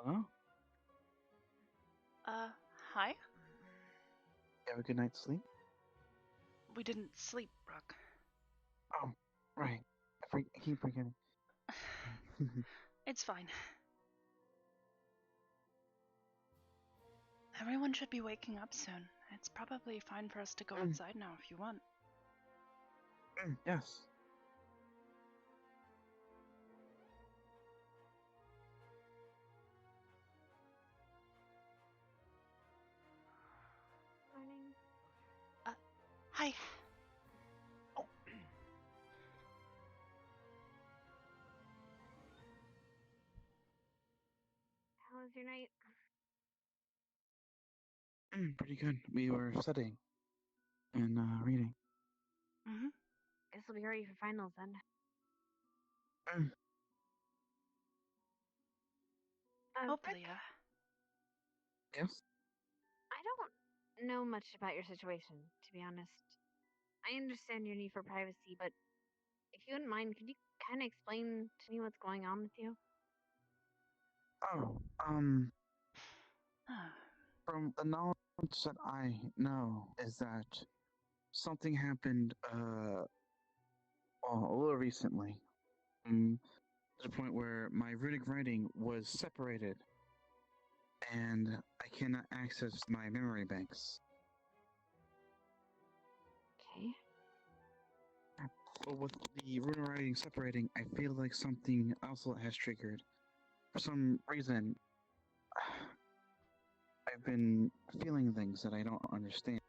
Hello? Hi? You have a good night's sleep? We didn't sleep, Brooke. Oh, right. I keep forgetting. It's fine. Everyone should be waking up soon. It's probably fine for us to go outside now if you want. Yes. Morning. Hi. Oh. How was your night? Pretty good. We were studying and reading. Mm-hmm. Guess we'll be ready for finals then. Hopefully, Brooke, yeah. Yes? I don't know much about your situation, to be honest. I understand your need for privacy, but if you wouldn't mind, could you kind of explain to me what's going on with you? Oh, Ah, from the knowledge that I know is that something happened, well, a little recently. To the point where my runic writing was separated and I cannot access my memory banks. Okay. But with the runic writing separating, I feel like something also has triggered. For some reason, I've been feeling things that I don't understand.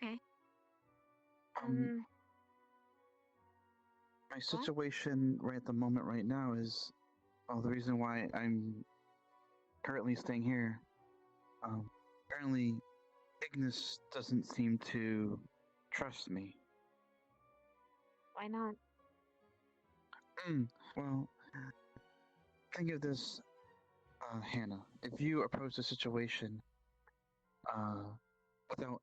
Okay. My situation right at the moment right now is, well, the reason why I'm currently staying here. Apparently, Ignis doesn't seem to trust me. Why not? Well, think of this, Hannah. If you approach the situation, without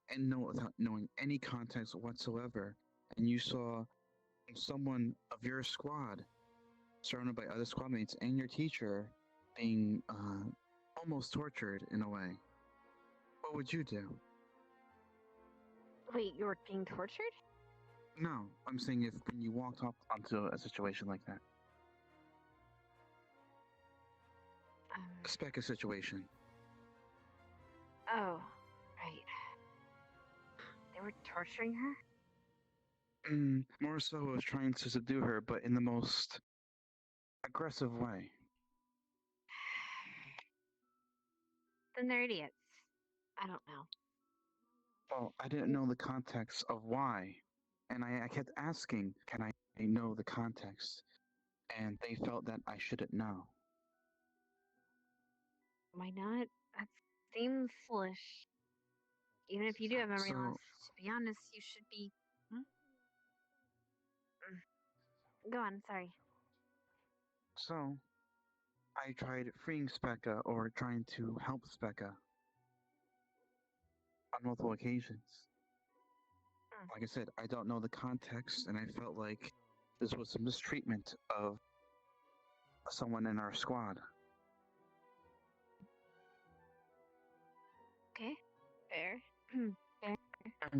knowing any context whatsoever, and you saw someone of your squad surrounded by other squad mates and your teacher being almost tortured in a way, what would you do? Wait, you were being tortured? No, I'm saying if when you walked up onto a situation like that, a Specca situation. Oh, right. They were torturing her? More so, I was trying to subdue her, but in the most aggressive way. Then they're idiots. I don't know. Well, I didn't know the context of why, and I kept asking, can I know the context? And they felt that I shouldn't know. Why not? That seems foolish. Even if you do have memory loss, to be honest, you should be. Go on, sorry. So, I tried freeing Specca or trying to help Specca on multiple occasions. Like I said, I don't know the context, and I felt like this was a mistreatment of someone in our squad. Okay, fair. I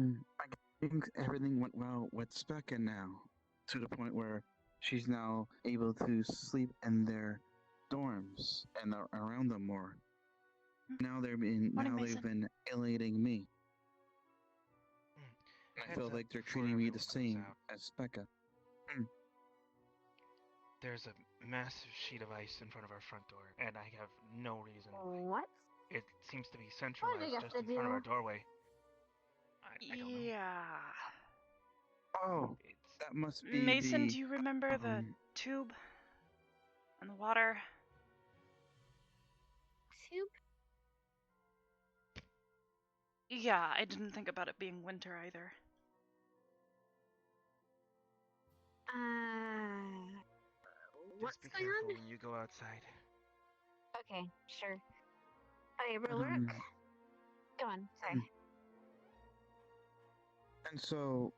think everything went well with Specca now, to the point where she's now able to sleep in their dorms and around them more. Now they've been alienating me. I feel like they're treating me the same as Specca. There's a massive sheet of ice in front of our front door, and I have no reason why. What? It seems to be centralized just in front of our doorway. I don't know. Yeah. Oh, that must be Mason, do you remember the tube and the water? Tube? Yeah, I didn't think about it being winter either. What's Just be going careful on? when you go outside. Okay, sure. Okay, Rook. Go on, sorry. And so,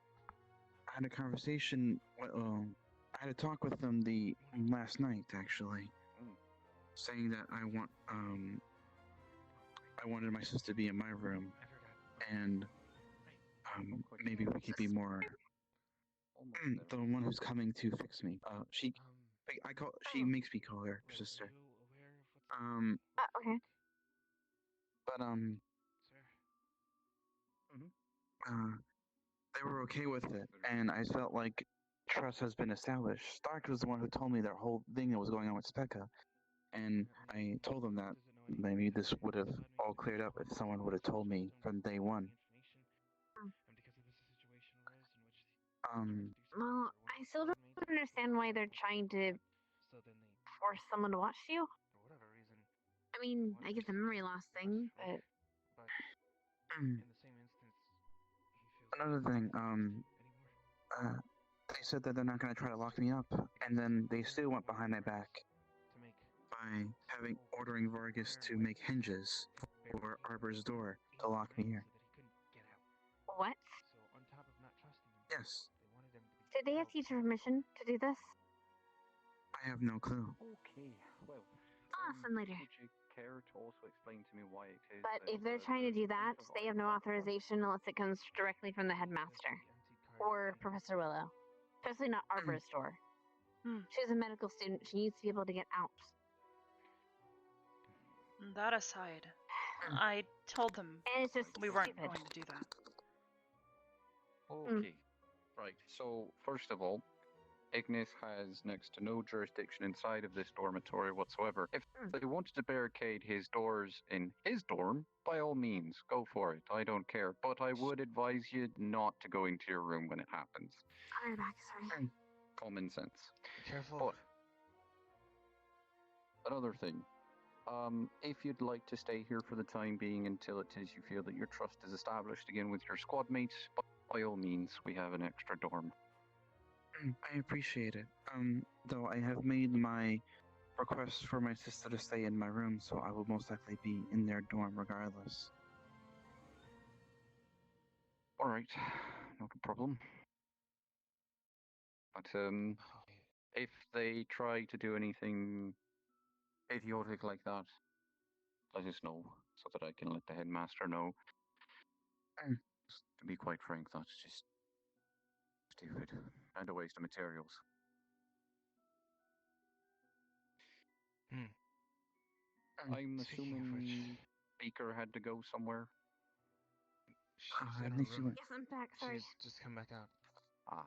I had a conversation I had a talk with them last night, actually, saying that I wanted my sister to be in my room, I forgot. and maybe we could be more. The one who's coming to fix me. She makes me call her Wait, sister. are you aware of what's Okay. But sir? they were okay with it, and I felt like trust has been established. Stark was the one who told me the whole thing that was going on with Specca, and I told them that maybe this would have all cleared up if someone would have told me from day one. Because of this situation arose in which Well, I still don't understand why they're trying to so then they, force someone to watch you. for whatever reason, I mean, I get the memory loss thing, but in the same instance, he feels Another thing, anymore. they said that they're not going to try to lock me up, and then they still went behind my back To make by ordering Vargas to make hinges for Arbor's door to lock me here. so that he couldn't get out. what? So on top of not trusting him, Yes, they wanted him to be Did they have teacher permission to do this? I have no clue. Okay, well. Awesome, later. Would you care to also explain to me why it is? But that, if they're trying to do that, they have no authorization unless it comes directly from the headmaster or Professor Willow. Especially not Arbor's door. She's a medical student. She needs to be able to get out. That aside, I told them And it's just we weren't stupid. going to do that. Okay, right. So first of all, Ignis has next to no jurisdiction inside of this dormitory whatsoever. If they wanted to barricade his doors in his dorm, by all means, go for it. I don't care. But I would advise you not to go into your room when it happens. I'll be back, sorry. Common sense. Be careful. But another thing, if you'd like to stay here for the time being until it is you feel that your trust is established again with your squad mates, by all means, we have an extra dorm. I appreciate it. Though I have made my request for my sister to stay in my room, so I will most likely be in their dorm regardless. Alright, not a problem. But, if they try to do anything idiotic like that, let us know, so that I can let the headmaster know. To be quite frank, that's just stupid. And a waste of materials. I'm Speaking of which, assuming Beaker had to go somewhere. she's in I her think she room. went. Yes, I'm back, sorry. She's just come back out. Ah.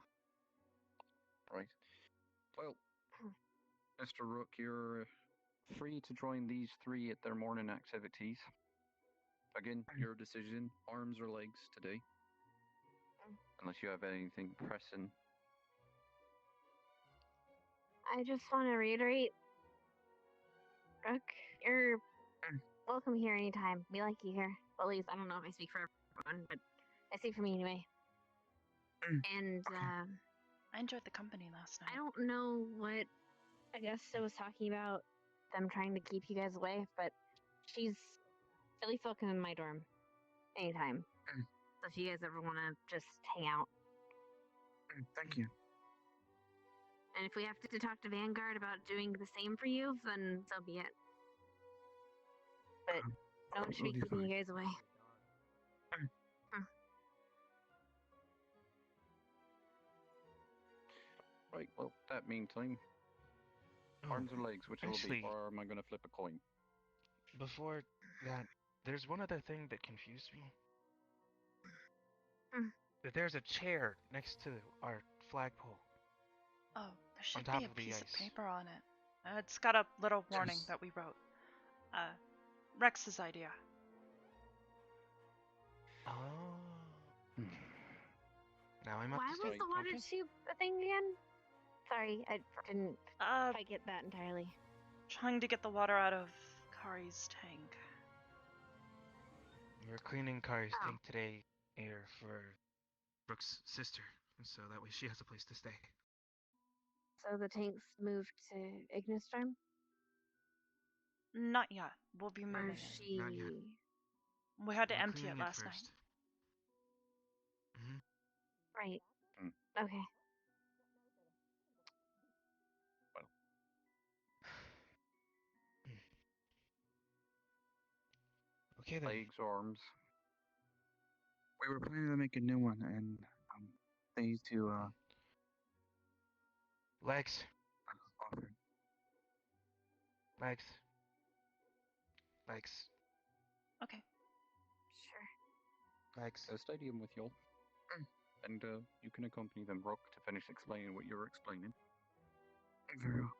Right. Well, Mr. Rook, you're free to join these three at their morning activities. Again, your decision, arms or legs today. Unless you have anything pressing. I just want to reiterate, Brooke, you're welcome here anytime. We like you here. Well, at least, I don't know if I speak for everyone, but I speak for me anyway. And, I enjoyed the company last night. I don't know what Augusta was talking about, them trying to keep you guys away, but she's at least welcome in my dorm anytime. So if you guys ever want to just hang out. Thank you. And if we have to talk to Vanguard about doing the same for you, then so be it. But no one should be We'll be keeping fine. you guys away. Right, well, that meantime, arms or legs, which will actually- be, or am I going to flip a coin? Before that, there's one other thing that confused me. That there's a chair next to our flagpole. Oh, there should top be a of the piece of ice. paper on it. It's got a little warning Yes. that we wrote. Rex's idea. Oh. Now I'm up Why to was speed. the water okay. tube a thing again? Sorry, I didn't quite get that entirely. Trying to get the water out of Kari's tank. We're cleaning Kari's Oh. tank today here for Brooke's sister, so that way she has a place to stay. So the tank's moved to Ignis Storm? Not yet. We'll be Or moving is it. she... Not yet. We had to We're empty it cleaning last night. first. Mm-hmm. Right. Mm. Okay. Okay then. Legs, arms. We were planning to make a new one, and they need to Legs. offer. Legs. Legs. Okay. Sure. Legs. Stadium with y'all. And you can accompany them, Rook, to finish explaining what you're explaining. Very well.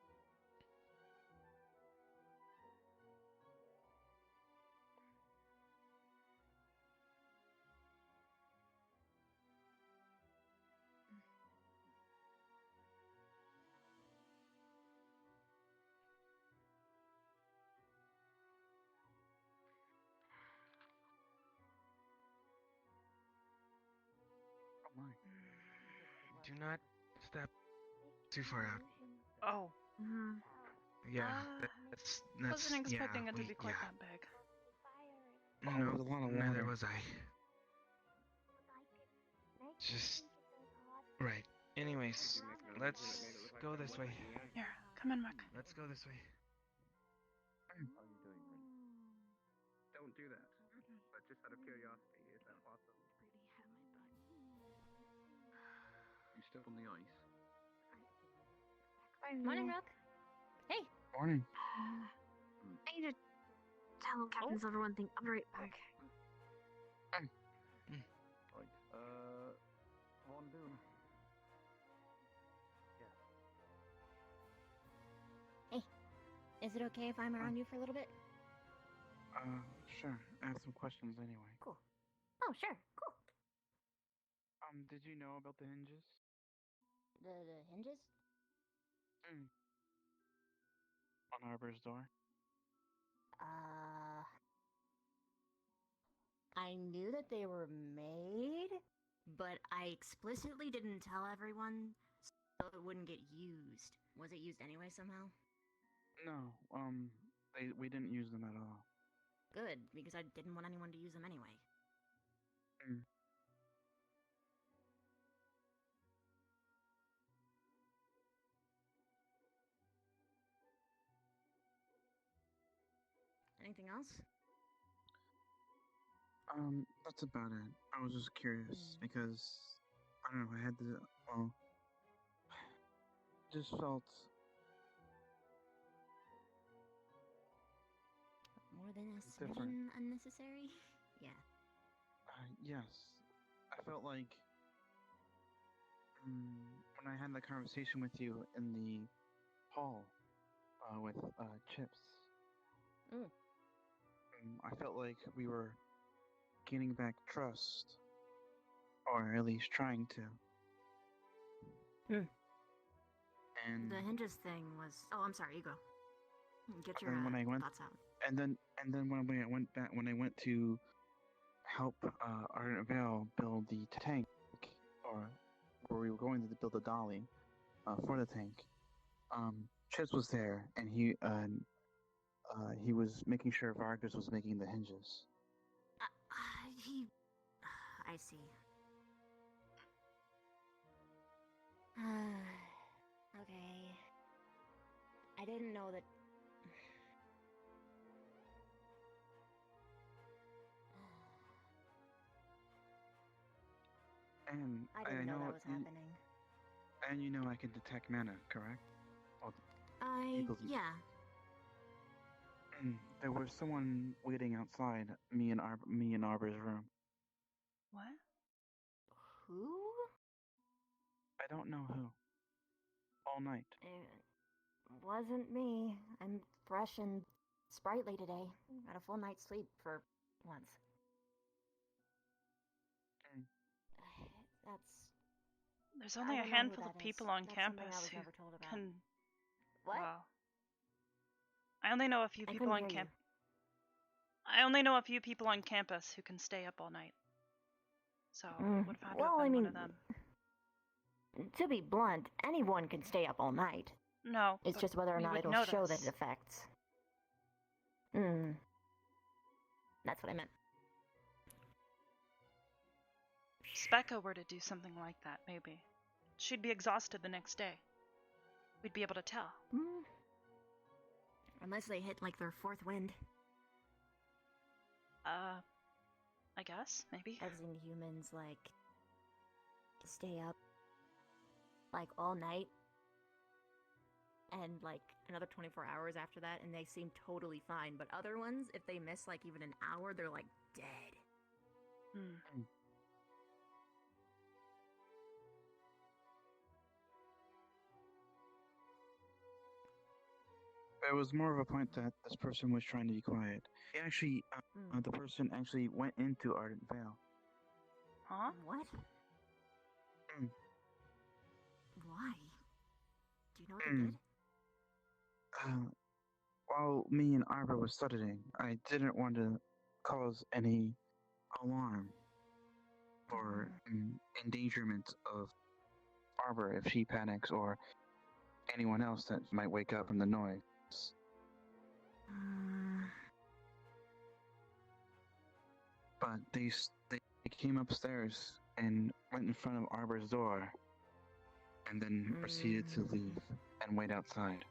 Oh my. Do not step too far out. Oh. Mm-hmm. Yeah, Ah, that's Wasn't expecting it to we- be quite yeah. that big. Oh, No, there's a lot of neither water. was I. Just right. Anyways, let's go this way. Here, come in, Muck. Let's go this way. How are you doing, Don't do that. But just out of curiosity, is that possible? You still on the ice? Morning, Rook. Hey. Morning. I need to tell Captain Silver one thing. I'll be right back. Right. Von Boone. Is it okay if I'm around you for a little bit? Sure. I have some questions anyway. Cool. Oh, sure. Cool. Did you know about the hinges? The hinges? On Arbor's door? I knew that they were made, but I explicitly didn't tell everyone so it wouldn't get used. Was it used anyway somehow? No, we didn't use them at all. Good, because I didn't want anyone to use them anyway. Anything else? That's about it. I was just curious because, I don't know, I had to, just felt, More than a Different. smidgen unnecessary? Yeah. yes. I felt like, when I had that conversation with you in the hall, with, Chips. I felt like we were gaining back trust, or at least trying to. And The hinges thing was. Oh, I'm sorry. You go. Get your when I went, thoughts out. and then when I went back, when I went to help Ardent Vale build the tank, or where we were going to build the dolly for the tank, Chips was there, and he was making sure Vargas was making the hinges. I see. Okay. I didn't know that. And I didn't know know that was happening. And you know I can detect mana, correct? People- Yeah. There was someone waiting outside me and Arbor's room. What? Who? I don't know who. All night. It wasn't me. I'm fresh and sprightly today. Got a full night's sleep for once. That's. There's only I a don't know who handful of that is. people on That's something campus I was who never told about. can. What? Well, I only know a few I people couldn't on hear camp. I only know a few people on campus who can stay up all night. So it would have had to have been one of them. To be blunt, anyone can stay up all night. No, It's but just whether or we not would it'll show that notice. it affects. That's what I meant. If Specca were to do something like that, maybe. She'd be exhausted the next day. We'd be able to tell. Unless they hit like their fourth wind. I guess, maybe. I've seen humans, like, stay up, like, all night, and, like, another 24 hours after that, and they seem totally fine. But other ones, if they miss, like, even an hour, they're, like, dead. Hmm. It was more of a point that this person was trying to be quiet. He actually, the person actually went into Ardent Vale. Huh? What? Mm. Why? Do you know what they did? While me and Arbor was studying, I didn't want to cause any alarm or endangerment of Arbor if she panics or anyone else that might wake up from the noise. But they came upstairs and went in front of Arbor's door and then proceeded to leave and wait outside.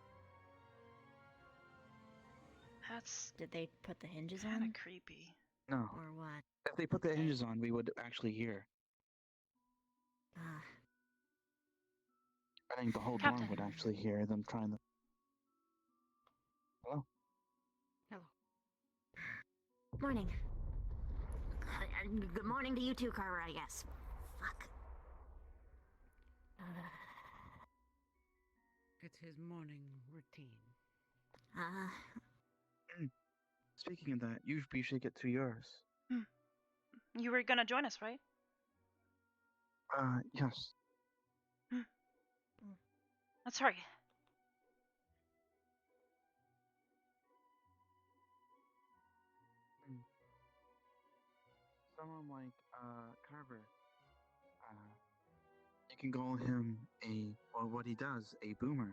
That's Did they put the hinges kind on? of creepy. No. Or what? If they put the Okay. hinges on, we would actually hear. I think the whole dorm Captain. would actually hear them trying to... Hello? Hello. Morning. Good morning to you too, Carver, I guess. Fuck. It's his morning routine. Speaking of that, you should get to yours. You were gonna join us, right? Yes. Let's hurry. Someone like, Carver, you can call him or what he does, a boomer.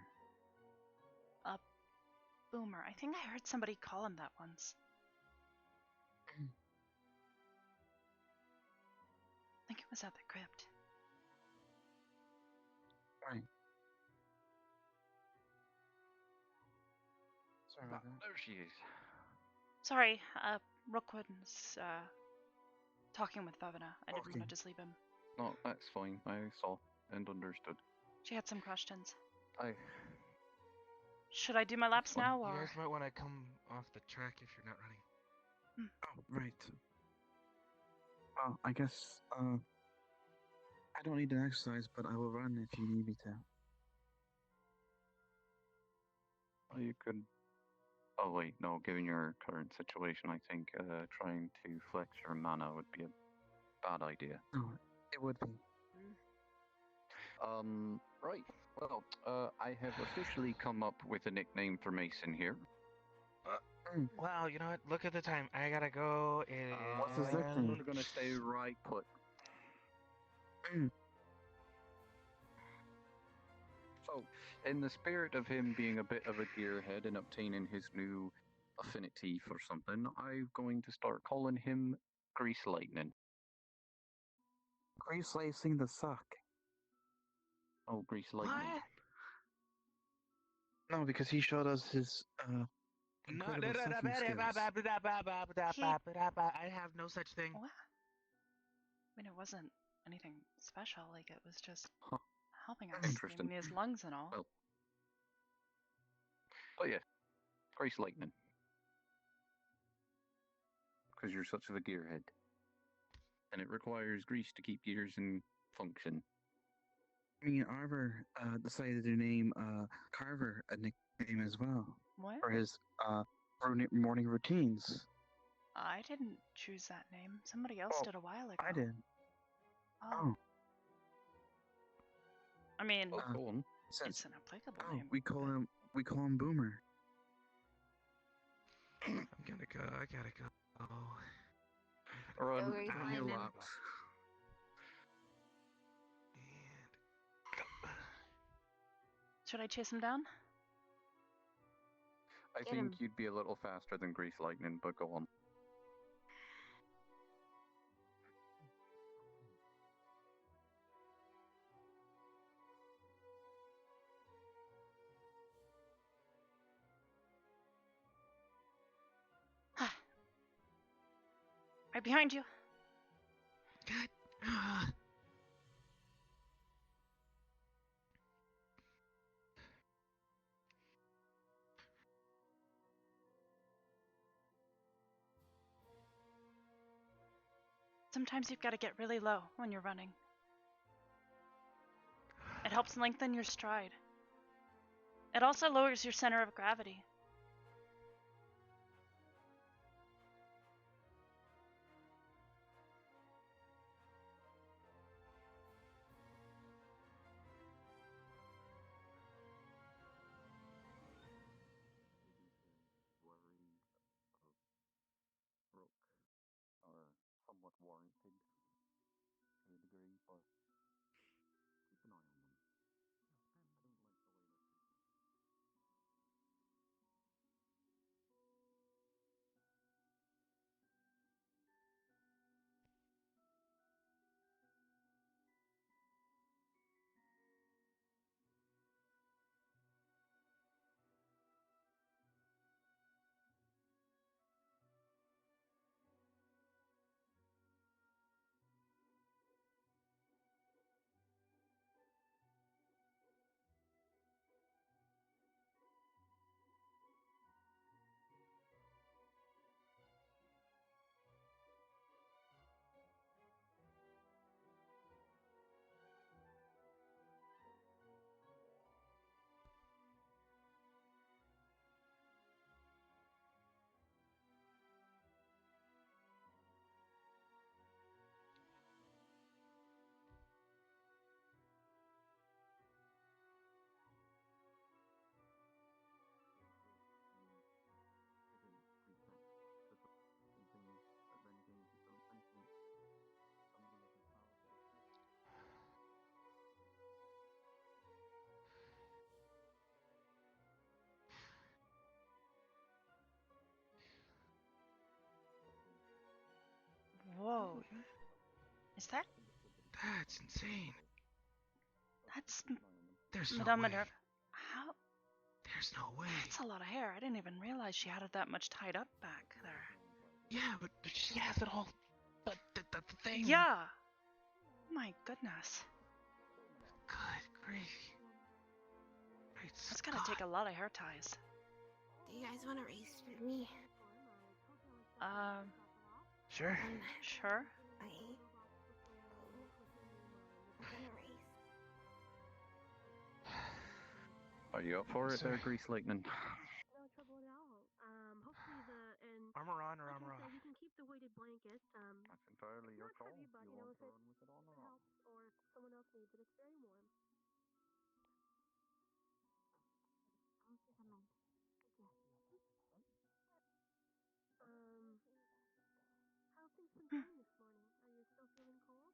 A boomer. I think I heard somebody call him that once. I think it was at the crypt. Right. Sorry about that. There she is. Sorry, Rookwood was, talking with Bhavana. I didn't want to just leave him. No, that's fine. I saw and understood. She had some questions. I... Should I do my laps now, You or...? guys might want to come off the track if you're not running. Oh, right. Well, I guess, I don't need to exercise, but I will run if you need me to. Well, you could... Oh wait, no, given your current situation, I think trying to flex your mana would be a bad idea. No, it would be. Right. Well, I have officially come up with a nickname for Mason here. Well, you know what? Look at the time. I gotta go. What's his nickname? I'm gonna stay right put. So, in the spirit of him being a bit of a gearhead and obtaining his new affinity for something, I'm going to start calling him Grease Lightning. Grease lacing the suck. Oh, Grease Lightning. No, because he showed us his, incredible sucking skills. I have no such thing. What? I mean, it wasn't anything special. Like, it was just helping us. Interesting. I mean, his lungs and all. Well, oh yeah, Grease Lightning. Because you're such a gearhead. And it requires grease to keep gears in function. Me and Arbor decided to name Carver a nickname as well What? for his morning routines. I didn't choose that name. Somebody else did a while ago. I did. Oh. I mean, Oh, go on. it's an applicable name. we call him Boomer. I'm gonna go. I gotta go. Run Grease down your Lightning. laps. And Should I chase him down? I Get think him. you'd be a little faster than Grease Lightning, but go on. Right behind you. God. Sometimes you've got to get really low when you're running. It helps lengthen your stride. It also lowers your center of gravity. Are somewhat warranted to a degree, but keep an eye on them. I don't like the way they're treated. Whoa. Is that? That's insane. That's There's no Madame way. Minerva. How? There's no way. That's a lot of hair. I didn't even realize she had it that much tied up back there. Yeah, but she has it all. But the thing. Yeah. My goodness. Good grief. Great That's gonna take a lot of hair ties. Do you guys want to race with me? Sure. Sure. Okay. Cool. We're gonna race. Are you up for it there, Grease Lightning? No trouble at all. Hopefully Armor on or armor off? you can keep the weighted blanket. That's entirely your Not call. heavy, but You you know, want if to it run with it on or off? helps, or if someone else needs it, it's very warm. I'll see someone. How's things been going this morning? Are you still feeling cold?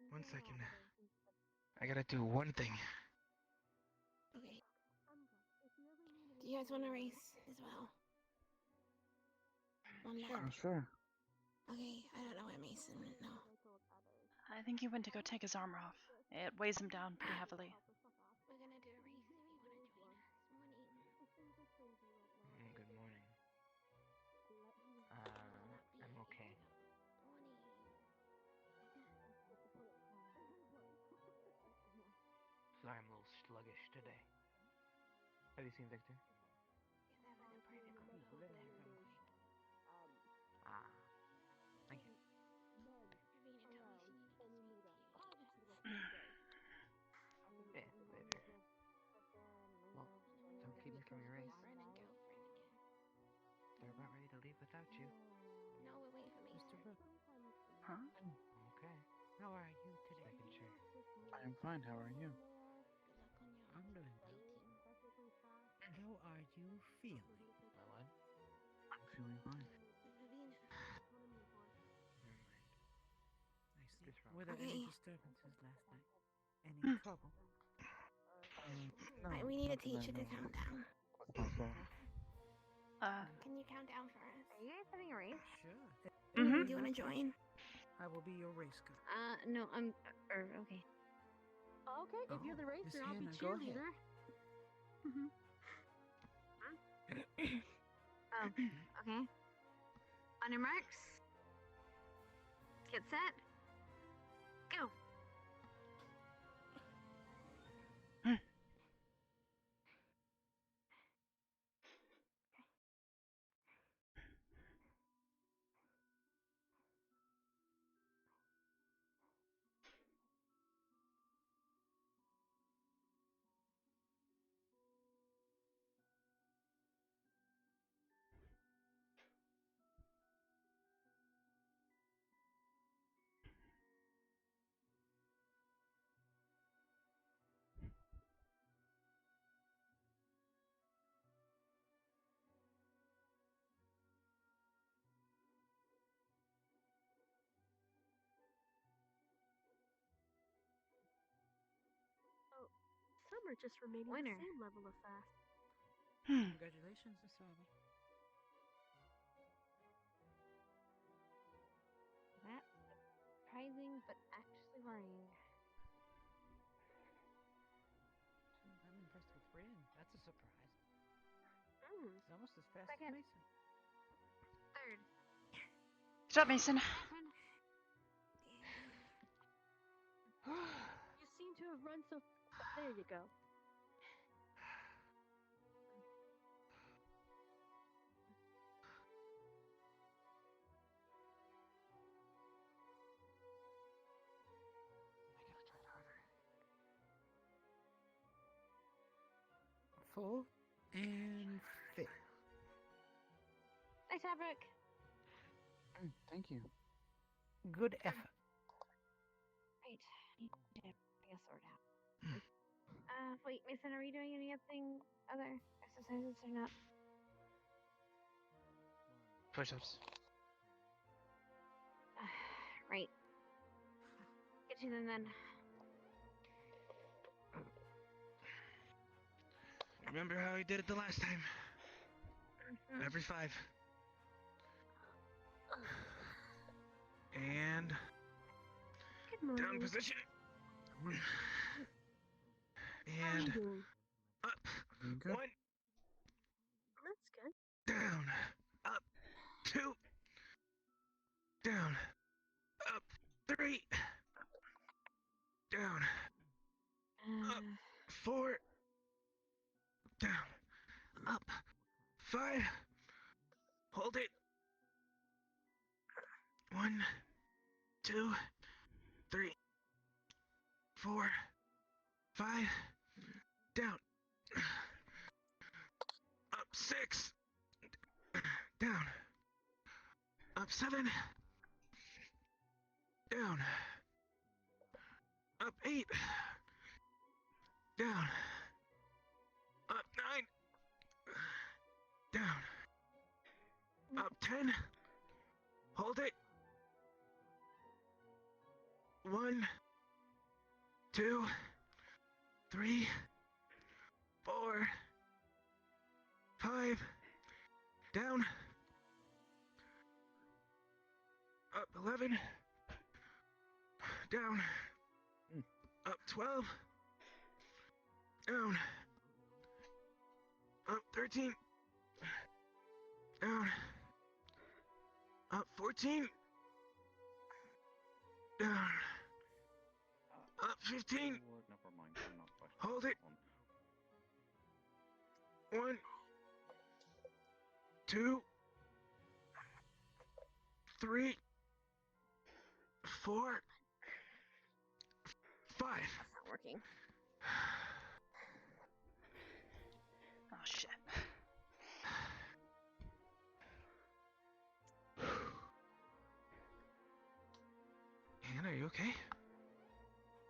1 second. I gotta do one thing. Okay. I'm good. If you ever need Do you guys want to race as well? One Oh, more. sure. Okay. I don't know where Mason went now. I think he went to go take his armor off. It weighs him down pretty heavily. We're gonna do a race if you want to join us. Morning. Good morning. I'm okay. Morning. Sorry, I'm a little sluggish today. Have you seen Victor? He's having a private consult there real quick. Ah. Thank you. Ravina told me she needed to speak to you. Yeah, baby. Well, don't keep me from your race. Boyfriend and girlfriend again. They're about ready to leave without you. No, we're waiting for Mason. Huh? Okay. How are you today? Making sure. I am fine. How are you? Good luck on your I'm doing dating. And how are you feeling? My what? I'm feeling fine. Ravina. Never mind. I see. Just wrong. Were there Okay. any disturbances last night? Any trouble? No, Alright, we need a not that I teacher to know count of. down. With myself. Can you count down for us? Are you guys having a race? Sure. Mhm. Do you want to join? I will be your race car. No, I'm. Okay. Okay, if you're the Oh, racer, Miss I'll be Hannah, go ahead. cheerleader. Oh, okay. On your marks. Get set. Go. Some are just remaining Winner. the same level of fast. Congratulations, Miss Sally. That's surprising, but actually worrying. I'm impressed with Rin. That's a surprise. Mm. He's almost as fast Second. as Mason. Third. Good job, Mason. Mason. You seem to have run so. There you go. Full and fit. Nice job, Brooke. Thank you. Good effort. Right. Need to bring a sword out. Wait, Mason, are we doing any other exercises or not? Push-ups. Right. Get you then. Remember how we did it the last time? Mhm. Every 5. And Good morning. down position. How are And you doing? up. Doing good. 1, That's good. down. Up. 2. Down. Up. 3. Down. Up. 4. Down. Up. 5. Hold it. 1, 2, 3, 4, 5. Down. Up 6. Down. Up 7. Down. Up 8. Down. Up 9. Down. Up 10. Hold it. 1, 2, 3, 4, 5. Down. Up 11. Down. Up 12. Down. Up 13. Down. Up 14. Down. Up 15. Never mind. I'm not questioning Hold that it. one. 1, 2, 3, 4, 5. That's not working. Oh shit. Anne, are you okay?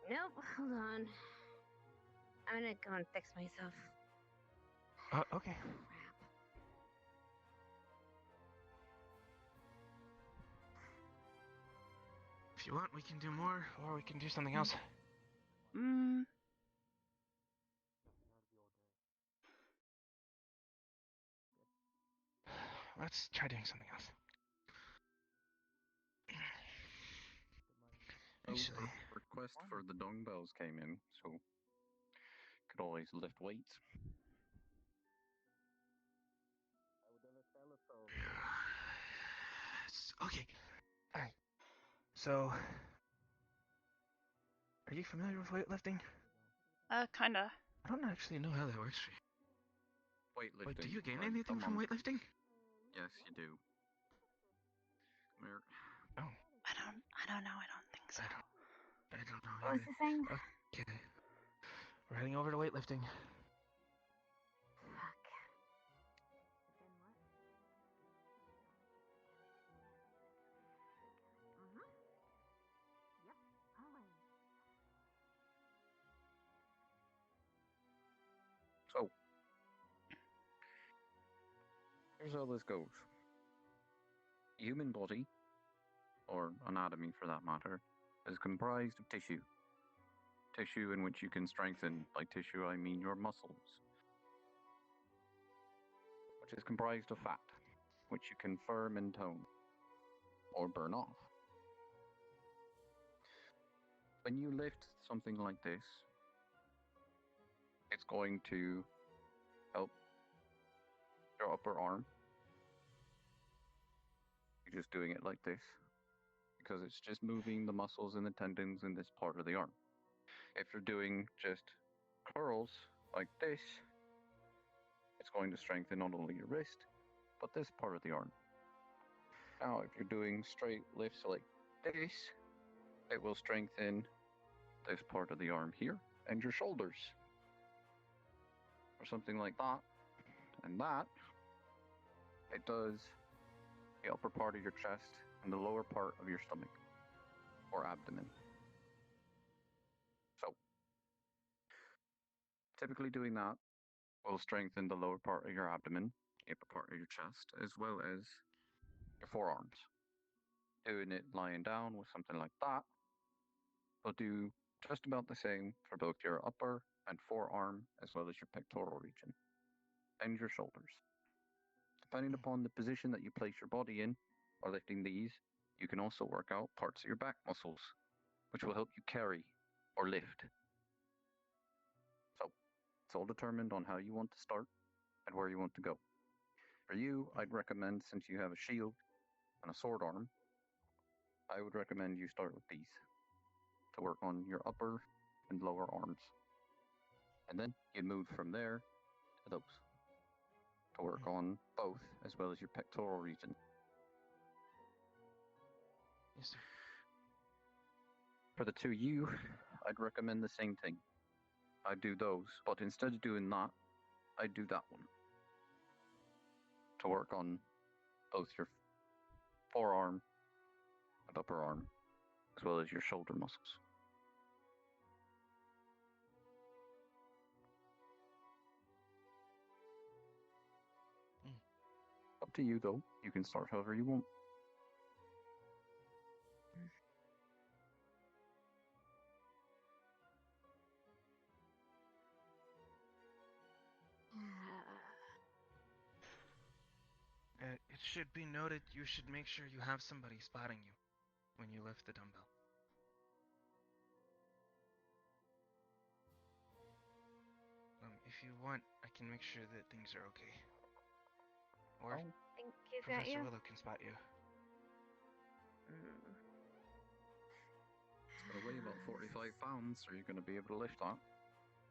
Nope, hold on. I'm gonna go and fix myself. Okay. Crap. If you want, we can do more, or we can do something else. Let's try doing something else. Actually, Request for the dumbbells came in, so could always lift weights. Okay. Alright. So, are you familiar with weightlifting? Kinda. I don't actually know how that works for you. Weightlifting. Wait, do you gain right, anything come from on. weightlifting? Yes, you do. Where? Oh, I don't know. I don't think so. I don't know What was either. he saying? Okay. We're heading over to weightlifting. Fuck. Yep. Always. So, here's how this goes. Human body, or anatomy for that matter, is comprised of tissue. Tissue in which you can strengthen. By tissue, I mean your muscles. Which is comprised of fat, which you can firm and tone, or burn off. When you lift something like this, it's going to help your upper arm. You're just doing it like this, because it's just moving the muscles and the tendons in this part of the arm. If you're doing just curls like this, it's going to strengthen not only your wrist, but this part of the arm. Now, if you're doing straight lifts like this, it will strengthen this part of the arm here and your shoulders. Or something like that. And that, it does the upper part of your chest and the lower part of your stomach or abdomen. So, typically doing that will strengthen the lower part of your abdomen, the upper part of your chest, as well as your forearms. Doing it lying down with something like that will do just about the same for both your upper and forearm, as well as your pectoral region and your shoulders. Depending upon the position that you place your body in while lifting these, you can also work out parts of your back muscles, which will help you carry or lift. So, it's all determined on how you want to start and where you want to go. For you, I'd recommend, since you have a shield and a sword arm, I would recommend you start with these to work on your upper and lower arms. And then you move from there to those to work on both, as well as your pectoral region. Yes, sir. For the two you, I'd recommend the same thing. I'd do those, but instead of doing that, I'd do that one to work on both your forearm and upper arm, as well as your shoulder muscles. Up to you, though. You can start however you want. It should be noted you should make sure you have somebody spotting you when you lift the dumbbell. If you want, I can make sure that things are okay. Or I think he's got Professor you. Willow can spot you. It's going to weigh about 45 pounds. Are you going to be able to lift that?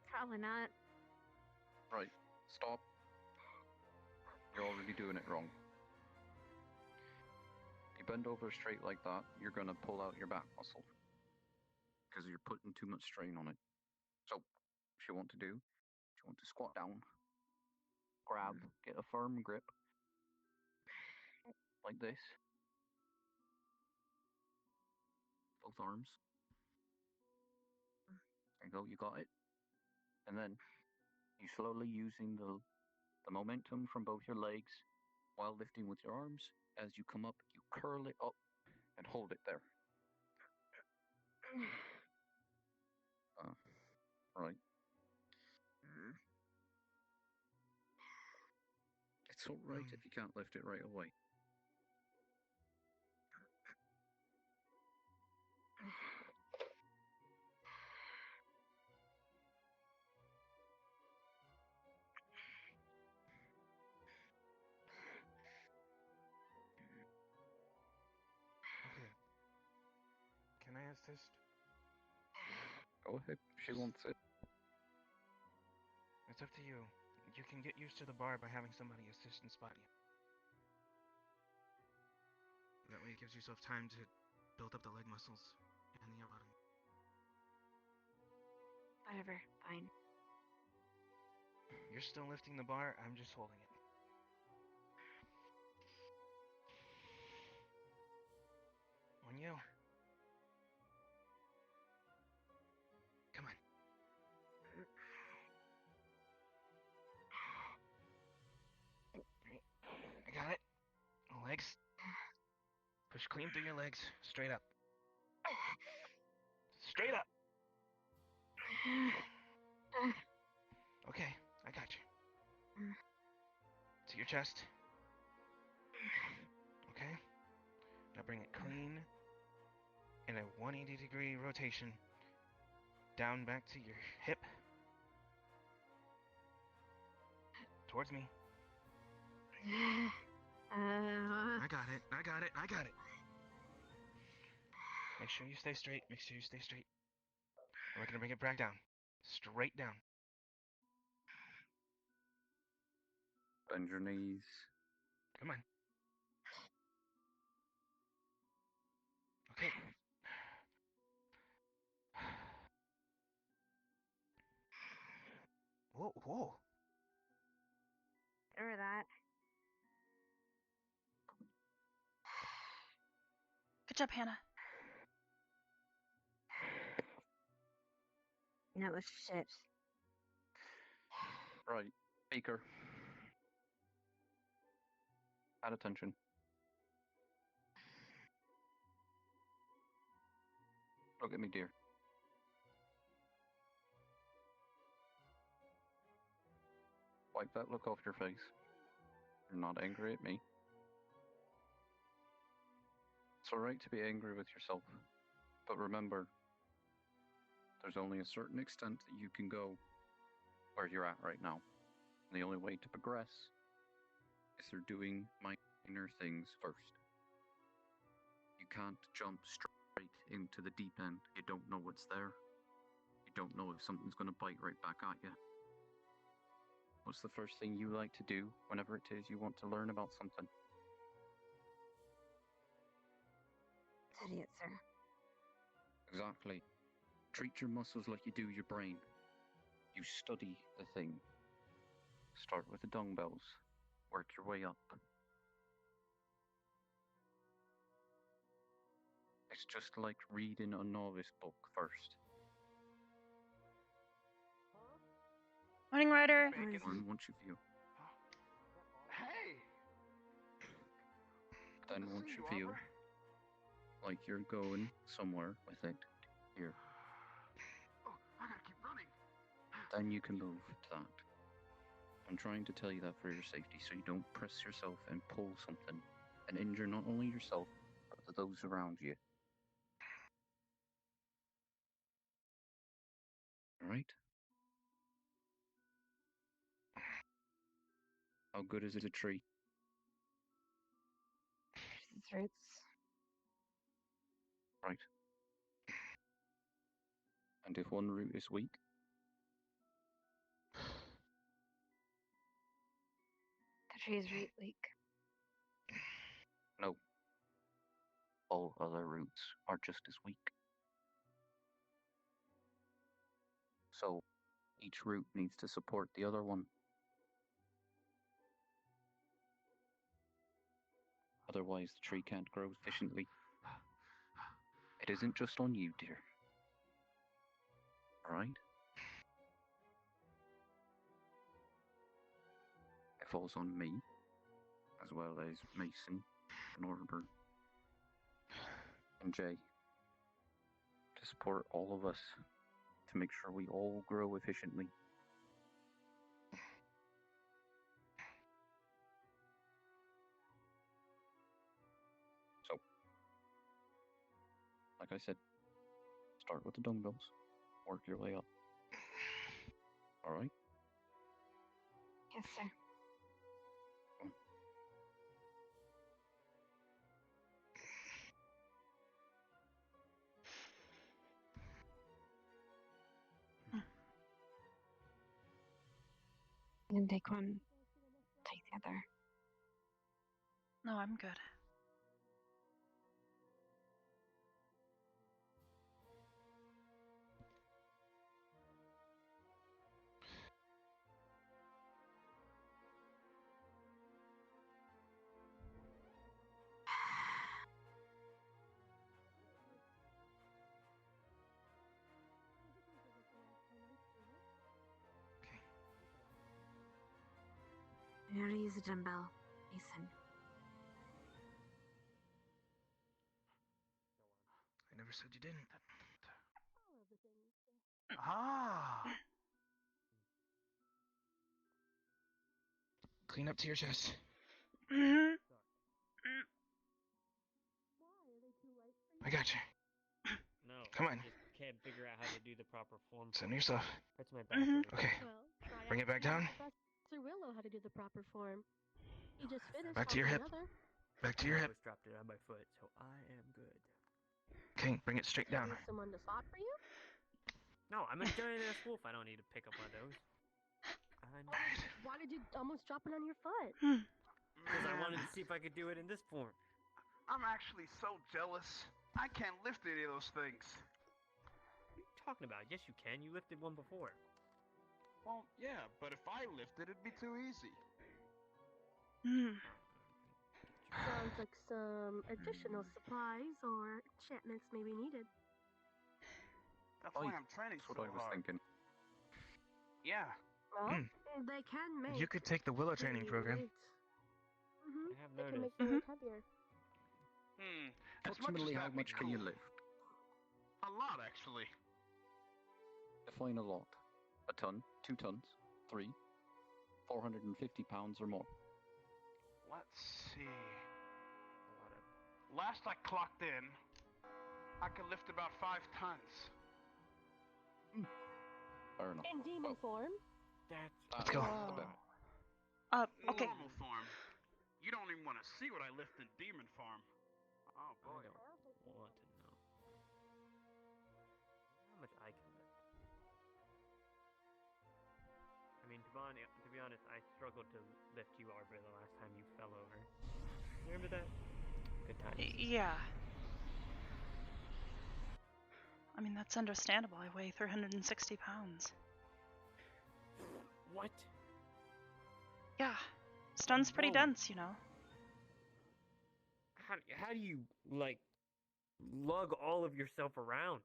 Probably not. Right. Stop. You're already doing it wrong. If you bend over straight like that, you're going to pull out your back muscle because you're putting too much strain on it. So, what you want to do, you want to squat down, grab, get a firm grip, like this. Both arms. There you go, you got it. And then, you slowly using the momentum from both your legs while lifting with your arms. As you come up, you curl it up and hold it there. Right. It's all right if you can't lift it right away. assist? Go ahead. She wants it. It's up to you. You can get used to the bar by having somebody assist and spot you. That way it gives yourself time to build up the leg muscles and the upper body. Whatever, fine. You're still lifting the bar, I'm just holding it. On you. Come on. I got it. Legs. Push clean through your legs. Straight up. Straight up. Okay, I got you. To your chest. Okay. Now bring it clean in a 180-degree rotation. Down back to your hip. Towards me. I got it. I got it. I got it. Make sure you stay straight. Make sure you stay straight. And we're gonna bring it back down. Straight down. Bend your knees. Come on. Okay. Whoa, whoa. Remember that. Good job, Hannah. That was shit. Right. Speaker. Add attention. Look at me, dear. Wipe that look off your face. You're not angry at me. It's alright to be angry with yourself. But remember, there's only a certain extent that you can go where you're at right now. And the only way to progress is through doing minor things first. You can't jump straight into the deep end. You don't know what's there. You don't know if something's going to bite right back at you. What's the first thing you like to do whenever it is you want to learn about something? Study it, sir. Exactly. Treat your muscles like you do your brain. You study the thing. Start with the dumbbells. Work your way up. It's just like reading a novice book first. Morning, Ryder. Learn once you feel. Hey! Then once you feel like you're going somewhere with it, here. Oh, I gotta keep running. Then you can move to that. I'm trying to tell you that for your safety, so you don't press yourself and pull something and injure not only yourself, but those around you. Alright? How good is it a tree? Its roots. Right. And if one root is weak, The tree's root weak. no. All other roots are just as weak. So, each root needs to support the other one. Otherwise, the tree can't grow efficiently. It isn't just on you, dear. Alright? It falls on me, as well as Mason, and Arbor, and Jay, to support all of us, to make sure we all grow efficiently. So, like I said, start with the dumbbells, work your way up. Alright? Yes, sir. can take one. Take the other. No, I'm good. You know how to use a dumbbell, Mason. I never said you didn't. Ah! Clean up to your chest. Mm-hmm. I got you. No. Come on. I just can't figure out how to do the proper form. Send me your stuff. Hurts my back. Mhm. over Okay. Well, try Bring it back asking down. Professor Willow how to do the proper form. He just finished Back to your hip. another. Back to your I hip. almost dropped it on my foot, so I am good. Okay, bring it straight Do you down. need someone to swap for you? No, I'm a giant ass wolf. I don't need to pick up one of those. Why did you almost drop it on your foot? Because I wanted to see if I could do it in this form. I'm actually so jealous. I can't lift any of those things. What are you talking about? Yes, you can. You lifted one before. Well, yeah, but if I lifted, it'd be too easy. Mm. Sounds like some additional supplies or enchantments may be needed. That's why I'm training That's what so I was hard. thinking. Yeah. Well, they can make. You could take the Willow training heavy program. weights. Mm-hmm. I have They can noticed. make the weight heavier. As much as Approximately how that'd be much can you cool. lift? A lot, actually. Define a lot. A ton, 2 tons, 3, 450 pounds or more. Let's see. Last I clocked in, I could lift about 5 tons. Fair enough. In demon form. Let's go. Okay. Normal form. You don't even want to see what I lift in demon form. Oh boy. I don't want to know how much I can lift. I mean, to be honest, I struggled to lift you, Arbor, the last time you fell over. Remember that? Good times. Yeah. I mean, that's understandable. I weigh 360 pounds. What? Yeah. Stone's pretty Whoa. dense, you know. How do you, like, lug all of yourself around?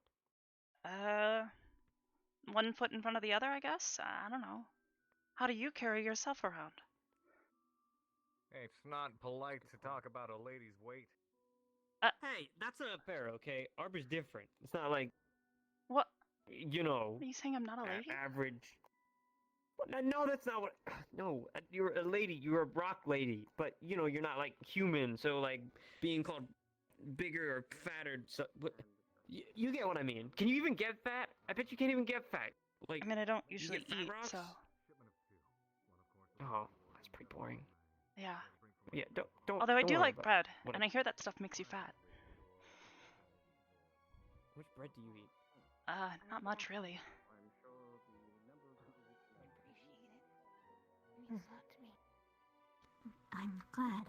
1 foot in front of the other, I guess? I don't know. How do you carry yourself around? Hey, it's not polite to talk about a lady's weight. Hey, that's not fair, okay? Arbor's different. It's not like, What? you know, Are you saying I'm not a lady? average. No, that's not what. No, you're a lady. You're a rock lady, but you know you're not like human. So like being called bigger or fatter. So you get what I mean? Can you even get fat? I bet you can't even get fat. Like I mean, I don't you usually get fat eat, rocks? so Oh, that's pretty boring. yeah. Yeah, don't. Although I don't do worry like about bread, what and I hear that stuff makes you fat. Which bread do you eat? Not much really. Means a lot to me. I'm glad.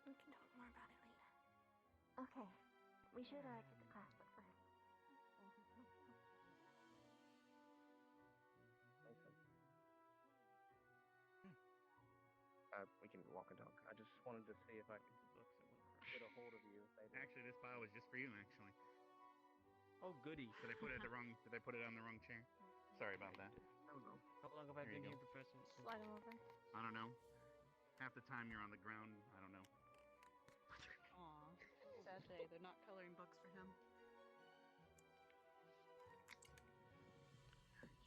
We can talk more about it later. Okay. We should get to class, but first. We can walk and talk. I just wanted to see if I could get a hold of you. Actually, this file was just for you. Actually. Oh, goody. Did I put it on the wrong chair? Sorry about that. How long have I There you been go. here, Professor? Slide them over. I don't know. Half the time you're on the ground. I don't know. Aw, sad day. They're not coloring books for him.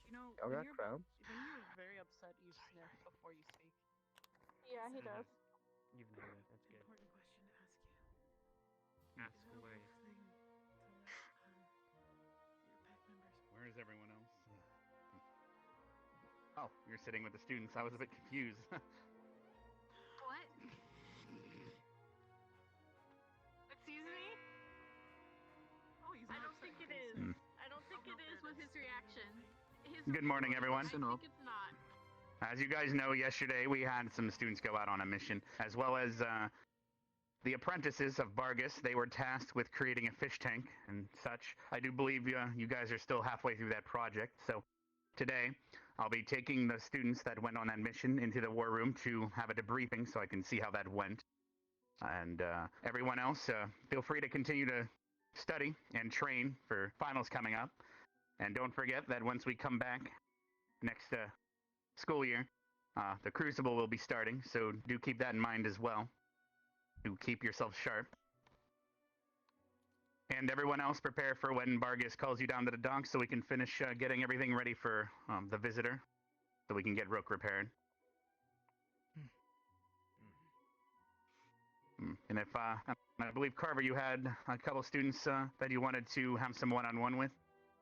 You know, Y'all got when crowds? you're very upset, you sniff before you speak. Yeah, he does. You've known it. That's good. Important question to ask you. Ask Is it a away. rule thing to let your pack members? Where is everyone else? Oh, you're sitting with the students. I was a bit confused. What? Excuse me? Oh, he's I not don't think it upset. is. I don't think it is with his reaction. Good morning, everyone. I think it's not. As you guys know, yesterday we had some students go out on a mission, as well as the apprentices of Bargus. They were tasked with creating a fish tank and such. I do believe you guys are still halfway through that project, so today I'll be taking the students that went on that mission into the war room to have a debriefing so I can see how that went. And everyone else, feel free to continue to study and train for finals coming up. And don't forget that once we come back next school year, the Crucible will be starting, so do keep that in mind as well. To keep yourself sharp. And everyone else, prepare for when Bargus calls you down to the dock so we can finish getting everything ready for the visitor, so we can get Rook repaired. And if, I believe, Carver, you had a couple students that you wanted to have some one-on-one with.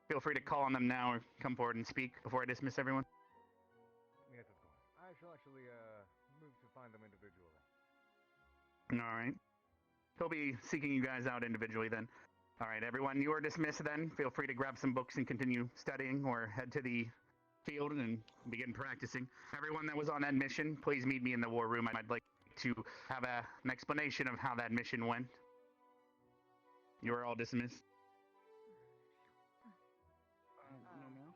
Feel free to call on them now or come forward and speak before I dismiss everyone. Yes, of course. I shall actually move to find them individually. All right. He'll be seeking you guys out individually then. All right, everyone, you are dismissed then. Feel free to grab some books and continue studying or head to the field and begin practicing. Everyone that was on that mission, please meet me in the war room. I'd like to have an explanation of how that mission went. You are all dismissed. No mail?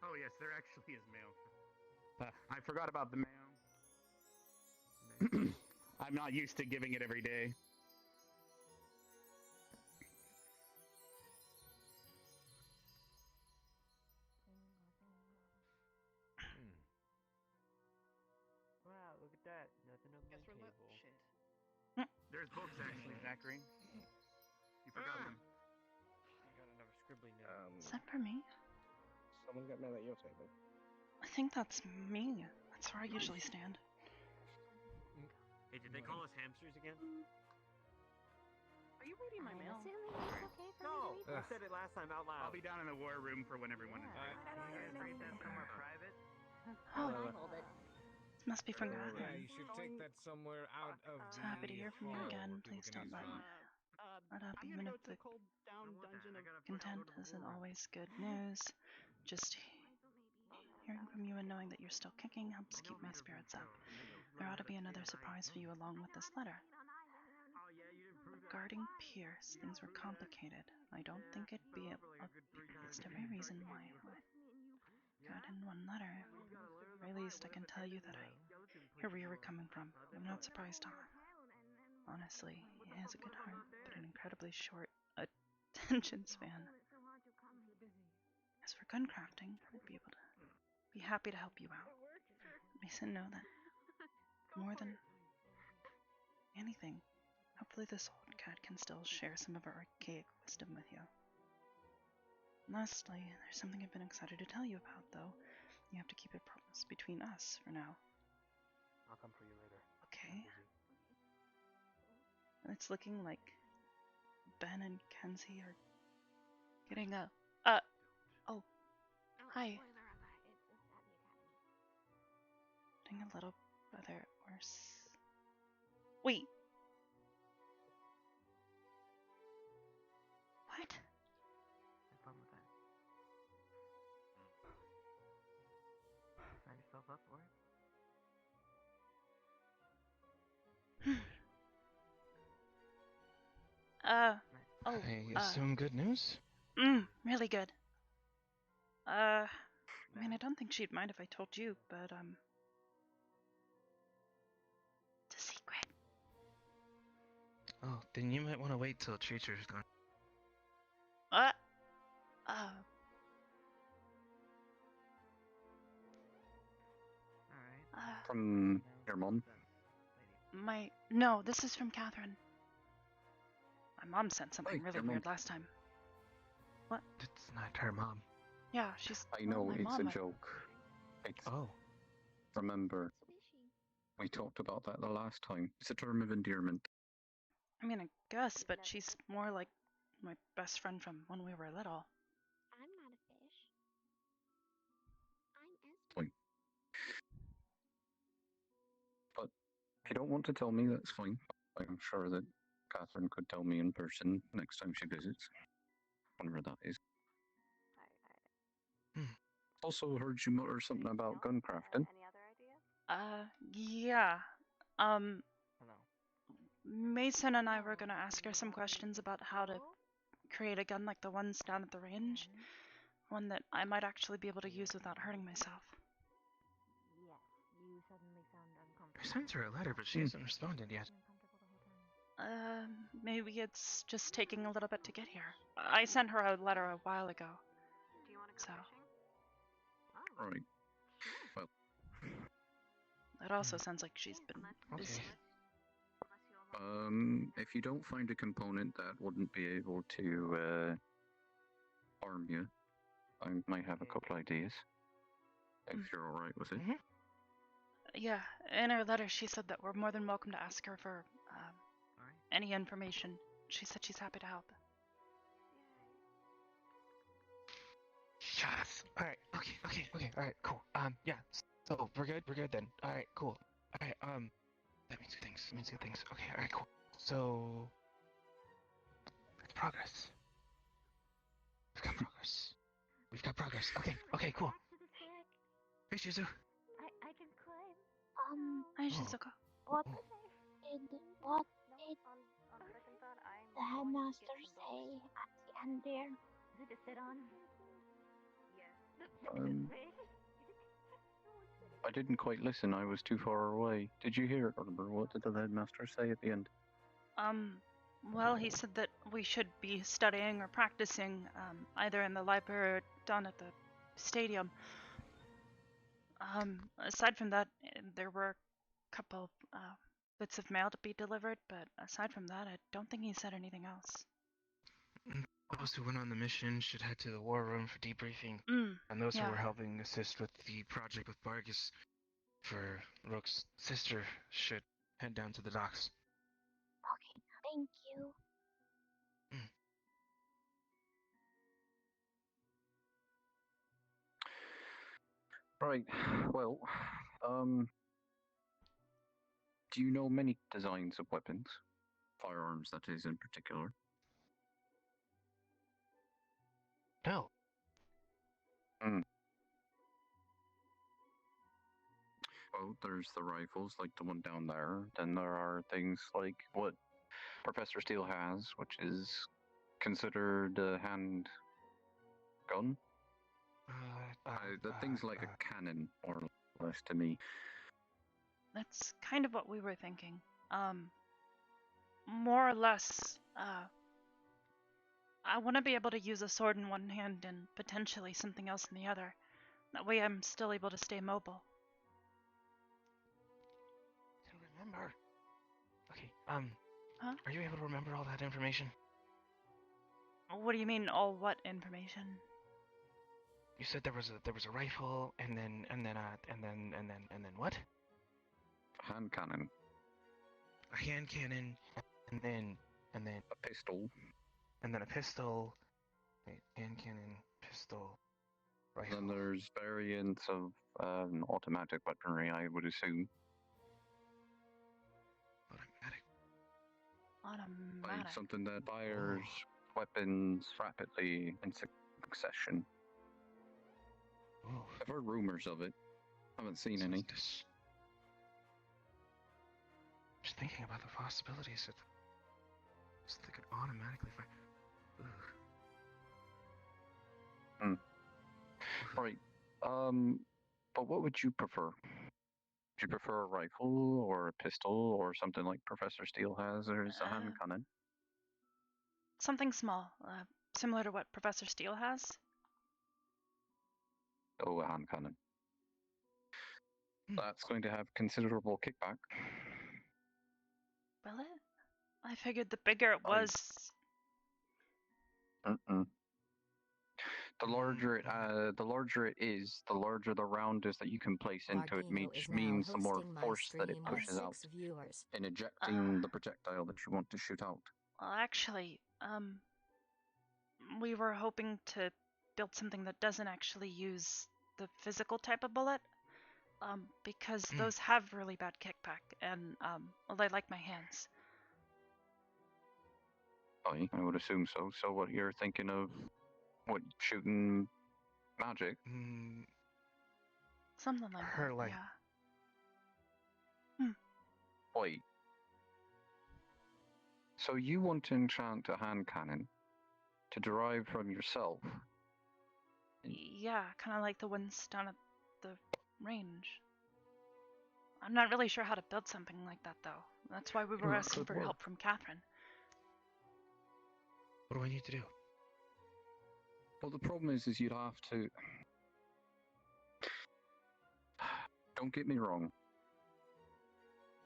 Oh, yes, there actually is mail. I forgot about the mail. I'm not used to giving it every day. Wow, look at that. Nothing on my table. Shit. There's books, actually, Zachary. You forgot them. I got another scribbly note. Is that for me? Someone got mail at your table. I think that's me. That's where I usually stand. Hey, did they call us hamsters again? Are you reading my mail? Assuming it's okay for No! me to read I said it last time out loud. I'll be down in the war room for when everyone is there. Read that somewhere private? Oh, I hold it. this must be from Yeah, Catherine. you should take that somewhere out of So the happy to hear from you hall again. where people Please can don't let me. Let up, I'm even gonna if go to the the cold down dungeon of content isn't always good news. Just hearing from you and knowing that you're still kicking helps keep my spirits up. There ought to be another surprise for you along with this letter. Regarding Pierce, things were complicated. I don't think it'd be a list every reason why got in one letter. At the very least, I can tell you that I hear where you were coming from. I'm not surprised, Tom. Honestly, he has a good heart, but an incredibly short attention span. As for gun crafting, I'd be happy to help you out. Mason, know that more than anything, hopefully this old cat can still share some of her archaic wisdom with you. Lastly, there's something I've been excited to tell you about, though. You have to keep it between us for now. I'll come for you later. Okay. It's looking like Ben and Kenzie are getting a oh, hi. Getting a little brother worse. Wait. What? Have fun with that. Sign yourself up for it? Oh, I assume good news? Really good. I mean, I don't think she'd mind if I told you, but, it's a secret. Oh, then you might want to wait till Treacher's gone. From your mom? No, this is from Catherine. My mom sent something really your weird mom. last time. What? It's not her mom. Yeah, she's. I know, my it's mom. a joke. Oh. Remember, we talked about that the last time. It's a term of endearment. I mean, I guess, but she's more like my best friend from when we were little. I'm not a fish. I'm Ezra. Fine. But if you don't want to tell me, that's fine. I'm sure that Catherine could tell me in person next time she visits. Whenever that is. also heard you mutter something about gun crafting. Yeah. Mason and I were gonna ask her some questions about how to create a gun like the ones down at the range. One that I might actually be able to use without hurting myself. I sent her a letter, but she hasn't responded yet. Maybe it's just taking a little bit to get here. I sent her a letter a while ago. So. Right. Well. It also sounds like she's been busy. If you don't find a component that wouldn't be able to harm you, I might have a couple ideas. If you're alright with it. Yeah, in her letter she said that we're more than welcome to ask her for any information. She said she's happy to help. Yes. Alright, okay, alright, cool. Yeah, so we're good then. Alright, cool. Alright, that means good things. Okay, alright, cool. So, progress. We've got progress. Okay, cool. Hey, Shizu. I can climb. Hi, Shizuka. What did the headmaster say at the end there? Is it to sit on? I didn't quite listen. I was too far away. Did you hear it, Arbor? What did the headmaster say at the end? Well, he said that we should be studying or practicing, either in the library or down at the stadium. Aside from that, there were a couple, bits of mail to be delivered, but aside from that, I don't think he said anything else. Those who went on the mission should head to the war room for debriefing, and those who were helping assist with the project with Vargas for Rook's sister should head down to the docks. Okay, thank you. Right, well, do you know many designs of weapons? Firearms, that is, in particular? No. Well, there's the rifles, like the one down there. Then there are things like what Professor Steele has, which is considered a hand gun. The thing's like a cannon, more or less, to me. That's kind of what we were thinking. More or less, I want to be able to use a sword in one hand and potentially something else in the other. That way I'm still able to stay mobile. To remember. Okay, are you able to remember all that information? What do you mean, all what information? You said there was a rifle, and then what? Hand cannon. A hand cannon, and then a pistol. And then a pistol. Wait, hand cannon, pistol, rifle. Then there's variants of automatic weaponry, I would assume. Automatic. Like something that fires weapons rapidly in succession. I've heard rumors of it. Haven't seen any. Just thinking about the possibilities that they could automatically fire. Right. But what would you prefer? Would you prefer a rifle or a pistol or something like Professor Steele has, or is a hand cannon? Something small, similar to what Professor Steele has. Oh, a hand cannon. That's going to have considerable kickback. Will it? I figured the bigger it was... The larger it is, the larger the round is that you can place into it, which means the more force that it pushes out in ejecting the projectile that you want to shoot out. Well, actually, we were hoping to build something that doesn't actually use the physical type of bullet, because those have really bad kickback, and, well, I like my hands. I would assume so. So what you're thinking of, what, shooting magic? Something like her that, like yeah. Wait. So you want to enchant a hand cannon to derive from yourself? Yeah, kind of like the ones down at the range. I'm not really sure how to build something like that, though. That's why we were asking for help from Catherine. What do I need to do? Well, the problem is you'd have to... Don't get me wrong.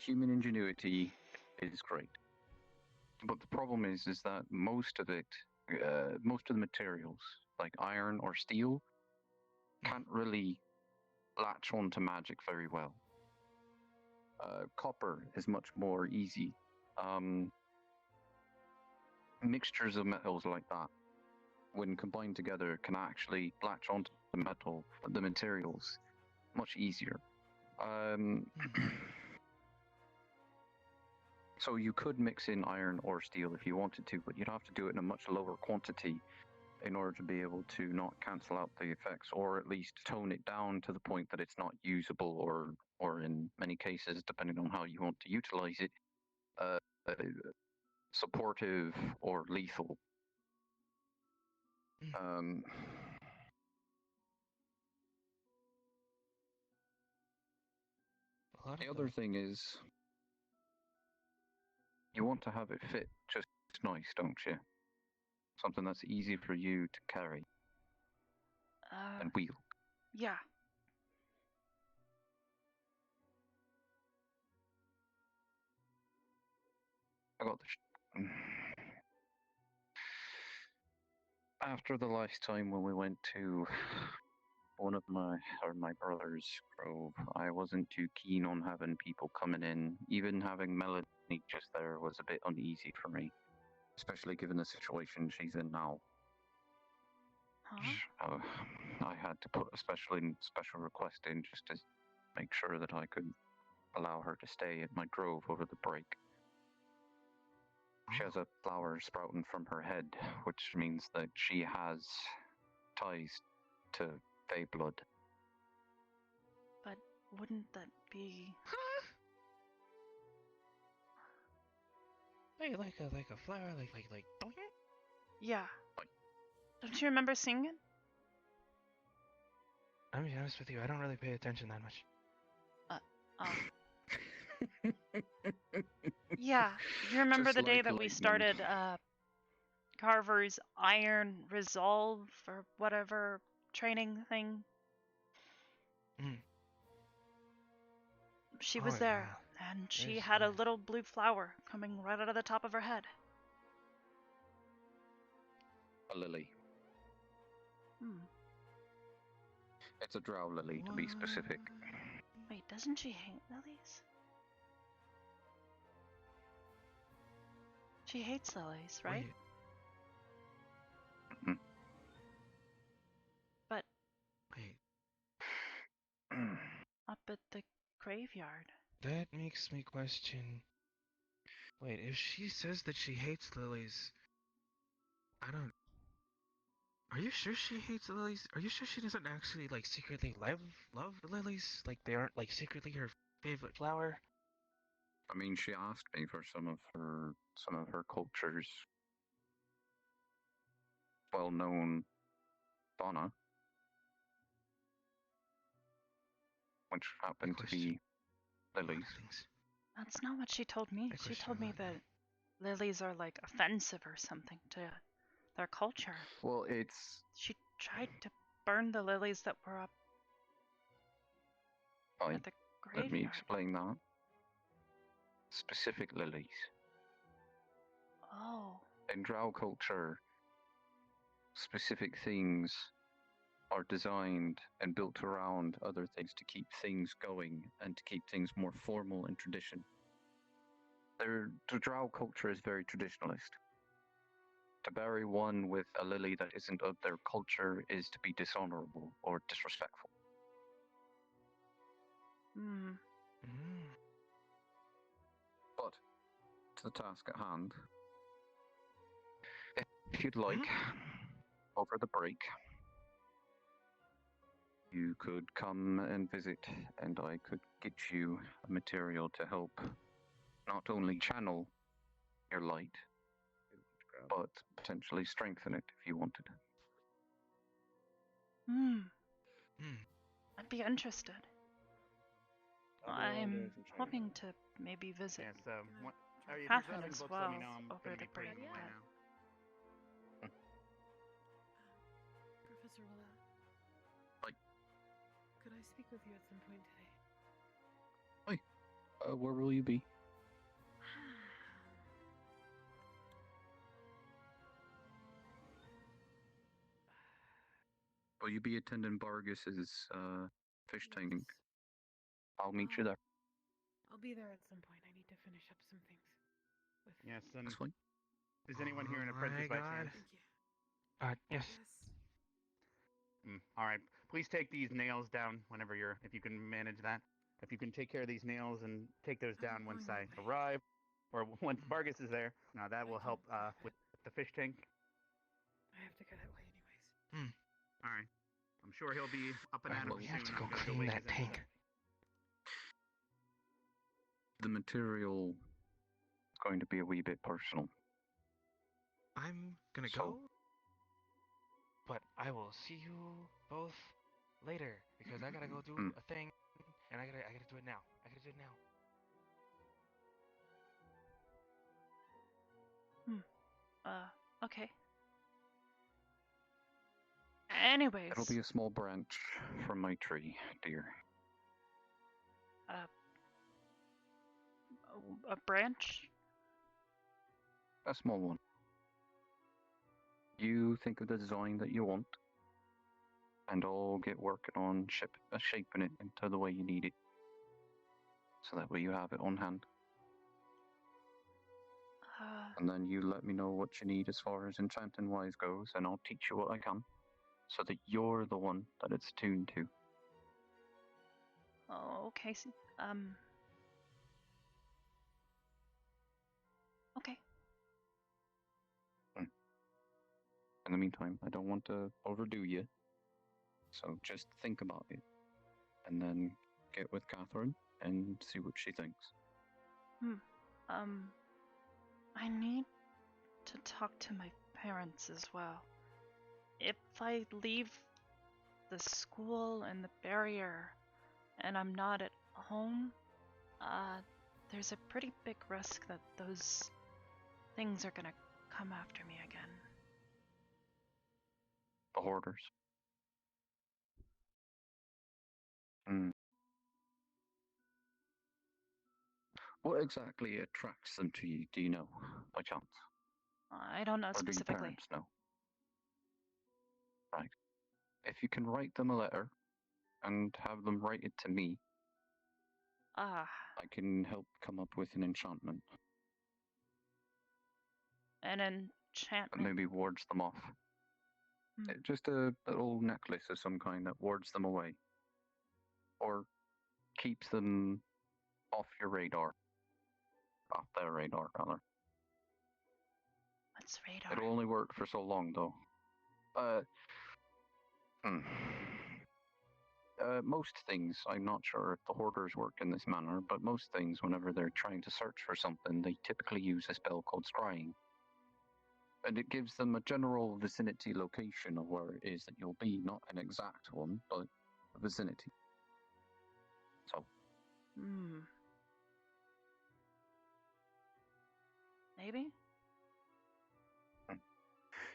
Human ingenuity is great. But the problem is that most of it, most of the materials, like iron or steel, can't really latch onto magic very well. Copper is much more easy. Mixtures of metals like that, when combined together, can actually latch onto the materials, much easier. So you could mix in iron or steel if you wanted to, but you'd have to do it in a much lower quantity in order to be able to not cancel out the effects, or at least tone it down to the point that it's not usable, or in many cases, depending on how you want to utilize it, supportive or lethal. The other thing is, you want to have it fit just nice, don't you? Something that's easy for you to carry and wield. Yeah. I got this. After the last time when we went to one of my brother's grove, I wasn't too keen on having people coming in. Even having Melanie just there was a bit uneasy for me, especially given the situation she's in now. I had to put a special request in just to make sure that I could allow her to stay at my grove over the break. She has a flower sprouting from her head, which means that she has ties to Fey blood. But wouldn't that be... Wait, like a flower, like. Yeah. Don't you remember seeing it? I'm gonna be honest with you, I don't really pay attention that much. Yeah, you remember Just the day like that we lightning. started Carver's Iron Resolve or whatever training thing? She was there, and she had a little blue flower coming right out of the top of her head. A lily. It's a drow lily, to be specific. Wait, doesn't she hate lilies? She hates lilies, right? Mm-hmm. But wait, up at the graveyard. That makes me question. Wait, if she says that she hates lilies, I don't. Are you sure she hates lilies? Are you sure she doesn't actually like secretly love lilies? Like they aren't like secretly her favorite flower? I mean, she asked me for some of her culture's well-known fauna, which happened to be lilies. That's not what she told me. She told me that lilies are like offensive or something to their culture. Well, it's... She tried to burn the lilies that were up at the graveyard. Let me explain that. Specific lilies. Oh. In drow culture, specific things are designed and built around other things to keep things going and to keep things more formal in tradition. The drow culture is very traditionalist. To bury one with a lily that isn't of their culture is to be dishonorable or disrespectful. But to the task at hand, if you'd like, over the break, You could come and visit, and I could get you a material to help not only channel your light, but potentially strengthen it if you wanted. I'd be interested. I'm hoping to maybe visit Catherine as well over the break. Professor Willett. Hi. Could I speak with you at some point today? Where will you be? Will you be attending Bargis's fish tank? I'll meet you there. I'll be there at some point. I need to finish up some things. Yes, That's fine. Is anyone here an apprentice by chance? Yes. All right. Please take these nails down whenever if you can manage that. If you can take care of these nails and take those down once I arrive, or once Bargis is there, now that will help with the fish tank. I have to go that way anyways. All right. I'm sure he'll be up and at it soon. We have to go I'm gonna clean wake that his engine tank. The material is going to be a wee bit personal. I'm gonna go, but I will see you both later because I gotta go do a thing, and I gotta do it now. I gotta do it now. Okay. Anyways. It'll be a small branch from my tree, dear. A branch? A small one. You think of the design that you want, and I'll get working on shaping it into the way you need it. So that way you have it on hand. And then you let me know what you need as far as enchanting wise goes, and I'll teach you what I can, so that you're the one that it's tuned to. Oh, okay. Okay. In the meantime, I don't want to overdo you, so just think about it, and then get with Catherine and see what she thinks. I need to talk to my parents as well. If I leave the school and the barrier and I'm not at home, there's a pretty big risk that those things are gonna come after me again. The hoarders. What exactly attracts them to you, do you know, by chance? I don't know specifically. Or do your parents know? Right. If you can write them a letter and have them write it to me, I can help come up with an enchantment. An enchantment? That maybe wards them off. Just a little necklace of some kind that wards them away. Or keeps them off your radar. Off their radar, rather. What's radar? It'll only work for so long, though. Most things, I'm not sure if the hoarders work in this manner, but most things, whenever they're trying to search for something, they typically use a spell called Scrying. And it gives them a general vicinity location of where it is that you'll be, not an exact one, but a vicinity. So. Maybe?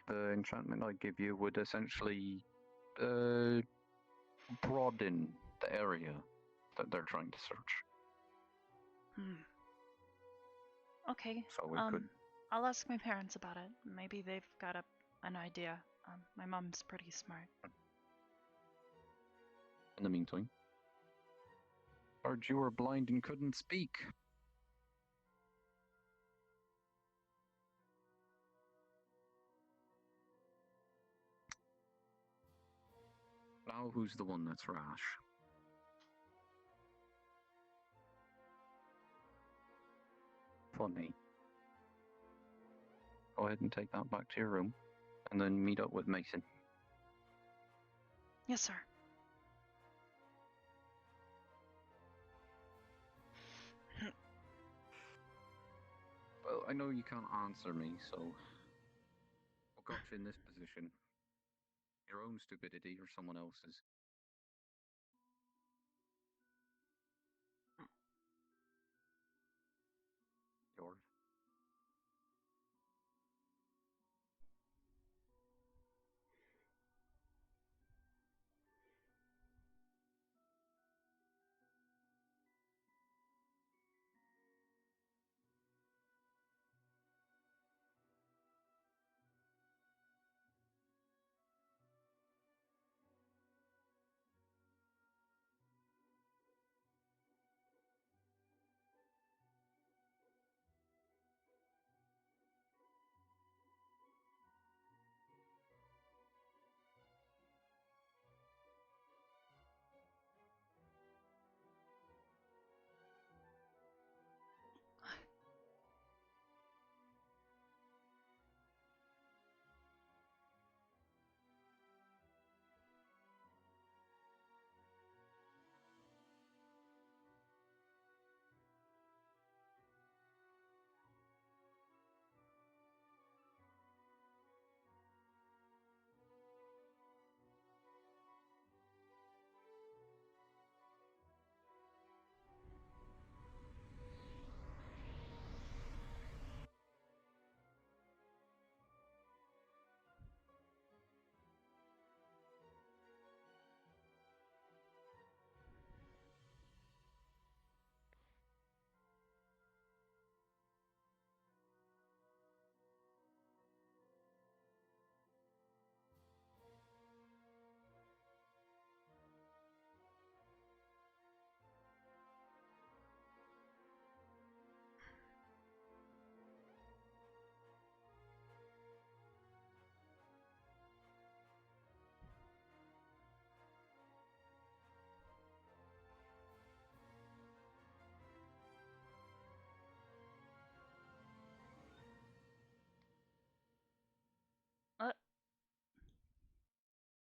The enchantment I give you would essentially broaden the area that they're trying to search. Okay. So we could. I'll ask my parents about it. Maybe they've got an idea. My mom's pretty smart. In the meantime, heard you were blind and couldn't speak. Now who's the one that's rash? Funny. Go ahead and take that back to your room, and then meet up with Mason. Yes, sir. Well, I know you can't answer me, so what got you in this position? Your own stupidity or someone else's? Yours.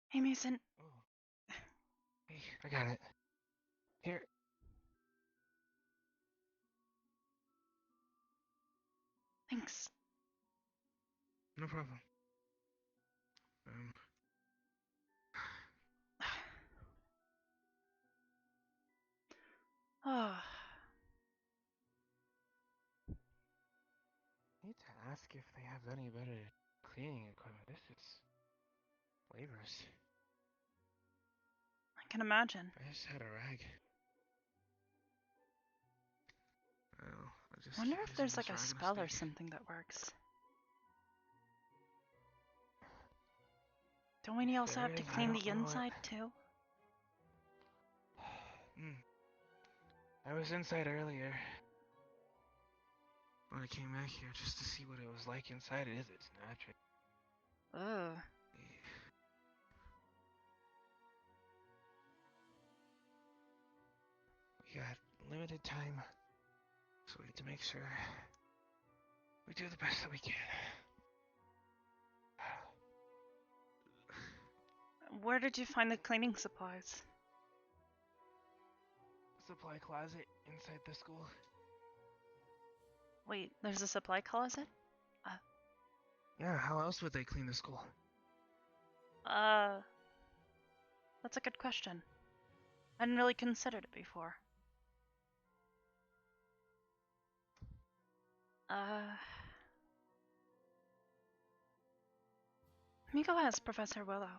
Hey, Mason. Oh. Hey, I got it. Here. Thanks. No problem. Oh. I need to ask if they have any better cleaning equipment. This is laborious. I can imagine. I just had a rag. Well, I'll just Wonder keep if using there's this like a rag on spell or stick. something that works. Don't we also There have to is, I clean don't the know it. inside too? I was inside earlier. When I came back here just to see what it was like inside, it's natural. Ugh. We got limited time, so we need to make sure we do the best that we can. Where did you find the cleaning supplies? Supply closet inside the school. Wait, there's a supply closet? Yeah, how else would they clean the school? That's a good question. I hadn't really considered it before. Let me go ask Professor Willow.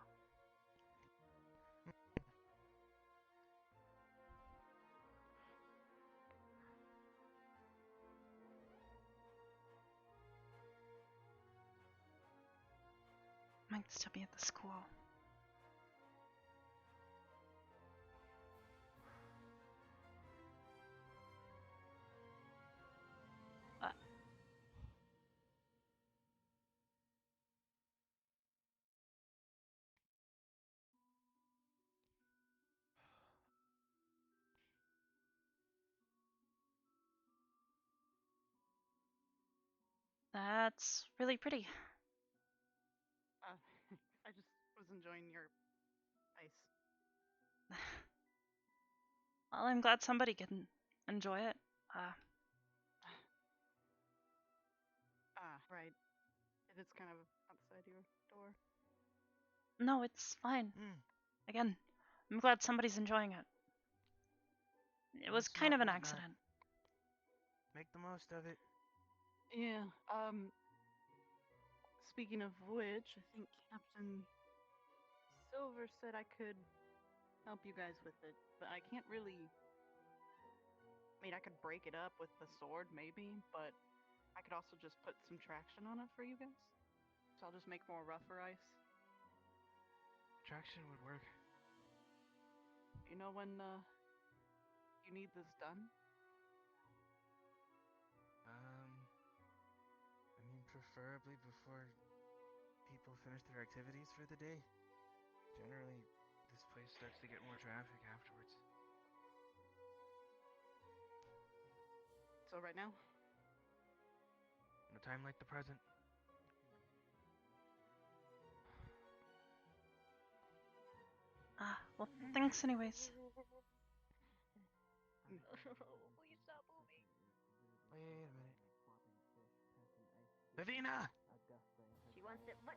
Might still be at the school. That's really pretty. I just was enjoying your ice. Well, I'm glad somebody can enjoy it. it's kind of outside your door. No, it's fine. Again, I'm glad somebody's enjoying it. It was kind of an accident. Make the most of it. Yeah. Speaking of which, I think Captain Silver said I could help you guys with it, but I can't really. I mean, I could break it up with the sword, maybe, but I could also just put some traction on it for you guys. So I'll just make more rougher ice. Traction would work. You know when you need this done? I mean, preferably before people finish their activities for the day. Generally, this place starts to get more traffic afterwards. So right now? In a time like the present. Well, thanks anyways. Please stop moving. Wait a minute. Lavina! She wants to. What?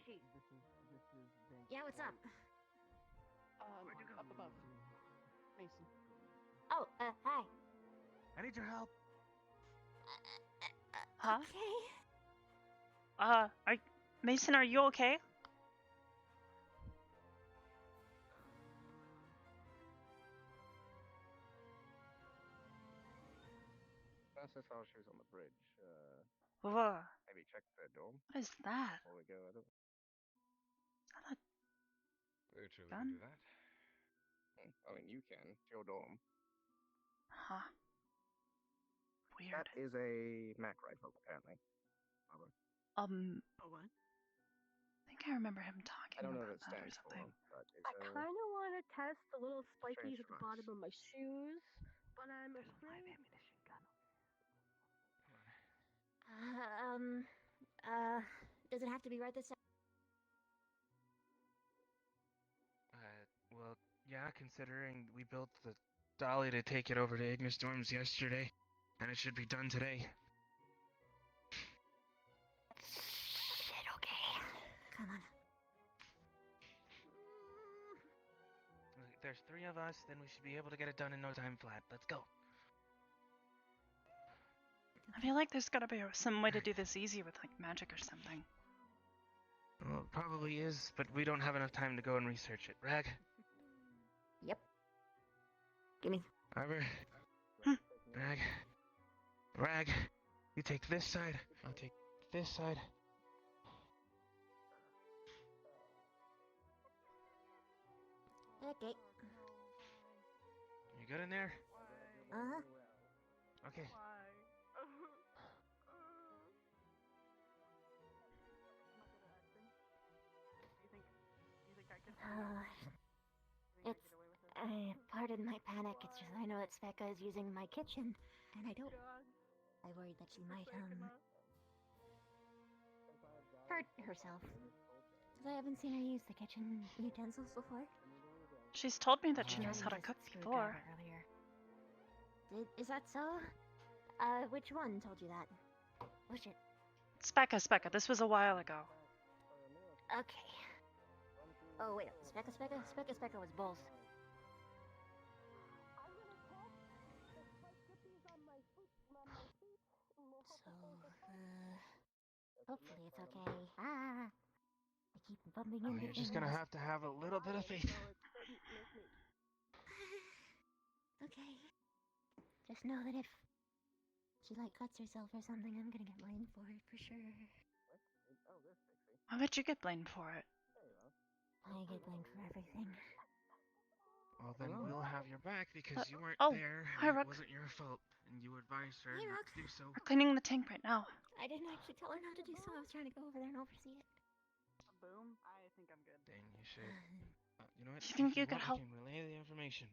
Sushi. Yeah, what's up? Up above. Mason. Oh, hi. I need your help. Huh? Okay. Mason, are you okay? Francis saw she was on the bridge. Whoa. Maybe check the dome. What is that? Before we go, I don't. Virtually Gun? do that. I mean, you can. It's your dome. Huh. Weird. That is a Mac rifle, apparently. Arbor. A what? I think I remember him talking I don't know about what it that or stands for, something. but it's I a kind of want to test the little spikies strange at the device. bottom of my shoes, but I'm afraid. Does it have to be right this time? Well, yeah, considering we built the dolly to take it over to Ignis Dorms yesterday, and it should be done today. Shit, okay. Come on. If there's 3 of us, then we should be able to get it done in no time flat. Let's go. I feel like there's gotta be some way to do this easy with, like, magic or something. Well, it probably is, but we don't have enough time to go and research it. Rag? Yep. Gimme. Arbor? Rag? Rag? You take this side, I'll take this side. Okay. You good in there? Uh-huh. Okay. It's, pardon my panic, it's just I know that Sveka is using my kitchen, and I worried that she might, hurt herself. Because I haven't seen her use the kitchen utensils before. She's told me that she knows how to cook before. Is that so? Which one told you that? Oh shit. Specca, this was a while ago. Okay. Oh wait, Specca was both. So, hopefully it's okay. I keep bumping into You're just gonna have to have a little bit of faith. Okay. Just know that if she, like, cuts herself or something, I'm gonna get blamed for it, for sure. Why would you get blamed for it? I get blamed for everything. Well, then we'll have your back because you weren't there. Hi, And it Rook. wasn't your fault, and you advised her Hey, not Rook. to do so. We're cleaning the tank right now. I didn't actually tell her not to do so. I was trying to go over there and oversee it. Boom. I think I'm good. Then you should. You know what? Do you think If you could want, help? I can relay the information.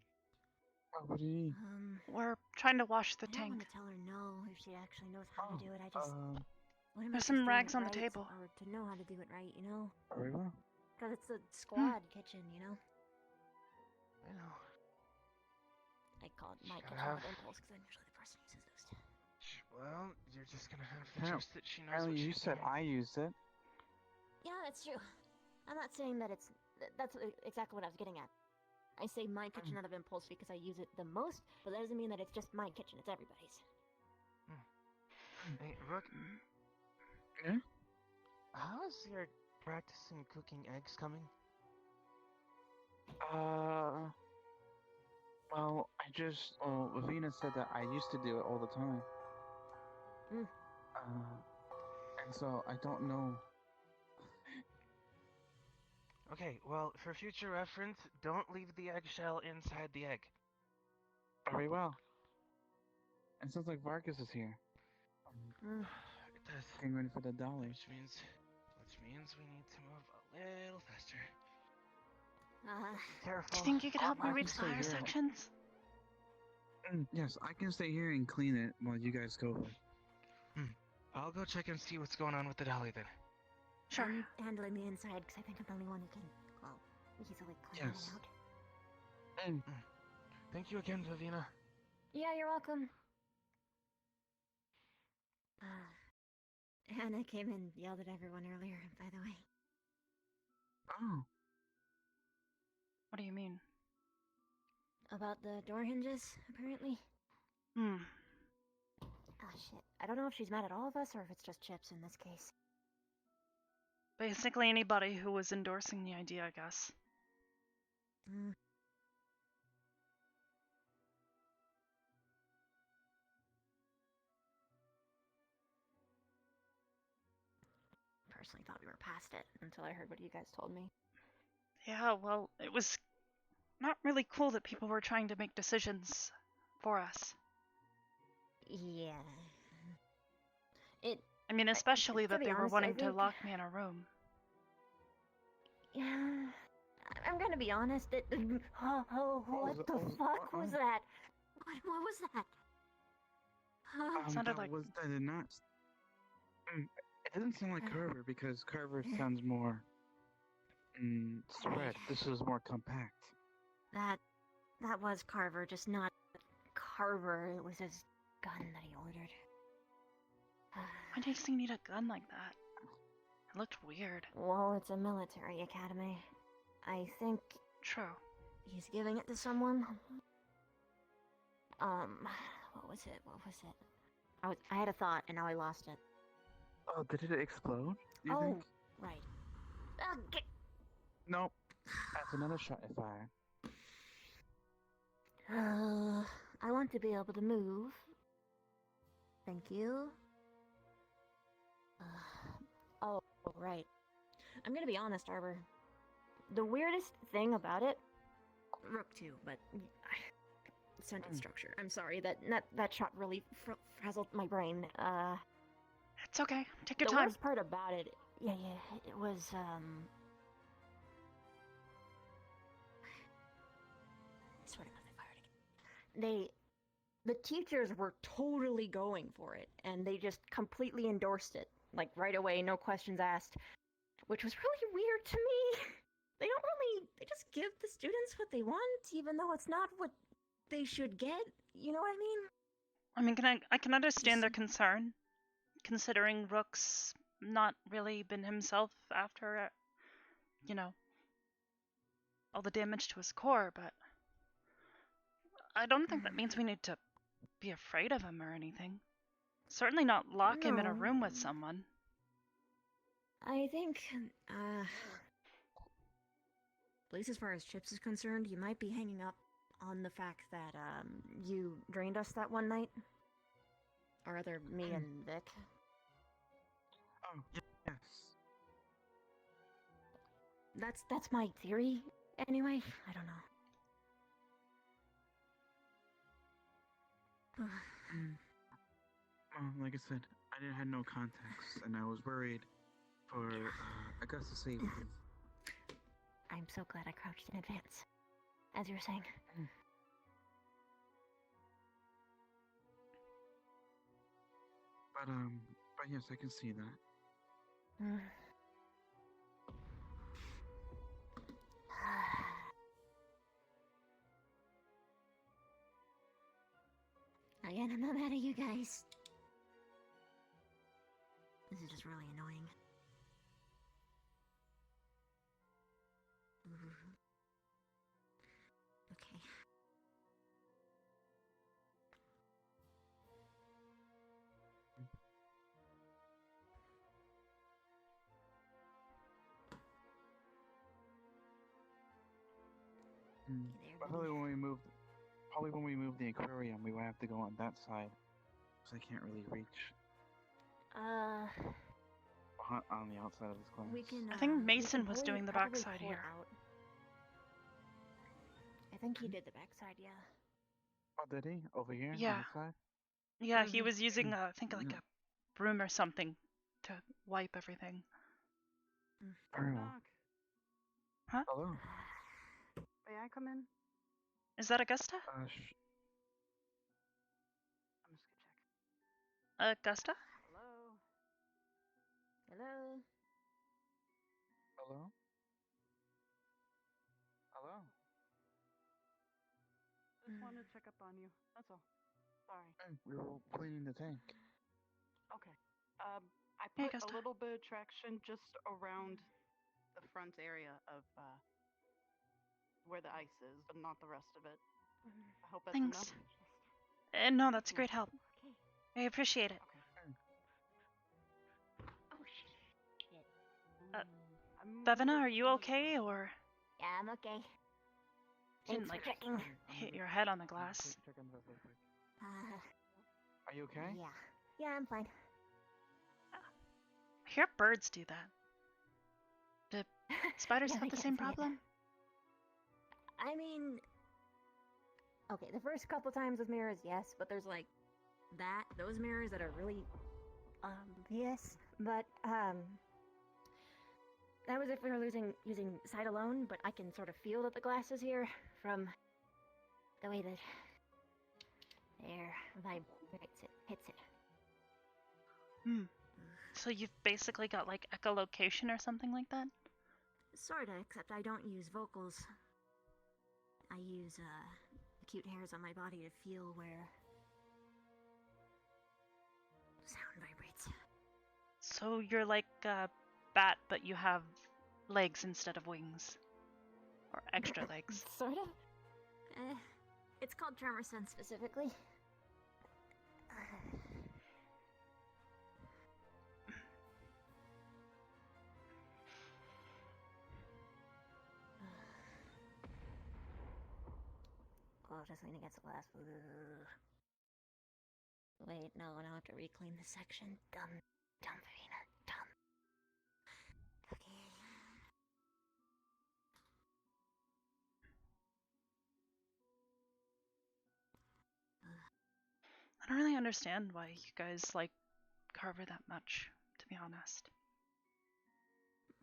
We're trying to wash the I don't want tank. to tell her no if she actually knows how to do it. I just want to make There's sure some she's rags doing on it the right, table. or to know how to do it right, you know? Arriba? Because it's a squad kitchen, you know? I know. I call it my Gotta kitchen have- with impulse because I'm usually the person who uses those. Well, you're just gonna have to No, trust that she knows what apparently you she's said doing. I used it. Yeah, that's true. I'm not saying that it's... That's exactly what I was getting at. I say my kitchen out of impulse because I use it the most, but that doesn't mean that it's just my kitchen, it's everybody's. Hey, Rook. Yeah? How's your practicing cooking eggs coming? Well, Lavina said that I used to do it all the time. And so I don't know. Okay, well, for future reference, don't leave the eggshell inside the egg. Very well. It sounds like Vargas is here. It does. Getting ready for the dolly. Which means we need to move a little faster. Careful. Do you think you could help me I reach can the stay higher here. sections? Yes, I can stay here and clean it while you guys go. I'll go check and see what's going on with the dolly then. Sure. I'm handling the inside because I think I'm the only one who can, well, easily clean Yes. it out. Thank you again, Vivina. Yeah, you're welcome. Hannah came and yelled at everyone earlier, by the way. Oh. What do you mean? About the door hinges, apparently. Ah, shit. I don't know if she's mad at all of us or if it's just Chips in this case. Basically anybody who was endorsing the idea, I guess. Personally thought we were past it until I heard what you guys told me. Yeah, well, it was not really cool that people were trying to make decisions for us. Yeah. I mean, especially that be they were honest, wanting I to think- lock me in a room. Yeah. I'm gonna be honest, what the fuck was that? What was that? Sounded that like... I did not. It didn't sound like Carver because Carver sounds more spread. This was more compact. That was Carver, just not Carver. It was his gun that he ordered. Why does he need a gun like that? It looked weird. Well, it's a military academy. I think... True. He's giving it to someone. What was it? I had a thought, and now I lost it. Oh, did it explode? You think? Right. Nope. That's another shot at fire. I want to be able to move. Thank you. Right. I'm gonna be honest, Arbor. The weirdest thing about it... Rook too, but... Sentence structure. I'm sorry, that shot really frazzled my brain. It's okay. Take your the time. worst part about it... Yeah, it was, I swear to God, they fired again. The teachers were totally going for it, and they just completely endorsed it. Like, right away, no questions asked. Which was really weird to me. They just give the students what they want, even though it's not what they should get. You know what I mean? I mean, I can understand their concern, considering Rook's not really been himself after, all the damage to his core, but I don't think that means we need to be afraid of him or anything. Certainly not lock him in a room with someone. I think, at least as far as Chips is concerned, you might be hanging up on the fact that, you drained us that one night. Or rather, me and Vic. Oh, yes. That's my theory, anyway. I don't know. Like I said, I had no context, and I was worried for Augusta's safety. I'm so glad I crouched in advance, as you were saying. But yes, I can see that. Again, I'm not mad at you guys. just really annoying. Okay. Probably when we move the aquarium, we will have to go on that side, because I can't really reach on the outside of this glass. We can. I think Mason we can was doing the probably backside pull it here. out. I think he did the backside, yeah. Oh, did he? Over here? Yeah. On this side? Yeah, he was using, I think, like a broom or something to wipe everything. Very well. Huh? Hello? May I come in? Is that Augusta? I'm just gonna check. Augusta? Hello? Hello? Hello? Hello? Just wanted to check up on you. That's all. Sorry. We were cleaning the tank. Okay. I Hey, put Augusta. a little bit of traction just around the front area of where the ice is, but not the rest of it. I hope that's Thanks. enough. No, that's great help. I appreciate it. Oh, shit. Bevina, are you okay, or Yeah, I'm okay. you didn't, Thanks like, for checking. hit your head on the glass? Are you okay? Yeah. Yeah, I'm fine. I hear birds do that. Do spiders Yeah, have they the same can see it. problem? I mean, okay, the first couple times with mirrors, yes, but there's like those mirrors that are really obvious. But that was if we were using sight alone. But I can sort of feel that the glass is here from the way that air vibrates it, hits it. So you've basically got, like, echolocation or something like that? Sorta, except I don't use vocals. I use acute hairs on my body to feel where sound vibrates. So you're like a bat, but you have legs instead of wings. Or extra legs. Sort of. It's called tremor sense specifically. Oh, just lean against the glass. Ugh. Wait, no, now I have to reclaim the section. Dumb Verena, dumb. Okay. I don't really understand why you guys like Carver that much, to be honest.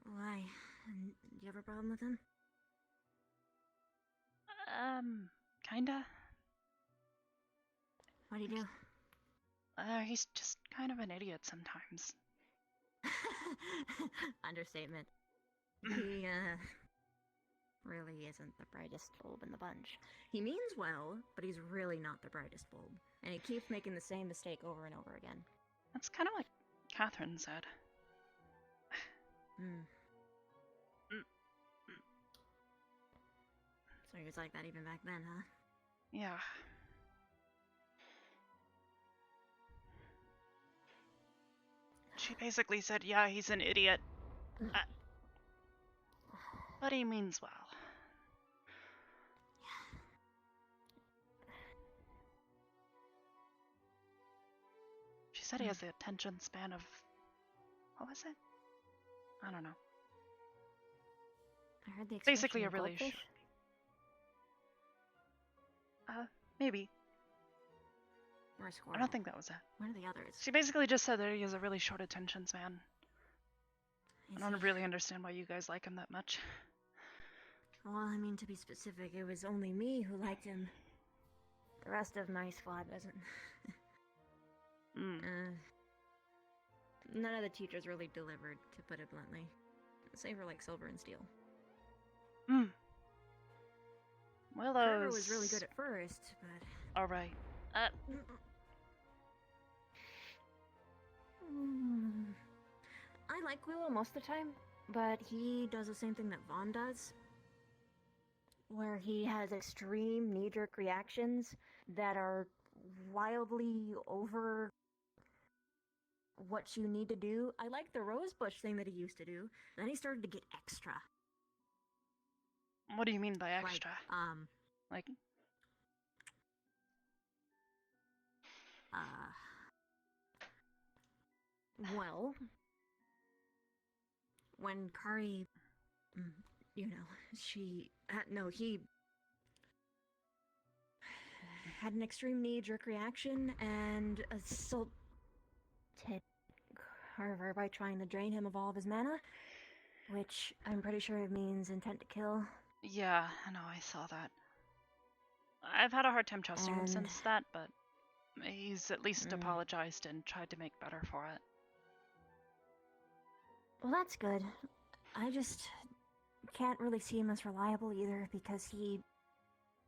Why? Do you have a problem with him? Kinda. What'd he do? He's just kind of an idiot sometimes. Understatement. He, really isn't the brightest bulb in the bunch. He means well, but he's really not the brightest bulb. And he keeps making the same mistake over and over again. That's kind of what Catherine said. So he was like that even back then, huh? Yeah. She basically said, yeah, he's an idiot. But he means well. She said he has the attention span of... What was it? I don't know. I heard the Basically a expression really goldfish. Maybe. Or a squirrel. I don't think that was it. What are the others? She basically just said that he has a really short attention span. I don't really understand why you guys like him that much. Well, I mean, to be specific, it was only me who liked him. The rest of my squad doesn't. None of the teachers really delivered, to put it bluntly. Save for, like, Silver and Steel. Willow's... Trevor was really good at first, but... Alright. I like Willow most of the time, but he does the same thing that Vaughn does, where he has extreme knee-jerk reactions that are wildly over what you need to do. I like the rosebush thing that he used to do, then he started to get extra. What do you mean by extra? Like, well, when Kari, you know, he had an extreme knee-jerk reaction and assaulted Carver by trying to drain him of all of his mana, which I'm pretty sure means intent to kill. Yeah, I know, I saw that. I've had a hard time trusting him since that, but he's at least apologized and tried to make better for it. Well, that's good. I just can't really see him as reliable either, because he,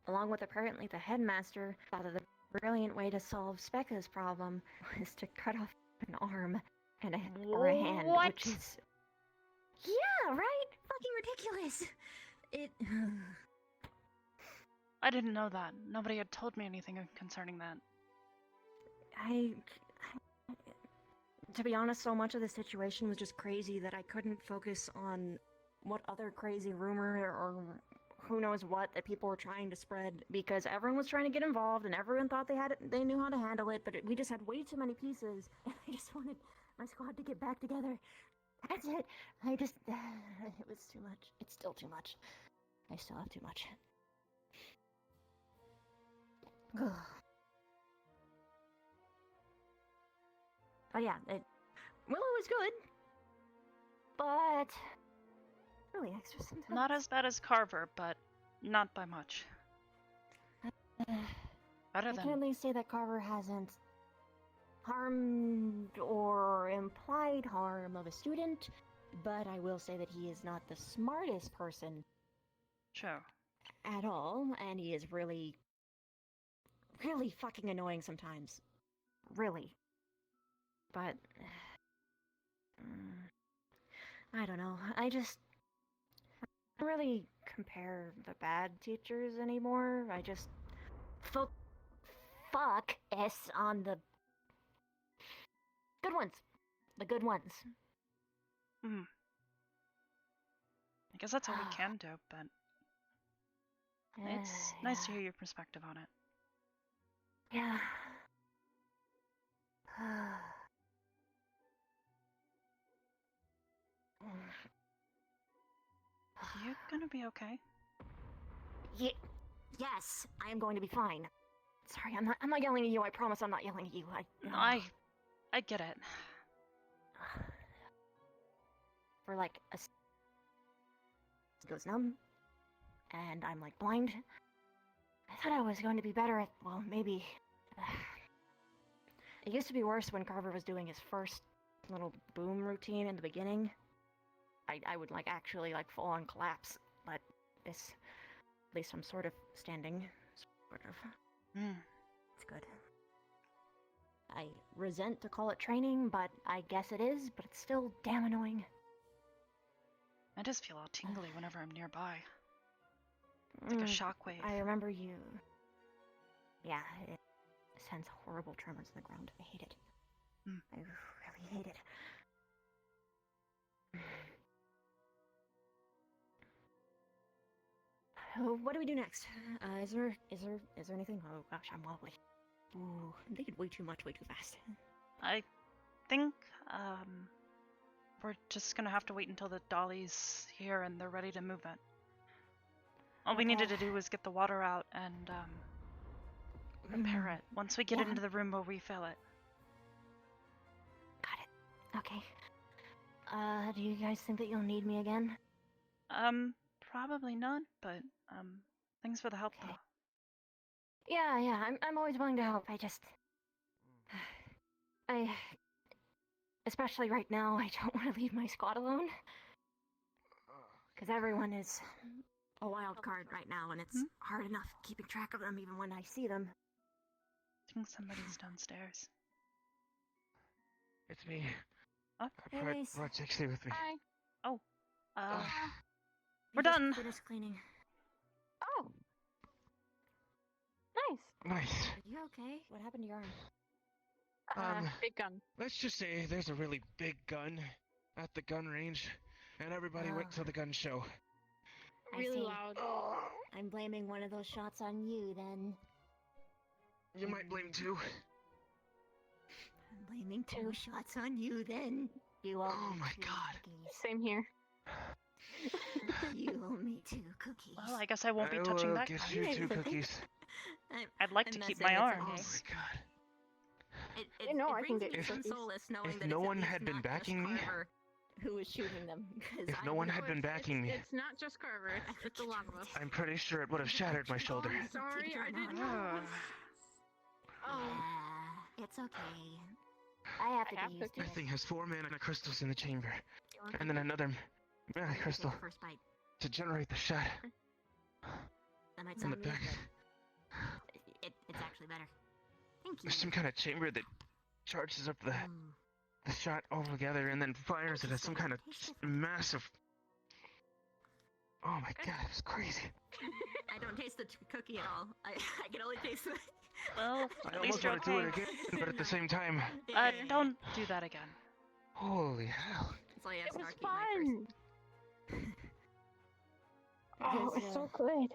along with apparently the headmaster, thought of the brilliant way to solve Specca's problem was to cut off an arm and or a hand, which is... Yeah, right? Fucking ridiculous! I didn't know that. Nobody had told me anything concerning that. To be honest, so much of the situation was just crazy that I couldn't focus on what other crazy rumor or who knows what that people were trying to spread, because everyone was trying to get involved and everyone thought they knew how to handle it, but we just had way too many pieces, and I just wanted my squad to get back together. That's it. It was too much. It's still too much. I still have too much. But yeah, Willow is good, but really extra sometimes. Not as bad as Carver, but not by much. I can at least say that Carver hasn't harmed or implied harm of a student, but I will say that he is not the smartest person. Sure. At all, and he is really, really fucking annoying sometimes. Really. But I don't know. I don't really compare the bad teachers anymore. I just focus on the good ones. The good ones. I guess that's all we can do, but it's nice to hear your perspective on it. Yeah. You gonna be okay? Yes, I am going to be fine. Sorry, I'm not yelling at you. I promise I'm not yelling at you. I get it. For like goes numb, and I'm like blind. I thought I was going to be better at, well, maybe. It used to be worse when Carver was doing his first little boom routine in the beginning. I would like actually like full on collapse, but this, at least I'm sort of standing, sort of. It's good. I resent to call it training, but I guess it is, but it's still damn annoying. I just feel all tingly whenever I'm nearby. It's like a shockwave. I remember you. Yeah, it sends horrible tremors in the ground. I hate it. I really hate it. What do we do next? Is there anything? Oh gosh, I'm wobbly. Ooh, I'm thinking way too much, way too fast. I think, we're just gonna have to wait until the dolly's here and they're ready to move it. All we needed to do was get the water out and, repair it. Once we get it into the room, we'll refill it. Got it. Okay. Do you guys think that you'll need me again? Probably not, but, thanks for the help, though. Yeah, I'm always willing to help. Especially right now, I don't want to leave my squad alone. Because everyone is a wild card right now, and it's hard enough keeping track of them even when I see them. I think somebody's downstairs. It's me. Oh, Brought Jixie with me. Hi. oh. I We're just done. finished cleaning. Oh. Nice. Nice. Are you okay? What happened to your arm? Big gun. Let's just say there's a really big gun at the gun range, and everybody went to the gun show. Really see. loud. I'm blaming one of those shots on you, then. You might blame two. I'm blaming two shots on you, then. You owe Oh me my 2 god. cookies. Same here. You owe me 2 cookies. Well, I guess I won't be touching that Get gun. you 2 cookies. I'd like to keep my arms. Oh my god. It I brings can me get some cookies. solace knowing If that no it's at one least had been not just backing me, Carver who was shooting them. if no one had been backing me, It's not just Carver. It's a lot of us. I'm pretty sure it would have shattered my shoulder. I'm sorry, I didn't know. Oh. Yeah, it's okay. I have to get used to That it. thing has 4 mana crystals in the chamber, and then another mana crystal Take the first bite. to generate the shot. That might In the sound weird, back. but it's actually better. Thank you. There's some kind of chamber that charges up the shot altogether and then fires it as some kind of massive. Oh my god, it's crazy. I don't taste the cookie at all. I can only taste the. Well, I at least almost you're want to do it okay. again, but at the same time, Don't do that again. holy hell. It's like It was fun. Oh, Because, it's so good.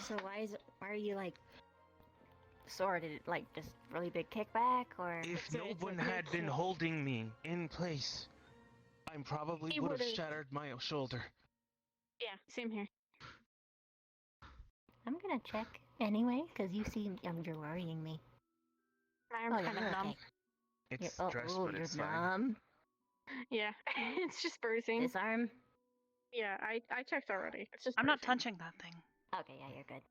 So why are you like sore? Did it like just really big kickback or? If no one had been holding me in place, I probably He would have would've- shattered my shoulder. Yeah, same here. I'm gonna check anyway, because you seem you're worrying me. I'm Oh, kind of you're numb. okay. It's You're- stress, oh, but you're it's fine. numb. Yeah, it's just bruising. This arm? Yeah, I checked already. It's just I'm not bruising. touching that thing. Okay, yeah, you're good.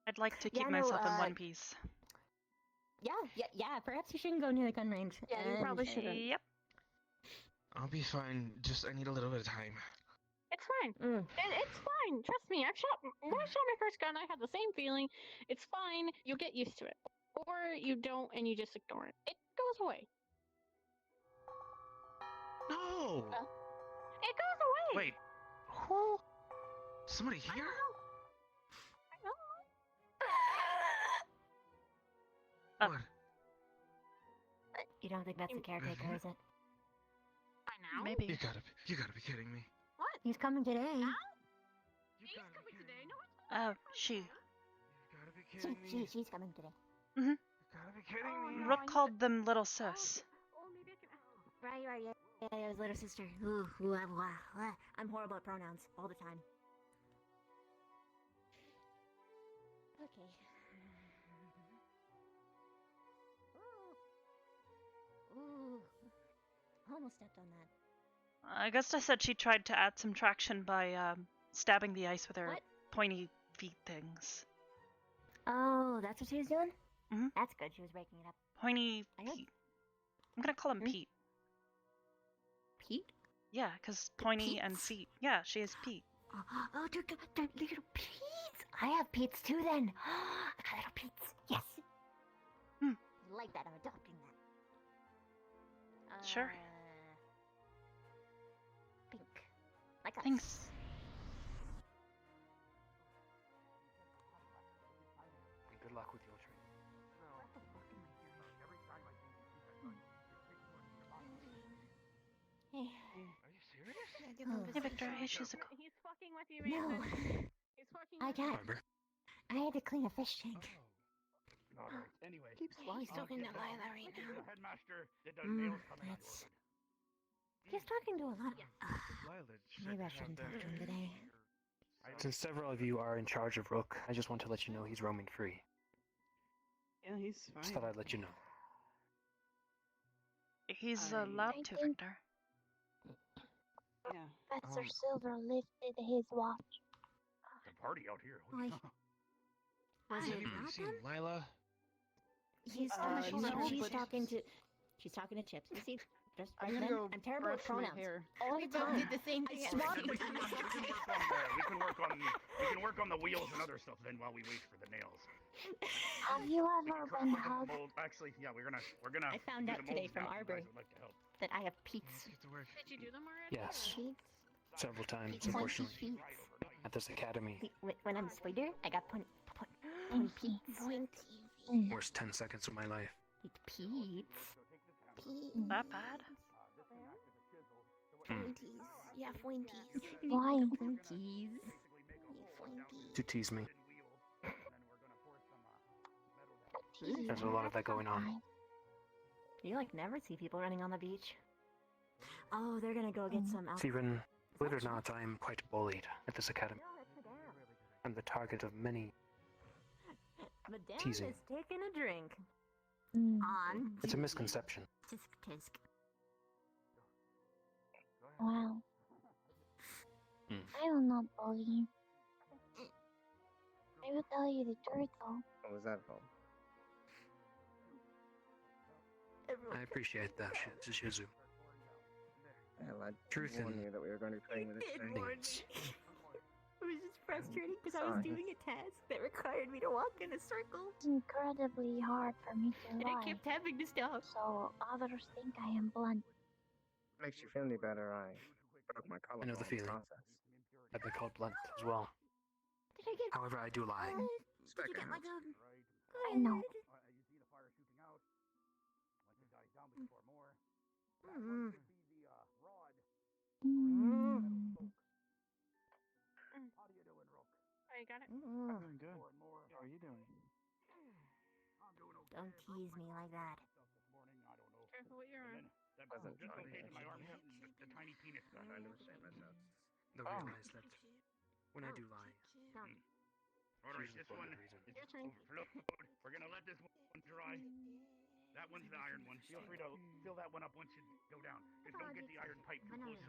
I'd like to Yeah, keep no, myself in one piece. Yeah. Perhaps you shouldn't go near the gun range. Yeah, you probably shouldn't. Yep. I'll be fine. Just I need a little bit of time. It's fine. It's fine. Trust me. When I shot my first gun, I had the same feeling. It's fine. You'll get used to it. Or you don't and you just ignore it. It goes away. No. It goes away. Wait. Who? Somebody here? Uh, What? You don't think that's the caretaker, is it? By now? Maybe. You gotta be kidding me. What? He's coming today. He's coming today. No, it's She. You gotta be kidding me. She's coming today. You gotta be kidding me. Rook called them little sis. Oh, maybe I can ask. Right, yeah, his little sister. I'm horrible at pronouns all the time. Okay. Ooh. Almost stepped on that. Augusta said she tried to add some traction by stabbing the ice with her What? pointy feet things. Oh, that's what she was doing? Mhm. That's good, she was breaking it up. Pointy I heard- Pete. I'm gonna call him Pete. Pete? Yeah, because pointy and Pete's? feet. Yeah, she is Pete. Oh, they're little Pete's. I have Pete's too then. I got little Pete's. Yes. Hmm. I like that, I'm adopting that. Sure. Pink. Like us. Thanks. Good luck with your training. Hey. Are you serious? Hey, Victor. Hey, Shizuko. He's fucking with you, No. Ethan. He's fucking I with you. got. I had to clean a fish tank. Alright, anyway. He's talking to Lila right now. Headmaster, did the nails come in? That's. He's talking to a lot. Maybe I Lila shouldn't talk to him today. Since several of you are in charge of Rook, I just want to let you know he's roaming free. Yeah, he's Just fine. thought I'd let you know. He's allowed to, Victor. Yeah. Professor Silver lifted his watch. The party out here. Like, was Have it you about seen them? Lila? She's no, she's but- talking to. She's talking to Chips. You see, just I'm right gonna then. go I'm terrible with brush my pronouns. hair. All the time. did the same thing. I swap We can work on the wheels and other stuff then while we wait for the nails. Have you ever been hugged? Mold. Actually, yeah, we're gonna. I found do out the today molds from now if you Arbor. guys would like to help. that I have Pete's. Did you do them already? Yes, Pete's? several times, Pete's unfortunately, Pete's. at this academy. When I'm a spider, I got plenty Pete's. Worst 10 seconds of my life. Pete's. That bad? Fuentes. Yeah, Fuentes. Why? Funkies. To tease me. There's a lot of that going on. You like never see people running on the beach. Oh, they're gonna go get some alcohol. Steven, believe it or not, I am quite bullied at this academy. I'm the target of many Madame teasing. is taking a drink. Mm. On. It's a misconception. Tisk tisk. Wow. Mm. I will not bully you. I will tell you the truth, though. What was that for? I appreciate that, Shizu. Well, I Truth warned in you that we were going to be playing with this thing. things. It was just frustrating because I was Sorry. doing a task that required me to walk in a circle. It's incredibly hard for me to And lie, I kept having to stop. so others think I am blunt. Makes you feel any better, I broke my collarbone. I know the feeling. Process. I've been called blunt as well. Did I get? However, I do lie. Did you get like a? I know. Mm. Mm. Oh, you got it? Mm. I'm doing good. How are you doing? Don't tease me like that. Careful what you're on. Wasn't trying to My arm shooting the tiny penis gun. trying to restrain myself. Though realize that when I do lie, All right, it's this for one good reason. is overflowed. We're gonna let this one dry. That one's the iron one. Feel free to fill that one up once you go down. Just don't get the iron pipe too close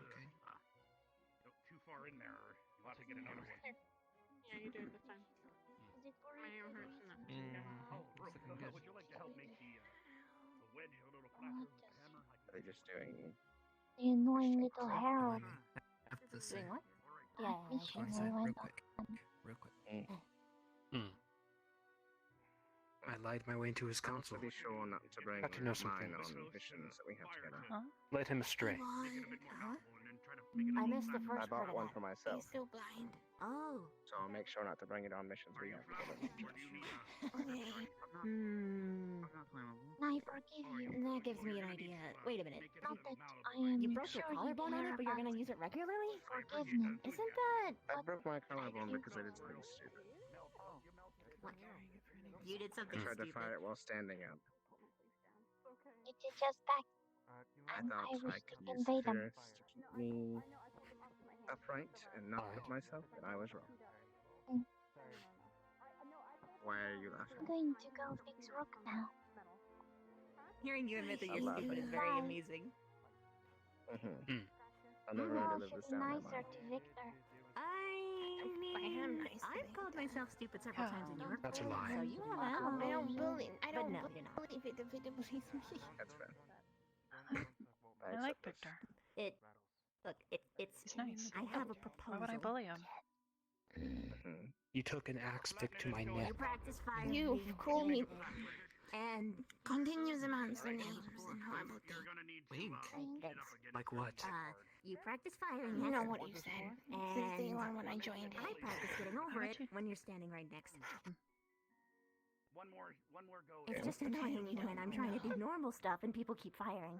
to too far in there, or you'll have to get another one. Here. Yeah, you do it this time. My arm hurts enough. Oh, Brooke, would you like to help make the wedge a little flatter with the hammer? They're just doing The annoying little Harold. I have to say, Doing what? Yeah, go mission inside we real went quick. on. Real quick. Mm. I lied my way into his council. To be sure not to bring Got to know something. mine on missions that we have together. Huh? Led him astray. Huh? I missed the I first part bought of one that. for myself, He's still blind. Oh. so I'll make sure not to bring it on missions we have together. Okay. Hmm. I'm not flammable. I forgive you. That gives me an idea. Wait a minute. Not that I am You broke sure your collarbone on care it, but you're about gonna use it regularly? forgiveness. Isn't that I broke my collarbone because I did something stupid. what? You did I something tried to stupid. fire it while standing up. It is just that I I thought wish I to could use convey them. fierce to keep me upright and not hurt myself, and I was wrong. Mm. Why are you I'm laughing? going to go fix Rook now. Hearing you admit that I'm you're stupid laughing. is very Bye. amusing. I'll never Now really live she's this down, am nicer I? to Victor. I am mean, nice I've today. called myself stupid several times and you were That's a cool, lie. so you have. I don't bully. I But don't no, you're not. bully Victor. Victor bullies me. That's fair. I like accept this. Victor. It. Look, it's. He's nice. I have a proposal. Why would I bully him? Mhm. You took an axe pick to my neck. You practice firing. You call me. And Continues amounts of names and horrible things. Wink. thanks. Like what? You practice firing. You at know it what you said. And Since day one when I joined I it. practice getting over How'd it you- when you're standing right next to me. One more go. It's just annoying when I'm trying to do normal stuff and people keep firing.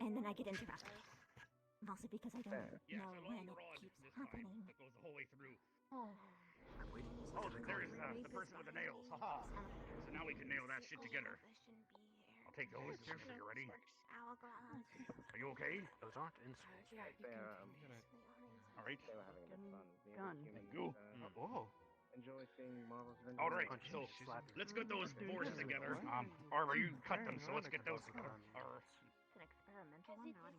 And then I get interrupted. Mostly because I don't Fair. know when it keeps happening. That goes the whole way through. Oh. Oh, there's the person with the nails. Haha. So now we can nail that shit together. I'll take those. Are you ready? Are you okay? Those aren't insults. They're, All right. they were having a bit of fun. Me and Gun. humans, Go. Oh. enjoy seeing Marvel's Avengers. All right, Punch so and slap. let's get those boards together. Arbor, you cut them, so let's get those together. It's an experimental one.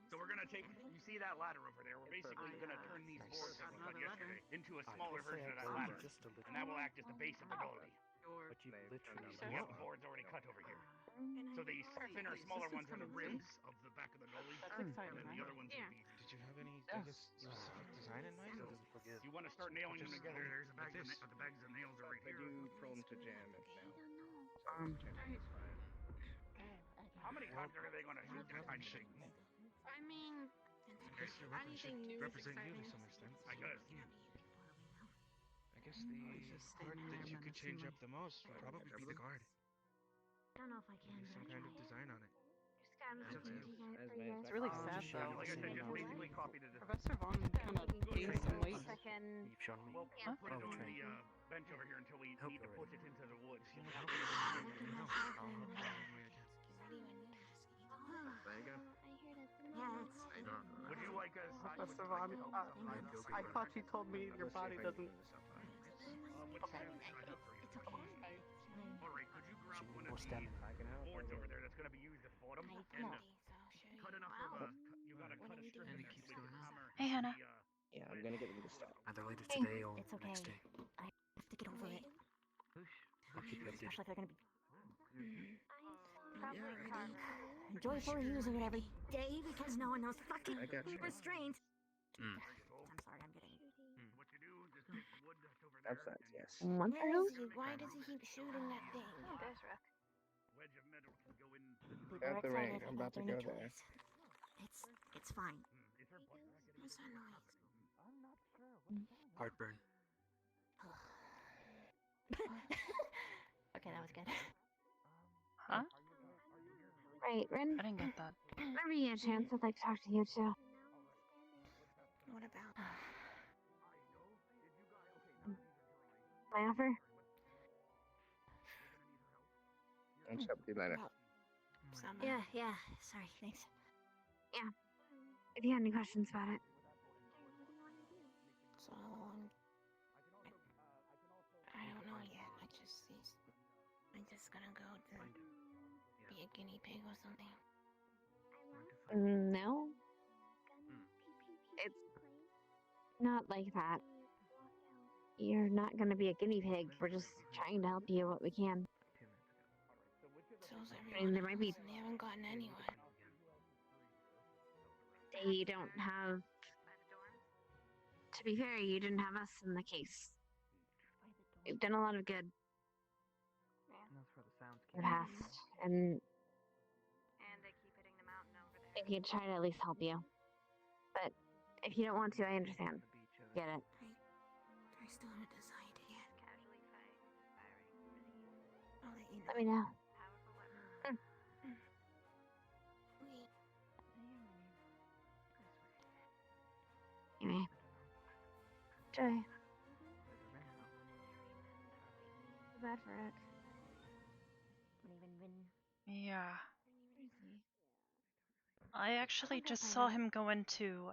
So we're gonna take, you see that ladder over there? We're basically gonna turn these boards that we cut yesterday into a smaller version of that ladder, and that will act as the base of the building. But you literally We have the boards already cut over here. So these thinner, smaller ones are the ribs of the back of the dolly, That's exciting, and then the right? other ones Yeah. will be. Did you have any specific design in mind? You want to start nailing them together? There's a bag the bags of nails are right They here. do prone to jam if now. Um, How many times are they gonna shoot that kind of thing? I mean, I guess your weapon should anything new is represent you to exciting. some extent. I guess. I guess the part that you could change up the most would probably be the guard. I don't know if I can, Maybe but some I'll kind try of it. design on it. It's up to you. It's really sad though. Like I said, just basically copy the. Professor Vaughn kind of gained some weight. Second. You've shown me. Well, Yeah. put it on train. the bench over here until we need to push it into the woods. There you go. There you go. Yeah, it's. Would you like a sign? Professor Vaughn, I thought you told me your body doesn't. What's okay. It's okay. All right, could you grab one of More the stamina. boards over there that's going to be used as bottom and cut enough of a. You got to cut a strip in there so we can hammer. Hey, Hannah. Yeah, I'm gonna get them to stop. Either later today or It's okay. next day. I have to get over it. I'll keep you updated. Especially if they're gonna be joyful using it every day because no one knows fucking I got you. restraints. Mm. I'm sorry, I'm getting. What you do, just take the wood that's over there. Outside, yes. What Where is he? Why does he keep shooting that thing? Oh, there's Rook. Wedge of metal can go in. People At are the ring. excited I'm about about to their go new there. toys. It's fine. Is her butt crack What's that noise? Heartburn. Okay, that was good. Huh? Right, Ren. I didn't get that. Whenever you get a chance, I'd like to talk to you too. What about? My offer? I'll chat with you later. Yeah. Sorry, thanks. Yeah. If you had any questions about it. So, I don't know yet. I'm just gonna go to be a guinea pig or something. No. It's not like that. You're not gonna be a guinea pig. We're just trying to help you what we can. So's I mean, there might be. else, and they haven't gotten anyone. They don't have. To be fair, you didn't have us in the case. You've done a lot of good That's where the sounds in the past, and they keep hitting the mountain over there. I think you'd try to at least help you. But if you don't want to, I understand. Get it. I still haven't decided yet. I'll let you know. Let me know. Anyway. Enjoy. Too bad for Rick. Yeah. I actually just saw him go into,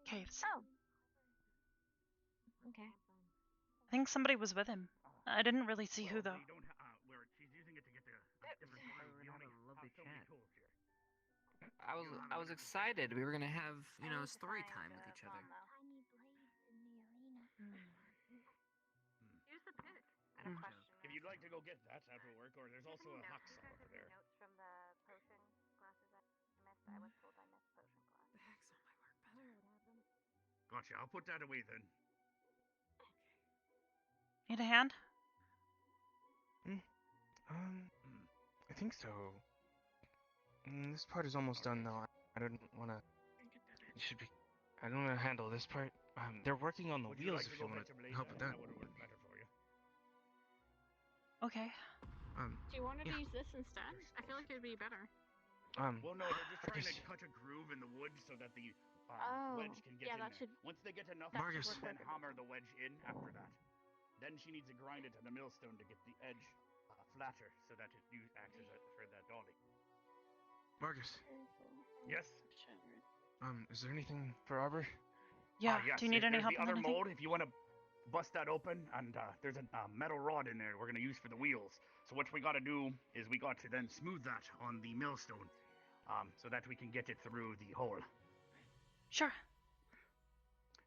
caves. Oh. Okay. I think somebody was with him. I didn't really see who, though. They don't where she's using it to get the different colors. We only have so many tools here. I was excited. We were gonna have, story time with each other. Here's the pick. And a question. If you'd like to go get that, that will work. Or there's also a hacksaw over there. Notes from the potion glasses I missed. I was told I missed potion glasses. The hacksaw might work better. Gotcha. I'll put that away then. Need a hand? I think so. This part is almost done though. I don't wanna. It should be. I don't wanna handle this part. They're working on the wheels if you wanna help with that. That would work better for you. Okay. Do you want to yeah. use this instead? I feel like it'd be better. Well, no, they're just trying to cut a groove in the wood so that the wedge can get in that there. should. Once they get enough, Marcus. then hammer the wedge in after that. Then she needs to grind it to the millstone to get the edge flatter so that it acts as for that dolly. Marcus. Yes. Is there anything for Arbor? Yeah. Yes, Do you need any there's help the with other anything? mold, if you want to bust that open, and there's a metal rod in there we're going to use for the wheels. So what we got to do is we got to then smooth that on the millstone, so that we can get it through the hole. Sure.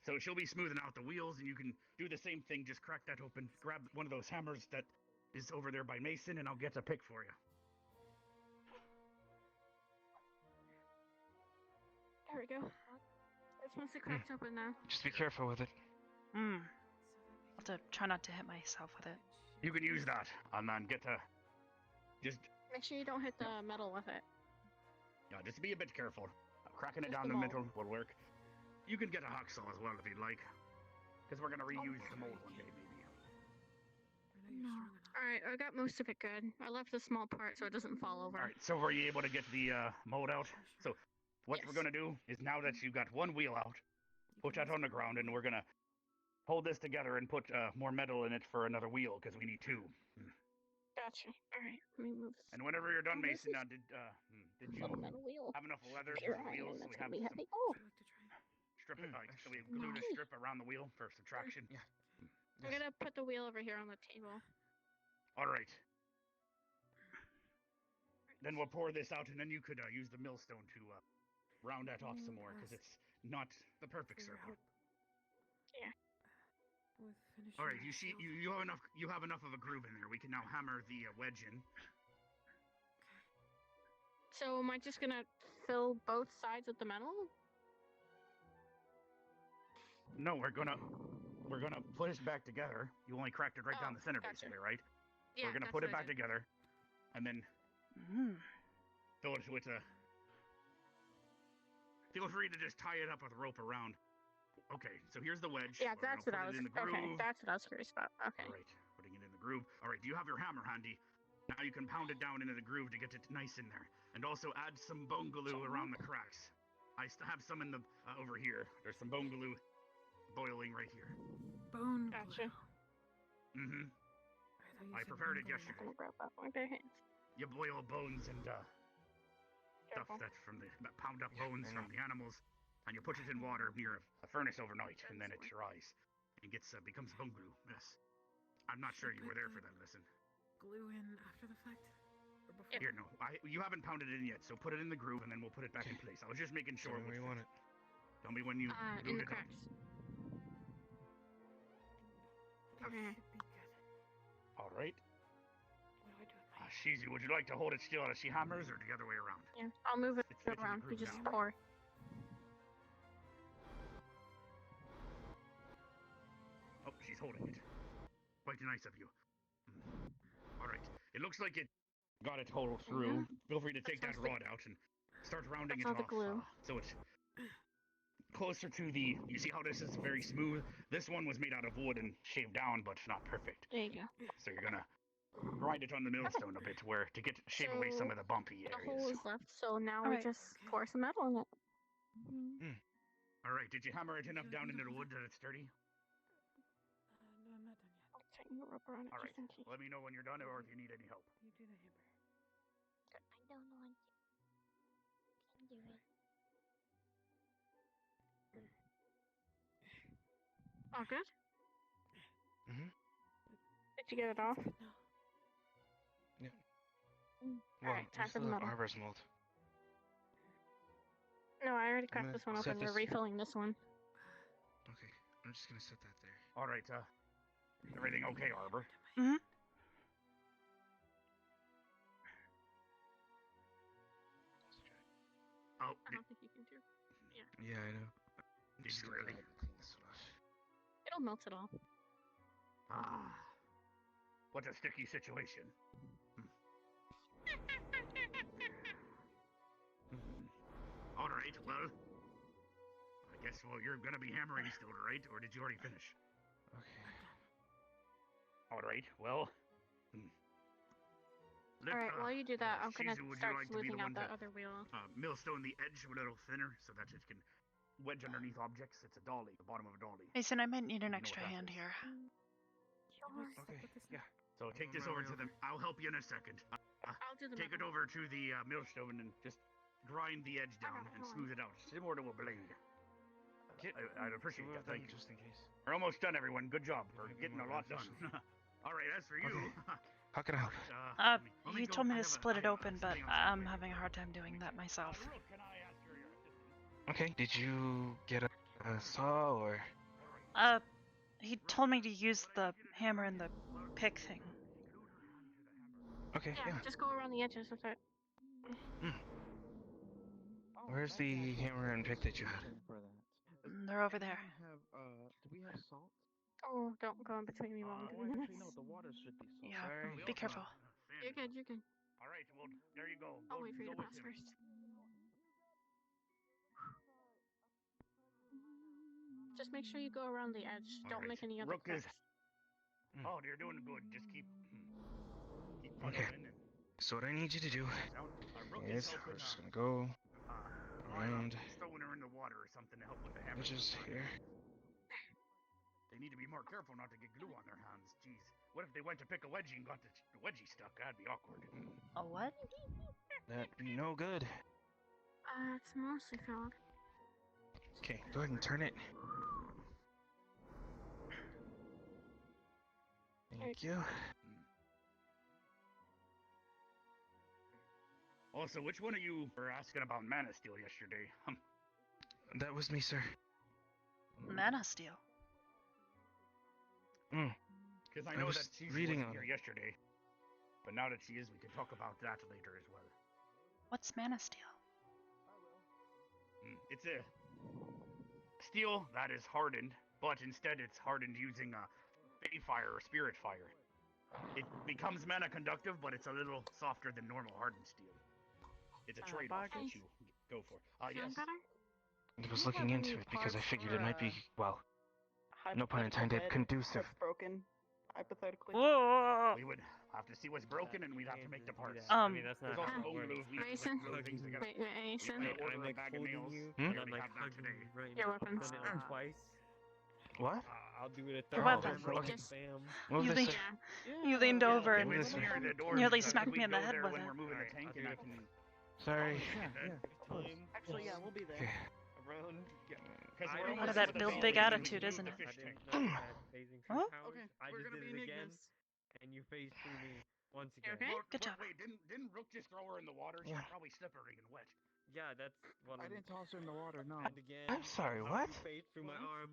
So she'll be smoothing out the wheels, and you can do the same thing. Just crack that open, grab one of those hammers that is over there by Mason, and I'll get a pick for you. There we go. It's mostly cracked open now. Just be careful with it. I'll have to try not to hit myself with it. You can use that, and then get to just Make sure you don't hit the metal with it. Yeah, just be a bit careful. Cracking it Just down the the mold. middle will work. You can get a hacksaw as well if you'd like. Because we're going to reuse the mold one day, maybe. No. Alright, I got most of it good. I left the small part so it doesn't fall over. Alright, so were you able to get the mold out? So, what we're going to do is now that you got one wheel out, put that on the ground, and we're going to hold this together and put more metal in it for another wheel, because we need two. Gotcha. Alright, let me move. And whenever you're done, Mason, did you Little metal wheel. have enough leather Here for the I wheels? am, So we that's have gonna be some heavy. Oh! strip it, so we glued a strip around the wheel for subtraction. Yeah. I'm gonna put the wheel over here on the table. Alright. Then we'll pour this out, and then you could use the millstone to round that off some more, because it's not the perfect circle. Yeah. All right, you see, you have enough of a groove in there. We can now hammer the wedge in. So am I just gonna fill both sides with the metal? No, we're gonna put it back together. You only cracked it right down the center, basically, right? Yeah, we're gonna put it back together, and then fill it with a. Feel free to just tie it up with a rope around. Okay, so here's the wedge. Yeah, We're that's gonna what I put was. it in the groove. Okay, that's what I was curious about. Okay. All right, putting it in the groove. All right, do you have your hammer handy? Now you can pound it down into the groove to get it nice in there, and also add some bone glue around the cracks. I still have some in the over here. There's some bone glue boiling right here. Bone. Gotcha. Mm-hmm. I prepared it yesterday. I'm gonna grab that with their hands. You boil bones and stuff that's from the pound up bones from the animals, and you put it in water near a furnace overnight, and then it dries and gets becomes bone glue. Yes. I'm not sure you were there for that lesson. Glue in after the fact? Or before? Here, no, you haven't pounded it in yet, so put it in the groove, and then we'll put it back in place. I was just making sure. Where you want it? Tell me when you In glued the it up. cracks. Okay. All right. What do I do with my Shizu, would you like to hold it still as she hammers, or the other way around? Yeah, I'll move it It's in the around. You groove just now. pour. Oh, she's holding it. Quite nice of you. All right. It looks like it got it whole through. Feel free to take that rod out and start rounding it all the off. glue. So it's closer to the. You see how this is very smooth? This one was made out of wood and shaved down, but not perfect. There you go. So you're gonna grind it on the millstone a bit, where to shave away some of the bumpy The hole areas. is left, so now we just pour some metal in it. All right. Did you hammer it enough down into the wood that it's sturdy? No, I'm not done yet. I'll tighten the rope around it All right. just in case. Let me know when you're done, or if you need any help. You do the hammer. I don't want to. Can do it. All good? Mhm. Did you get it off? No. Yeah. All right, time for the metal. Arbor's mold. No, I already I'm cracked gonna this one set open. We're this- refilling this one. Okay, I'm just gonna set that there. All right. Everything okay, Arbor? Mm-hmm. Oh, I don't think you can do. Yeah. Yeah, I know. did you really? Clean this one off. It'll melt it all. Ah, what a sticky situation. All right, well, I guess you're gonna be hammering still, right? Or did you already finish? Okay. All right, well. All right, while you do that, I'm gonna Shizu, would you start like to be smoothing the out one the to other wheel. millstone the edge a little thinner so that it can wedge underneath objects? It's a dolly, the bottom of a dolly. Mason, I might need an You know extra what that hand is. here. Okay. Yeah. So take this over to them. I'll help you in a second. I'll do the Take it metal. over to the millstone and just grind the edge down and smooth it out, similar to a blade. I'd appreciate that. Thank you. Just in case. We're almost done, everyone. Good job. We're getting a lot done. All right, as for you, How can I help? let me You go- told me I to have a- split I it have open, but something else I'm to having a hard time doing that myself. Can I ask your assistant? Okay. Did you get a saw or? He told me to use the hammer and the pick thing. Okay. Yeah, Yeah. just go around the edges with it. Where's the hammer and pick that you had? They're over there. Do we have salt? Oh, don't go in between me while I'm doing this. Actually, no, the water should be salt. Yeah, Sorry. be careful. You're good, you're good. All right, well, there you go. I'll wait for you to with pass him. first. Just make sure you go around the edge. All Don't right. make any other Rook is. clicks. Oh, you're doing good. Just keep Okay. following and So what I need you to do Rook is helping, we're just gonna go around He's throwing her in the water or something to help with the hammer. edges here. They need to be more careful not to get glue on their hands. Jeez. What if they went to pick a wedgie and got the wedgie stuck? That'd be awkward. A what? That'd be no good. It's mostly filled. Okay, go ahead and turn it. Thank you. Also, which one of you were asking about Mana Steel yesterday? That was me, sir. Mana Steel. Because I know was that she reading wasn't on here it. yesterday. But now that she is, we can talk about that later as well. What's Mana Steel? It's a steel that is hardened, but instead it's hardened using Fey Fire or Spirit Fire. It becomes mana conductive, but it's a little softer than normal hardened steel. It's a trade-off that you go for. Yes. I was looking into it because I figured it might be, well, no pun intended, conducive. That's broken, hypothetically. Whoa! We would have to see what's broken, and we'd have to make the parts. I mean, that's not There's also how it bone works. glue. We Mason? glue things together. Wait, Mason? We order I'm a like bag of holding nails. you, We and I'm already like have that hugging today. you right Your now. weapons. I've done it twice. What? I'll do it a Your third weapons. time. Okay. Bam. What You was leaned, this? you leaned over Okay, and when near the door, nearly because smacked we me in the go head there with when it. we're moving the Alright, tank, I'll and do I it. can. Sorry. Time. Actually, yeah, we'll be there. Okay. Around. Because we're Part almost of that with the build phase big thing, we attitude, can isn't use it? the I fish tank. didn't know I had phasing through Huh? powers. Okay, I we're just gonna did be it in again, Ignis. and you phased through me once You again. okay? Good job. Wait, didn't Rook just throw her in the water? She's Yeah. probably slippery and wet. Yeah, that's what I didn't toss her in the water, no. And again, I'm sorry, what? You phased through my arm.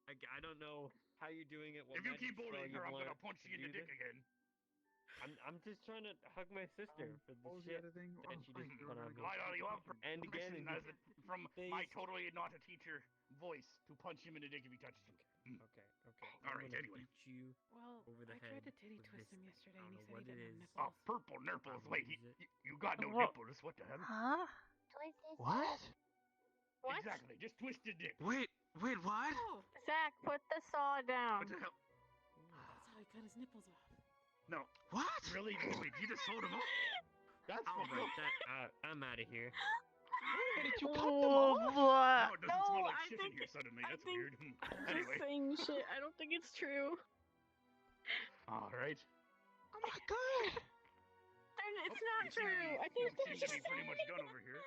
I don't know how you're doing it. What If you magic keep spell bullying you her, I'm want gonna punch to you in the do dick this. again. I'm just trying to hug my sister for the What was shit the other thing? that she just you put were on gonna me. go- You have And again, permission and as from phase- my totally not a teacher voice to punch him in the dick if he touches you. Okay. All I'm right, gonna anyway. beat you Well, over the I head tried to titty with twist this him thing. yesterday, I and don't he know said he what it didn't is. have nipples. Oh, purple nipples. Wait, use it. you got no Whoa. nipples. What the hell? Huh? What? What? Exactly. Just twist the dick. Wait, what? Oh, Zach, put the saw down. What the hell? that's how he cut his nipples off. No. What? Really? Wait, you just hold him up? That's Alright, fucked up. I'm out of here. Did you cut them Oh, off? boy. Now it doesn't No, smell like I shit in think- here suddenly. I That's think- weird. Just Anyway. saying shit. I don't think it's true. All right. Oh my god! It's not true. I think Seems it's to just be pretty much done over here.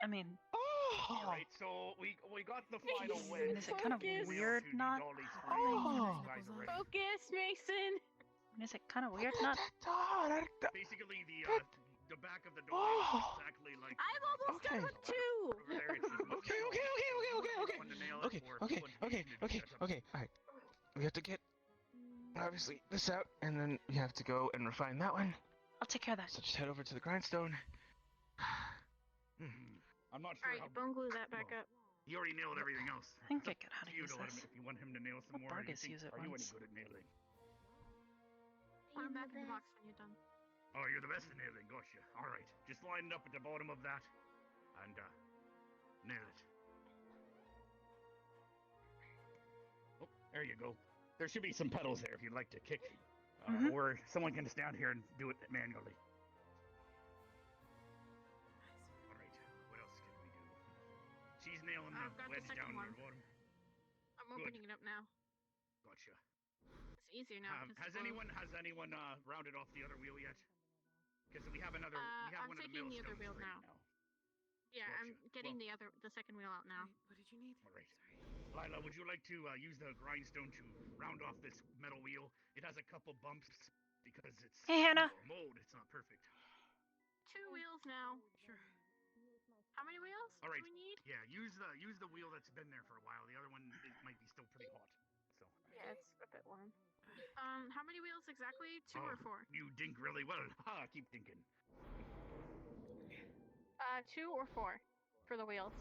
I mean, All Oh! right, so we got the final I win. mean, is it kind of Focus. weird not? Oh! Focus, Mason. Is it kind of weird Okay, not? Basically, the back of the dolly is Oh. exactly like. I'm almost done Okay. with two. Over there, it's just Okay. one to nail it or one to finish it. Okay, alright. We have to get, obviously, this out, and then we have to go and refine that one. I'll take care of that. So just head over to the grindstone. I'm not All sure right, how. bone glue that back up. He already nailed everything else. I think I can how to You use to let him this. if you want him to nail some Let more. Vargas use it Are you any once. good at nailing? I'm back in the box when you're done. Oh, you're the best at nailing. Gotcha. All right, just line it up at the bottom of that, and nail it. Oh, there you go. There should be some pedals there if you'd like to kick, or someone can stand here and do it manually. All right, what else can we do? She's nailing I've the got the wedge second down one. the bottom. I'm opening it up now. Gotcha. It's easier now. because Has it's anyone rounded off the other wheel yet? Because we have another. We have I'm one of the taking the other millstones wheel right now. Yeah, I'm getting the second wheel out now. What did you need? All right. Lila, would you like to use the grindstone to round off this metal wheel? It has a couple bumps because it's Hey, Hannah. mold. It's not perfect. 2 wheels now. Sure. How many wheels All right. do we need? Yeah, use the wheel that's been there for a while. The other one might be still pretty hot. So. Yeah, it's a bit warm. How many wheels exactly? 2 or 4? You dink really well. Ha! Keep dinking. 2 or 4 for the wheels.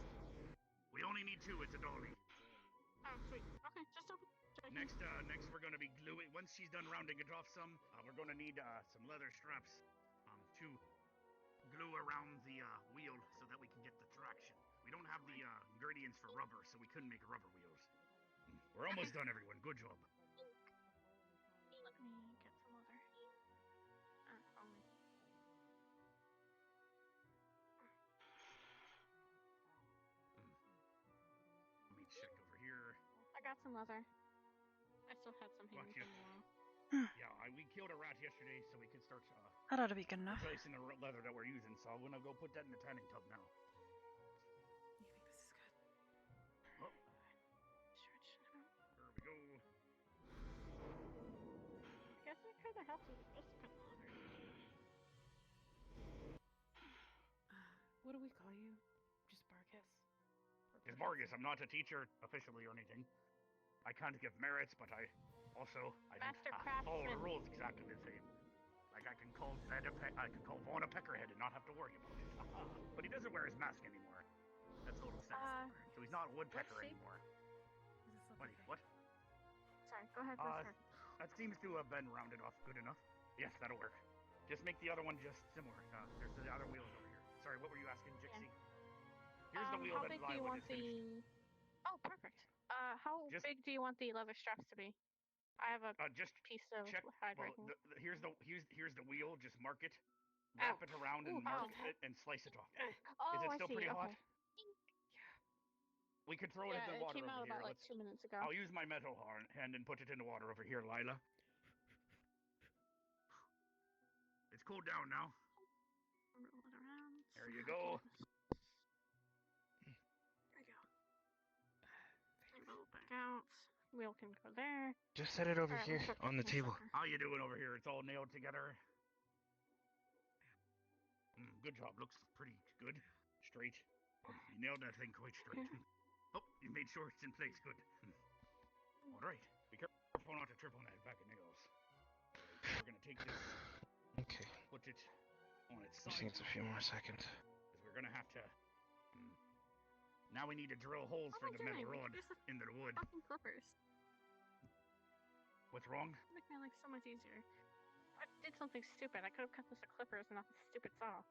We only need 2. It's a dolly. Oh, sweet. Okay, just open. Next we're gonna be gluing. Once she's done rounding it off some, we're gonna need some leather straps to glue around the wheel so that we can get the traction. We don't have the ingredients for rubber, so we couldn't make rubber wheels. We're almost done, everyone. Good job. Let me get some leather. Let me check over here. I got some leather. I still had some hanging Gotcha. from the wall. Yeah, we killed a rat yesterday, so we could start That ought to be good enough. replacing the leather that we're using. So I'm gonna go put that in the tanning tub now. You think this is good? Oh. Stretch it out. There we go. I guess I kind of have to just put leather. What do we call you? Just Barkus? It's Vargas. I'm not a teacher officially or anything. I can't give merits, but I Master follow the Craftsman. rules exactly the same. Like I can call Vaughn a peckerhead and not have to worry about it. But he doesn't wear his mask anymore. That's a little sad. So he's not a woodpecker anymore. What? Sorry, go ahead. That seems to have been rounded off good enough. Yes, that'll work. Just make the other one just similar. There's the other wheels over here. Sorry, what were you asking, Jixie? Here's the wheel How that big do you Lila want just finished. Oh, perfect. How big do you want the leather straps to be? I have a just piece of check. hide Well, right here. here's the wheel. Just mark it, wrap it around, and mark it and slice it off. Oh, Is it I still see. pretty hot? Okay. We could throw it in the water came over out here. about like 2 minutes ago. I'll use my metal hand and put it in the water over here, Lila. It's cooled down now. Roll it around. There you go. There you go. Roll it back out. Wheel can go there. Just set it over here on the table. How you doing over here? It's all nailed together. Good job. Looks pretty good. Straight. You nailed that thing quite straight. Oh, you made sure it's in place. Good. All right. Be careful not to trip on that back of nails. We're gonna take this. Okay. Put it on its Just side. needs a few more seconds. Because we're gonna have to. Now we need to drill holes for the metal rod into the wood. Fucking clippers. What's wrong? Make my life so much easier. I did something stupid. I could have cut this with clippers and not the stupid saw.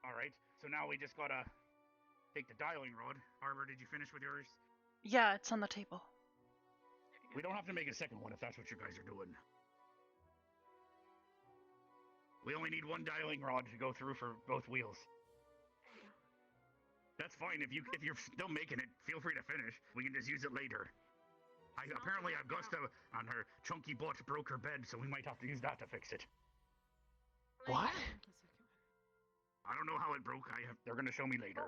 All right. So now we just gotta take the dialing rod. Arbor, did you finish with yours? Yeah, it's on the table. We don't have to make a second one if that's what you guys are doing. We only need one dialing rod to go through for both wheels. That's fine. If you're still making it, feel free to finish. We can just use it later. Apparently Augusta on her chunky butt broke her bed, so we might have to use that to fix it. What? I don't know how it broke. They're gonna show me later.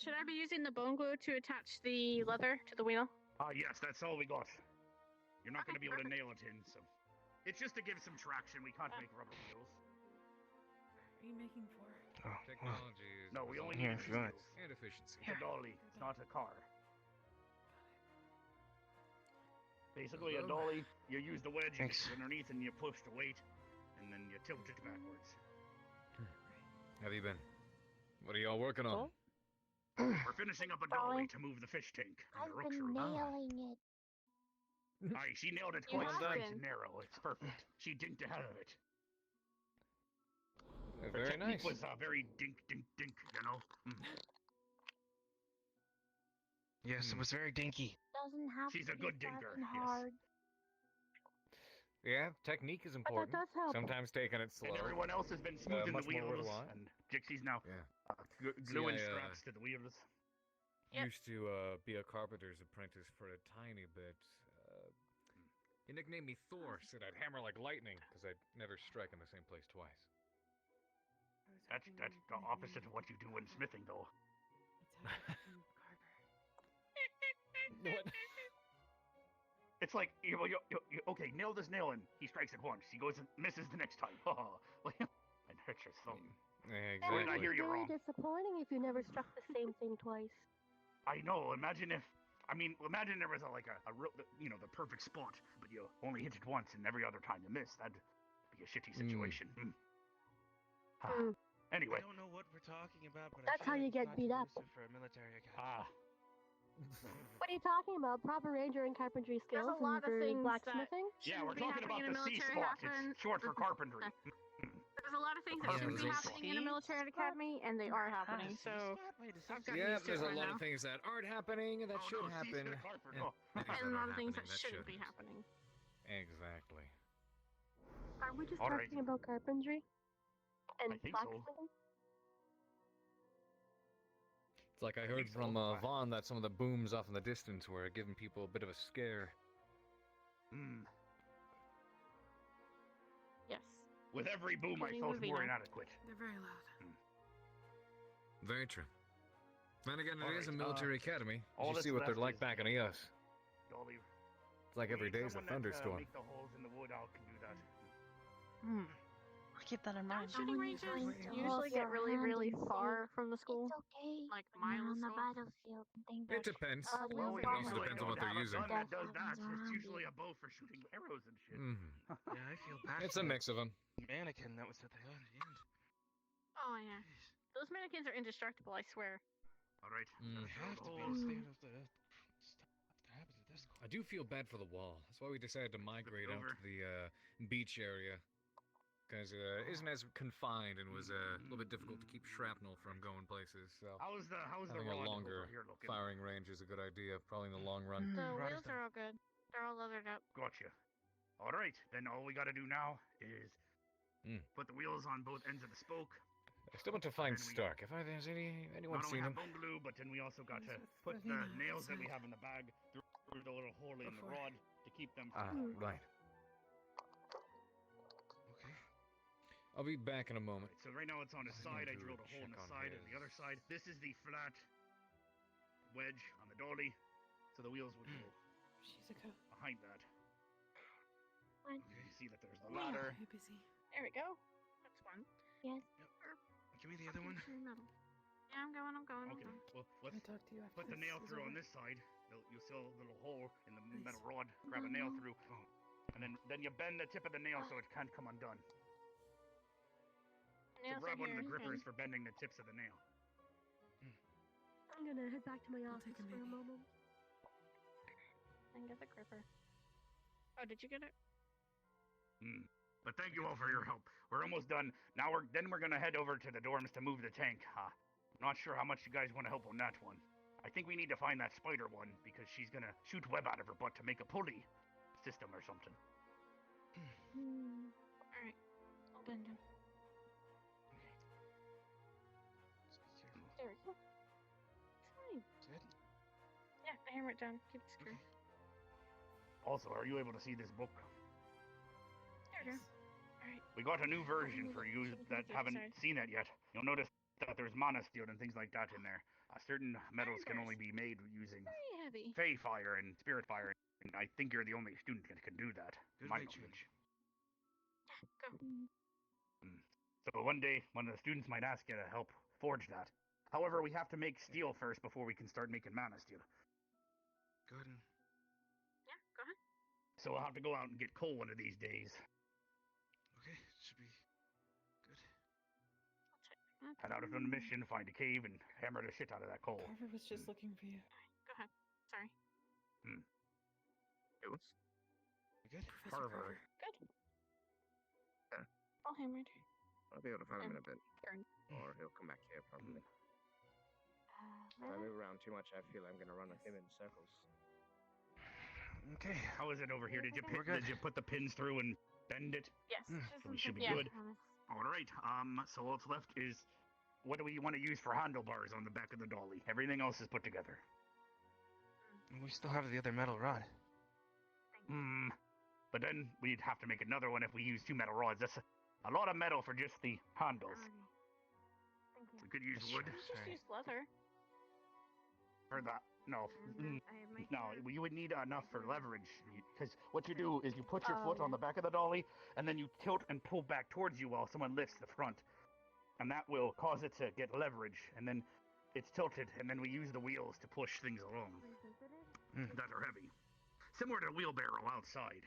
Should I be using the bone glue to attach the leather to the wheel? Yes, that's all we got. You're not gonna be able to nail it in, so it's just to give some traction. We can't make rubber wheels. What are you making for? Oh, Technology is no, we only here need if you want. and efficiency. It's a dolly. It's not a car. Basically, a dolly, you use the wedge underneath and you push the weight, and then you tilt it backwards. Have you been? What are y'all working on? We're finishing up a dolly to move the fish tank in the Rook's room. Nailing it. Aye, she nailed it quite straight and narrow. It's perfect. She dinked the hell out of it. Her Very technique nice. was very dink, you know? Yes, it was very dinky. Doesn't have She's to a be good dinker, fucking yes. hard. Yeah, technique is important. does help. Sometimes taking it slow. And everyone else has been smoothing the much more wheels, worthwhile. and Jixie's now Yeah. gluing See, I, straps to the wheels. Used to be a carpenter's apprentice for a tiny bit. He nicknamed me Thor, said I'd hammer like lightning, because I'd never strike in the same place twice. That's the opposite of what you do in smithing, though. What? It's like, okay, nail this nail in. He strikes it once. He goes and misses the next time. And hurts your thumb. Yeah, Or did I hear you Very wrong? disappointing if you never struck the same thing twice. I know. Imagine there was the perfect spot, but you only hit it once, and every other time you miss. That'd be a shitty situation. Anyway. I don't know what we're talking about, but That's I feel how you like get it's not beat up. conducive for a military academy. What are you talking about? Proper ranger and carpentry skills. There's a lot of for things blacksmithing. Yeah, we're talking about the C spot. It's short for carpentry. There's a lot of things that shouldn't be happening in a military academy, and they are happening. So I've gotten Yeah, used to it there's a by lot now. of things that aren't happening that should happen. And a lot of things that shouldn't be happening. Exactly. Are we just All right. talking about carpentry and I think so. blacksmithing? It's like I heard from Vaughn that some of the booms off in the distance were giving people a bit of a scare. Yes. With every boom, I felt more inadequate. They're very loud. Very true. Then again, All it is a right, military academy. all Did you that's see what they're left like is back in EOS? Dolly, It's like every day is a someone that, thunderstorm. make the holes in the wood, I can do that. I'll keep that in mind. Shooting ranges usually get really, really far from the school. It's okay. Like When you're miles on the off. battlefield and things It depends. Well, It also depends on what they're using. A gun that does that. It's usually a bow for shooting arrows and shit. Yeah, I feel bad. It's a mix of them. Mannequin that was at the end. Oh yeah. Those mannequins are indestructible, I swear. All right. They have to be to stay out of the stuff that happens at this school. I do feel bad for the wall. That's why we decided to migrate out to the beach area. Because it isn't as confined and was a little bit difficult to keep shrapnel from going places. So how's the having a rod longer over here looking? firing range is a good idea, probably in the long run. The wheels are all good. They're all leathered up. Gotcha. All right, then all we got to do now is put the wheels on both ends of the spoke. I still want to find Stark. If there's anyone Not only seen have him. bone glue, but then we also got to put the nails that we have in the bag through the little hole in the rod to keep them. Right. I'll be back in a moment. So right now it's on the side. I drilled a hole in the side and the other side. This is the flat wedge on the dolly, so the wheels would go behind that. You can see that there's the ladder. You're busy. There we go. That's one. Yes. Give me the other one. Yeah, I'm going. Okay, well, let's put the nail through on this side. You'll see a little hole in the metal rod. Grab a nail through, and then you bend the tip of the nail so it can't come undone. So grab one of the grippers for bending the tips of the nail. I'm gonna head back to my office for a moment. And get the gripper. Oh, did you get it? But thank you all for your help. We're almost done. Now we're gonna head over to the dorms to move the tank. Not sure how much you guys want to help on that one. I think we need to find that spider one because she's gonna shoot web out of her butt to make a pulley system or something. All right. I'll bend him. There we go. It's fine. Good. Yeah, I hammer it down. Keep the screw. Also, are you able to see this book? There we go. Alright. We got a new version for you that haven't seen it yet. You'll notice that there's mana steel and things like that in there. Certain metals can only be made using Very heavy. Fey fire and spirit fire, and I think you're the only student that can do that. Good My night, knowledge. Go. So one day, one of the students might ask you to help forge that. However, we have to make steel first before we can start making mana steel. Good. Yeah, go ahead. So I'll have to go out and get coal one of these days. Okay, should be good. Head out on a mission, find a cave, and hammer the shit out of that coal. Carver was just looking for you. Go ahead. Sorry. It was good. Carver. Good. All hammered. I'll be able to find him in a bit. Turn. Or he'll come back here probably. If I move around too much, I feel I'm gonna run him in circles. Okay. How is it over here? Did you put the pins through and bend it? Yes. So we should be good. All right. So what's left is what do we want to use for handlebars on the back of the dolly? Everything else is put together. We still have the other metal rod. But then we'd have to make another one if we use 2 metal rods. That's a lot of metal for just the handles. We could use wood. Just use leather. For that. No. No, you would need enough for leverage. Because what you do is you put your foot on the back of the dolly, and then you tilt and pull back towards you while someone lifts the front. And that will cause it to get leverage, and then it's tilted, and then we use the wheels to push things along. That are heavy. Similar to a wheelbarrow outside.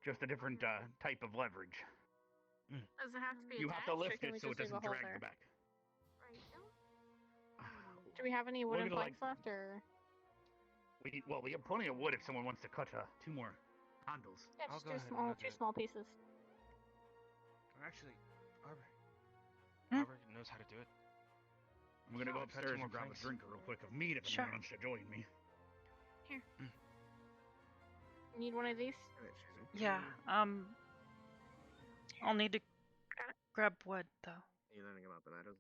Just a different type of leverage. Does it have to be You have to attached, or lift can it we so it just leave doesn't a hole drag there? the back. Do we have any We're wooden gonna, planks left, or? We have plenty of wood if someone wants to cut 2 more handles. Yeah, I'll just go two ahead and small, look two at it. small pieces. Actually, Arbor knows how to do it. I'm gonna go Cut 2 upstairs more and grab a planks. drink real quick of meat if Sure. anyone wants to join me. Here. Need one of these? Yeah. I'll need to grab wood though. Are you learning about the metals?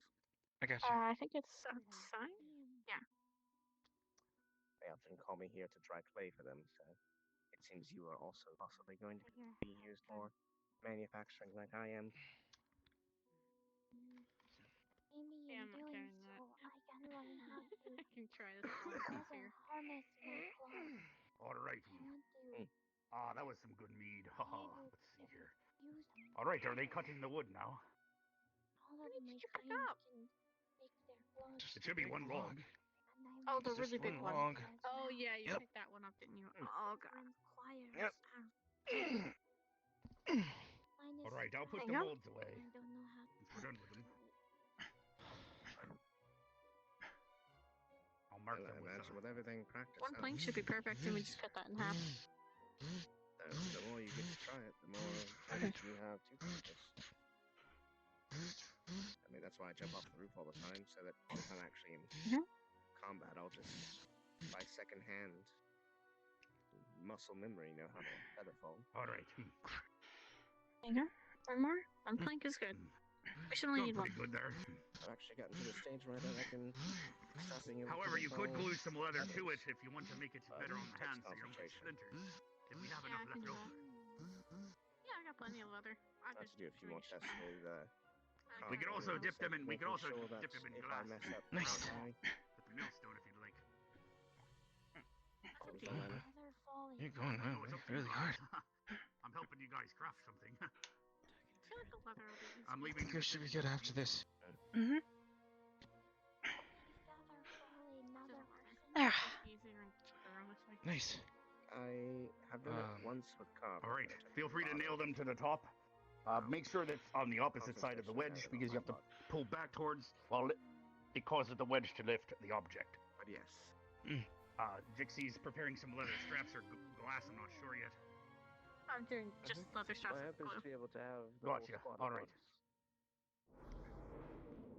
I got you. I think it's outside. Yeah. They often call me here to dry clay for them, so it seems you are also possibly going to be used for manufacturing like I am. Maybe in doing so, I can learn how to I can try this one piece better here. harness my claws. Alright. I want to That was some good mead. Haha. Let's see here. use them. Alright, are they cutting the wood now? All of my did you pick friends up? can make their claws. It should be one log. And Oh, the Just really big one one. log. Oh yeah, you Yep. picked that one up, didn't you? Oh god. Yep. Alright, I'll put Hang the on. molds away. I don't know how Once we're done with them. I'll mark And I them imagine with everything practice. One plank should be perfect, and we just cut that in half. The more you get to try it, the more chance you have to practice. I mean, that's why I jump off the roof all the time, so that if I'm actually in combat, I'll just, by second hand, muscle memory, know how to feather fall. Alright. Hang on. One more. One plank is good. We should only need one. Pretty good there. I've actually gotten to the stage where I can start being able However, to you could fall glue some leather to feathers. it if you want to make it better on the hands so you don't get splinters. If we have Yeah, enough I can left do over. that. Yeah, I got plenty of leather. I have to do a few more tests with We could also dip them in. We could also dip them in if glass. I mess up, Nice. With the millstone if you'd like. You're going really hard. I'm helping you guys craft something. I feel like the leather will be I'm I leaving. think we should be good after this. Mm-hmm. easier and cheaper, honestly. Nice. I have done it once with carving. Alright, feel free to nail them to the top. Make sure that's on the opposite side of the wedge because you have to pull back towards while it causes the wedge to lift the object. But yes. Jixie's preparing some leather straps or glass, I'm not sure yet. I'm doing just leather straps My with hope is glue. to be able to have the Gotcha. whole squad at Alright. once.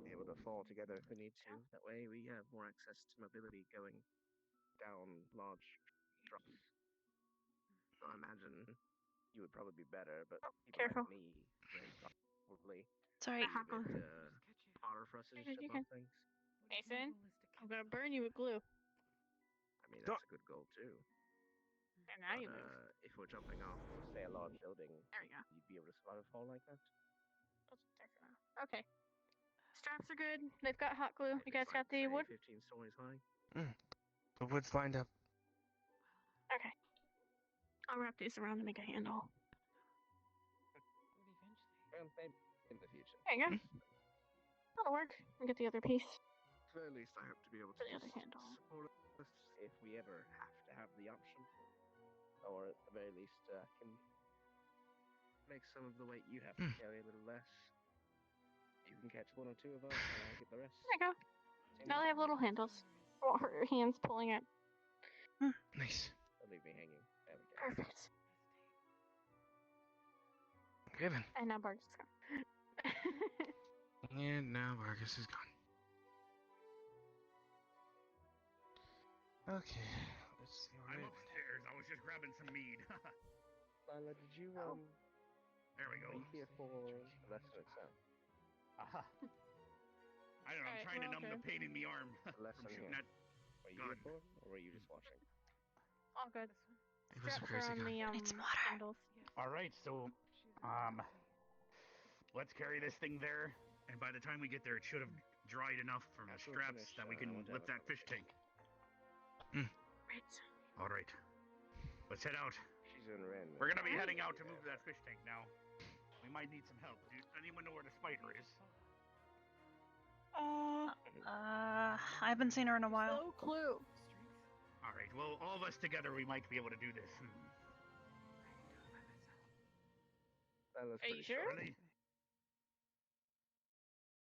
Be able to fall together if we need to. That way we have more access to mobility going down large drops. So I imagine you would probably be better, but people careful. like me would probably Sorry. be a bit harder for us to You jump can- off things. Mason, I'm gonna burn you with glue. I mean, that's a good goal too. And now you But, move. if we're jumping off, say, a large building, There we go. you'd be able to survive a fall like that? Okay. Straps are good. They've got hot glue. You guys got the Say wood? 15 stories high? The wood's lined up. Okay. I'll wrap these around to make a handle. Well, maybe in the future. There you go. That'll work. And get the other piece. At the very least, I hope to be able For to the other just handle. support us if we ever have to have the option. Or at the very least, can make some of the weight you have to carry a little less. You can catch one or two of us, and I'll get the rest. There you go. Now they have little handles. Won't hurt your hands pulling it. Nice. Don't leave me hanging. There we go. Perfect. Given. And now Bart's gone. And now Vargas is gone. Okay. Let's see. I'm upstairs. I was just grabbing some mead. Lila, did you, There we go. are you here for the lesson itself? Aha. I don't know. I'm trying to numb the pain in the arm The from lesson shooting here. that Were you here for, or were you just watching? All good. It was a Straps crazy are on gun. the It's water. handles. All right, so let's carry this thing there, and by the time we get there, it should have dried enough from the straps that we can lift that fish tank. Right. All right, let's head out. She's in Ren. We're gonna be heading out to move that fish tank now. We might need some help. Does anyone know where the spider is? I haven't seen her in a while. No clue. All right, well, all of us together, we might be able to do this. Lila's Are you pretty sure? Really?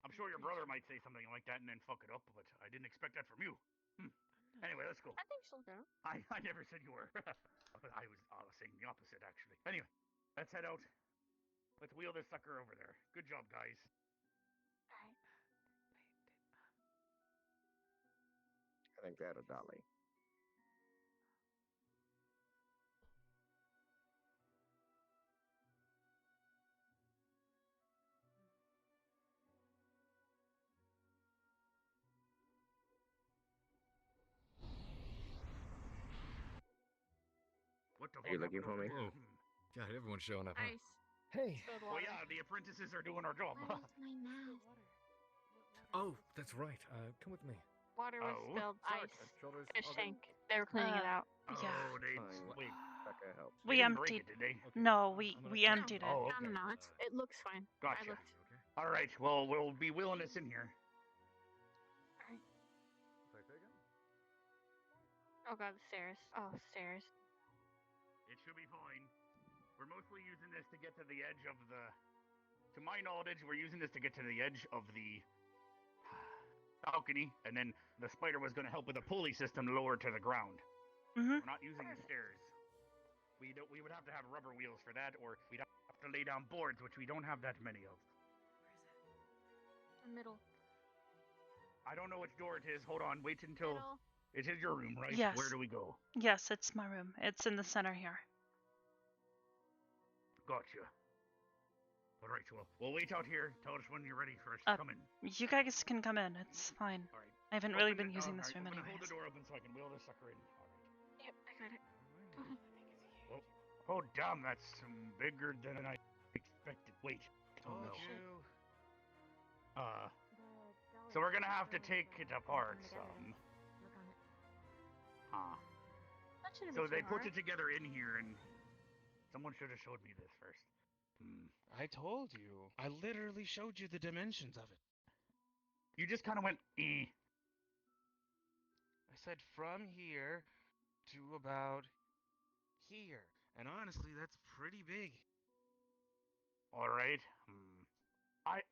I'm sure your brother might say something like that and then fuck it up, but I didn't expect that from you. Anyway, let's go. I think she'll go. I never said you were. I was saying the opposite, actually. Anyway, let's head out. Let's wheel this sucker over there. Good job, guys. Alright. I think that'll dolly. What the Are you looking for me? Whoa. God, everyone's showing up, huh? Nice. Hey. Well, yeah, the apprentices are doing our job. Where's my mouse? Oh, that's right. Come with me. Water was Oh. spilled. Ice. Shoulders. Fish all good? tank. They were cleaning it out. Yeah. Oh, they wait. Becca helped. We They didn't break emptied. it, did they? No, we emptied it. Oh, okay. No, it looks fine. I Gotcha. looked. All right. Well, we'll be wheeling this in here. Alright. Should I take it? Oh god, the stairs. Oh, stairs. It should be fine. We're mostly using this to get to the edge of the. To my knowledge, we're using this to get to the edge of the balcony, and then the spider was going to help with a pulley system to lower to the ground. Mm-hmm. We're not using the stairs. We would have to have rubber wheels for that, or we'd have to lay down boards, which we don't have that many of. The middle. I don't know which door it is. Hold on. Wait until. Middle. It is your room, right? Yes. Where do we go? Yes, it's my room. It's in the center here. Gotcha. All right, well, we'll wait out here. Tell us when you're ready for us Uh, to come in. You guys can come in. It's fine. All right. I haven't really Open been it- using all this right, room I'm gonna hold anyways. the door open so I can wheel this sucker in. All right. Yep, I got it. Go ahead. Oh, damn, that's bigger than I expected. Wait. Oh, no. So we're gonna have to take it apart some. Huh. That shouldn't So be they too put hard. it together in here, and someone should have showed me this first. I told you. I literally showed you the dimensions of it. You just kind of went, I said from here to about here. And honestly, that's pretty big. All right.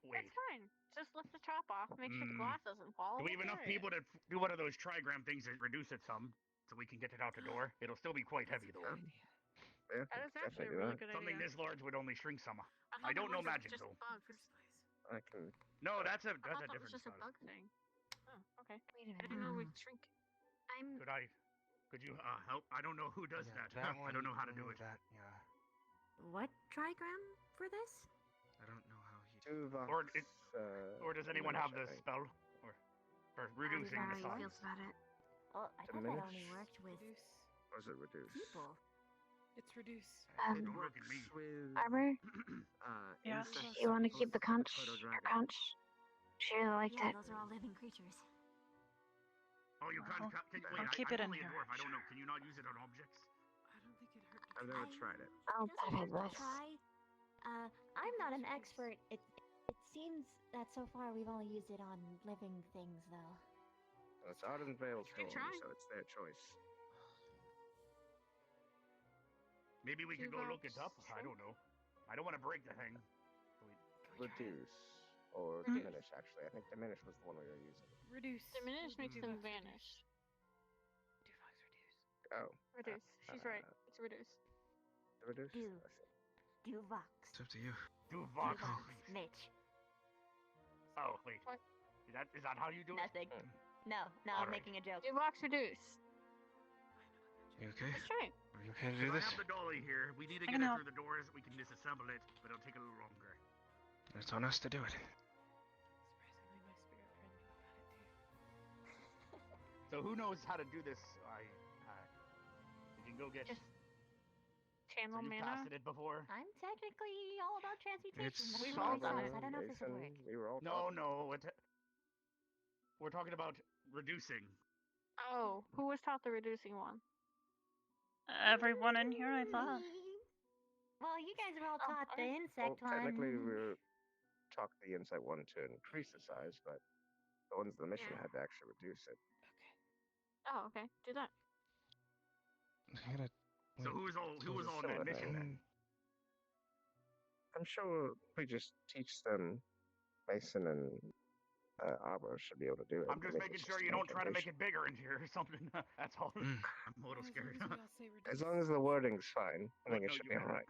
Wait. It's fine. Just lift the top off. Make sure the glass doesn't fall. Do we have enough people to do one of those trigram things that reduce it some, so we can get it out the door? It'll still be quite heavy, though. Yeah, That is actually a definitely really do good Something idea. this large would only shrink some. thought I don't that know was magic, just though. bugs. I can. No, that's a I thought that was different just a spell. bug thing. Oh, okay. Wait a I didn't know we minute. could shrink. Could you help? I don't know who does Yeah, that. that one, I don't know how to do it. That, yeah. What trigram for this? I don't know how he. Two vox, Or does anyone have the diminish, I think. spell? Or for reducing the How he size? feels about it. Well, I thought that Diminish? only worked with Or is it reduce? people. It's reduce. It Don't look works at me. with. Arbor, Yeah. insects you want to as keep the opposed conch? to Your proto-dragon. conch? She really liked Yeah, it. those are all living creatures. Oh, you can't. Well, Wait, I'll keep I'm it in only a here. dwarf. I don't know. Can you not use it on objects? I don't think it hurt. I've never tried it. I'll Just bet it a was. try. I'm not an expert. It seems that so far we've only used it on living things, though. Well, it's Arden Vale's Good storm, try. so it's their choice. Maybe we could go look it up. Two I don't know. I don't want to break the thing. Reduce. Or Mhm. diminish, actually. I think diminish was the one we were using. Reduce. Diminish makes them Reduce. vanish. Duvox reduce. Oh. Reduce. She's right. It's reduce. Reduce? Do. I see. Duvox. It's up to you. Duvox. Duvox. Mitch. Oh, wait. What? Is that how you do it? Nothing. No, I'm Alright. making a joke. Duvox reduce. You okay? Let's try it. Are you okay to do Because this? I have the dolly here. We need to I get can it help. through the doors. We can disassemble it, but it'll take a little longer. It's on us to do it. Surprisingly, my spirit friend knew about it too. So who knows how to do this? You can go get. Just channel so you mana. casted it before? I'm technically all about transmutation. It's We've all always done about this. I don't know if this would work. We were all No, no. We're talking about reducing. Oh, who was taught the reducing one? Everyone in here, I thought. Well, you guys were all Oh, taught the okay. insect Well, technically, one. we were taught the insect one to increase the size, but the ones in the mission Yeah. had to actually reduce it. Oh, okay. Do that. I gotta. So who was all in that Similar mission thing. then? I'm sure we just teach them Mason and Arbor should be able to do it. I'm just making sure you don't try to make it bigger in here or something. That's all. I'm a little scared. As long as the wording's fine, I think it should be alright.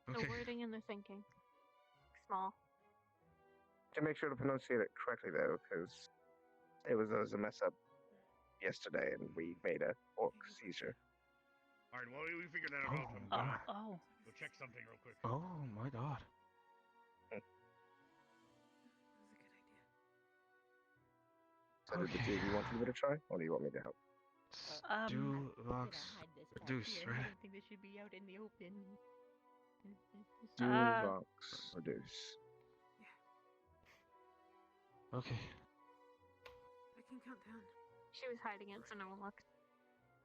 The wording and the thinking. Small. To make sure to pronunciate it correctly, though, because there was a mess up yesterday and we made a orc seizure. Alright, well, we figured that out. Oh. Go check something real quick. Oh my god. So did the two of you want to give it a try, or do you want me to help? Do Vox reduce, I right? don't think this should be out in the open. Do Vox reduce. Okay. I can count down. She was hiding it, so no one looked.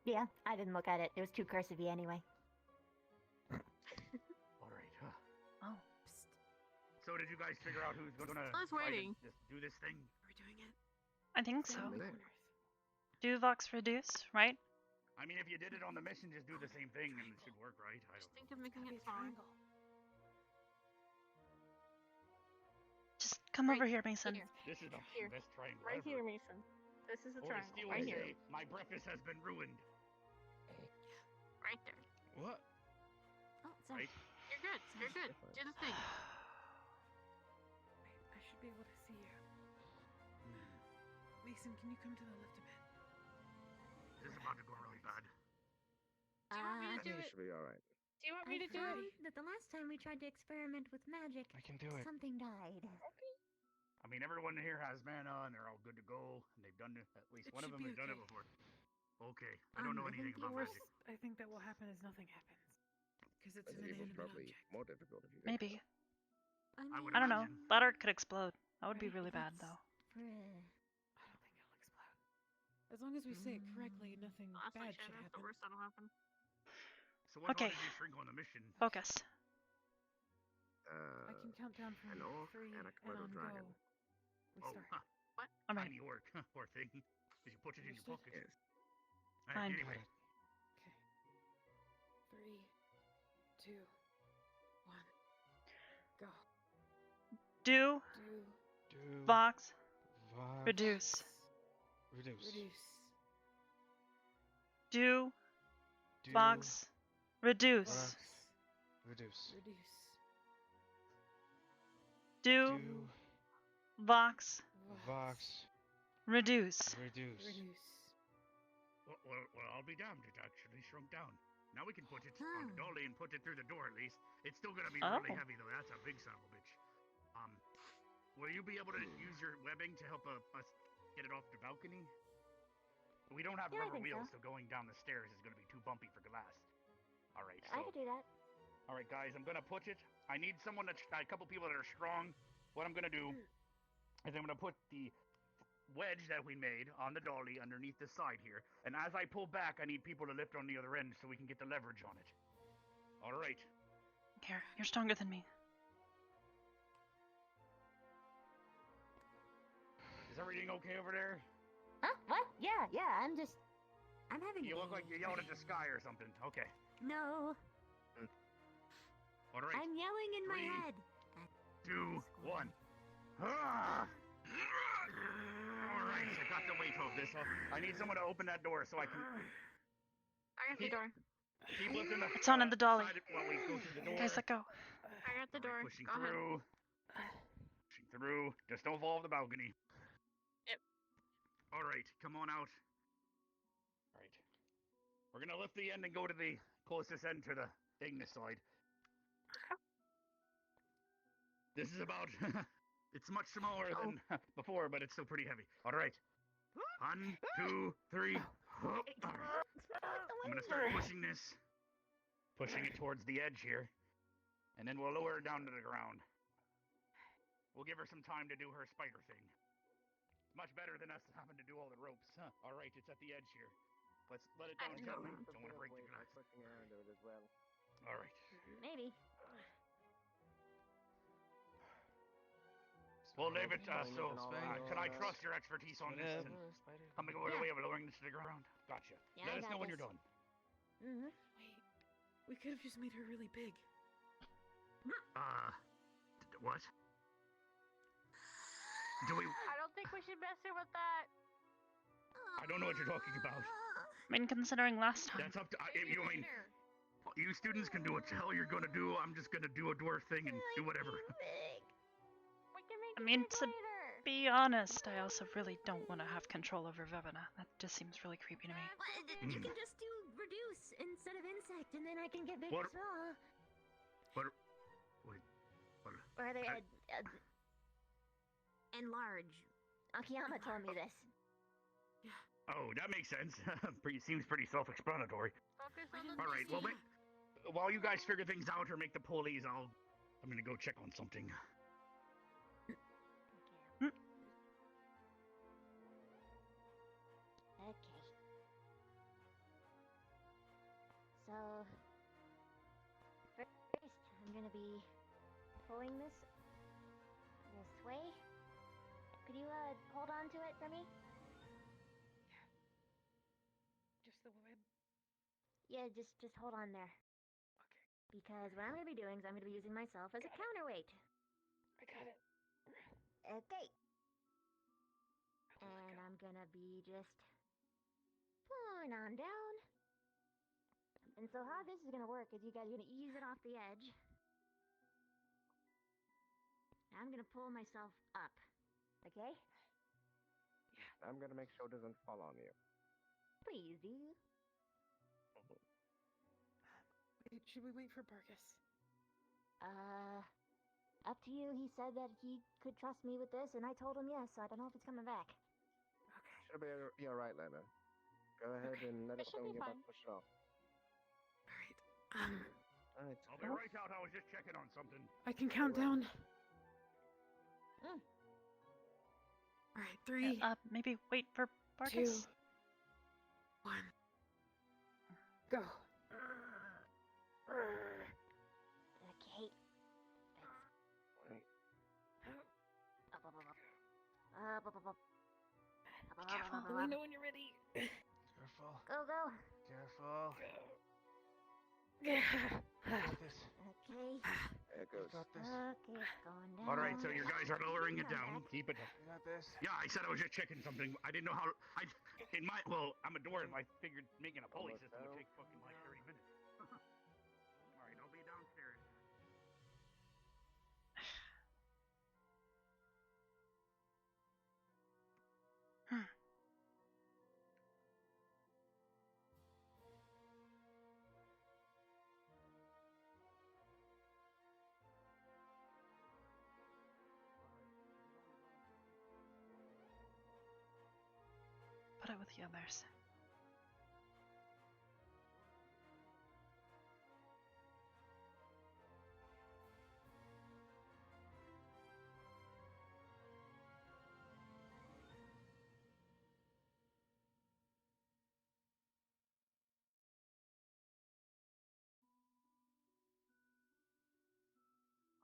Yeah, I didn't look at it. It was too cursive-y anyway. Alright, huh? Oh. So did you guys figure out who's gonna I was waiting. just do this thing? We're doing it. I think so. Down the There. corners. Do Vox reduce, right? I mean, if you did it on the mission, just do the same thing and it should work, right? I Just don't think of making Gotta be it a smaller. triangle. Just come over here, Mason. Here. This is the Here. best triangle Right ever. here, Mason. This is a Or to triangle. steal Right and here. say, my breakfast has been ruined. Right there. What? Oh, sorry. Right? You're good. You're good. Do the thing. Wait, I should be able to see you. Mason, can you come to the left a bit? This is about to go really bad. Do you want me I to do think it it? should be alright. Do you want me to do it? That the last time we tried to experiment with magic, I can do it. something died. I mean, everyone here has mana and they're all good to go, and they've done it. At least It one of should them be has done it okay. before. Okay, I don't know I anything think the about worst magic. I think that will happen is nothing happens. Because it's I an think it was inanimate probably object. more difficult if you did. Maybe. I would I don't know. imagine. That art could explode. That would be Right, really bad, that's- though. For, I don't think it'll explode. As long as we say it correctly, nothing Honestly, bad Shannon, should that's the happen. worst that'll happen. So what Okay. did you shrink on the mission? Focus. I can count down from an orc 3 and a and Komodo on dragon. go. We Oh, start. huh. What? I'm ready. Tiny orc. Poor thing. Did you put it in your Understood. pocket? Yes. Fine. Anyway, Okay. 3, 2, 1. Go. Do Do Vox Vox reduce. reduce. Reduce. Do Do Vox reduce. Vox reduce. Reduce. Do Do Vox Vox reduce. reduce. Reduce. well, I'll be damned. It actually shrunk down. Now we can put it on the dolly and put it through the door at least. It's still gonna be really Oh. heavy though. That's a big son of a bitch. Will you be able to use your webbing to help us get it off the balcony? We don't have Yeah, I rubber think wheels, so. so going down the stairs is gonna be too bumpy for glass. All right, I so could do that. all right, guys, I'm gonna put it. I need someone that's a couple people that are strong. What I'm gonna do is I'm gonna put the wedge that we made on the dolly underneath the side here, and as I pull back, I need people to lift on the other end so we can get the leverage on it. All right. Here, you're stronger than me. Is everything okay over there? Huh? What? Yeah, I'm having. You look like you yelled at the sky or something. Okay. No, All right. I'm yelling in my 3, head. 2, 1. Ah! All right, I got the weight of this. I need someone to open that door so I can I got the door. keep lifting the. It's on in the dolly. side while we go through the door. Guys, let go. I got the door. Pushing Go ahead. through. Pushing through. Just don't fall off the balcony. Yep. All right, come on out. All right. We're gonna lift the end and go to the closest end to the thing this side. This is about. It's much smaller than before, but it's still pretty heavy. All right. 1, 2, 3. All right. I'm gonna start pushing this. Pushing it towards the edge here. And then we'll lower her down to the ground. We'll give her some time to do her spider thing. Much better than us having to do all the ropes. Huh. All right, it's at the edge here. Let's let it down gently. Don't want to break the glass. Pushing around it as well. All right. Maybe. We'll leave it. Spider. So, can I trust your expertise on this? And coming over the way of lowering this to the ground. Gotcha. Yeah, Let I us got know when this. you're done. Mm-hmm. Wait. We could have just made her really big. What? Do we? I don't think we should mess her with that. I don't know what you're talking about. I mean, considering last time. That's up to you. I mean, you students can do what the hell you're gonna do. I'm just gonna do a dwarf thing and do whatever. We can make I mean, it to later. be honest, I also really don't want to have control over Vevena. That just seems really creepy to me. You can just do reduce instead of insect, and then I can get big What? and small. What? Wait. What? Or they enlarge. Akiyama told me this. Oh, that makes sense. Seems pretty self-explanatory. Focus on the All right. Well, while you guys figure things out or make the pulleys, I'm gonna go check on something. Okay. So, first, I'm gonna be pulling this way. Could you hold on to it for me? Just the web. Yeah, just hold on there. Okay. Because what I'm gonna be doing is I'm gonna be using myself as a counterweight. I got it. Okay. And I'm gonna be just pulling on down. And so how this is gonna work is you guys are gonna ease it off the edge. I'm gonna pull myself up. Okay? Yeah. I'm gonna make sure it doesn't fall on you. Please do. Wait, should we wait for Bargus? Up to you. He said that he could trust me with this, and I told him yes, so I don't know if it's coming back. Okay. Should be alright, Lena. Go ahead and let us know when you're about to push it off. Alright. I'll be right out. I was just checking on something. I can count down. Alright, 3. Maybe wait for 2. Bargus. 1. Go. Okay. Careful. Let me know when you're ready. Careful. Go, go. Careful. Okay. Got this. Okay. There it goes. Got this. Okay, it's going down. All right, so you guys are lowering it down. Keep it. You got this. Yeah, I said I was just checking something. I didn't know how. I'm a dwarf. I figured making a pulley system would take fucking like 30 minutes. All right, I'll be downstairs. Put it with the others.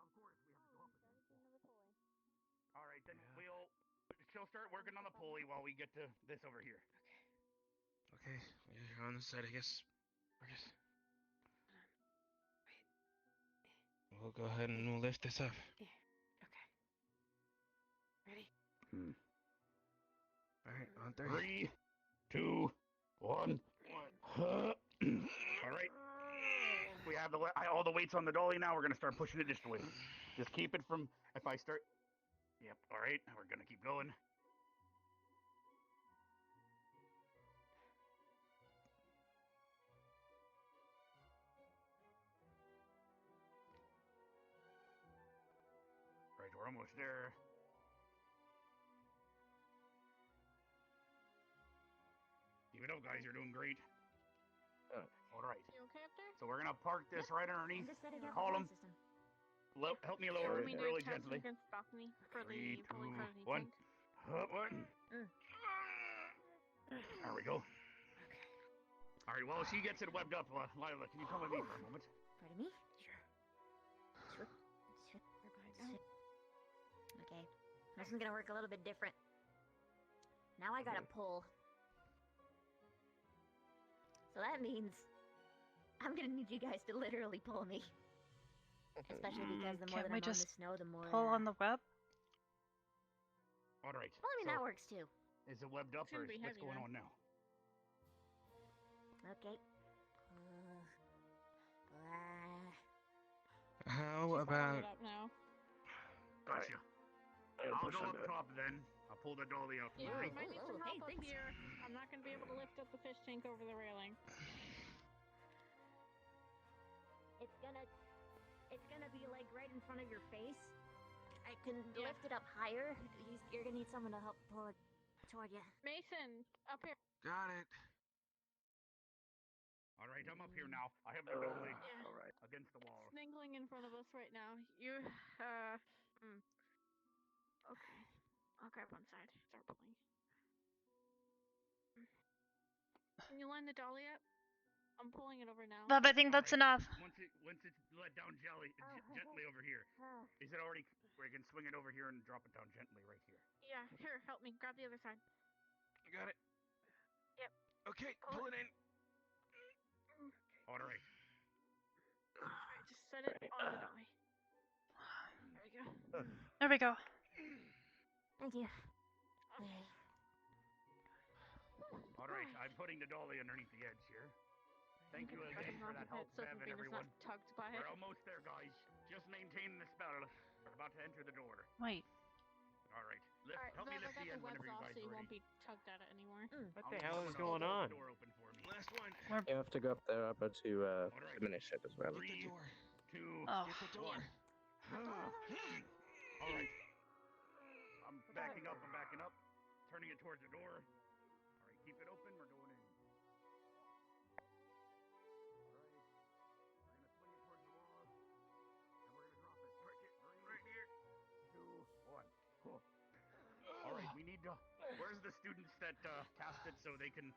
Of course, we have to go up again. All right, then she'll start working on the pulley while we get to this over here. Okay, you're on this side, I guess. Bargus. Wait. We'll go ahead and we'll lift this up. Yeah. Okay. Ready? Alright, on 3. 3, 2, 1. All right. We have all the weights on the dolly now. We're gonna start pushing it this way. Just keep it from. If I start. Yep. All right. We're gonna keep going. All right. We're almost there. Keep it up, guys. You're doing great. All right. You okay up there? So we're gonna park this right underneath. I'm just setting up Call the him. system. Help me lower it really attach gently. against the balcony for 3, the 2, pulley for the 1. tank. There we go. All right. Well, she gets it webbed up. Lila, can you come with me for a moment? Pardon me? Sure. Okay. This one's gonna work a little bit different. Now I gotta pull. So that means I'm gonna need you guys to literally pull me. Especially because the more Can't that we I'm on the just snow, the more pull on the web? All right. Well, I mean, so, that works too. Is it webbed up or Shouldn't be what's heavy going then. on now? Okay. How She's about... it up now. Gotcha. I'll I'll push go up under it. top then. I'll pull the dolly out from Yeah, I underneath. might need some hey, help up thanks. here. I'm not gonna be able to lift up the fish tank over the railing. It's gonna be like right in front of your face. I can lift it up higher. You're gonna need someone to help pull it toward you. Mason, up here. Got it. All right, I'm up here now. I have the dolly Yeah. All right. against the wall. Sningling in front of us right now. You, Okay. I'll grab one side. Start pulling. Can you line the dolly up? I'm pulling it over now. Bub, I think that's enough. Once it's let down gently over here. Is it already where you can swing it over here and drop it down gently right here? Yeah, here, help me. Grab the other side. You got it. Yep. Okay, pull it in. All right. Alright, just set it on the dolly. There we go. There we go. Thank you. All right, I'm putting the dolly underneath the edge here. Thank you again for that help, Bev and everyone. Tugged by it. We're almost there, guys. Just maintaining the spell. We're about to enter the door. Wait. All right, help me Bev, lift I got the the end whenever webs you off guys so you are won't ready. be tugged at it anymore. What the hell is going on? Door open for me. Last one. You have to go up there, Arbor, to diminish it as well. 3, 2, Oh. 1. All right. I'm backing up. Turning it towards the door. All right, keep it open. We're going in. All right. We're going to swing it towards the wall. And we're going to drop it. Right here. 2, 1. Cool. All right, we need to... Where's the students that cast it so they can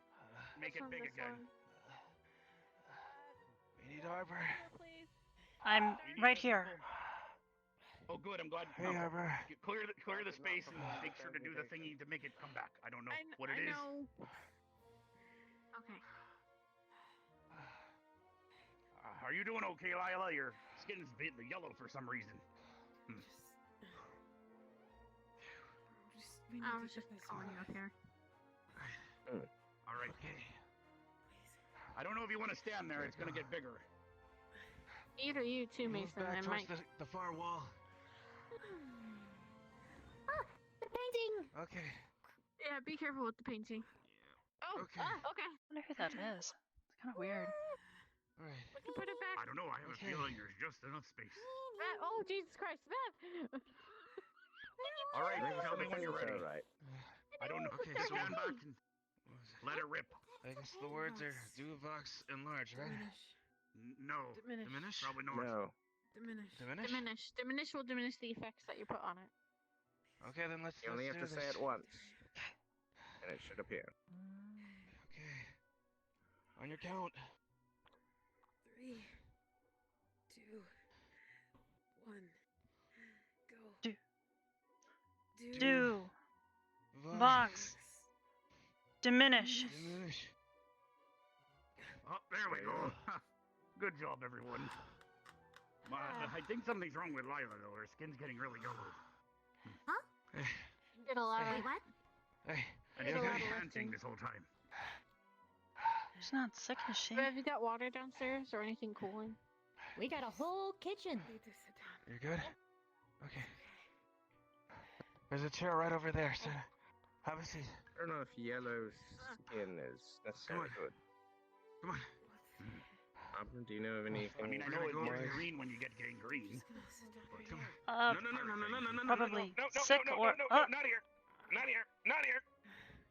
make it big again? We need Arbor. Please. I'm right here. Oh, good. I'm glad. Hey, Arbor. Clear the space and make sure to do the thingy to make it come back. I don't know what it is. I know. Okay. Are you doing okay, Lila? Your skin's a bit yellow for some reason. I was just calling you up here. All right. I don't know if you want to stand there. It's going to get bigger. Either you too, Move Mason. back I towards might. the far wall. The painting! Okay. Yeah, be careful with the painting. Oh, Okay. Okay. I wonder who that is. It's kind of weird. All right. We can put it back. I don't know. I have a feeling there's just enough space. Oh, Jesus Christ, Beth! All right. Tell me when you're ready. All right. I don't know. Okay, so stand back and let it rip. I guess the words are Duvox enlarge, right? No. Diminish? Probably not. No. Diminish? Diminish will diminish the effects that you put on it. Okay, then let's You only do have to this. say it once, and it should appear. Okay. On your count. 3, 2, 1, Do. go. Do. Vox. Diminish. Diminish. Oh, there we go. Good job, everyone. I think something's wrong with Lila, though. Her skin's getting really yellow. Huh? Hey. Did a lot of. Wait, what? Hey. And Did she's a lot been of panting lifting. this whole time. She's not sick, is she? Have you got water downstairs or anything cooling? We got a whole kitchen. Need to sit down. You're good? Okay. There's a chair right over there, so have a seat. I don't know if yellow skin is necessarily good. Come on. Do you know of anything? I mean, I know it We're gonna gets go green when you get gangrene. Come on. No, Probably no, sick no, or. no, not here. Not here. Not here.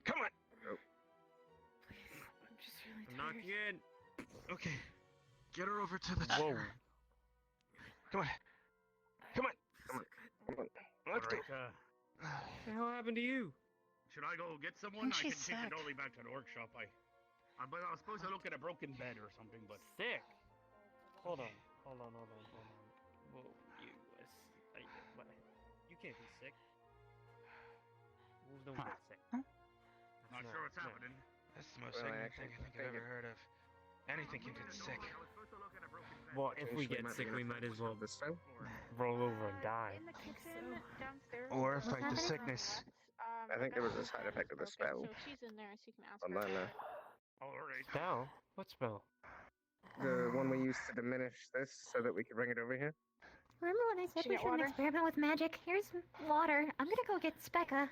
Come on. Please, I'm just really I'm not tired. good. Okay. Get her over to the chair. Come on. Come on. Come on. Come on. Let's go. What the hell happened to you? Should I go get someone? I she's can take sick. the dolly back to the workshop. But I was supposed to look at a broken bed or something, but... Sick. Hold on. Whoa, what? You can't be sick. Wolves don't get sick. Not sure what's happening. That's the most Well, I ignorant thing I actually think I've ever heard of. Anything can get sick. I was supposed to look at a broken bed. Well, if we Actually, get might sick, be we enough might as well this time. roll over and die. In the kitchen downstairs. Or What's fight the happening? sickness. I think it was a side effect of the spell. So if she's in there, she can ask On her. that now. Alright. Spell? What spell? The one we used to diminish this so that we could bring it over here. Remember when I said She we got shouldn't water? experiment with magic? Here's water. I'm gonna go get Specca.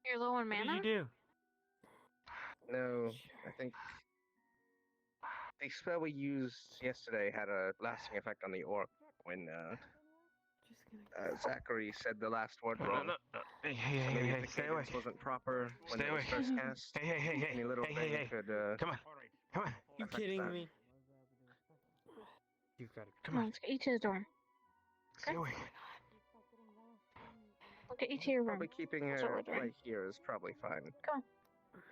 You're low on What mana? did you do? No, I think the spell we used yesterday had a lasting effect on the orc when Zachary said the last word wrong. No. Hey, So maybe if the stay away. cadence wasn't proper when Stay it was away. first cast, Hey, any little thing could Come on. You kidding that. me? You've got it. Come on, let's get you to the door. Stay away. We'll get you to your room. Probably keeping That's what her we're doing. right here is probably fine. Come on.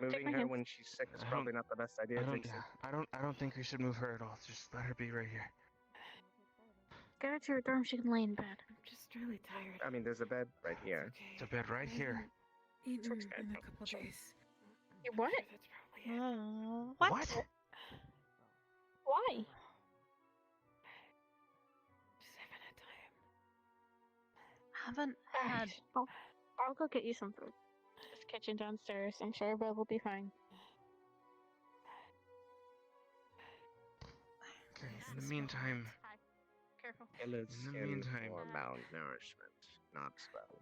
Moving my her hand. when she's sick is I probably not the best idea, Jason. I don't think we should move her at all. Just let her be right here. Get her to her dorm, she can lay in bed. I'm just really tired. I mean, there's a bed right here. It's a bed right here. Eaten in a couple days. You what? That's probably it. What? Why? Just haven't had time. Haven't had. I'll go get you some food. There's a kitchen downstairs. I'm sure Bev will be fine. Okay, in the meantime, Hi. Careful. Eyelids In the skin meantime- or malnourishment, not spell.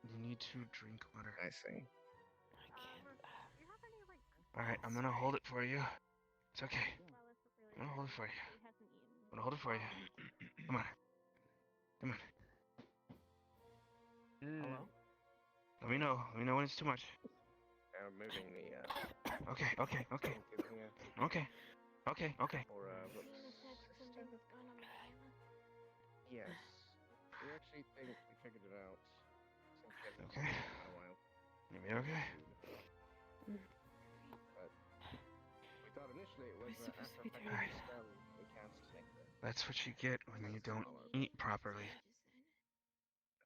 you need to drink water. I see. Alright, I'm gonna hold it for you. It's okay. I'm gonna hold it for you. I'm gonna hold it for you. Come on. Come on. Hello? Let me know. Let me know when it's too much. I'm moving the. Okay. Giving Okay. Or whoops. Yes. We actually think we figured it out. Since we haven't Okay. been in a while. You be okay? But we thought initially it was supposed after to be affecting tired. the spell we cast Nectar. That's what you get when you don't eat properly.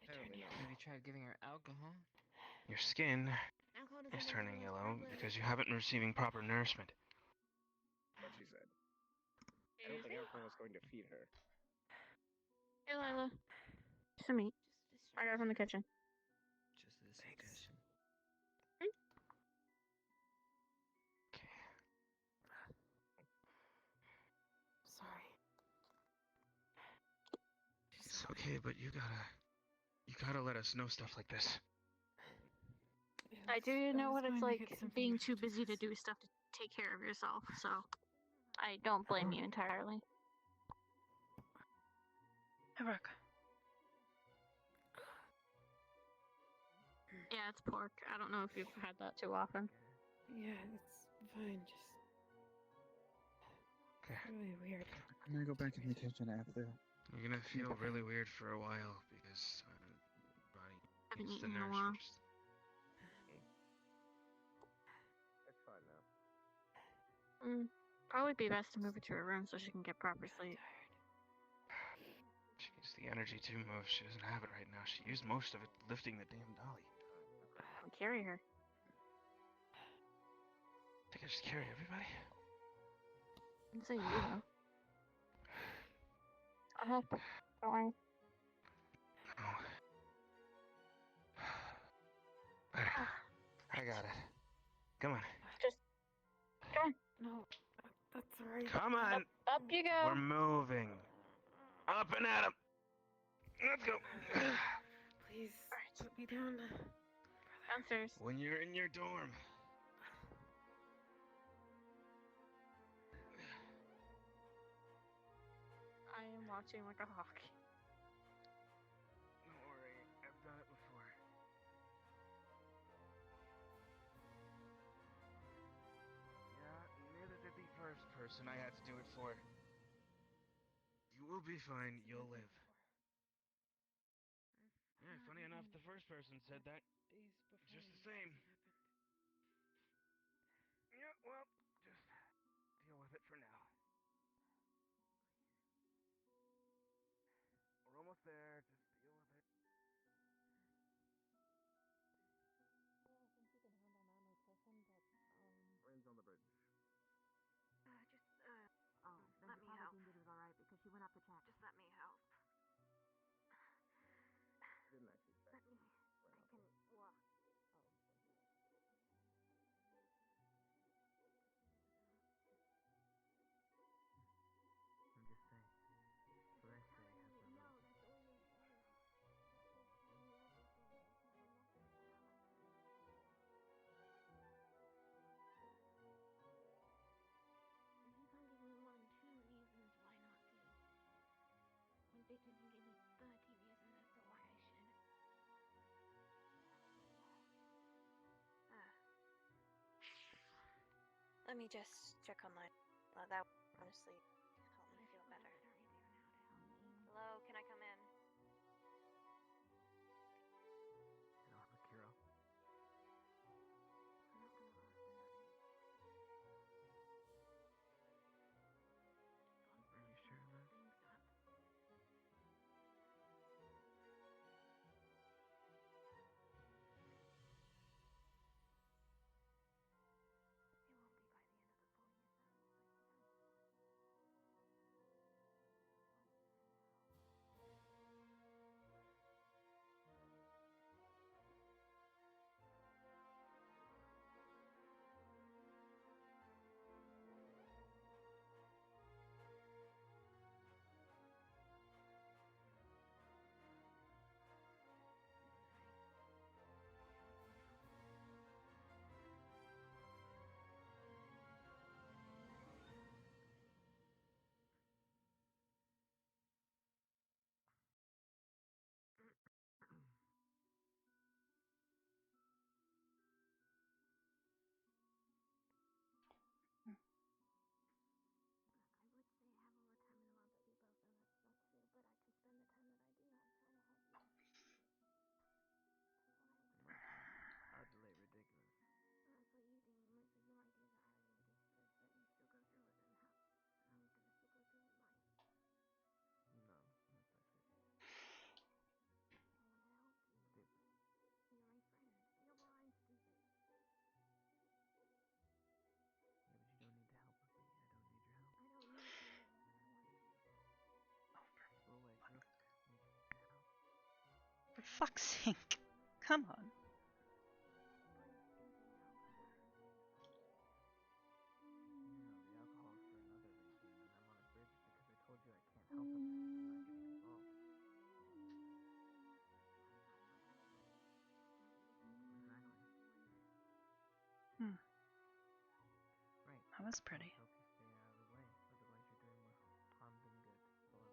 Apparently not. Maybe try giving her alcohol. Your skin is turning yellow because you haven't been receiving proper nourishment. What she said. I don't think alcohol is going to feed her. Hey, Lila. Some meat. I got it from the kitchen. Just a suggestion. Sorry. It's okay, but you gotta let us know stuff like this. I do know what it's going to like get some being food too busy to do stuff to take care of yourself, so I don't blame you entirely. Hey, Rook. Yeah, it's pork. I don't know if you've had that too often. Yeah, it's fine. Just Okay. really weird. I'm gonna go back in the kitchen after. You're gonna feel really weird for a while because body Haven't needs the eaten in a while. nourishment. It's fine now. Probably be best to move her to her room so she can get proper sleep. She needs the energy to move. She doesn't have it right now. She used most of it lifting the damn dolly. I'll carry her. I think I just carry everybody. I didn't say you though. I'll help. Don't worry. No. There. I got it. Come on. Come on. No, that's alright. Come on. Up you go. We're moving. Up and at 'em. Let's go. Please, put me down. Downstairs. When you're in your dorm. I am watching like a hawk. Don't worry, I've done it before. Yeah, neither did the first person I had to do it for. You will be fine, you'll live. Yeah, funny enough, the first person said that just the same. Yeah, well, just deal with it for now. We're almost there, just deal with it. Rain's on the bridge. Let me help. It was alright because she went up to check. Just let me help. Let me just check online. That would honestly help me feel better. Hello, can I come in? Hello, Akira. Are you sure of this? Utterly ridiculous. That's what you think. Like, there's no idea that I would just let you still go through with it and how I was gonna still go through with mine. No, that's actually I want to help you. stupid. You're my friend. Yeah, well, I'm stupid. Yeah, but you don't need to help with me. I don't need your help. I don't need you now, but I want you. Go away, Rook. Need your help. For fuck's sake. Come on. No, the alcohol's for another reason, and I'm on a bridge because I told you I can't help him and I'm not getting involved. Exactly. Hmm. Right. That was pretty. Let's hope you stay out of the way, otherwise you're doing more harm than good. That's all I was saying.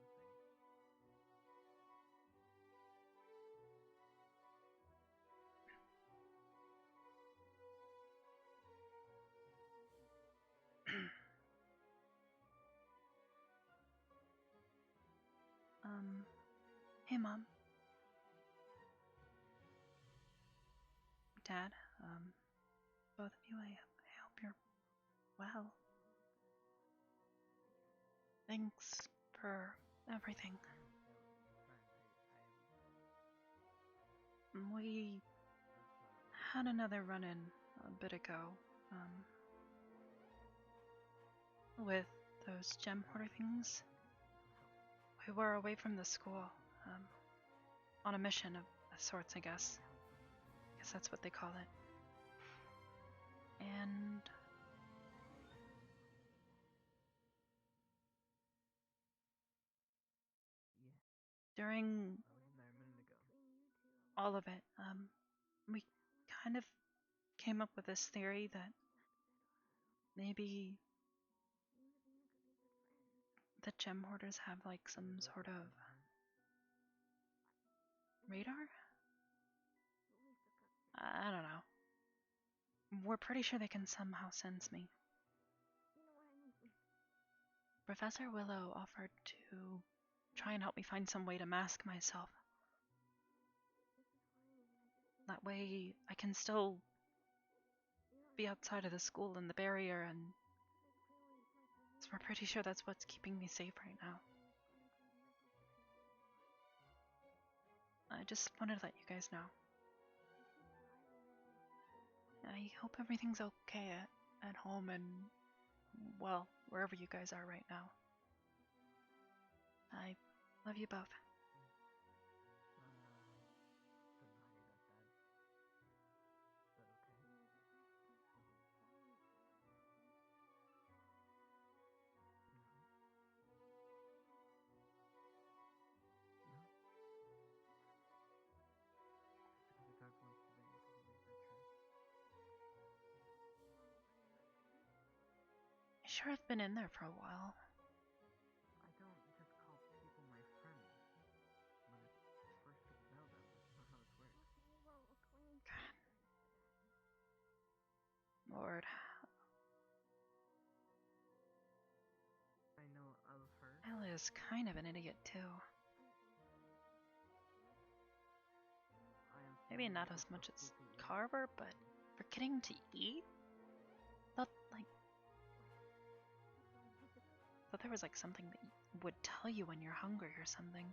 Hey Mom. Dad, both of you, I hope you're well. Thanks for everything. We had another run-in a bit ago, with those gem hoarder things. We were away from the school, on a mission of sorts, I guess. I guess that's what they call it. And during I was in there a minute ago. all of it, we kind of came up with this theory that maybe the gem hoarders have like some sort of radar? I don't know. We're pretty sure they can somehow sense me. Professor Willow offered to try and help me find some way to mask myself. That way I can still be outside of the school and the barrier, and so we're pretty sure that's what's keeping me safe right now. I just wanted to let you guys know. I hope everything's okay at home and, well, wherever you guys are right now. I love you both. Don't know how you got that. Is that okay? No. No? Just because we talked once today doesn't make that true. I sure have been in there for a while. I don't just call people my friends when I first get to know them. That's not how this works. Lord. Charlie is kind of an idiot too. Maybe not as much as Carver, but forgetting to eat? Thought there was like something that would tell you when you're hungry or something.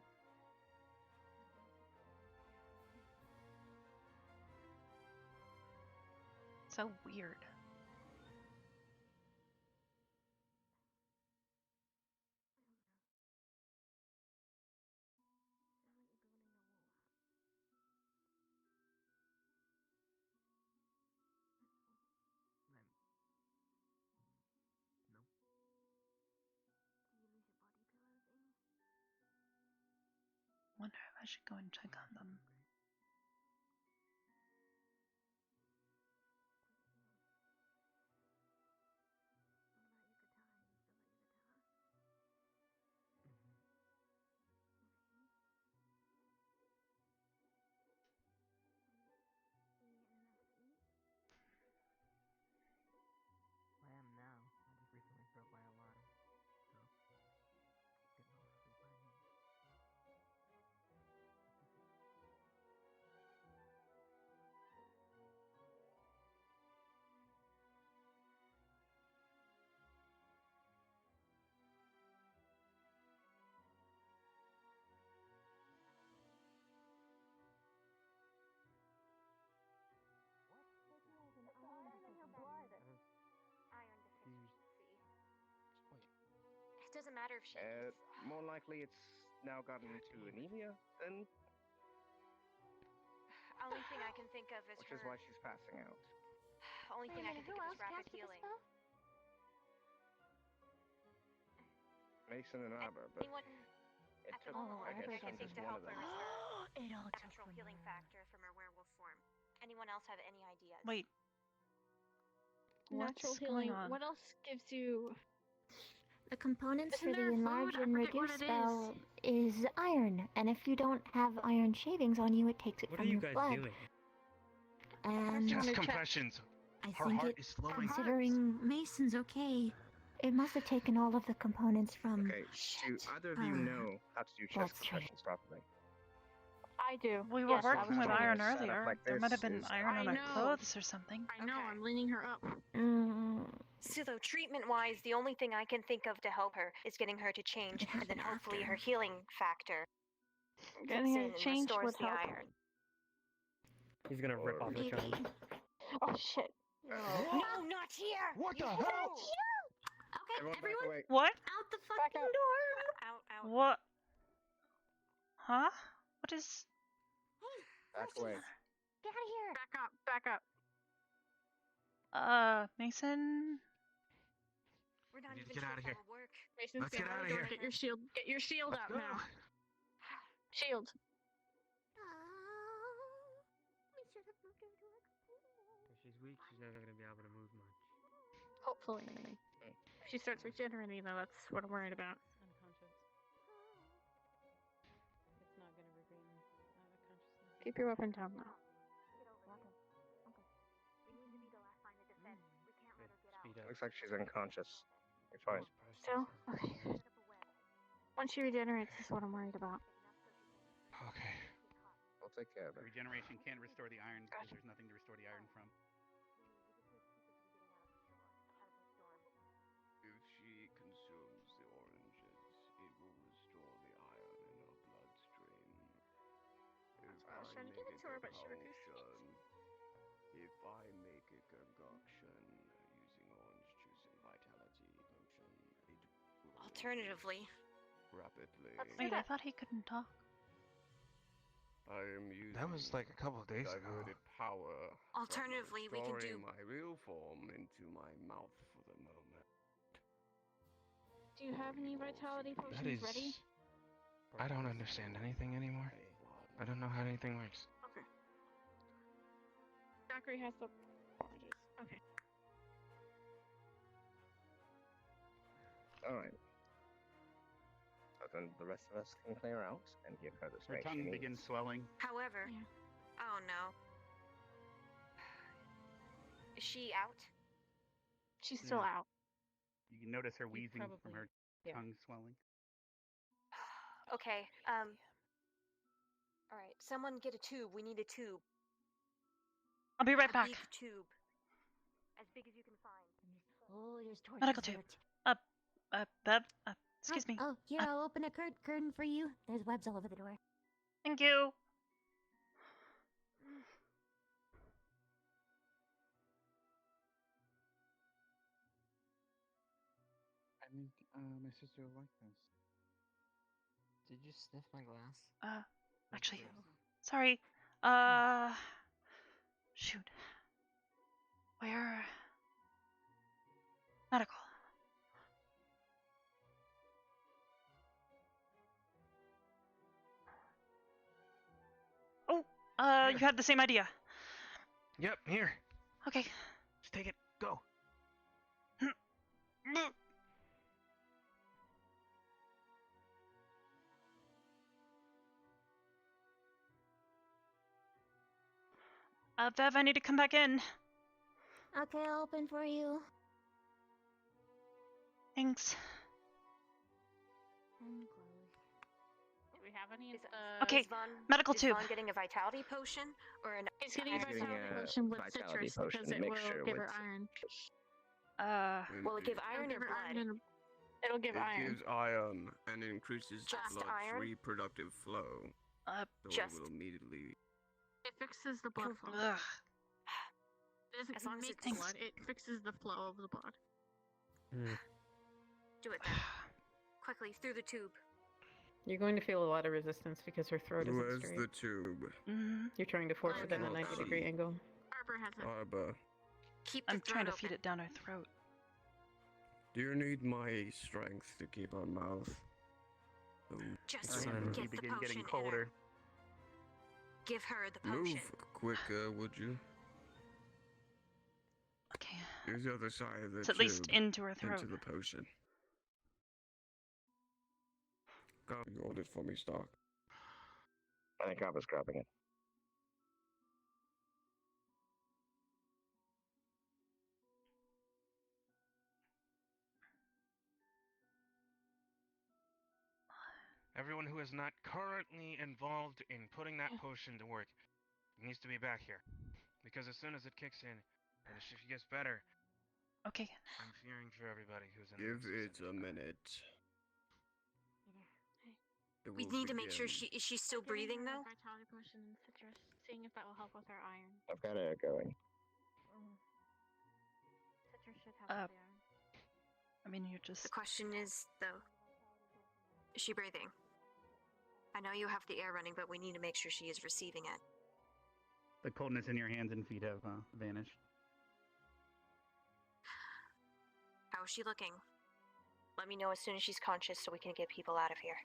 So weird. Wonder if I should go and check on them. I am now. I just recently broke my alarm. So, getting all sleep I need. Iron deficiency. It doesn't matter if she is. More likely it's now gotten to anemia, then. Only thing I can think of is Which is why she's passing out. Only thing I can think of is rapid healing. Mason and Arbor, but Anyone it at the took, moment I guess, I can think just to one help of her them. restore It all took natural from healing her. factor from her werewolf form. Anyone else have any ideas? Wait. Natural What's healing. going on? What else gives you? The components Isn't for there the food? enlarge I and forget what reduce it spell is iron, and if you don't have iron shavings on you, it takes it What are from you your guys blood. doing? And Chest compressions. I Her think heart it, is slowing. considering Mason's okay, it must have taken all of the components from. Okay, do either of you know how to do chest bloodstream. compressions properly? I do. We were Yes, I working was with told. iron Set up earlier. like There might have this been is- iron on I her know. clothes or something. I know. I'm leaning her up. So though treatment-wise, the only thing I can think of to help her is getting her to change, and then hopefully her healing factor Getting kicks her in to and change restores would the help. iron. He's gonna rip off her tongue. Oh shit. No, not here! What the You hell? won't. Okay, Everyone back away. What? out the fucking door! Out. What? Huh? What is... Back away. Get out of here! Back up. Mason? We're not We need to even get sure outta if here. that'll work. Mason's Let's get behind outta the door. here. Get your shield. Get your shield Let's up go. now. Shield. We should have moved her to a If she's weak, she's never gonna be able to move much. Hopefully. If she starts regenerating, though, that's what I'm worried about. Unconscious. It's not gonna regain consciousness. Keep your weapon down, though. Looks like she's unconscious. You're fine. Still? Okay. Once she regenerates, is what I'm worried about. Okay. We'll take care of it. Regeneration can't restore the iron because there's nothing to restore the iron from. If she consumes the oranges, it will restore the iron in her bloodstream. If I was trying to give it to her, but she refused to eat. If I make a concoction using orange juice and vitality potion, it will Alternatively. rapidly. Wait, I thought he couldn't talk. I am using That was like a couple of days ago. diverted power. Alternatively, we can do. Storing my real form into my mouth for the moment. Do you have any vitality That potions is... ready? I don't understand anything anymore. I don't know how anything works. Okay. Zachary has the oranges. Okay. Alright. So then the rest of us can clear out and give her the Her strength she tongue needs. begins swelling. However, oh no. Is she out? She's still out. You can notice her wheezing from probably- her yeah. tongue swelling. Okay, alright, someone get a tube. We need a tube. I'll be right a back. Big tube. As big as you can find. Oh, there's torches Medical there. tube. Bev, excuse me. Oh, here, I'll open a curtain for you. There's webs all over the door. Thank you. I think my sister will like this. Did you sniff my glass? Actually, sorry. Shoot. Where? Medical. Oh, you had the same idea. Yep, here. Okay. Just take it. Go. Bev, I need to come back in. Okay, I'll open for you. Thanks. And close. Do we have any? Okay, Is Vaughn, medical is tube. Vaughn getting a vitality potion or an? He's getting a iron? vitality potion with citrus because it will give her iron. Will it give iron or blood? It'll give iron. It gives iron and increases Just blood's iron? reproductive flow. So just- it will immediately. It fixes the blood flow. Ugh. It doesn't As long as make it's- blood, it fixes the flow of the blood. Do it then. Quickly, through the tube. You're going to feel a lot of resistance because her throat isn't Where's straight. the tube? You're trying to force it at a 90-degree angle. Arbor has it. Arbor, I'm trying to feed it down her throat. do you need my strength to keep our mouth? Just He get the begins potion getting in her. colder. Give her the potion. Move quicker, would you? Okay. Use the other side of the It's at least tube into her throat. Into the potion. Go, you hold it for me, Stark. I think I was grabbing it. Everyone who is not currently involved in putting that potion to work needs to be back here. Because as soon as it kicks in, and if she gets better, Okay. I'm fearing for everybody who's in Give the it a minute. It We will need to make sure begin. she's still breathing though. Vitality potion and citrus, seeing if that will help with her iron. I've got it going. Citrus should help with the iron. I mean, you're just. The question is though, is she breathing? I know you have the air running, but we need to make sure she is receiving it. The coldness in your hands and feet have vanished. How is she looking? Let me know as soon as she's conscious so we can get people out of here.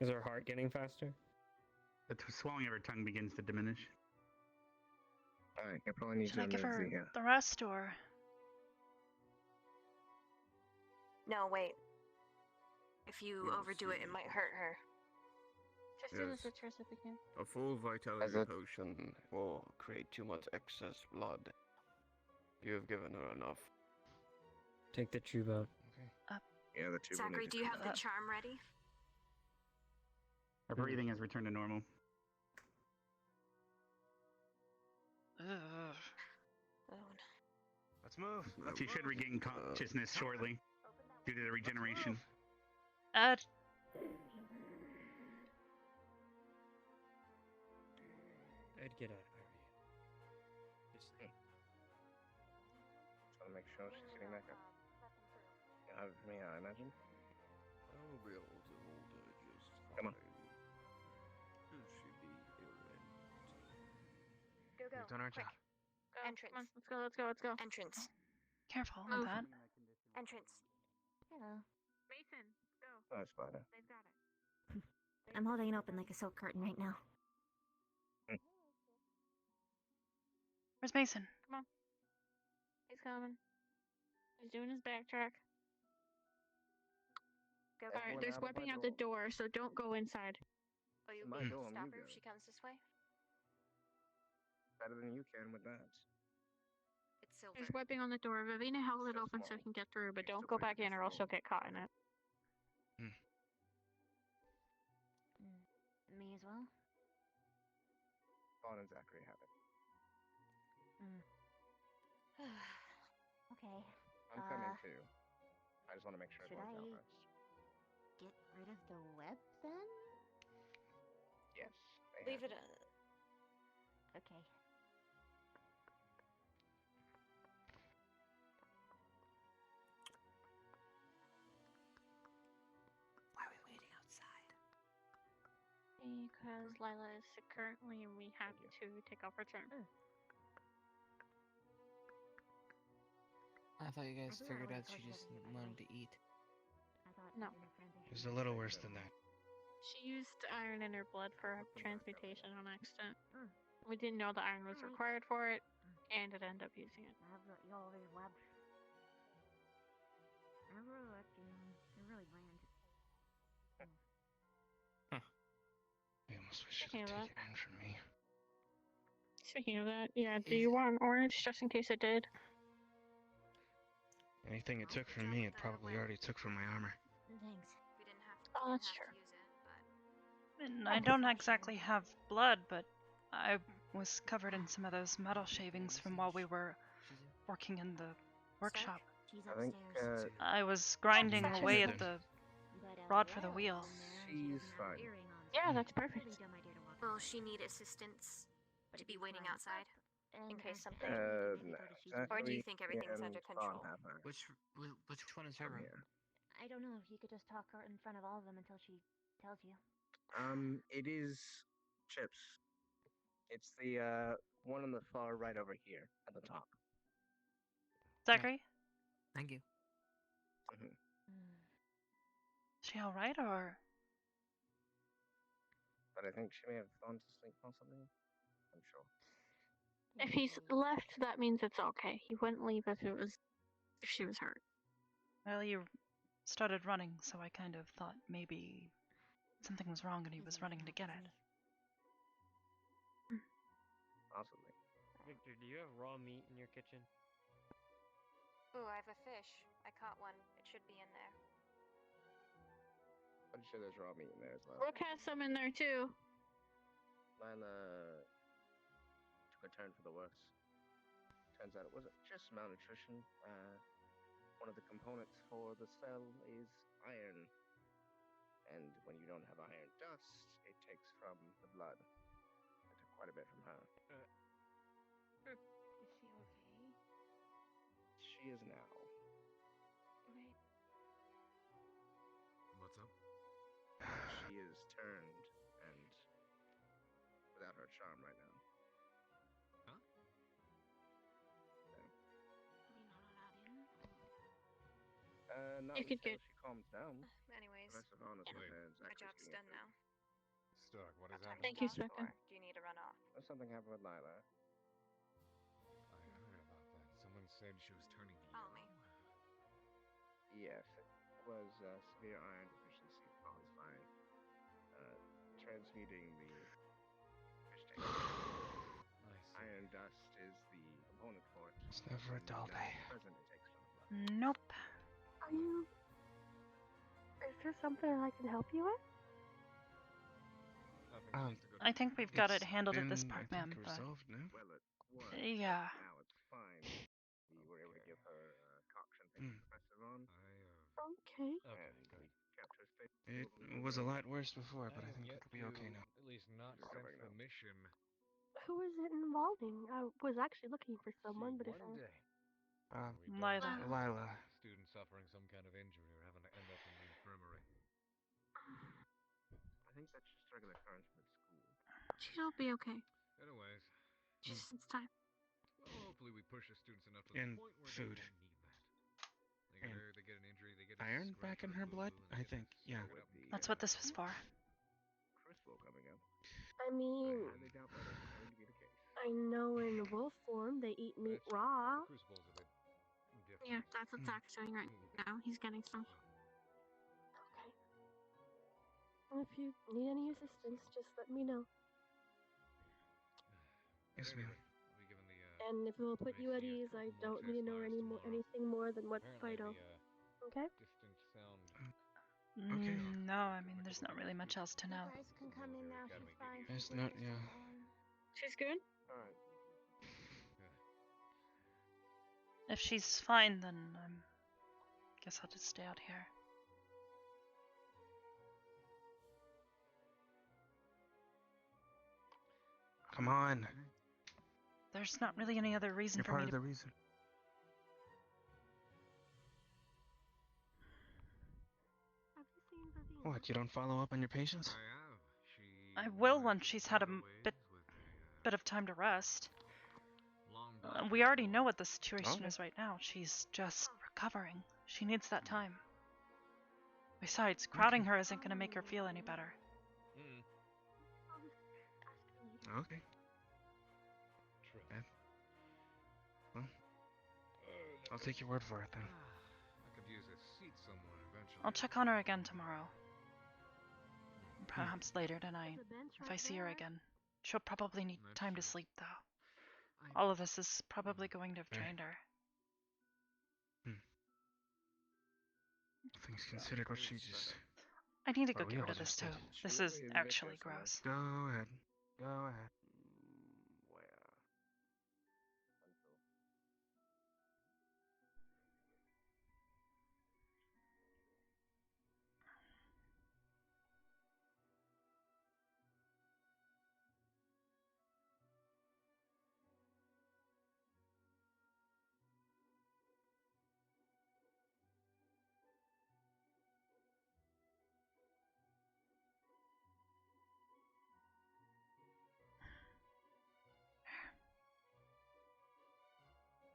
Is her heart getting faster? The swelling of her tongue begins to diminish. Alright, I probably need Should I to give her move the. the rest or? No, wait. If you overdo it, it might hurt her. Just do the Yes. citrus if you can. A full vitality As a- potion will create too much excess blood. You have given her enough. Take the tube out. Yeah, the tube will Zachary, need to do you come have the out. charm ready? Her breathing has returned to normal. Ugh. let's move. She should regain consciousness shortly due to the regeneration. I'd get out, Irene. Just want to make sure she's getting back up. You have me, I imagine. I will be able to hold her just Come on. fine. Should she be irrelevant? Go, We've done our job. Entrance. Come on, let's go, let's go, let's go. Entrance. Careful Move. with that. Entrance. Hello. Mason, go. Oh, Spider. They've got it. I'm holding it open like a silk curtain right now. Where's Mason? Come on. He's coming. He's doing his backtrack. Go. Alright, there's weapon out the door, so don't go inside. Oh, you My can door, stop you her go. if she comes this way? Better than you can with that. It's silver. There's webbing on the door. Vivina held it open so he can get through, but don't go back in or else you'll get caught in it. me as well? Vaughn and Zachary have it. Okay. I'm coming too. I just want to make sure Should I everyone's out first. get rid of the web then? Yes. Leave it. Okay. Why are we waiting outside? Because Lila is sick currently and we have to take off her turn. I thought you guys I figured already out she told you just that, by the wanted way. to eat. I thought No. It was a little worse than that. She used iron in her blood for transmutation on accident. We didn't know the iron was required for it, and it ended up using it. I've got all these webs. I really like them. They're really grand. I almost wish Speaking it of had that, taken in from me. speaking of that, yeah, do you want an orange just in case it did? Anything it took from me, it probably already took from my armor. Thanks. We didn't have. Oh, that's true. To use it, but And I don't exactly have blood, but I was covered in some of those metal shavings from while we were working in the workshop. She's I think upstairs. I was grinding Section away is at the But, rod for the wheel. she's fine. Yeah, that's perfect. Really dumb idea to walk will in. she need assistance But to if be you waiting climb outside up in and case something? No. Or do you Zachary think everything's and under Vaughn control? have her. Which one is her From room? here. I don't know. You could just talk her in front of all of them until she tells you. It is Chips. It's the one on the far right over here at the top. Zachary? Thank you. Mhm. Is she alright, or? But I think she may have gone to sleep possibly. I'm sure. If he's left, that means it's okay. He wouldn't leave if she was hurt. Well, you started running, so I kind of thought maybe something was wrong and he was running to get it. Possibly. Victor, do you have raw meat in your kitchen? Ooh, I have a fish. I caught one. It should be in there. I'm sure there's raw meat in there as well. Rook has some in there too. Lila took a turn for the worse. Turns out it wasn't just malnutrition. One of the components for the spell is iron. And when you don't have iron dust, it takes from the blood. I took quite a bit from her. Is she okay? She is now. Okay. What's up? She is turned and without her charm right now. Huh? Not You could until get- she calms down. Anyways, Unless Savannah's with her and my Zachary's job's getting done now. Stuck. What is Time happening? Thank you, to talk, Spectre. or do you need to run off? There's something happened with Lila. I heard about that. Someone said she was turning to Follow me. Yes, it was severe iron deficiency caused by transmuting the fish tank. I see. Iron dust is the component for it. It's never a dull When day. it's present, it takes from the blood. Nope. Are you? Is there something I can help you with? Nothing. Just a good I think we've got it It's handled at this been, part, I ma'am, think, but resolved now. Well, it was. yeah. Now it's fine. We were able to give her coction thing Professor on. Okay. And we kept her safe. It was a lot worse before, but I have think yet it'll be okay to now. At least not She's since recovering the now. mission. Who is it involving? I was actually looking for someone, but if One I... day. We Lila. don't Lila. Student suffering some kind of injury or having to end up in the infirmary. I think that's just regular occurrence with school. She'll be okay. Anyways, Just it's time. well, hopefully we push the students enough to And the point where food. they won't need that. They get, And they get an injury, they get a iron scratch back in or a her blood? boo-boo, and they I get think, yeah. sewed up and That's get what this back was on. for. Crucible coming up. I mean, I highly doubt that is going to be the case. I know in wolf form they eat meat It's raw. The Crucible's a bit different. Yeah, that's what Zach's doing right now. He's getting some. Okay. Well, if you need any assistance, just let me know. Yes, ma'am. We'll be given the, And if it will put you at ICS ease, I couple more don't need to know test fires tomorrow. anything more than what's Apparently vital. the Okay? distant sound No, I mean, there's not really much else to know. You guys can come in now. She's fine. It's not, yeah. She's good? Alright. If she's fine, then guess I'll just stay out here. Come on. There's not really any other reason You're for part me of to. the reason. Have you seen Vivian? What, you don't follow up on your patients? I will once she's had a bit of time to rest. We already know what the situation is right now. She's just recovering. She needs that time. Besides, crowding her isn't going to make her feel any better. Okay. Well, I'll take your word for it then. I could use a seat somewhere eventually. I'll check on her again tomorrow. Perhaps later tonight, if I see her again. She'll probably need time to sleep, though. All of this is probably going to have drained her. Things considered, what she just... I need to go Well, we get rid all of this just too. did. This is actually gross. Go ahead. Go ahead. Where?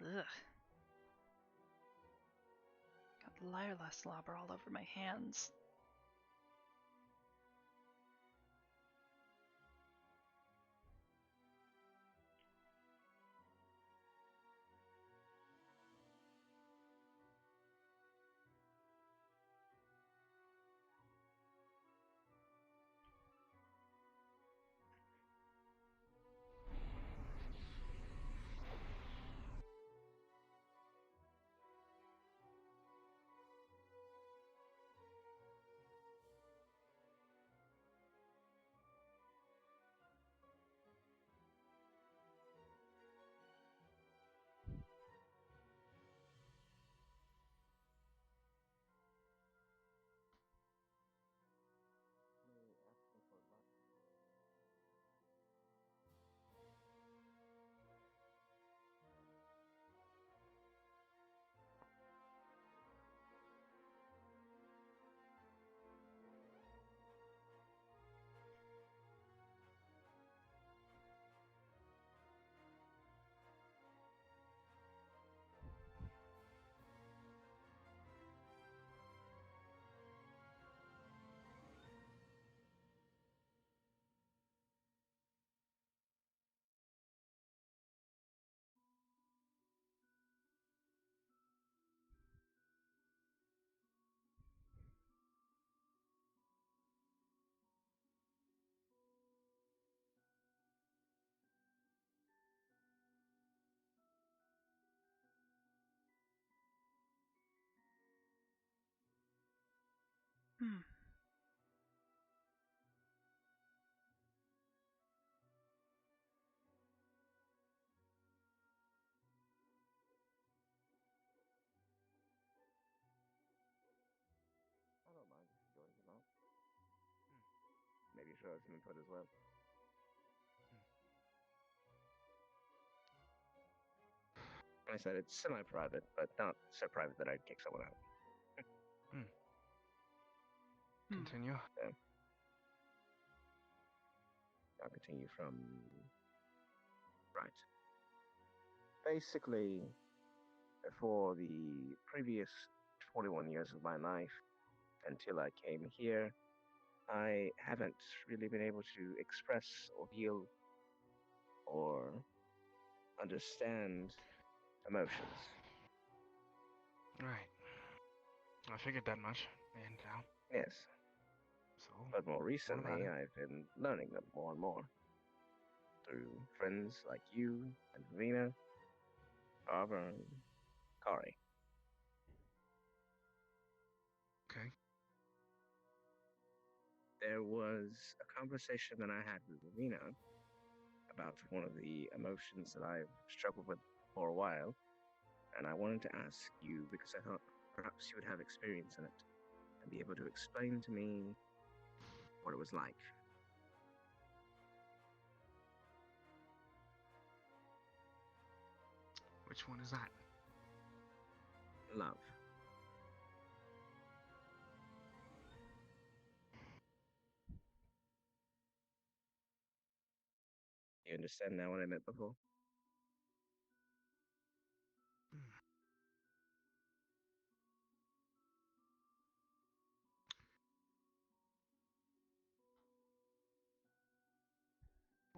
Ugh. Got lilac slobber all over my hands. I don't mind if you join them out. Maybe show us some input as well. I said it's semi-private, but not so private that I'd kick someone out. Continue. Yeah. I'll continue from... Right. Basically, for the previous 21 years of my life, until I came here, I haven't really been able to express or feel or understand emotions. Right. I figured that much. And Yes. So, but more what recently, about I've been learning them more and more through friends like you and Vina, Arbor, and Kari. Okay. there was a conversation that I had with Ravina about one of the emotions that I've struggled with for a while, and I wanted to ask you because I thought perhaps you would have experience in it and be able to explain to me what it was like. Which one is that? Love. You understand now what I meant before?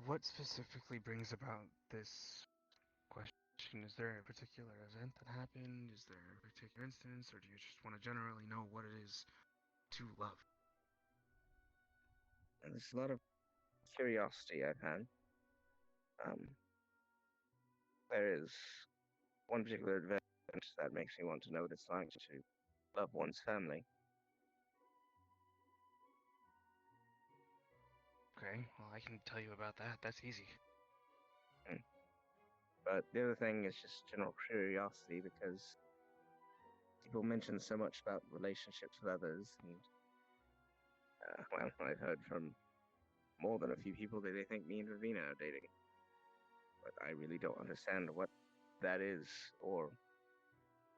What specifically brings about this question? Is there a particular event that happened? Is there a particular instance? Or do you just want to generally know what it is to love? There's a lot of curiosity I've had. There is one particular event that makes me want to know what it's like to love one's family. Okay, well, I can tell you about that. That's easy. But the other thing is just general curiosity because people mention so much about relationships with others, and well, I've heard from more than a few people that they think me and Ravina are dating. But I really don't understand what that is or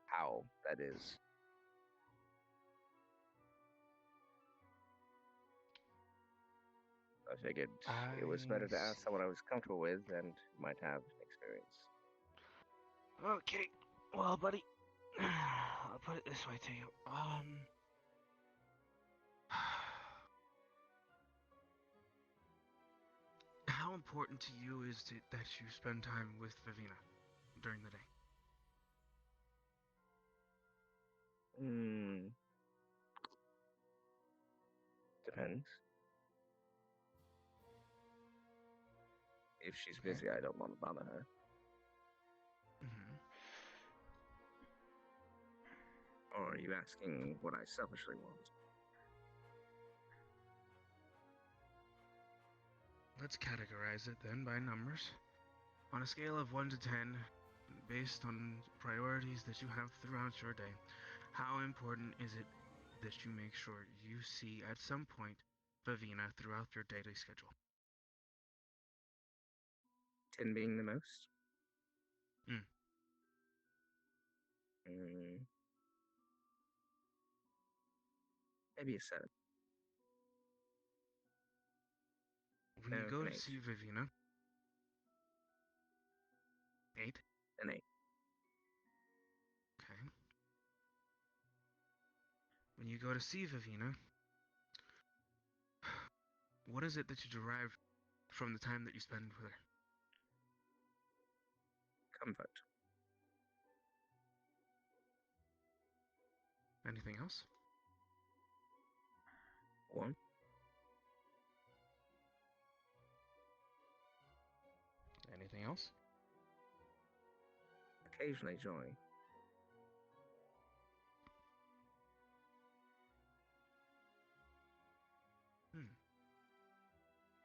how that is. I figured it was better to ask someone I was comfortable with and might have experience. Okay, well, buddy, I'll put it this way to you. How important to you is it that you spend time with Vivina during the day? Depends. If she's busy, I don't want to bother her. Or are you asking what I selfishly want? Let's categorize it then by numbers. On a scale of 1 to 10, based on priorities that you have throughout your day, how important is it that you make sure you see at some point Vivina throughout your daily schedule? 10 being the most? Maybe a 7. When you go to see Vivina, 8? An 8. Okay. When you go to see Vivina, what is it that you derive from the time that you spend with her? Comfort. Anything else? 1. Anything else? Occasionally joy.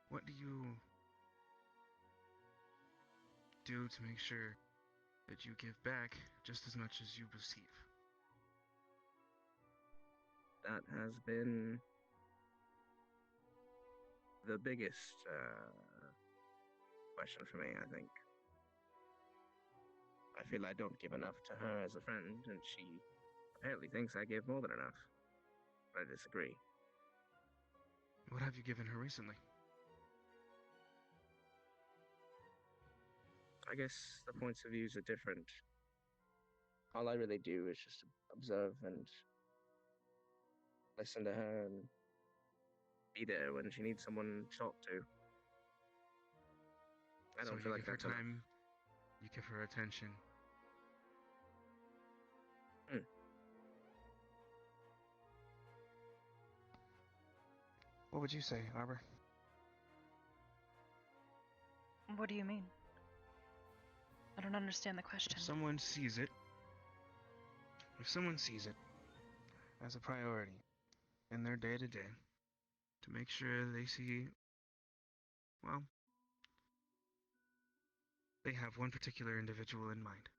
What do you do to make sure that you give back just as much as you receive? That has been the biggest question for me, I think. I feel I don't give enough to her as a friend, and she apparently thinks I give more than enough. But I disagree. What have you given her recently? I guess the points of views are different. All I really do is just observe and listen to her and be there when she needs someone to talk to. I don't feel like that's enough. Time, you give her attention. What would you say, Arbor? What do you mean? I don't understand the question. If someone sees it as a priority in their day-to-day to make sure they see, well, they have one particular individual in mind.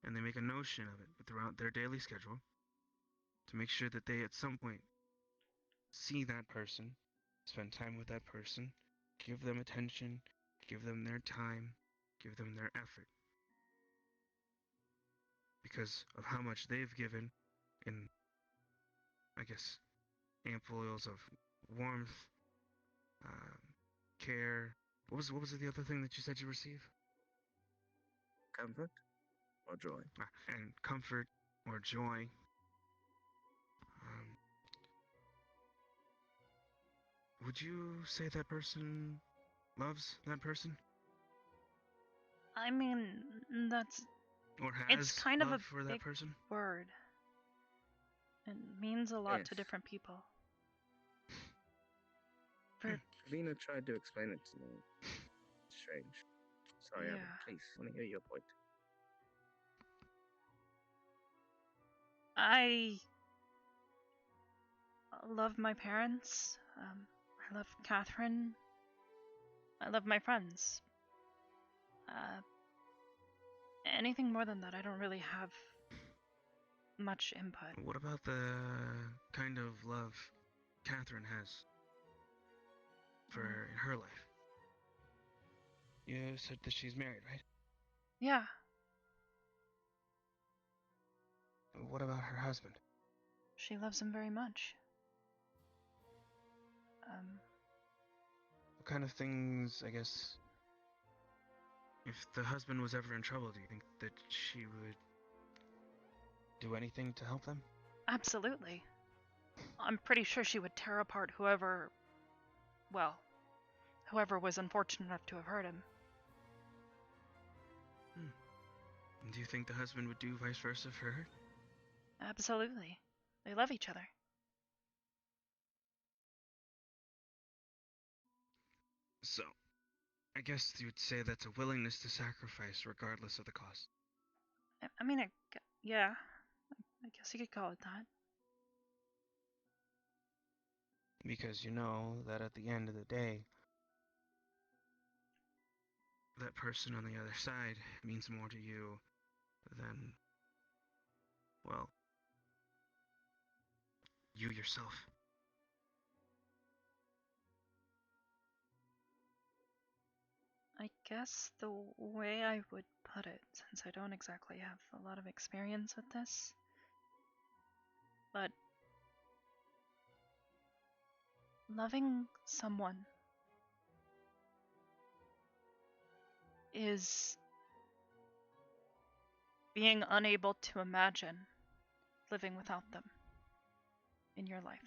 And they make a notion of it throughout their daily schedule to make sure that they at some point see that person, spend time with that person, give them attention, give them their time, give them their effort. Because of how much they've given in, I guess, ample oils of warmth, care. What was the other thing that you said you receive? Comfort or joy? And comfort or joy. Would you say that person loves that person? I mean, that's... Or has it's kind of love a for that big person? word. It means a lot Yes. to different people. Lena tried to explain it to me. Strange. Sorry, Yeah. Arbor, please, let me hear your point. I love my parents. I love Catherine. I love my friends. Anything more than that, I don't really have much input. What about the kind of love Catherine has for her life? You said that she's married, right? Yeah. What about her husband? She loves him very much. What kind of things, I guess, if the husband was ever in trouble, do you think that she would do anything to help them? Absolutely. I'm pretty sure she would tear apart whoever was unfortunate enough to have hurt him. Do you think the husband would do vice versa for her? Absolutely. They love each other. So, I guess you would say that's a willingness to sacrifice regardless of the cost. I mean, yeah. I guess you could call it that. Because you know that at the end of the day, that person on the other side means more to you than, well, you yourself. I guess the way I would put it, since I don't exactly have a lot of experience with this, but loving someone is being unable to imagine living without them in your life.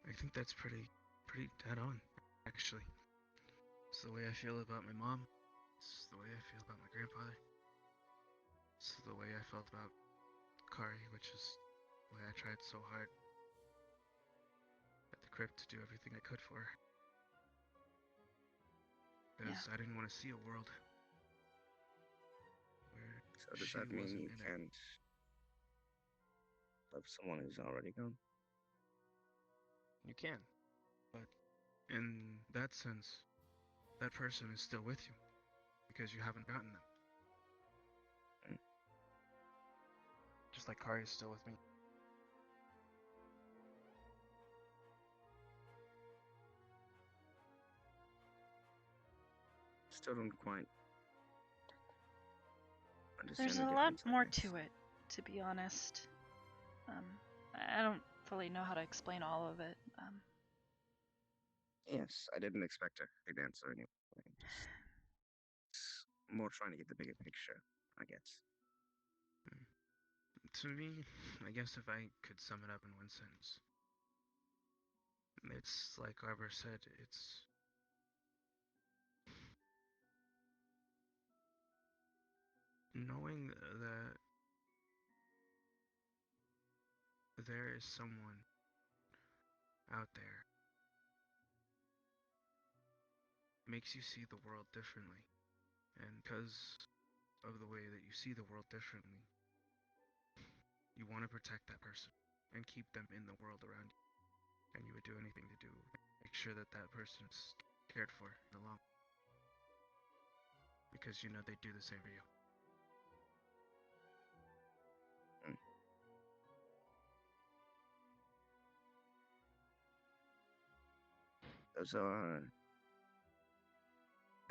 I think that's pretty dead on, actually. It's the way I feel about my mom. It's the way I feel about my grandfather. It's the way I felt about Kari, which is why I tried so hard at the crypt to do everything I could for her. Because I didn't want to see a world where So does she that mean wasn't you in it. can't love someone who's already gone? You can, but in that sense, that person is still with you because you haven't gotten them. Just like Kari is still with me. Still don't quite understand. There's the a lot difference, I more guess. to it, to be honest. I don't fully know how to explain all of it. Yes, I didn't expect a good answer anyway. Just more trying to get the bigger picture, I guess. To me, I guess if I could sum it up in one sentence, it's like Arbor said, it's knowing that there is someone out there makes you see the world differently. And because of the way that you see the world differently, you want to protect that person and keep them in the world around you. And you would do anything to make sure that that person's cared for in the long, because you know they'd do the same for you. Those are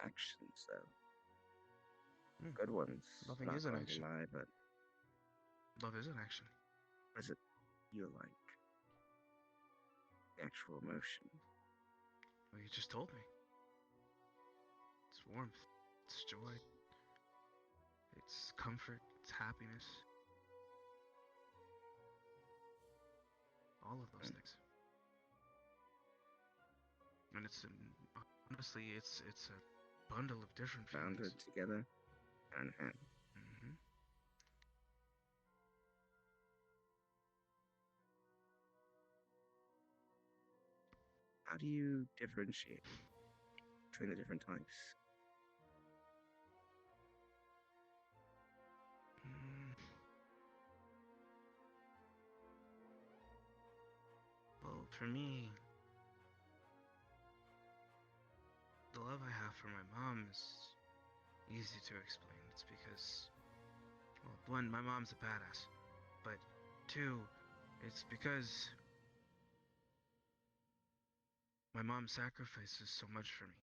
actions, though. Good ones. Loving not is an going action. to lie, but Love is an action. what is it you like? The actual emotion. Well, you just told me. It's warmth. It's joy. It's comfort. It's happiness. All of those things. And honestly, it's a bundle of different feelings. Bounded together, hand in hand. Mm-hmm. How do you differentiate between the different types? Well, for me, the love I have for my mom is easy to explain. It's because, well, one, my mom's a badass. But two, it's because my mom sacrifices so much for me.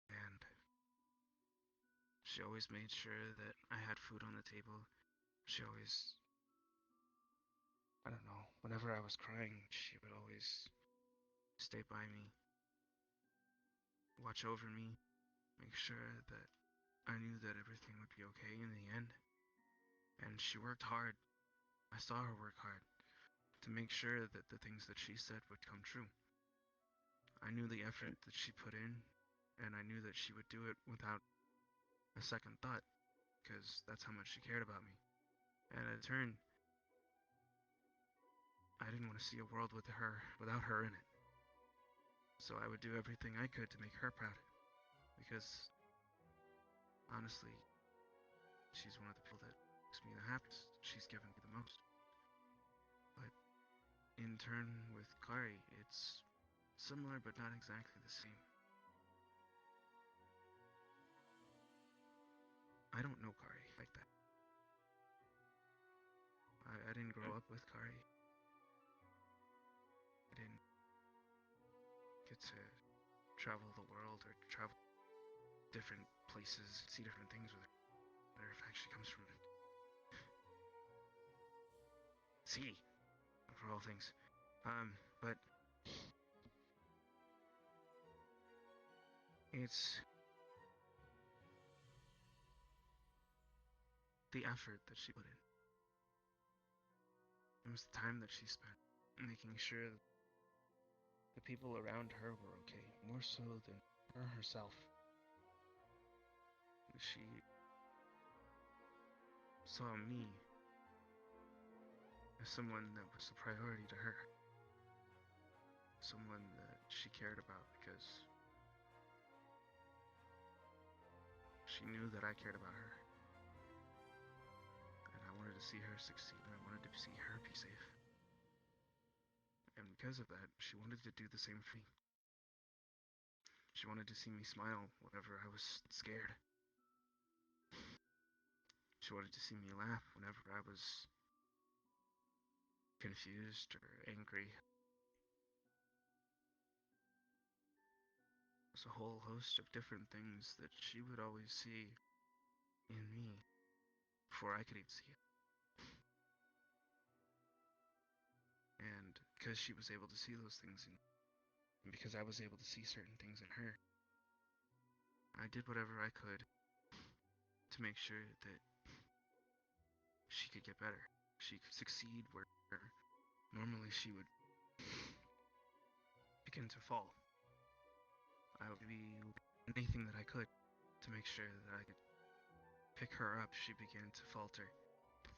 And she always made sure that I had food on the table. She always, I don't know, whenever I was crying, she would always stay by me, watch over me, make sure that I knew that everything would be okay in the end. And she worked hard. I saw her work hard to make sure that the things that she said would come true. I knew the effort that she put in, and I knew that she would do it without a second thought, because that's how much she cared about me. And in turn, I didn't want to see a world without her in it. So I would do everything I could to make her proud, because honestly, she's one of the people that makes me the happiest. She's given me the most. But in turn with Kari, it's similar but not exactly the same. I don't know Kari like that. I didn't grow up with Kari. I didn't get to travel the world or travel different places, see different things with her. Matter of fact, she comes from the sea, for all things. But it's the effort that she put in. It was the time that she spent making sure the people around her were okay, more so than her herself. She saw me as someone that was a priority to her. Someone that she cared about because she knew that I cared about her. And I wanted to see her succeed, and I wanted to see her be safe. And because of that, she wanted to do the same for me. She wanted to see me smile whenever I was scared. She wanted to see me laugh whenever I was confused or angry. There's a whole host of different things that she would always see in me before I could even see it. And because she was able to see those things in me, and because I was able to see certain things in her, I did whatever I could to make sure that she could get better. She could succeed where normally she would begin to fall. I would be anything that I could to make sure that I could pick her up. She began to falter,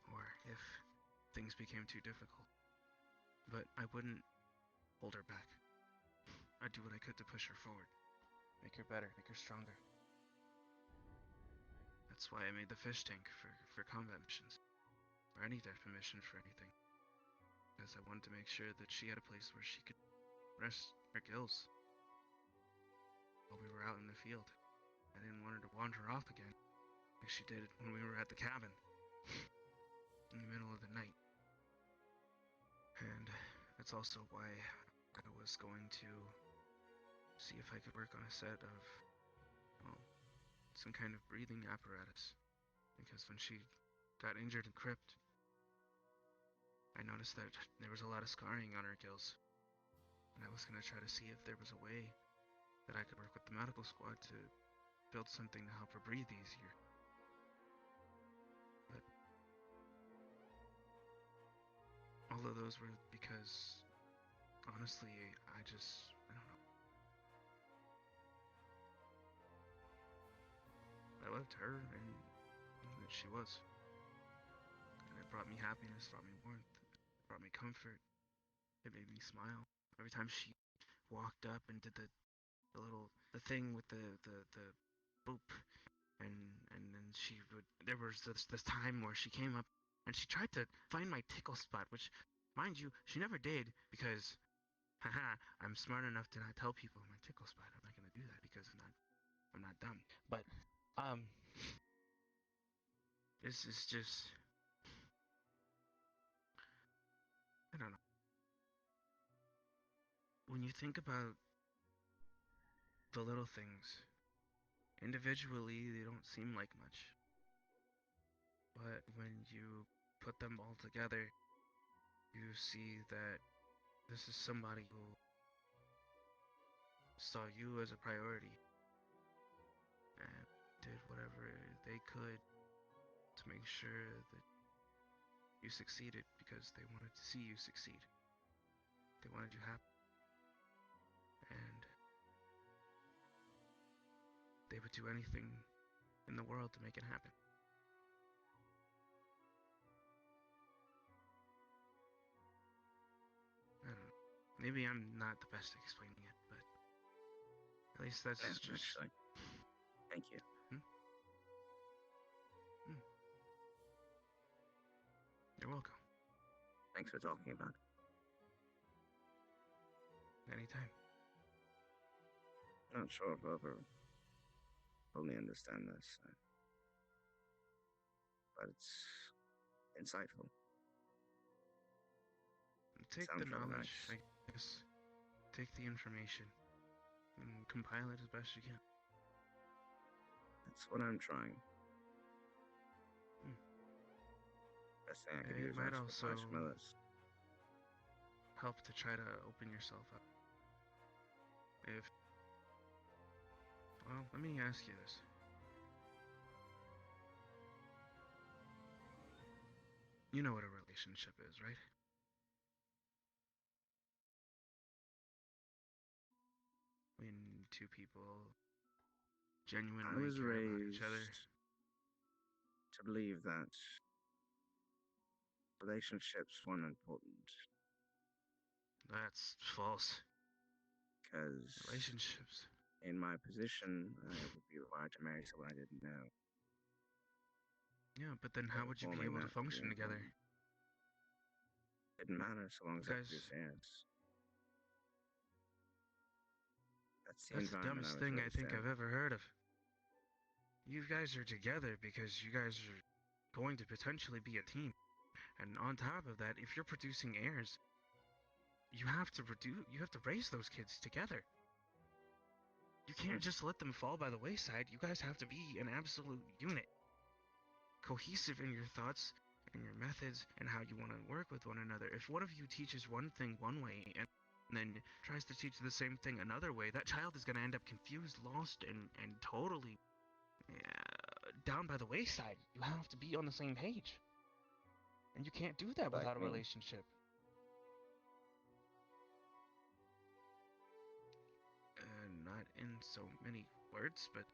or if things became too difficult. But I wouldn't hold her back. I'd do what I could to push her forward, make her better, make her stronger. That's why I made the fish tank for combat missions. Or any type of mission for anything. Because I wanted to make sure that she had a place where she could rest her gills while we were out in the field. I didn't want her to wander off again, like she did when we were at the cabin in the middle of the night. And that's also why I was going to see if I could work on a set of, well, some kind of breathing apparatus. Because when she got injured in Crypt, I noticed that there was a lot of scarring on her gills. And I was going to try to see if there was a way that I could work with the medical squad to build something to help her breathe easier. But all of those were because, honestly, I don't know. I loved her, and that she was. And it brought me happiness, brought me warmth, brought me comfort. It made me smile. Every time she walked up and did the thing with the boop, and then there was this time where she came up and she tried to find my tickle spot, which, mind you, she never did, because haha, I'm smart enough to not tell people my tickle spot. I'm not gonna do that because I'm not dumb. But this is just, I don't know. When you think about the little things, individually they don't seem like much. But when you put them all together, you see that this is somebody who saw you as a priority and did whatever they could to make sure that you succeeded because they wanted to see you succeed. They wanted you happy. And they would do anything in the world to make it happen. I don't know. Maybe I'm not the best at explaining it, but at least that's just... Actually. Thank you. You're welcome. Thanks for talking about it. Anytime. Not sure if I'll ever fully understand this, but it's insightful. Take the knowledge, I guess. Take the information and compile it as best you can. That's what I'm trying. Best thing I could do is might ask for advice from others. Help to try to open yourself up. Well, let me ask you this. You know what a relationship is, right? When two people genuinely care about each other. To believe that relationships weren't important. That's false. Because relationships, in my position, I would be required to marry someone I didn't know. Yeah, but then how would you be able to function together? Didn't matter so long as I produced heirs. That's the dumbest thing I think I've ever heard of. You guys are together because you guys are going to potentially be a team. And on top of that, if you're producing heirs, you have to raise those kids together. You can't just let them fall by the wayside. You guys have to be an absolute unit. Cohesive in your thoughts and your methods and how you want to work with one another. If one of you teaches one thing one way and then tries to teach the same thing another way, that child is going to end up confused, lost, and totally down by the wayside. You have to be on the same page. And you can't do that without a relationship. Not in so many words, but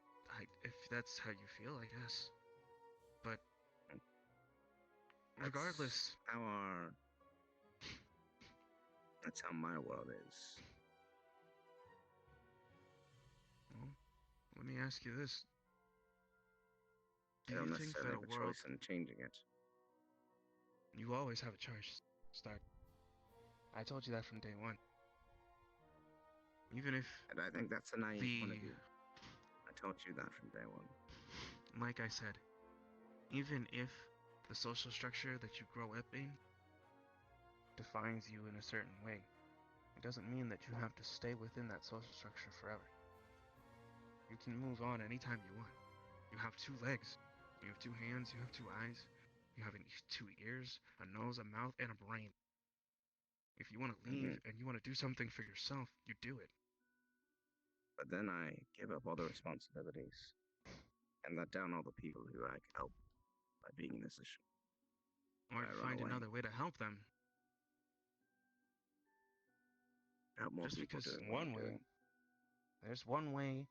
if that's how you feel, I guess. But regardless, that's how my world is. Well, let me ask you this. I don't necessarily have a choice in changing it. You always have a choice, Stark. I told you that from day one. Even if... And I think that's a naive point of view. I told you that from day one. Like I said, even if the social structure that you grow up in defines you in a certain way, it doesn't mean that you have to stay within that social structure forever. You can move on anytime you want. You have 2 legs, you have 2 hands, you have 2 eyes, you have 2 ears, a nose, a mouth, and a brain. If you want to leave and you want to do something for yourself, you do it. But then I give up all the responsibilities and let down all the people who I could help by being in this position. Or find another way to help them. Help more Just people because doing what I'm doing. There's one way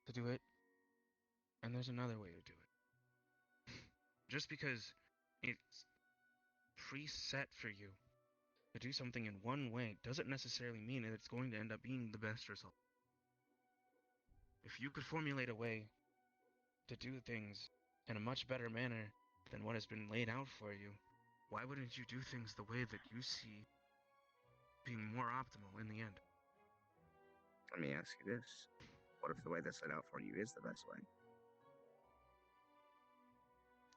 to do it, and there's another way to do it. Just because it's preset for you to do something in one way doesn't necessarily mean that it's going to end up being the best result. If you could formulate a way to do things in a much better manner than what has been laid out for you, why wouldn't you do things the way that you see being more optimal in the end? Let me ask you this. What if the way that's laid out for you is the best way?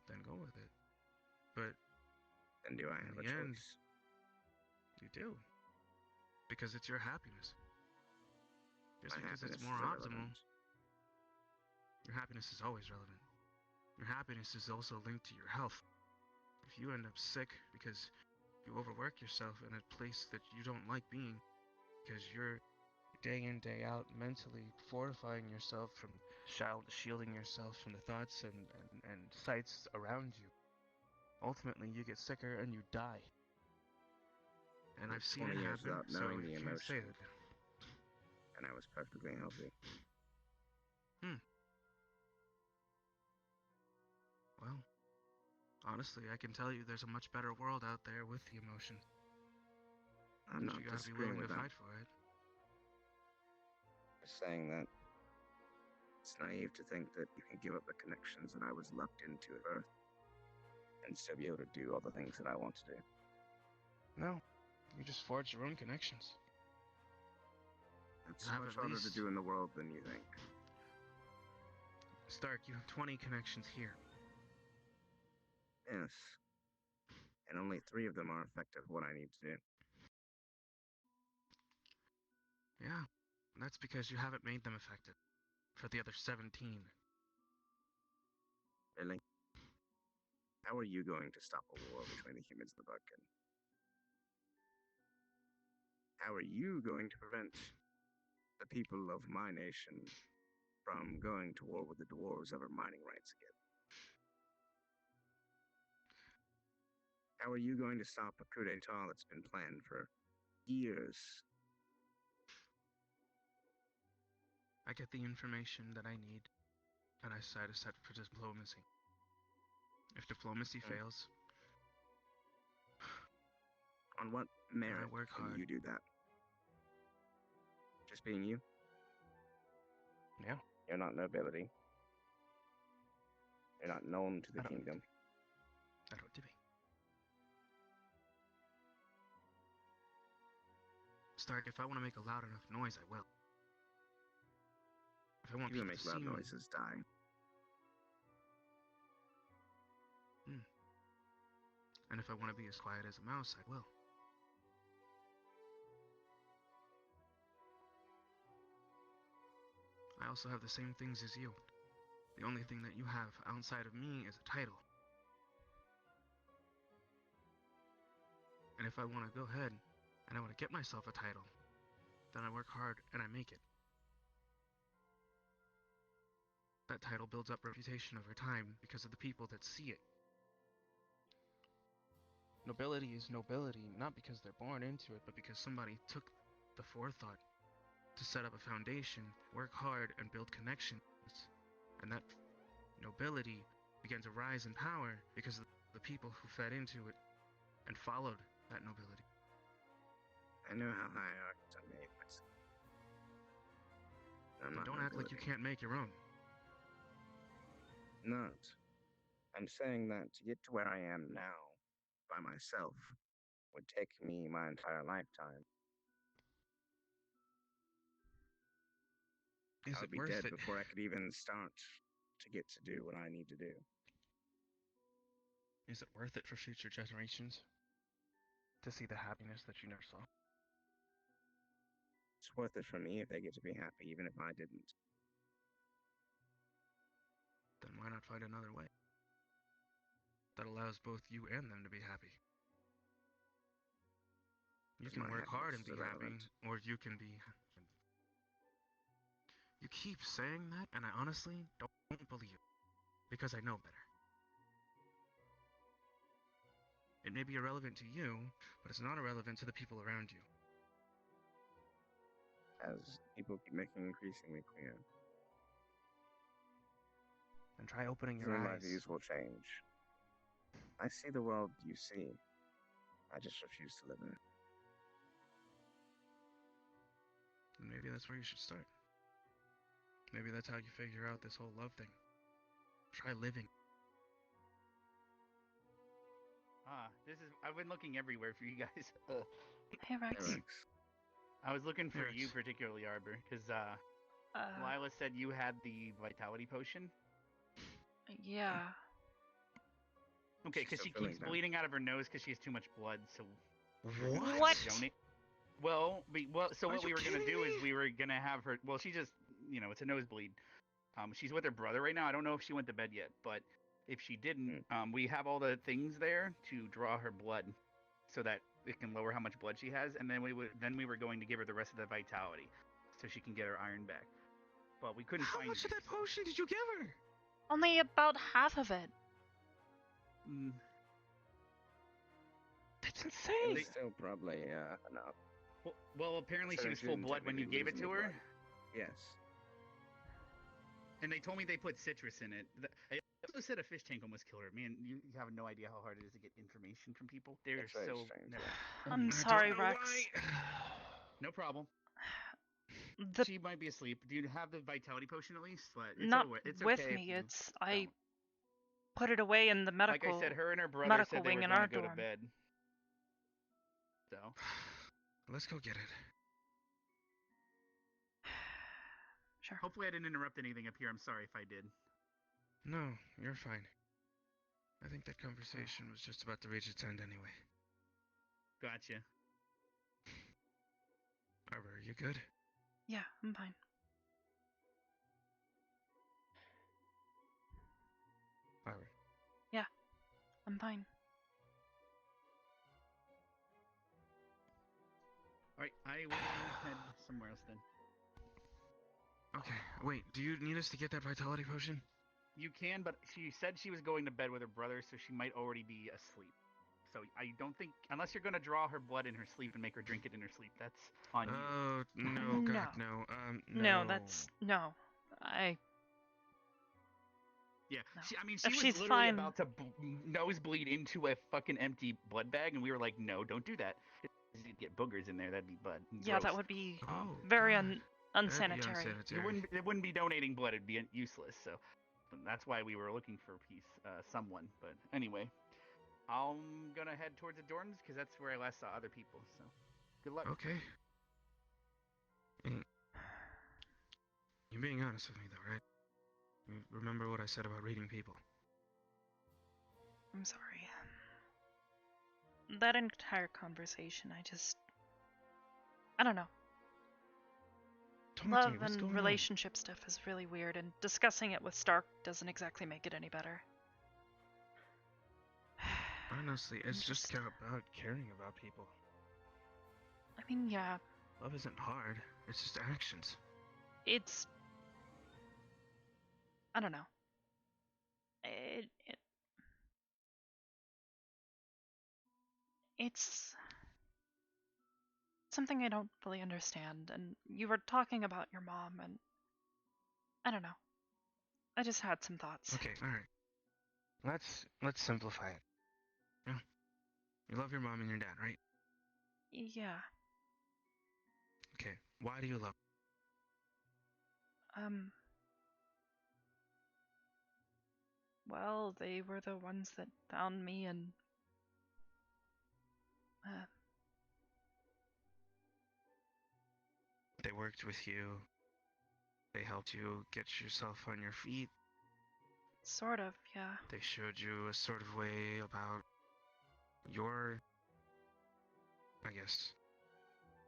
Then go with it. But then do I have a choice? You do. Because it's your happiness. Just My because it's happiness more is optimal, irrelevant. your happiness is always relevant. Your happiness is also linked to your health. If you end up sick because you overwork yourself in a place that you don't like being, because you're day in, day out mentally fortifying yourself from shielding yourself from the thoughts and sights around you, ultimately you get sicker and you die. And I've seen it 20 years happen, without so knowing I the can't say emotion. that. And I was perfectly healthy. Well, honestly, I can tell you there's a much better world out there with the emotion. I'm not You gotta be disagreeing willing with to that. fight for it. Just saying that it's naive to think that you can give up the connections that I was locked into at birth and still be able to do all the things that I want to do. No, you just forge your own connections. It's You have much at harder to least- do in the world than you think. Stark, you have 20 connections here. Yes. And only 3 of them are effective what I need to do. Yeah, that's because you haven't made them effective for the other 17. Really? How are you going to stop a war between the humans and the Budkin? How are you going to prevent the people of my nation from going to war with the dwarves over mining rights again? How are you going to stop a coup d'etat that's been planned for years? I get the information that I need, and I set a set for diplomacy. If diplomacy fails, on what merit work can hard. you do that? Just being you? Yeah. You're not nobility. You're not known to the kingdom. I don't to be. Stark, if I want to make a loud enough noise, I will. If I want People people make to loud see me, noises die. and if I want to be as quiet as a mouse, I will. I also have the same things as you. The only thing that you have outside of me is a title. And if I want to go ahead and I want to get myself a title, then I work hard and I make it. That title builds up reputation over time because of the people that see it. Nobility is nobility, not because they're born into it, but because somebody took the forethought to set up a foundation, work hard, and build connections. And that nobility began to rise in power because of the people who fed into it and followed that nobility. I know how hierarchies are made myself. I'm Then not don't act like you can't make your own. Not. I'm saying that to get to where I am now, by myself, would take me my entire lifetime. I would be dead before I could even start to get to do what I need to do. Is it worth it for future generations to see the happiness that you never saw? It's worth it for me if they get to be happy, even if I didn't. Then why not find another way that allows both you and them to be happy? You can work hard and be happy, or you can be... You keep saying that, and I honestly don't believe it, because I know better. It may be irrelevant to you, but it's not irrelevant to the people around you. As people keep making increasingly clear. And try opening your Soon eyes. my views will change. I see the world you see. I just refuse to live in it. And maybe that's where you should start. Maybe that's how you figure out this whole love thing. Try living. I've been looking everywhere for you guys. Hey, Rex. I was looking for Hey, you Rex. particularly, Arbor, because Lila said you had the vitality potion. Yeah. Okay, because she keeps bleeding out of her nose because she has too much blood, so... What? Well, so what you we were gonna kidding do is me? we were gonna have her. Well, she just, it's a nosebleed. She's with her brother right now. I don't know if she went to bed yet, but if she didn't, we have all the things there to draw her blood, so that it can lower how much blood she has, and then we were going to give her the rest of the vitality, so she can get her iron back. But we couldn't find. How much of that potion did you give her? Only about half of it. That's insane. It's still probably enough. Well, apparently she was full blood when you gave it to her. Yes. And they told me they put citrus in it. I also said a fish tank almost killed her. Man, you have no idea how hard it is to get information from people. They're so... I'm sorry, Rex. No problem. She might be asleep. Do you have the vitality potion at least? But it's Not it's with okay me. if I put it away in the medical. Like I said, her and her brother medical said they wing were in going our to go dorm. to bed. So. Let's go get it. Sure. Hopefully I didn't interrupt anything up here. I'm sorry if I did. No, you're fine. I think that conversation was just about to reach its end anyway. Gotcha. Arbor, are you good? Yeah, I'm fine. Arbor. Yeah, I'm fine. Alright, I will head somewhere else then. Okay, wait, do you need us to get that vitality potion? You can, but she said she was going to bed with her brother, so she might already be asleep. So I don't think, unless you're going to draw her blood in her sleep and make her drink it in her sleep, that's on you. Oh, no, God, no. No, that's... No. Yeah, No. she was If she's literally fine... about to nosebleed into a fucking empty blood bag, and we were like, no, don't do that. You'd get boogers in there, that'd be bad. Yeah, that would be very unsanitary. It wouldn't be donating blood, it'd be useless, so that's why we were looking for someone. But anyway, I'm gonna head towards the dorms, because that's where I last saw other people, so good luck. Okay. You're being honest with me, though, right? You remember what I said about reading people? I'm sorry. That entire conversation, I don't know. Love and relationship stuff is really weird, and discussing it with Stark doesn't exactly make it any better. Honestly, it's just about caring about people. I mean, yeah. Love isn't hard, it's just actions. I don't know. It's something I don't fully understand, and you were talking about your mom, and I don't know. I just had some thoughts. Okay, alright. Let's simplify it. Yeah. You love your mom and your dad, right? Yeah. Okay, why do you love Well, they were the ones that found me and... They worked with you. They helped you get yourself on your feet. Sort of, yeah. They showed you a sort of way about your, I guess,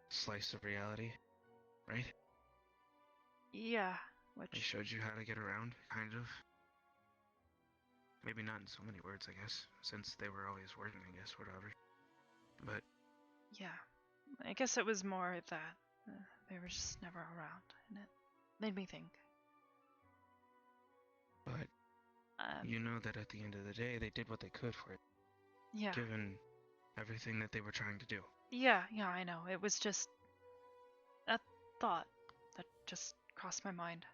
slice of reality, right? Yeah, which... They showed you how to get around, kind of. Maybe not in so many words, I guess, since they were always working, I guess, whatever. But... yeah. I guess it was more that they were just never around, and it made me think. But you know that at the end of the day, they did what they could for it. Yeah. Given everything that they were trying to do. Yeah, I know. It was just a thought that just crossed my mind.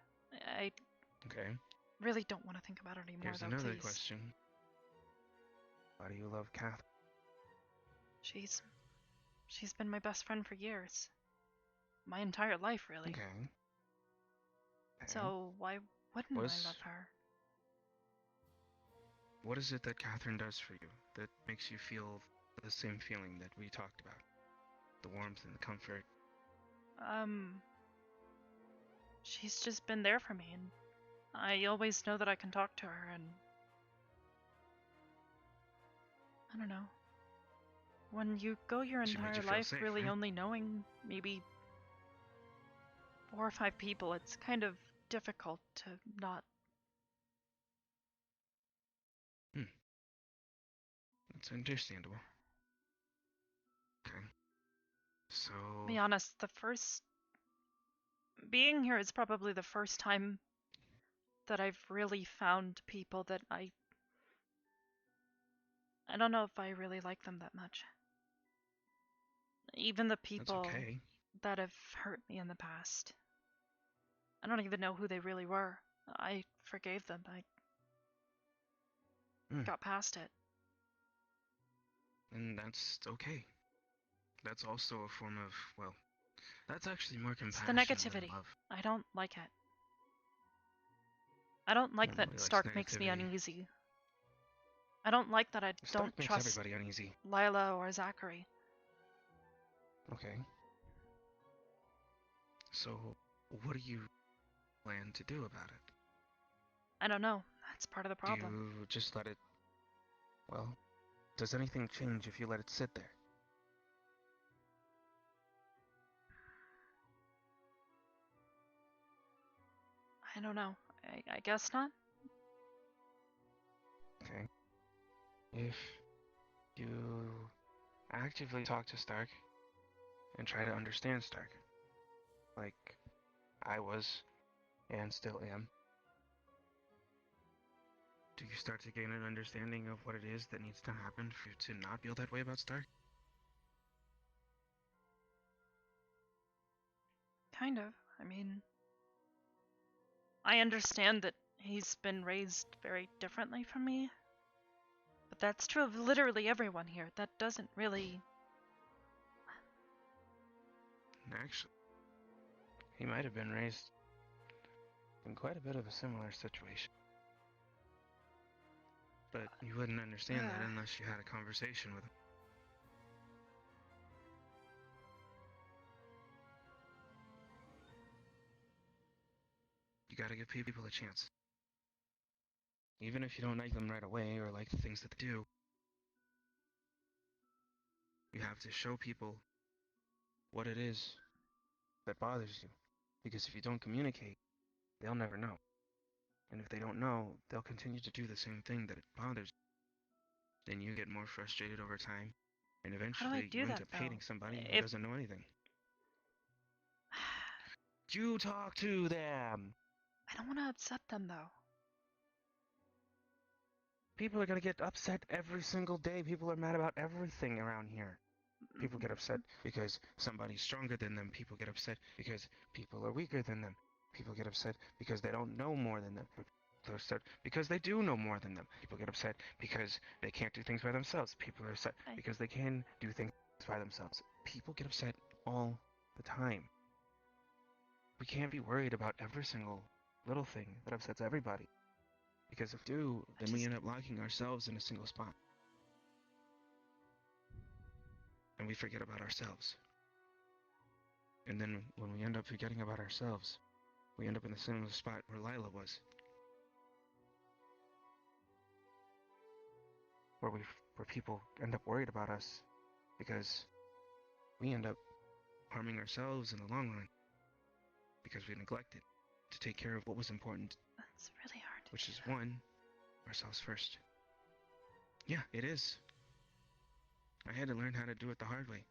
I Okay. really don't want to think about it anymore, Here's though, another please. question. Why do you love Catherine? She's been my best friend for years. My entire life, really. Okay. So why wouldn't I love her? What is it that Catherine does for you that makes you feel the same feeling that we talked about? The warmth and the comfort. She's just been there for me, and I always know that I can talk to her, and I don't know. When you go your entire life safe, really right? only knowing maybe 4 or 5 people, it's kind of difficult to not... That's understandable. Okay. So... To be honest, being here is probably the first time that I've really found people that I don't know if I really like them that much. Even the people that have hurt me in the past. I don't even know who they really were. I forgave them. I got past it. And that's okay. That's also a form of, well, that's actually more compassion It's the negativity. than love. I don't like it. I don't like that Nobody likes Stark makes me negativity. uneasy. I don't like that I Stark don't makes trust everybody uneasy. Lila or Zachary. Okay. So, what do you plan to do about it? I don't know. That's part of the problem. Do you just let it... Well, does anything change if you let it sit there? I don't know. I guess not. Okay. If you actively talk to Stark and try to understand Stark, like I was and still am, do you start to gain an understanding of what it is that needs to happen for you to not feel that way about Stark? Kind of. I mean, I understand that he's been raised very differently from me. But that's true of literally everyone here. That doesn't really... Actually, he might have been raised in quite a bit of a similar situation. But you wouldn't understand that unless you had a conversation with him. You gotta give people a chance. Even if you don't like them right away or like the things that they do, you have to show people what it is that bothers you. Because if you don't communicate, they'll never know. And if they don't know, they'll continue to do the same thing that bothers you. Then you get more frustrated over time, and eventually you end up hating somebody who doesn't know anything. You talk to them! I don't want to upset them, though. People are gonna get upset every single day. People are mad about everything around here. People get upset because somebody's stronger than them. People get upset because people are weaker than them. People get upset because they don't know more than them. People are upset because they do know more than them. People get upset because they can't do things by themselves. People are upset because they can do things by themselves. People get upset all the time. We can't be worried about every single little thing that upsets everybody. Because if we do, then we end up locking ourselves in a single spot. And we forget about ourselves. And then when we end up forgetting about ourselves, we end up in the same spot where Lila was. Where people end up worried about us because we end up harming ourselves in the long run because we neglected to take care of what was important. That's really hard. Which is one, ourselves first. Yeah, it is. I had to learn how to do it the hard way.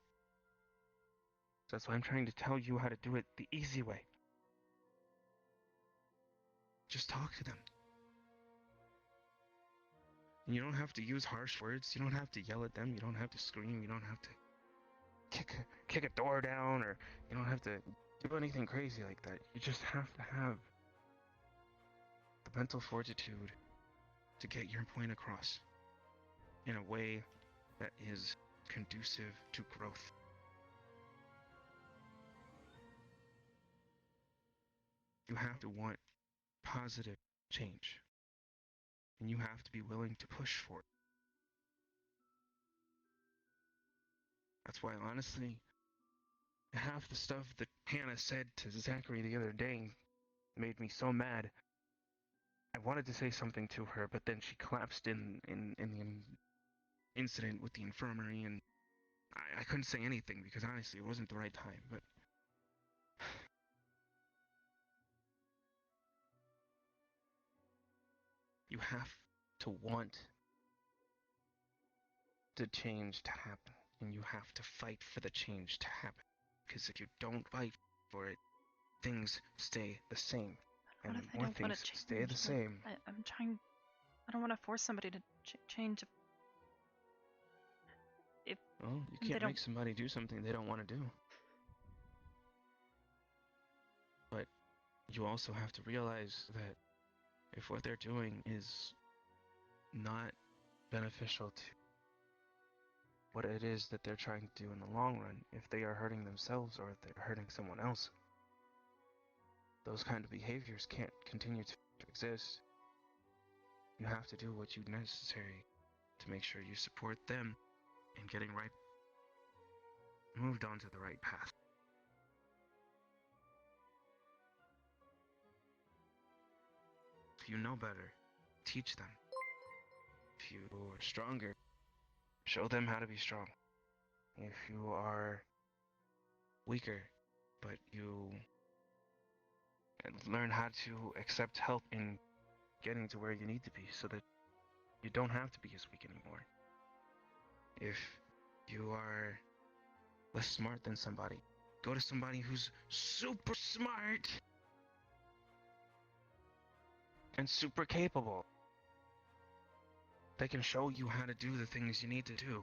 So that's why I'm trying to tell you how to do it the easy way. Just talk to them. And you don't have to use harsh words. You don't have to yell at them. You don't have to scream. You don't have to kick a door down, or you don't have to do anything crazy like that. You just have to have the mental fortitude to get your point across in a way that is conducive to growth. You have to want positive change, and you have to be willing to push for it. That's why, honestly, half the stuff that Hannah said to Zachary the other day made me so mad. I wanted to say something to her, but then she collapsed in the incident with the infirmary, and I couldn't say anything because honestly it wasn't the right time, but you have to want the change to happen, and you have to fight for the change to happen, because if you don't fight for it, things stay the same. And the more things stay the same... I'm trying... I don't want to force somebody to change. Well, you can't make somebody do something they don't want to do. But you also have to realize that if what they're doing is not beneficial to what it is that they're trying to do in the long run, if they are hurting themselves or if they're hurting someone else, those kind of behaviors can't continue to exist. You have to do what you necessary to make sure you support them in getting moved onto the right path. If you know better, teach them. If you are stronger, show them how to be strong. If you are weaker, but you learn how to accept help in getting to where you need to be so that you don't have to be as weak anymore. If you are less smart than somebody, go to somebody who's super smart and super capable. They can show you how to do the things you need to do.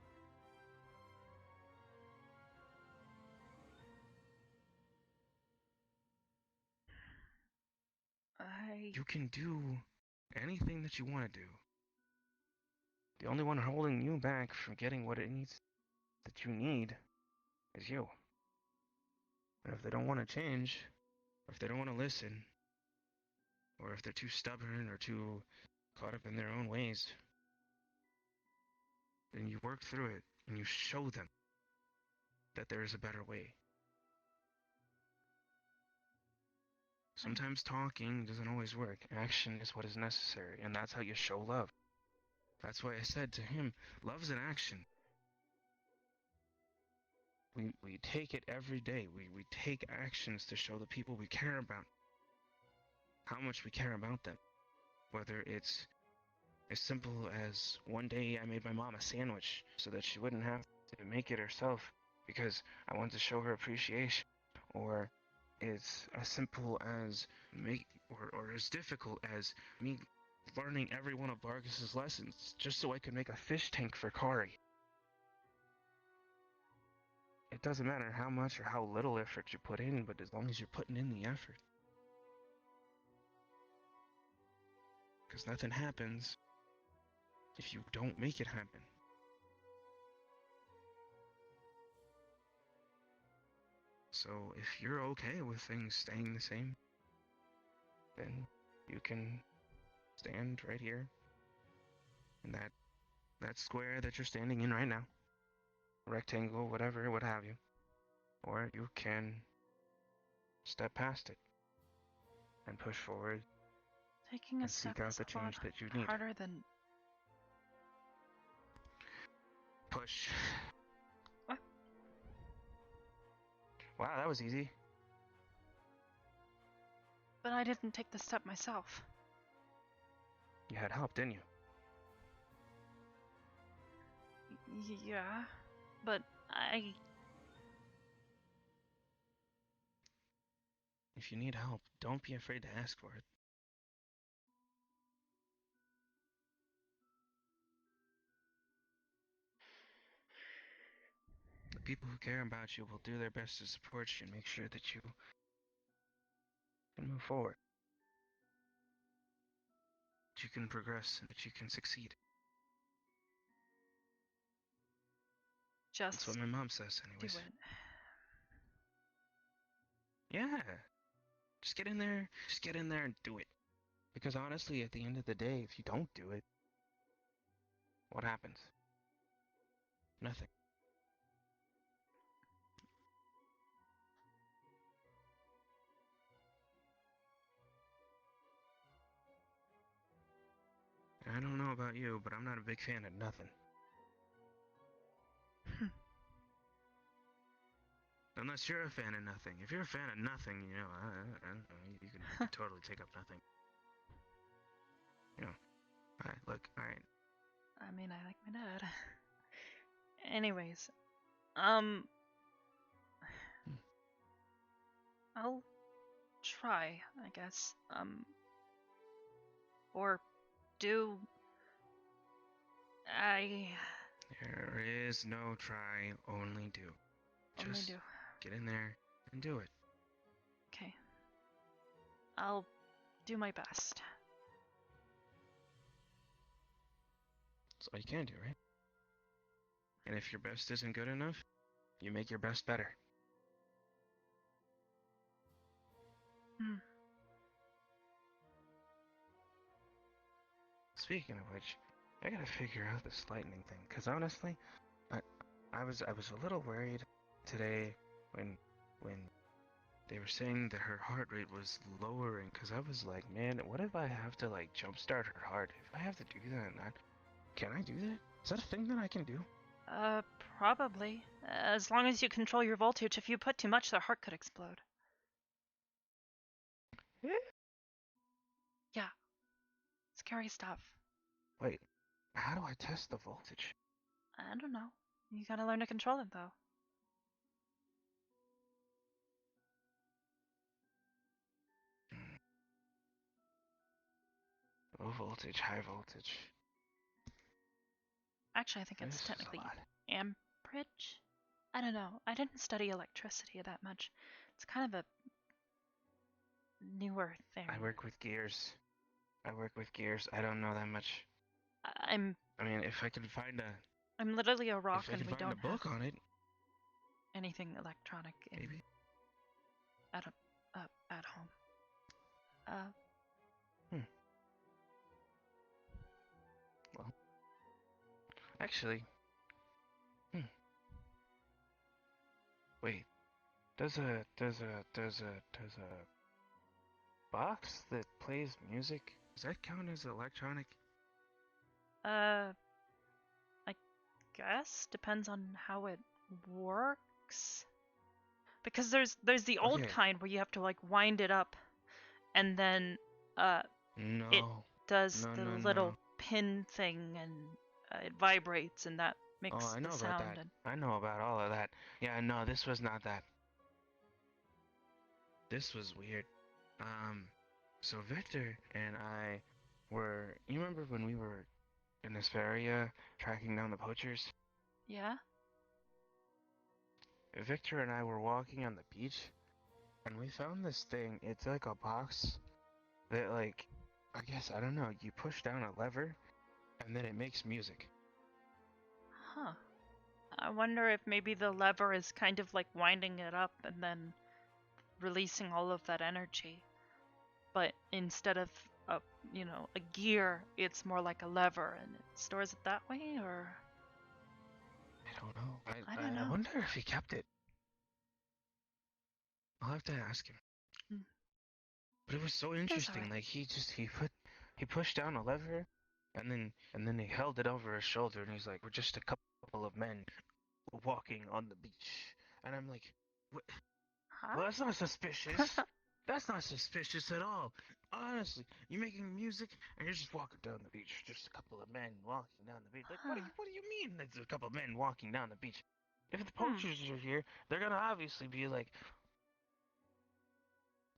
You can do anything that you want to do. The only one holding you back from getting what it needs that you need is you. And if they don't want to change, or if they don't want to listen, or if they're too stubborn or too caught up in their own ways, then you work through it and you show them that there is a better way. Sometimes talking doesn't always work. Action is what is necessary, and that's how you show love. That's why I said to him, love's an action. We take it every day. We take actions to show the people we care about how much we care about them. Whether it's as simple as one day I made my mom a sandwich so that she wouldn't have to make it herself because I wanted to show her appreciation, or it's as simple as or as difficult as me learning every one of Vargas's lessons just so I could make a fish tank for Kari. It doesn't matter how much or how little effort you put in, but as long as you're putting in the effort. Because nothing happens if you don't make it happen. So if you're okay with things staying the same, then you can stand right here in that square that you're standing in right now, rectangle, whatever, what have you, or you can step past it and push forward Taking a and step seek out is the a lot change that you need. harder than... Push. What? Wow, that was easy. But I didn't take the step myself. You had help, didn't you? Yeah, but I... If you need help, don't be afraid to ask for it. The people who care about you will do their best to support you and make sure that you can move forward, that you can progress, and that you can succeed. That's what my mom says, anyways. do it. Yeah. Just get in there. Just get in there and do it. Because honestly, at the end of the day, if you don't do it, what happens? Nothing. I don't know about you, but I'm not a big fan of nothing. Unless you're a fan of nothing. If you're a fan of nothing, you know, I don't know, you can totally take up nothing. You know, alright, look, alright. I mean, I like my dad. Anyways, I'll try, I guess. Or do... There is no try, only do. Only Just do. get in there and do it. Okay. I'll do my best. That's all you can do, right? And if your best isn't good enough, you make your best better. Speaking of which, I gotta figure out this lightning thing, cause honestly, I was a little worried today when they were saying that her heart rate was lowering, cause I was like, man, what if I have to like jumpstart her heart? If I have to do that, can I do that? Is that a thing that I can do? Probably. As long as you control your voltage, if you put too much, their heart could explode. Yeah. Scary stuff. Wait, how do I test the voltage? I don't know. You gotta learn to control it, though. Low voltage, high voltage. Actually, I think it's technically amperage? I don't know. I didn't study electricity that much. It's kind of a newer thing. I work with gears. I don't know that much. I mean, if I can find a... I'm literally a rock, and we don't a book have on it. anything electronic in Maybe. at home. Well, actually, wait. Does a box that plays music, does that count as electronic? I guess depends on how it works. Because there's the old kind where you have to like wind it up, and then it does the little pin thing, and it vibrates, and that makes I know the about sound. that. I know about all of that. Yeah, no, this was not that. This was weird. So Victor and I were... You remember when we were in this area tracking down the poachers? Yeah? Victor and I were walking on the beach, and we found this thing. It's like a box that, like, I guess, I don't know, you push down a lever, and then it makes music. Huh. I wonder if maybe the lever is kind of like winding it up and then releasing all of that energy. But instead of a gear, it's more like a lever and it stores it that way, or? I don't know. I don't know. I wonder if he kept it. I'll have to ask him. But it was so interesting. alright. Like he pushed down a lever, and then he held it over his shoulder, and he's like, "We're just a couple of men walking on the beach." And I'm like, "What? Huh? Well, that's not suspicious. That's not suspicious at all. Honestly, you're making music and you're just walking down the beach. Just a couple of men walking down the beach. Like, what do you mean? It's a couple of men walking down the beach. If the poachers are here, they're gonna obviously be like,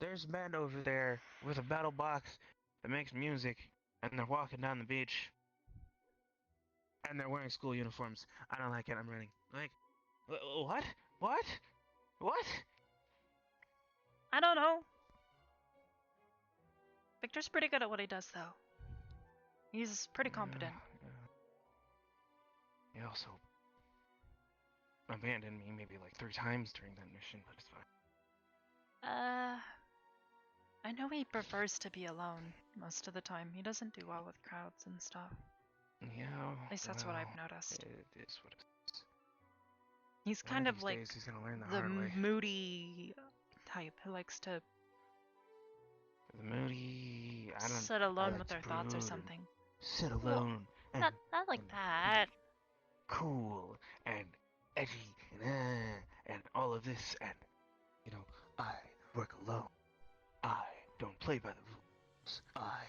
there's men over there with a metal box that makes music, and they're walking down the beach, and they're wearing school uniforms. I don't like it. I'm running. Like, what? What? What? I don't know. Victor's pretty good at what he does, though. He's pretty competent. He also abandoned me maybe like 3 times during that mission, but it's fine. I know he prefers to be alone most of the time. He doesn't do well with crowds and stuff. Yeah. At least that's what I've noticed. It is what it is. He's One kind of of these like days he's gonna learn the the hard way. moody type who likes to The moody. I don't. sit alone like with to their thoughts or brood and something. Sit alone. And Not like that. Cool and edgy and all of this, and I work alone. I don't play by the rules. I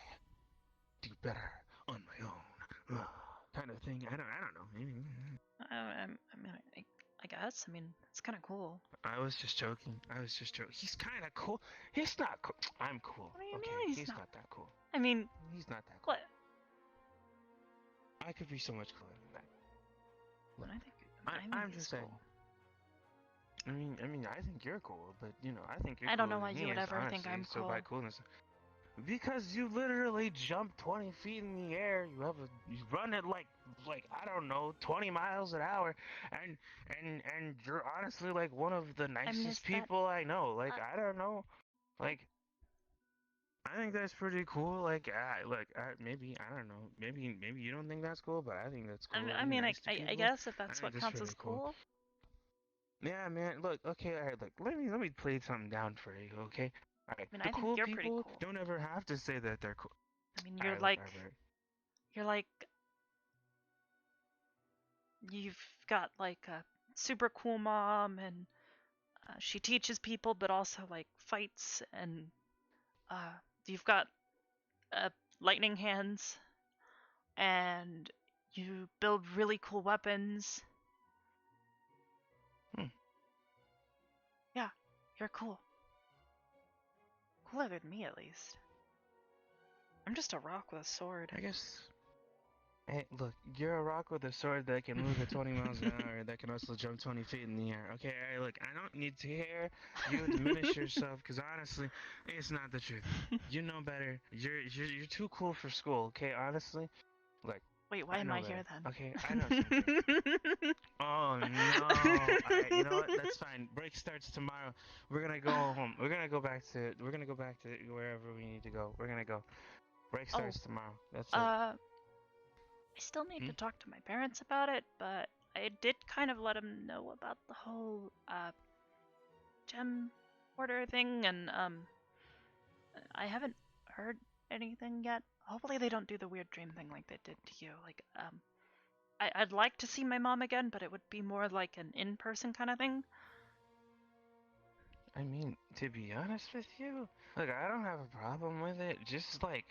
do better on my own. Kind of thing. I don't know. I guess. I mean, it's kind of cool. I was just joking. He's kind of cool. He's not cool. I'm cool. What do you okay, mean he's not that cool. I mean, he's not that cool. What? I could be so much cooler than that. Look, I think I'm he's just saying. cool. I mean, I think you're cool, but I think you're. I don't know cooler why than you he would is, ever think honestly, I'm so cool. by coolness, because you literally jump 20 feet in the air. You run it like I don't know 20 miles an hour, and you're honestly like one of the nicest people I know. Like I don't know, like. I think that's pretty cool. Like, maybe I don't know. Maybe you don't think that's cool, but I think that's cool. I mean, Nice to I people. guess if that's I what think counts really as cool. Yeah, man. Look, okay, all right. Look, let me play something down for you, okay? All right. I mean, The I think cool you're people pretty cool. don't ever have to say that they're cool. I mean, All you're right, like, look, Arbor. you're like, you've got like a super cool mom, and she teaches people, but also like fights, and you've got lightning hands, and you build really cool weapons. Yeah, you're cool. Cooler than me, at least. I'm just a rock with a sword. I guess. Hey, look, you're a rock with a sword that can move at 20 miles an hour, that can also jump 20 feet in the air. Okay, all right, look, I don't need to hear you diminish yourself, because honestly, it's not the truth. You know better. You're too cool for school, okay, honestly? Like, wait, why am I here then? Okay, I know something. Oh, no. Alright, you know what? That's fine. Break starts tomorrow. We're gonna go home. We're gonna go back to wherever we need to go. We're gonna go. Break starts tomorrow. That's it. I still need to talk to my parents about it, but I did kind of let them know about the whole gem order thing, and I haven't heard anything yet. Hopefully they don't do the weird dream thing like they did to you. Like I'd like to see my mom again, but it would be more like an in-person kind of thing. I mean, to be honest with you, look, I don't have a problem with it. Just like,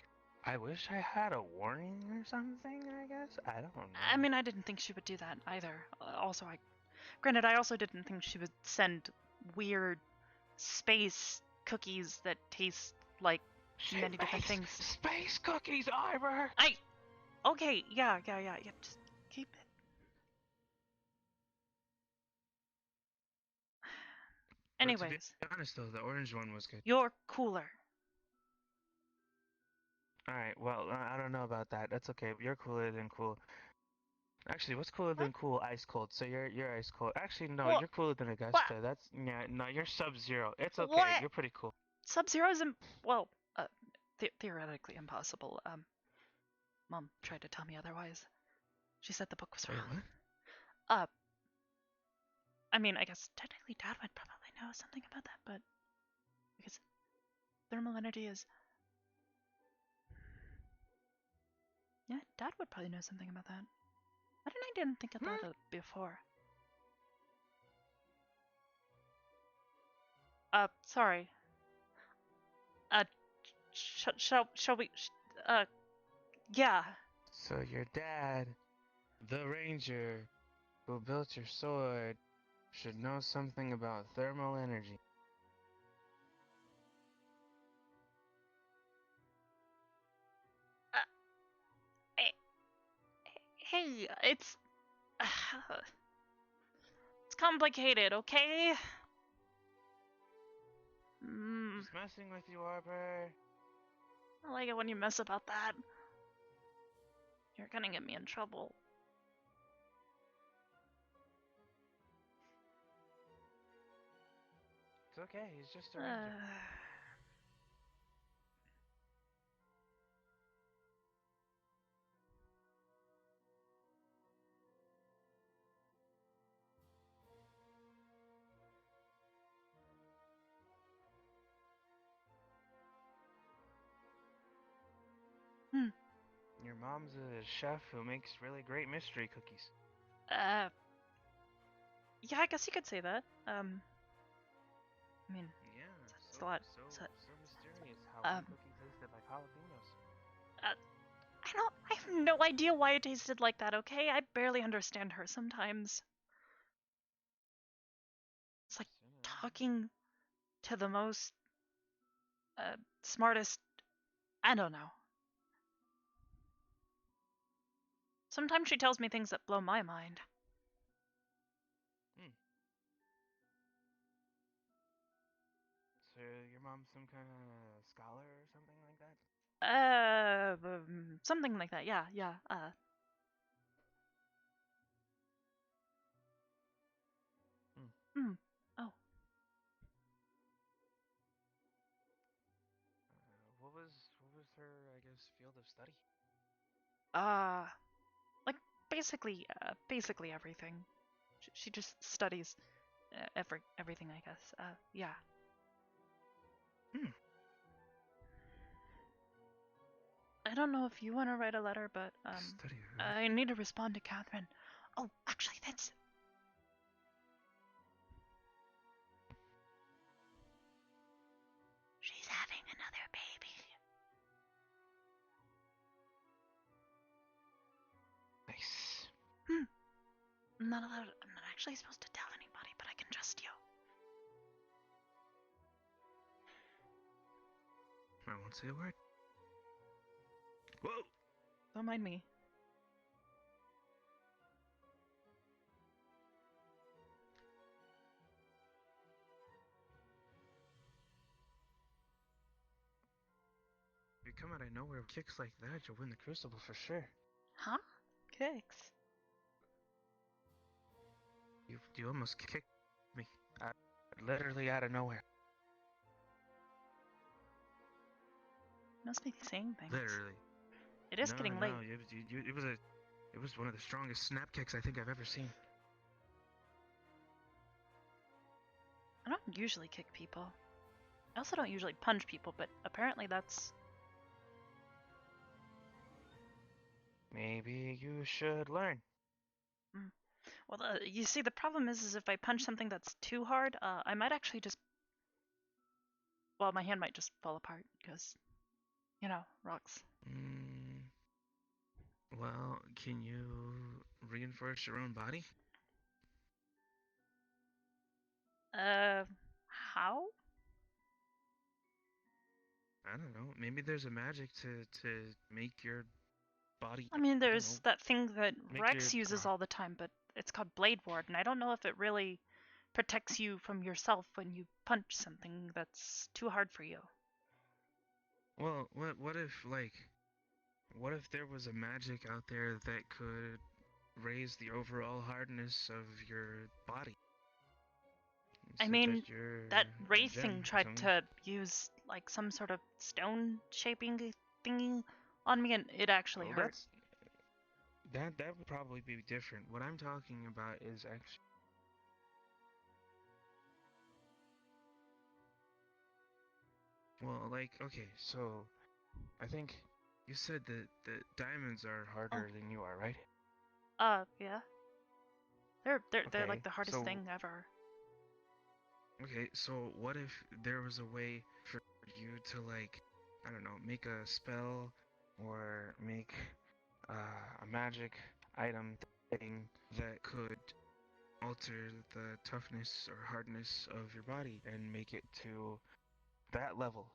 I wish I had a warning or something, I guess. I don't know. I mean, I didn't think she would do that either. Also, granted, I also didn't think she would send weird space cookies that taste like many different things. Space cookies, Arbor! Okay, yeah, just keep it. Anyways. But to be honest though, the orange one was good. You're cooler. Alright, well, I don't know about that. That's okay. You're cooler than cool. Actually, what's cooler than cool? Ice cold. So you're ice cold. Actually, no, you're cooler than Augusta. No, you're Sub-Zero. It's okay. What? You're pretty cool. Sub-Zero isn't, well, theoretically impossible. Mom tried to tell me otherwise. She said the book was Wait, wrong. what? I mean, I guess technically Dad would probably know something about that, but because thermal energy is... Yeah, Dad would probably know something about that. Why didn't think of that before? Sorry. Shall we... yeah. So your dad, the ranger who built your sword, should know something about thermal energy. Hey, it's... it's complicated, okay? Just messing with you, Arbor. I like it when you mess about that. You're gonna get me in trouble. It's okay, he's just a ranger. Your mom's a chef who makes really great mystery cookies. Yeah, I guess you could say that. I mean, Yeah, it's a lot. so mysterious how one cookie tasted like jalapenos. I have no idea why it tasted like that, okay? I barely understand her sometimes. It's like talking to the most, smartest, I don't know. Sometimes she tells me things that blow my mind. So your mom's some kind of scholar or something like that? Something like that, yeah. Oh. What was her, I guess, field of study? Like basically everything. She just studies everything, I guess. Yeah. I don't know if you want to write a letter, but I need to respond to Catherine. Oh, actually, that's... She's having another baby. Nice. I'm not actually supposed to tell anybody, but I can trust you. I won't say a word. Whoa! Don't mind me. If you come out of nowhere with kicks like that, you'll win the crucible for sure. Huh? Kicks? You almost kicked me. Literally out of nowhere. Must be saying things. Literally. It is getting late. It was one of the strongest snap kicks I think I've ever seen. I don't usually kick people. I also don't usually punch people, but apparently that's... Maybe you should learn. Well, you see, the problem is if I punch something that's too hard, I might actually just... Well, my hand might just fall apart, because, you know, rocks. Well, can you reinforce your own body? How? I don't know. Maybe there's a magic to make your body... I mean, there's that thing that Rex uses all the time, but it's called Blade Ward, and I don't know if it really protects you from yourself when you punch something that's too hard for you. Well, what if there was a magic out there that could raise the overall hardness of your body? I mean, that Wraith thing tried to use like some sort of stone shaping thingy on me, and it actually Oh, hurt. That would probably be different. What I'm talking about is actually. Well, like, okay, so I think you said that the diamonds are harder than you are, right? Yeah. They're like Okay, the hardest so thing ever. okay, so what if there was a way for you to, like, I don't know, make a spell or make a magic item thing that could alter the toughness or hardness of your body and make it to that level?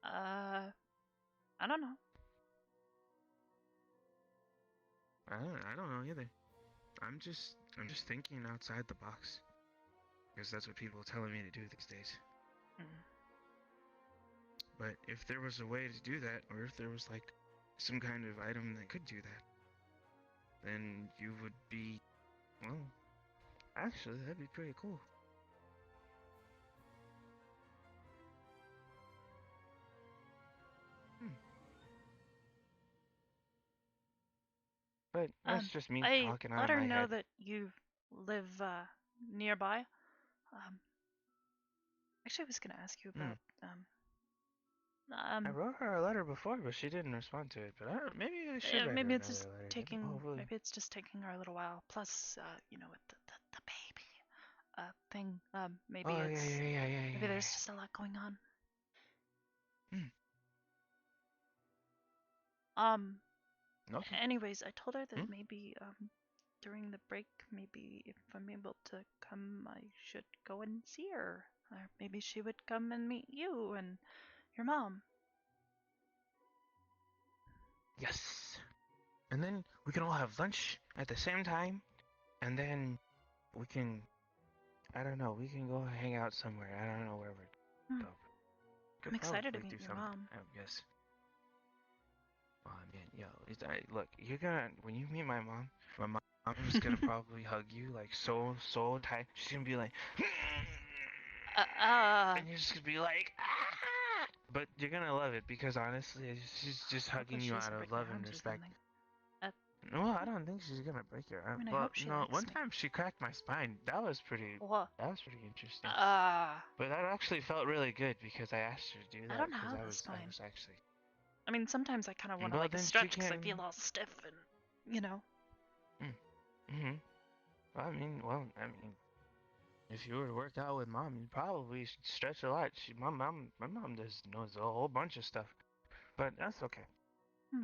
I don't know. I don't know either. I'm just thinking outside the box because that's what people are telling me to do these days. But if there was a way to do that, or if there was like some kind of item that could do that, then you would be, well, actually that'd be pretty cool. But that's just me talking out I let of her my know head. that you live nearby. Actually, I was gonna ask you about I wrote her a letter before, but she didn't respond to it. But maybe I should write maybe her it's another just letter. taking Hopefully. maybe it's just taking her a little while. Plus, you know, with the baby thing, maybe Oh, it's yeah. maybe there's just a lot going on. Okay. Anyways, I told her that maybe during the break, maybe if I'm able to come, I should go and see her, or maybe she would come and meet you and your mom. Yes. And then we can all have lunch at the same time, and then we can, I don't know, we can go hang out somewhere. I don't know where we're go. I'm excited to Probably meet do your something, mom. I guess. Oh man, yo, look, you're gonna, when you meet my mom's gonna probably hug you like so tight. She's gonna be like, and you're just gonna be like, ah! But you're gonna love it because honestly, she's just hugging you out of love and respect. No, I don't think she's gonna break your arm. I mean, I Well, hope she no, likes one me. time she cracked my spine. That was pretty. What? That was pretty interesting. But that actually felt really good because I asked her to do that. I don't because have I a was spine. actually. I mean, sometimes I kind of want to Well, like then she stretch because I can- feel all stiff and, you know. Well, I mean, if you were to work out with mom, you probably should stretch a lot. My mom knows a whole bunch of stuff, but that's okay.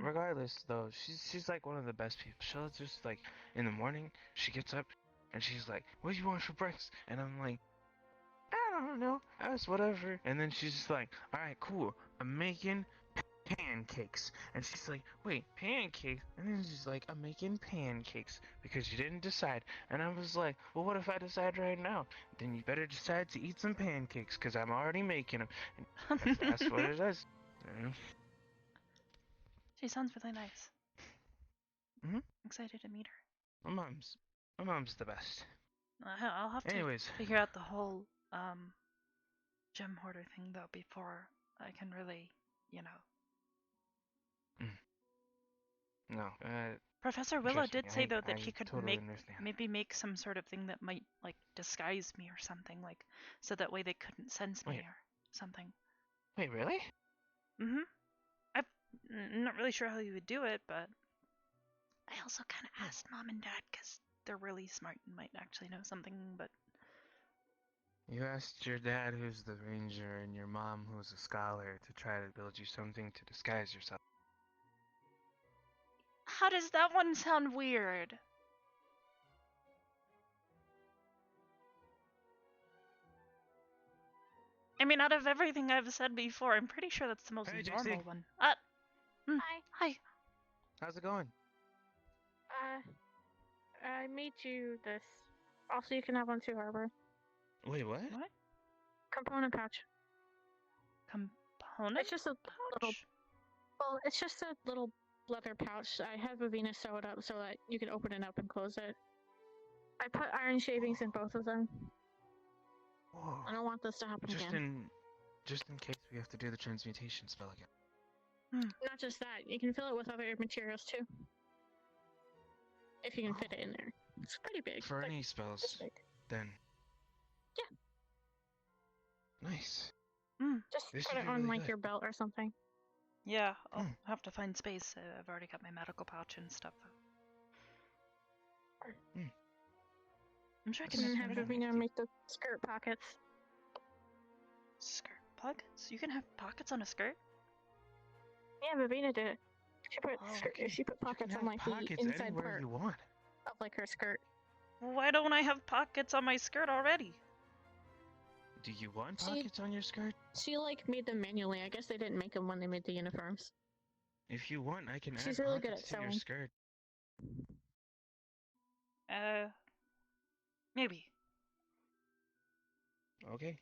Regardless, though, she's like one of the best people. She'll just like in the morning, she gets up and she's like, "What do you want for breakfast?" And I'm like, "I don't know, that's whatever." And then she's just like, "All right, cool. I'm making pancakes." And she's like, "Wait, pancakes?" And then she's like, "I'm making pancakes because you didn't decide." And I was like, "Well, what if I decide right now?" Then you better decide to eat some pancakes because I'm already making them. And that's what it is. She sounds really nice. Excited to meet her. My mom's the best. I'll have to Anyways. figure out the whole gem hoarder thing though before I can really, you know. No. Professor Willow did say though that I he could totally understand. maybe make some sort of thing that might like disguise me or something, like so that way they couldn't sense me or something. Wait, really? I'm not really sure how you would do it, but I also kind of asked Mom and Dad because they're really smart and might actually know something, but... You asked your dad, who's the ranger, and your mom, who's a scholar, to try to build you something to disguise yourself. How does that one sound weird? I mean, out of everything I've said before, I'm pretty sure that's the most normal one. Hi. How's it going? I made you this. Also, you can have one too, Arbor. Wait, what? What? Component pouch. Component? It's just a little. Well, it's just a little leather pouch. I have Avina sew it up so that you can open it up and close it. I put iron shavings in both of them. Whoa. I don't want this to happen again. just in case we have to do the transmutation spell again. Not just that, you can fill it with other materials too. If you can fit it in there. It's pretty big. For like, any this spells, big. then. Yeah. Nice. Just This put would it be on really like good. your belt or something. Yeah, I'll have to find space. I've already got my medical pouch and stuff. I'm sure I can And make have anything. Ravina make the skirt pockets. Skirt pockets? You can have pockets on a skirt? Yeah, Ravina did it. She put You pockets can on have like the pockets inside anywhere part you want. of like her skirt. Why don't I have pockets on my skirt already? Do you want pockets on your skirt? She like made them manually. I guess they didn't make them when they made the uniforms. If you want, I can She's add really good pockets at to your sewing. skirt. Maybe. Okay.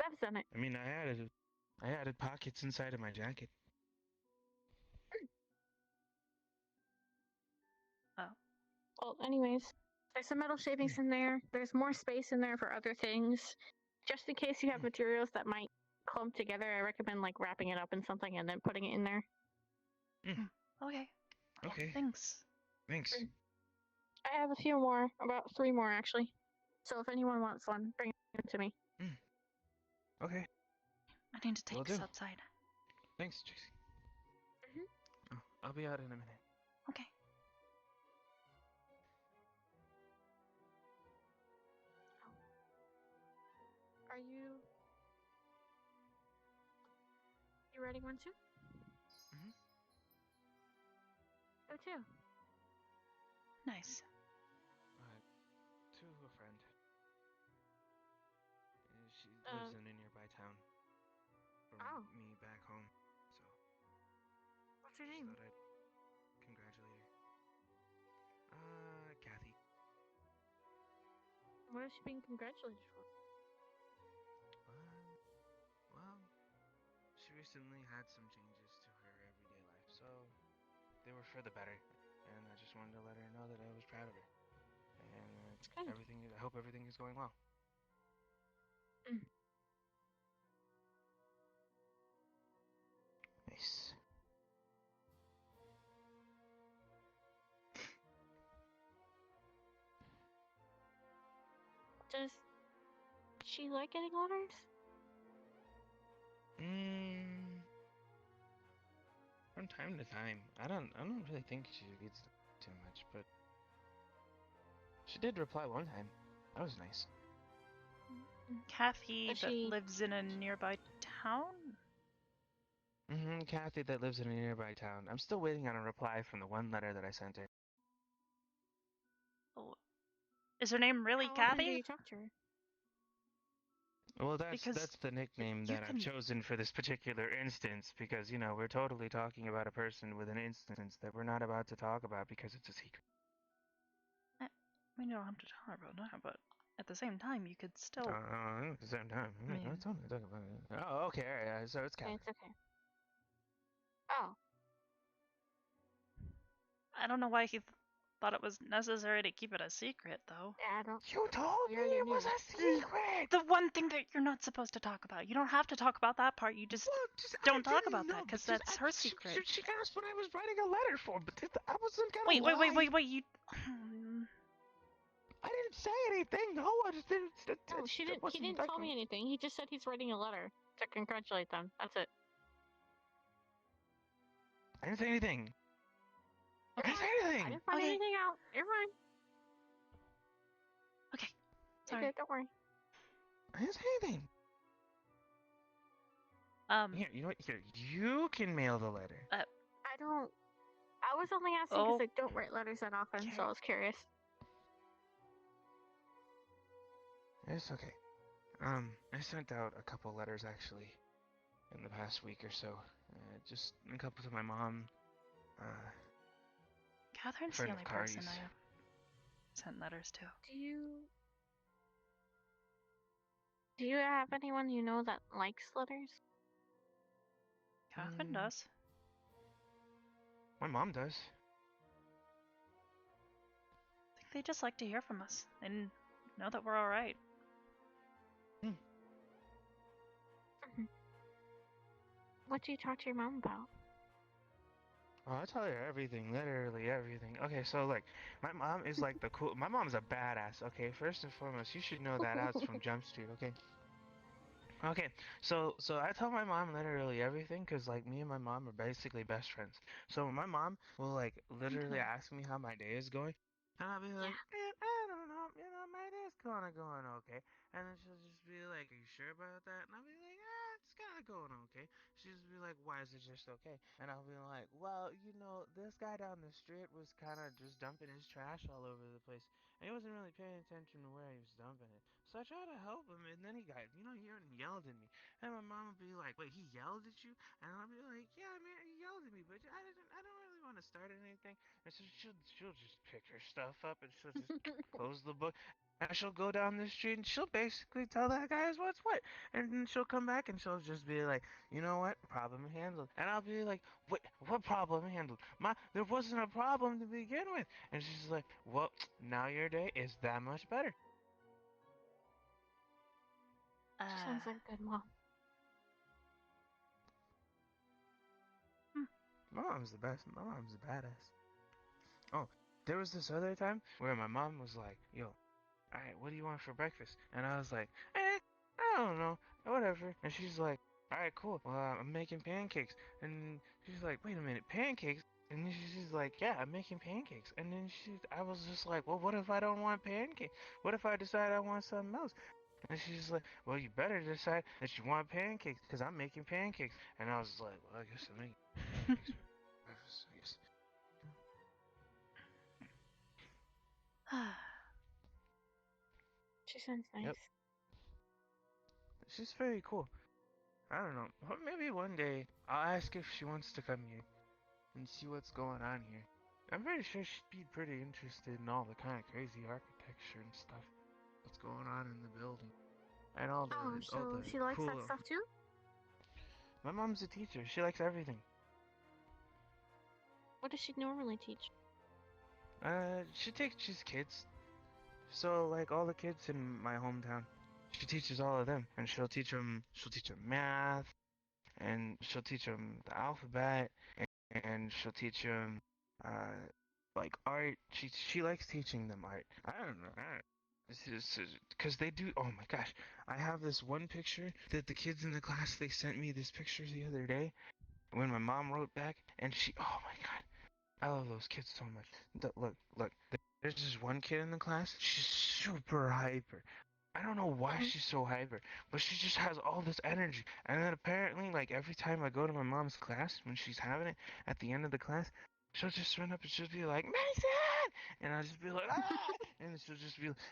I've done it. I mean, I added pockets inside of my jacket. Well, anyways, there's some metal shavings in there. There's more space in there for other things. Just in case you have materials that might clump together, I recommend like wrapping it up in something and then putting it in there. Okay. Okay. Thanks. Thanks. I have a few more, about 3 more actually. So if anyone wants one, bring them to me. Okay. I need to Will take do. subside. Thanks, Tracy. Oh, I'll be out in a minute. Okay. Are you ready one too? Go too. Nice. To a friend. She lives in a nearby town from me back home, so. What's her name? Thought I'd congratulate her. Kathy. What is she being congratulated for? Well, she recently had some changes to her everyday life, so they were for the better, and I just wanted to let her know that I was proud of her. And I hope everything is going well. Nice. Does she like getting letters? From time to time. I don't really think she reads too much, but she did reply one time. That was nice. Kathy that lives in a nearby town? Kathy that lives in a nearby town. I'm still waiting on a reply from the one letter that I sent her. Oh. Is her name really How Kathy? often do you talk to her? Well, that's the nickname that I've chosen for this particular instance, because, you know, we're totally talking about a person with an instance that we're not about to talk about because it's a secret. I mean, you don't have to talk about that, but at the same time, you could still... At the same time. I mean... Let's talk about it. Oh, okay, alright, so it's Kathy. It's okay. Oh. I don't know why he thought it was necessary to keep it a secret, though. Yeah, I don't... You told me it was a secret! The one thing that you're not supposed to talk about. You don't have to talk about that part, you just don't talk about that, because that's her secret. She asked when I was writing a letter for, but I wasn't gonna lie. Wait, you... I didn't say anything, no, I just didn't... No, he didn't tell me anything, he just said he's writing a letter to congratulate them, that's it. I didn't say anything. Okay. I didn't say anything! I didn't find anything out, you're fine. Okay, sorry. Okay, don't worry. I didn't say anything. Here, you know what? Here, you can mail the letter. I was only asking because I don't write letters that often, so I was curious. It's okay. I sent out a couple letters, actually, in the past week or so. Just a couple to my mom. Catherine's the only person I have sent letters to. Do you have anyone you know that likes letters? Catherine does. My mom does. I think they just like to hear from us and know that we're alright. What do you talk to your mom about? Oh, I tell her everything, literally everything. Okay, so like, my mom is like the cool. My mom's a badass. Okay, first and foremost, you should know that out from Jump Street. Okay. Okay, so I tell my mom literally everything because like me and my mom are basically best friends. So my mom will like literally Okay. ask me how my day is going, and I'll be like, man, I don't know, my day's kind of going okay. And then she'll just be like, are you sure about that? And I'll be like, it's kind of going okay. She'll just be like, why is it just okay? And I'll be like, well, this guy down the street was kind of just dumping his trash all over the place. And he wasn't really paying attention to where he was dumping it. So I tried to help him, and then he got, he yelled at me. And my mom would be like, wait, he yelled at you? And I'll be like, yeah, man, he yelled at me, but I don't really want to start anything. And so she'll just pick her stuff up, and she'll just close the book. And she'll go down the street, and she'll basically tell that guy what's what. And then she'll come back, and she'll just be like, you know what, problem handled. And I'll be like, what problem handled? There wasn't a problem to begin with. And she's like, well, now your day is that much better. She sounds like a good mom. My mom's the best. My mom's a badass. Oh, there was this other time where my mom was like, yo, alright, what do you want for breakfast? And I was like, I don't know, whatever. And she's like, alright, cool. Well, I'm making pancakes. And she's like, wait a minute, pancakes? And then she's like, yeah, I'm making pancakes. And then I was just like, well, what if I don't want pancakes? What if I decide I want something else? And she's like, well, you better decide that you want pancakes, because I'm making pancakes. And I was like, well, I guess I'm making pancakes for breakfast, I guess. She sounds nice. Yep. She's very cool. I don't know. Maybe one day I'll ask if she wants to come here and see what's going on here. I'm pretty sure she'd be pretty interested in all the kind of crazy architecture and stuff that's going on in the building. And all the she likes cool... that stuff too? My mom's a teacher. She likes everything. What does she normally teach? She teaches kids. So, like, all the kids in my hometown. She teaches all of them. And she'll teach them math. And she'll teach them the alphabet. And she'll teach them, like, art. She likes teaching them art. I don't know. Because they do. Oh my gosh. I have this one picture that the kids in the class, they sent me this picture the other day when my mom wrote back. And oh my god. I love those kids so much. Look. There's this one kid in the class. She's super hyper. I don't know why she's so hyper, but she just has all this energy. And then apparently, like, every time I go to my mom's class, when she's having it, at the end of the class, she'll just run up and she'll be like, Mason! And I'll just be like, ah! And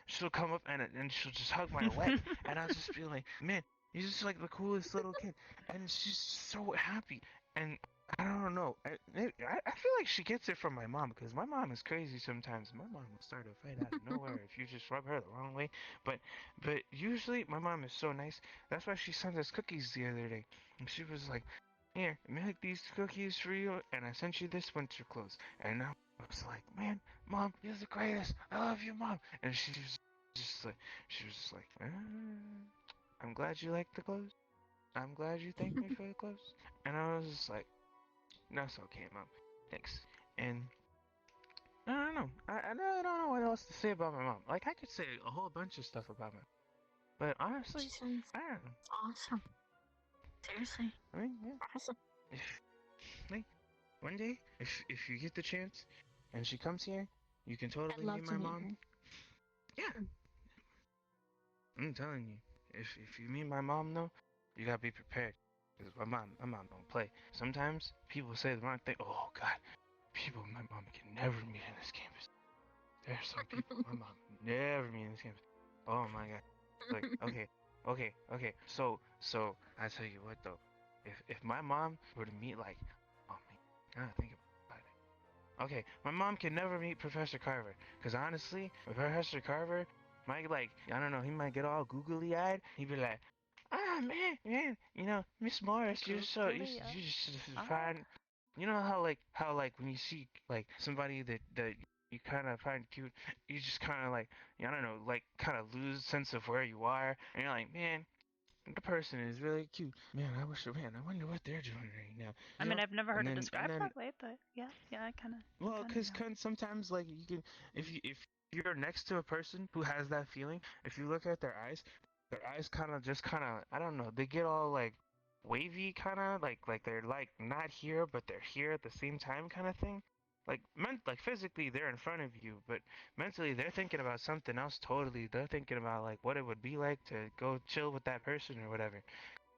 she'll come up and she'll just hug my leg. And I'll just be like, man, you're just like the coolest little kid. And she's so happy. And I don't know. I feel like she gets it from my mom, because my mom is crazy sometimes. My mom will start a fight out of nowhere if you just rub her the wrong way. But usually my mom is so nice. That's why she sent us cookies the other day. And she was like, here, make these cookies for you, and I sent you this winter clothes. And I was like, man, Mom, you're the greatest. I love you, Mom. And she was just like, I'm glad you like the clothes. I'm glad you thanked me for the clothes. And I was just like, that's okay, Mom. Thanks. And I don't know. I really don't know what else to say about my mom. Like, I could say a whole bunch of stuff about her. But honestly, I don't know. Awesome. Seriously. I mean, yeah. Awesome. One day, if you get the chance, and she comes here, you can totally meet my mom. Her. Yeah. I'm telling you, if you meet my mom though, you gotta be prepared. Because my mom don't play. Sometimes people say the wrong thing. Oh God, people my mom can never meet in this campus. There are some people my mom never meet in this campus. Oh my God. Like, okay. So I tell you what though, if my mom were to meet like, oh my, I gotta think about it. Okay, my mom can never meet Professor Carver, because honestly, Professor Carver might, like, I don't know, he might get all googly eyed. He'd be like, ah man, Miss Morris, you just find, how when you see like somebody that you kind of find cute, you just kind of like, I don't know, like kind of lose sense of where you are, and you're like, man, the person is really cute. Man, I wonder what they're doing right now. I mean, I've never heard it and described then, that way, but yeah, I kind of. well, because sometimes like you can, if you're next to a person who has that feeling, if you look at their eyes kind of just kind of, I don't know, they get all like wavy, kind of like they're like not here but they're here at the same time, kind of thing. Like physically they're in front of you, but mentally they're thinking about something else totally. They're thinking about like what it would be like to go chill with that person or whatever.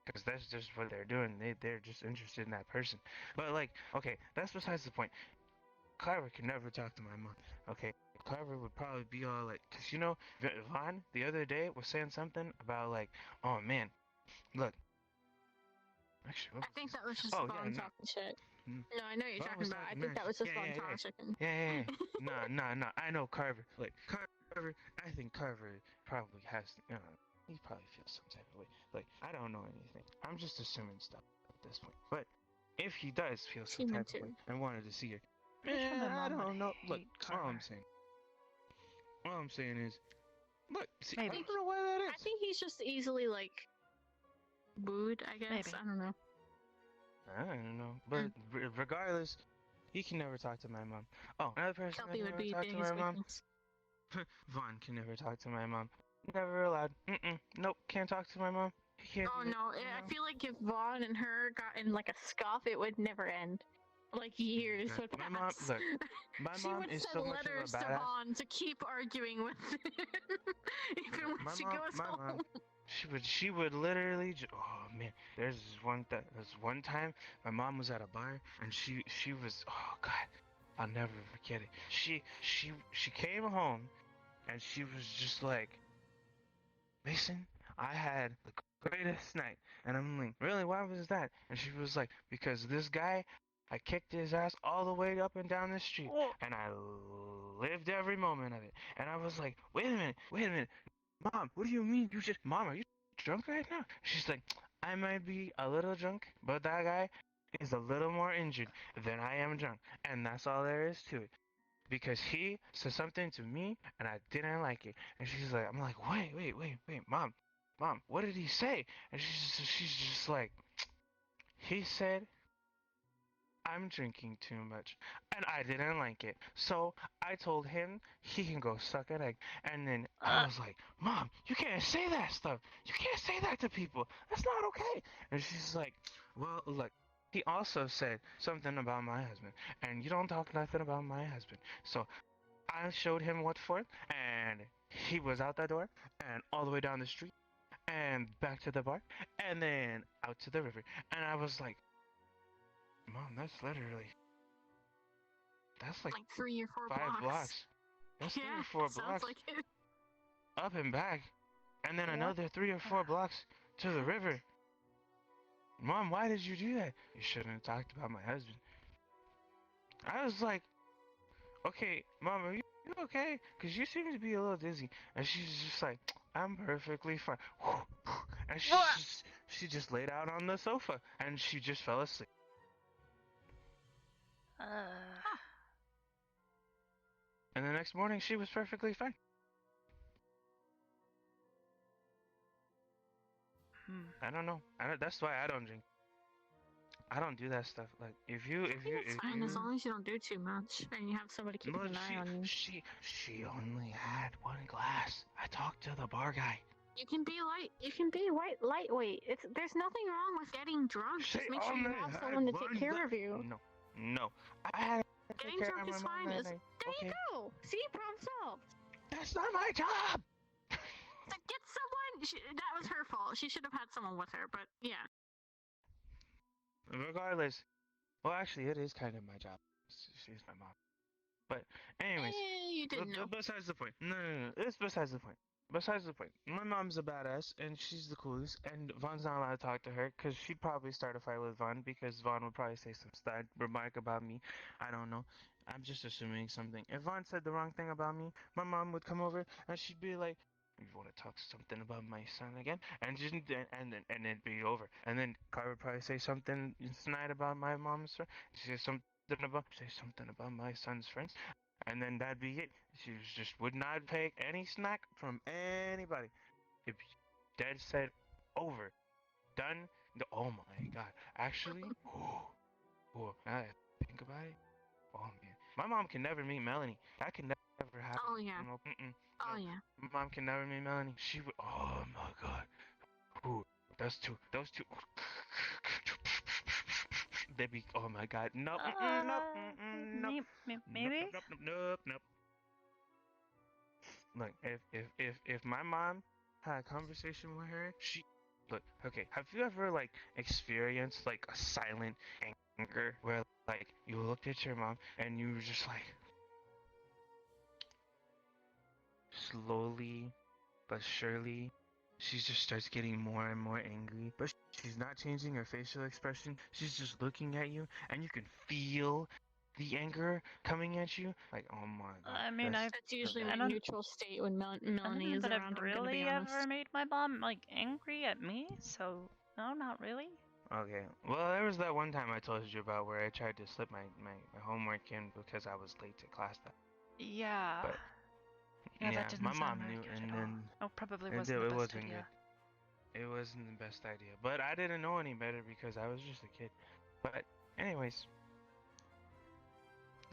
Because that's just what they're doing. They're just interested in that person. But like, okay, that's besides the point. Carver could never talk to my mom. Okay, Carver would probably be all like, cause Vaughn the other day was saying something about like, oh man, look. Actually, I think that was just oh, Vaughn yeah, talking shit. Mm. No, I know what you're Vaughn talking was about. I talking think mad that was shit. just Vaughn talking. Yeah. No. I know Carver. Like Carver, I think Carver probably has. He probably feels some type of way. Like I don't know anything. I'm just assuming stuff at this point. But if he does feel some type of way and wanted to see her, I don't know. Look, all I'm saying is, look, see, I don't know why that is. I think he's just easily like booed. I guess. Maybe. I don't know. I don't know, but regardless, he can never talk to my mom. Oh, another person that can never talk to my mom. Vaughn can never talk to my mom. Never allowed. Nope, can't talk to my mom. He can't. Oh no, I feel like if Vaughn and her got in like a scuff, it would never end. Like years would pass. My mom, look, my she mom would is send so much letters of a to badass. Vaughn to keep arguing with him, even when she goes home. She would literally. Oh man, there's one time my mom was at a bar and she was, oh god, I'll never forget it. She came home and she was just like, Mason, I had the greatest night. And I'm like, really? Why was that? And she was like, because this guy, I kicked his ass all the way up and down the street, and I lived every moment of it. And I was like, wait a minute, Mom, what do you mean? Mom, are you drunk right now? She's like, I might be a little drunk, but that guy is a little more injured than I am drunk. And that's all there is to it. Because he said something to me and I didn't like it. And she's like, I'm like, wait, Mom, what did he say? And she's just like, he said, I'm drinking too much, and I didn't like it. So I told him he can go suck an egg. And then I was like, Mom, you can't say that stuff. You can't say that to people. That's not okay. And she's like, well, look, he also said something about my husband, and you don't talk nothing about my husband. So I showed him what for, and he was out that door, and all the way down the street, and back to the bar, and then out to the river. And I was like, Mom, that's like 3 or 4 5 blocks. That's yeah, 3 or 4 sounds blocks like it. up and back, and then Yeah. another 3 or 4 blocks to the river. Mom, why did you do that? You shouldn't have talked about my husband. I was like, okay, Mom, are you okay? Because you seem to be a little dizzy. And she's just like, I'm perfectly fine. And she just laid out on the sofa, and she just fell asleep. And the next morning, she was perfectly fine. I don't know. That's why I don't drink. I don't do that stuff. Like if you fine as long as you don't do too much and you have somebody keeping an eye on you. She only had 1 glass. I talked to the bar guy. You can be lightweight. There's nothing wrong with getting drunk. Just make sure you have someone to take care of you. No. I had to Getting take care drunk of is my mom fine. that night. There you go. See, problem solved. That's not my job. To get someone. That was her fault. She should have had someone with her. But yeah. Regardless, well, actually, it is kind of my job. She's my mom. But anyways, you didn't know. Besides the point. No. It's besides the point. Besides the point. My mom's a badass, and she's the coolest, and Vaughn's not allowed to talk to her, because she'd probably start a fight with Vaughn, because Vaughn would probably say some snide remark about me. I don't know. I'm just assuming something. If Vaughn said the wrong thing about me, my mom would come over, and she'd be like, you want to talk something about my son again? And then it'd be over. And then Carl would probably say something snide about my mom's friend. Say something about my son's friends. And then that'd be it. She just would not take any snack from anybody. If Dad said over, done. Oh my god. Actually, oh, now that I think about it, oh man, my mom can never meet Melanie. That can never happen. Oh yeah. No, Oh no. yeah. My mom can never meet Melanie. She would. Oh my god. Ooh, those two. They be. Oh my god. Nope. Nope. Nope. Maybe. Nope. Look, if my mom had a conversation with her, she look, okay, have you ever like experienced like a silent anger where like you looked at your mom and you were just like slowly but surely she just starts getting more and more angry, but she's not changing her facial expression. She's just looking at you and you can feel the anger coming at you. Like, oh my god. I mean, That's usually I my don't, neutral state when I Melanie don't is know that around. I've I'm gonna be really honest. ever made my mom like angry at me. So no, not really. Okay. Well, there was that one time I told you about where I tried to slip my homework in because I was late to class. Yeah. But Yeah, yeah, that didn't my sound mom very knew, good and at all. then Oh, probably it, wasn't it the best wasn't idea. good. It wasn't the best idea, but I didn't know any better because I was just a kid. But anyways,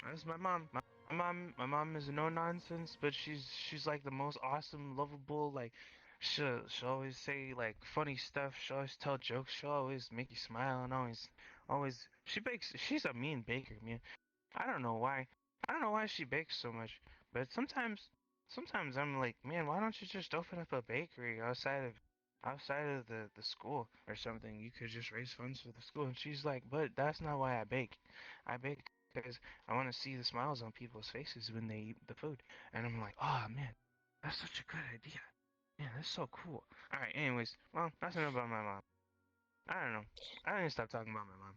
that's my mom. My mom is no nonsense, but she's like the most awesome, lovable. Like she'll always say like funny stuff. She'll always tell jokes. She'll always make you smile and always she bakes. She's a mean baker, man. I don't know why. I don't know why she bakes so much, but sometimes I'm like, man, why don't you just open up a bakery outside of the school or something? You could just raise funds for the school. And she's like, but that's not why I bake. I bake because I want to see the smiles on people's faces when they eat the food. And I'm like, oh man, that's such a good idea. Man, that's so cool. All right, anyways, well, that's enough about my mom. I don't know. I need to stop talking about my mom.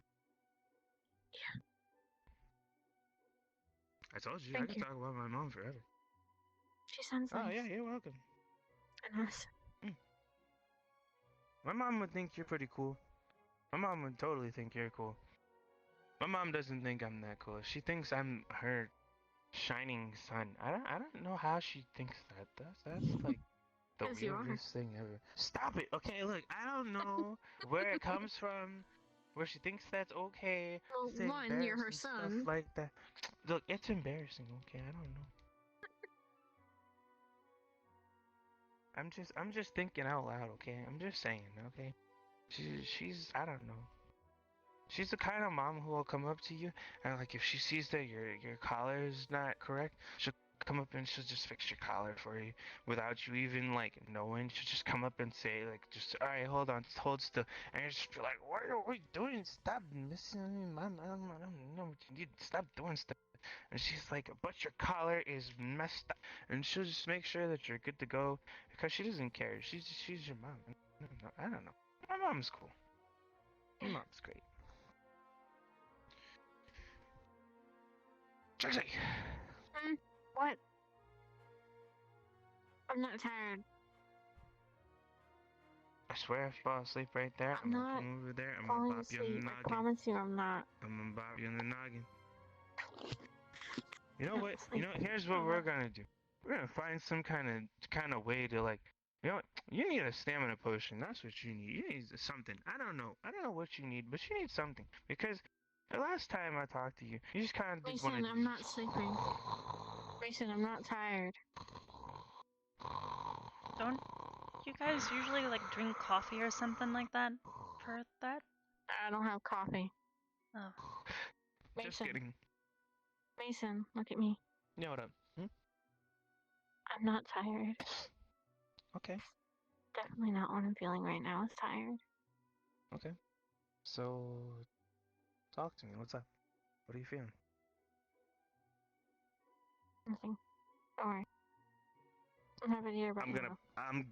I told you I Thank could you. talk about my mom forever. She sounds Oh nice. yeah, you're welcome. Nice. My mom would think you're pretty cool. My mom would totally think you're cool. My mom doesn't think I'm that cool. She thinks I'm her shining sun. I don't know how she thinks that. That's like the 'Cause you are. weirdest thing ever. Stop it. Okay, look, I don't know where it comes from. Where she thinks that's okay. Well, Say one, you're her embarrassing son. Stuff like that. Look, it's embarrassing. Okay, I don't know. I'm just thinking out loud, okay? I'm just saying, okay? She's I don't know. She's the kind of mom who will come up to you and like if she sees that your collar is not correct, she'll come up and she'll just fix your collar for you without you even like knowing. She'll just come up and say like just all right, hold on, just hold still, and you just be like, what are you doing? Stop missing, mom. I don't know what you need. Stop doing stuff. And she's like, but your collar is messed up, and she'll just make sure that you're good to go because she doesn't care. She's your mom. I don't know. My mom's cool. My mom's great. Trixie! What? I'm not tired. I swear if you fall asleep right there, I'm gonna not come over there, I'm falling gonna bop you on the asleep. I noggin. promise you I'm not. I'm gonna bop you on the noggin. You know what? You know, here's what we're gonna do. We're gonna find some kind of way to like, you know what? You need a stamina potion. That's what you need. You need something. I don't know what you need, but you need something because the last time I talked to you, you just kind of did one of Mason, these. I'm not sleeping. Mason, I'm not tired. Don't you guys usually like drink coffee or something like that for that? I don't have coffee. Oh. Mason. Just kidding. Mason, look at me. Yeah, what up? I'm not tired. Okay. Definitely not what I'm feeling right now is tired. Okay. So, talk to me. What's up? What are you feeling? Nothing. Don't worry. I'm happy to hear about you. I'm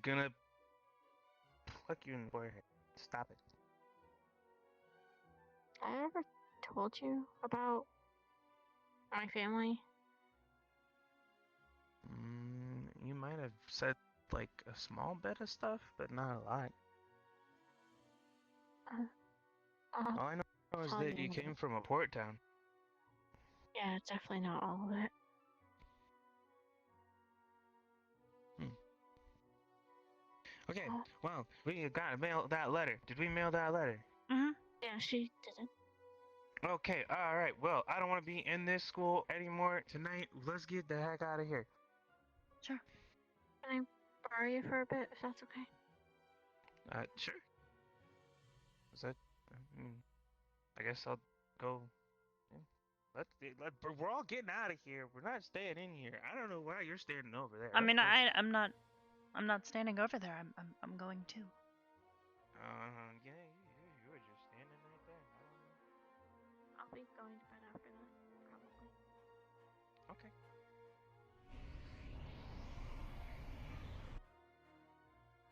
gonna pluck you in the forehead. Stop it. I ever told you about my family? You might have said like a small bit of stuff, but not a lot. All I know is that you came from a port town. Yeah, it's definitely not all of it. Okay, well, we gotta mail that letter. Did we mail that letter? Mm-hmm. Yeah, she did it. Okay, alright, well, I don't want to be in this school anymore tonight. Let's get the heck out of here. Sure. Can I borrow you for a bit, if that's okay? Sure. Is that, I guess I'll go. Yeah. We're all getting out of here. We're not staying in here. I don't know why you're standing over there. I mean, I'm not standing over there. I'm going too. Yeah, you were just standing right there. I don't know. I'll be going to bed after this, probably. Okay.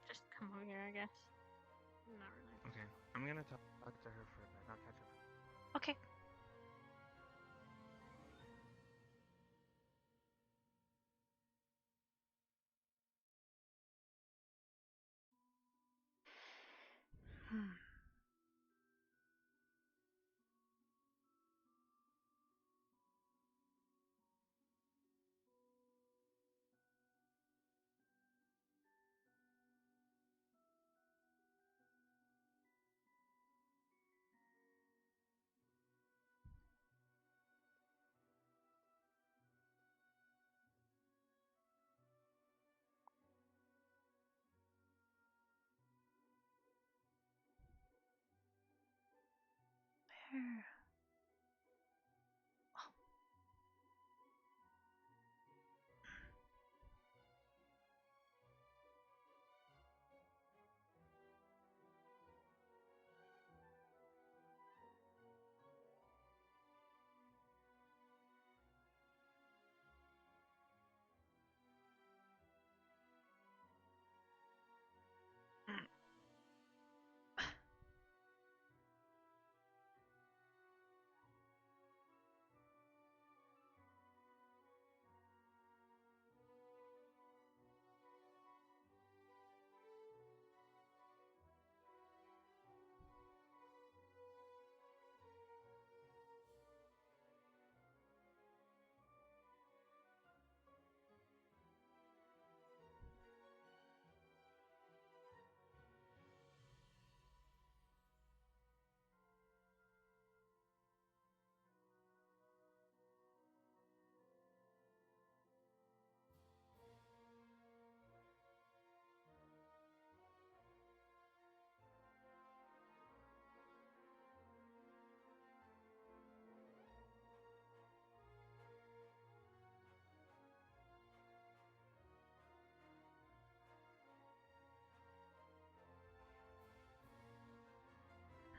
Just come over here, I guess. Not really. Okay, I'm gonna talk to her for a bit. I'll catch up. Okay.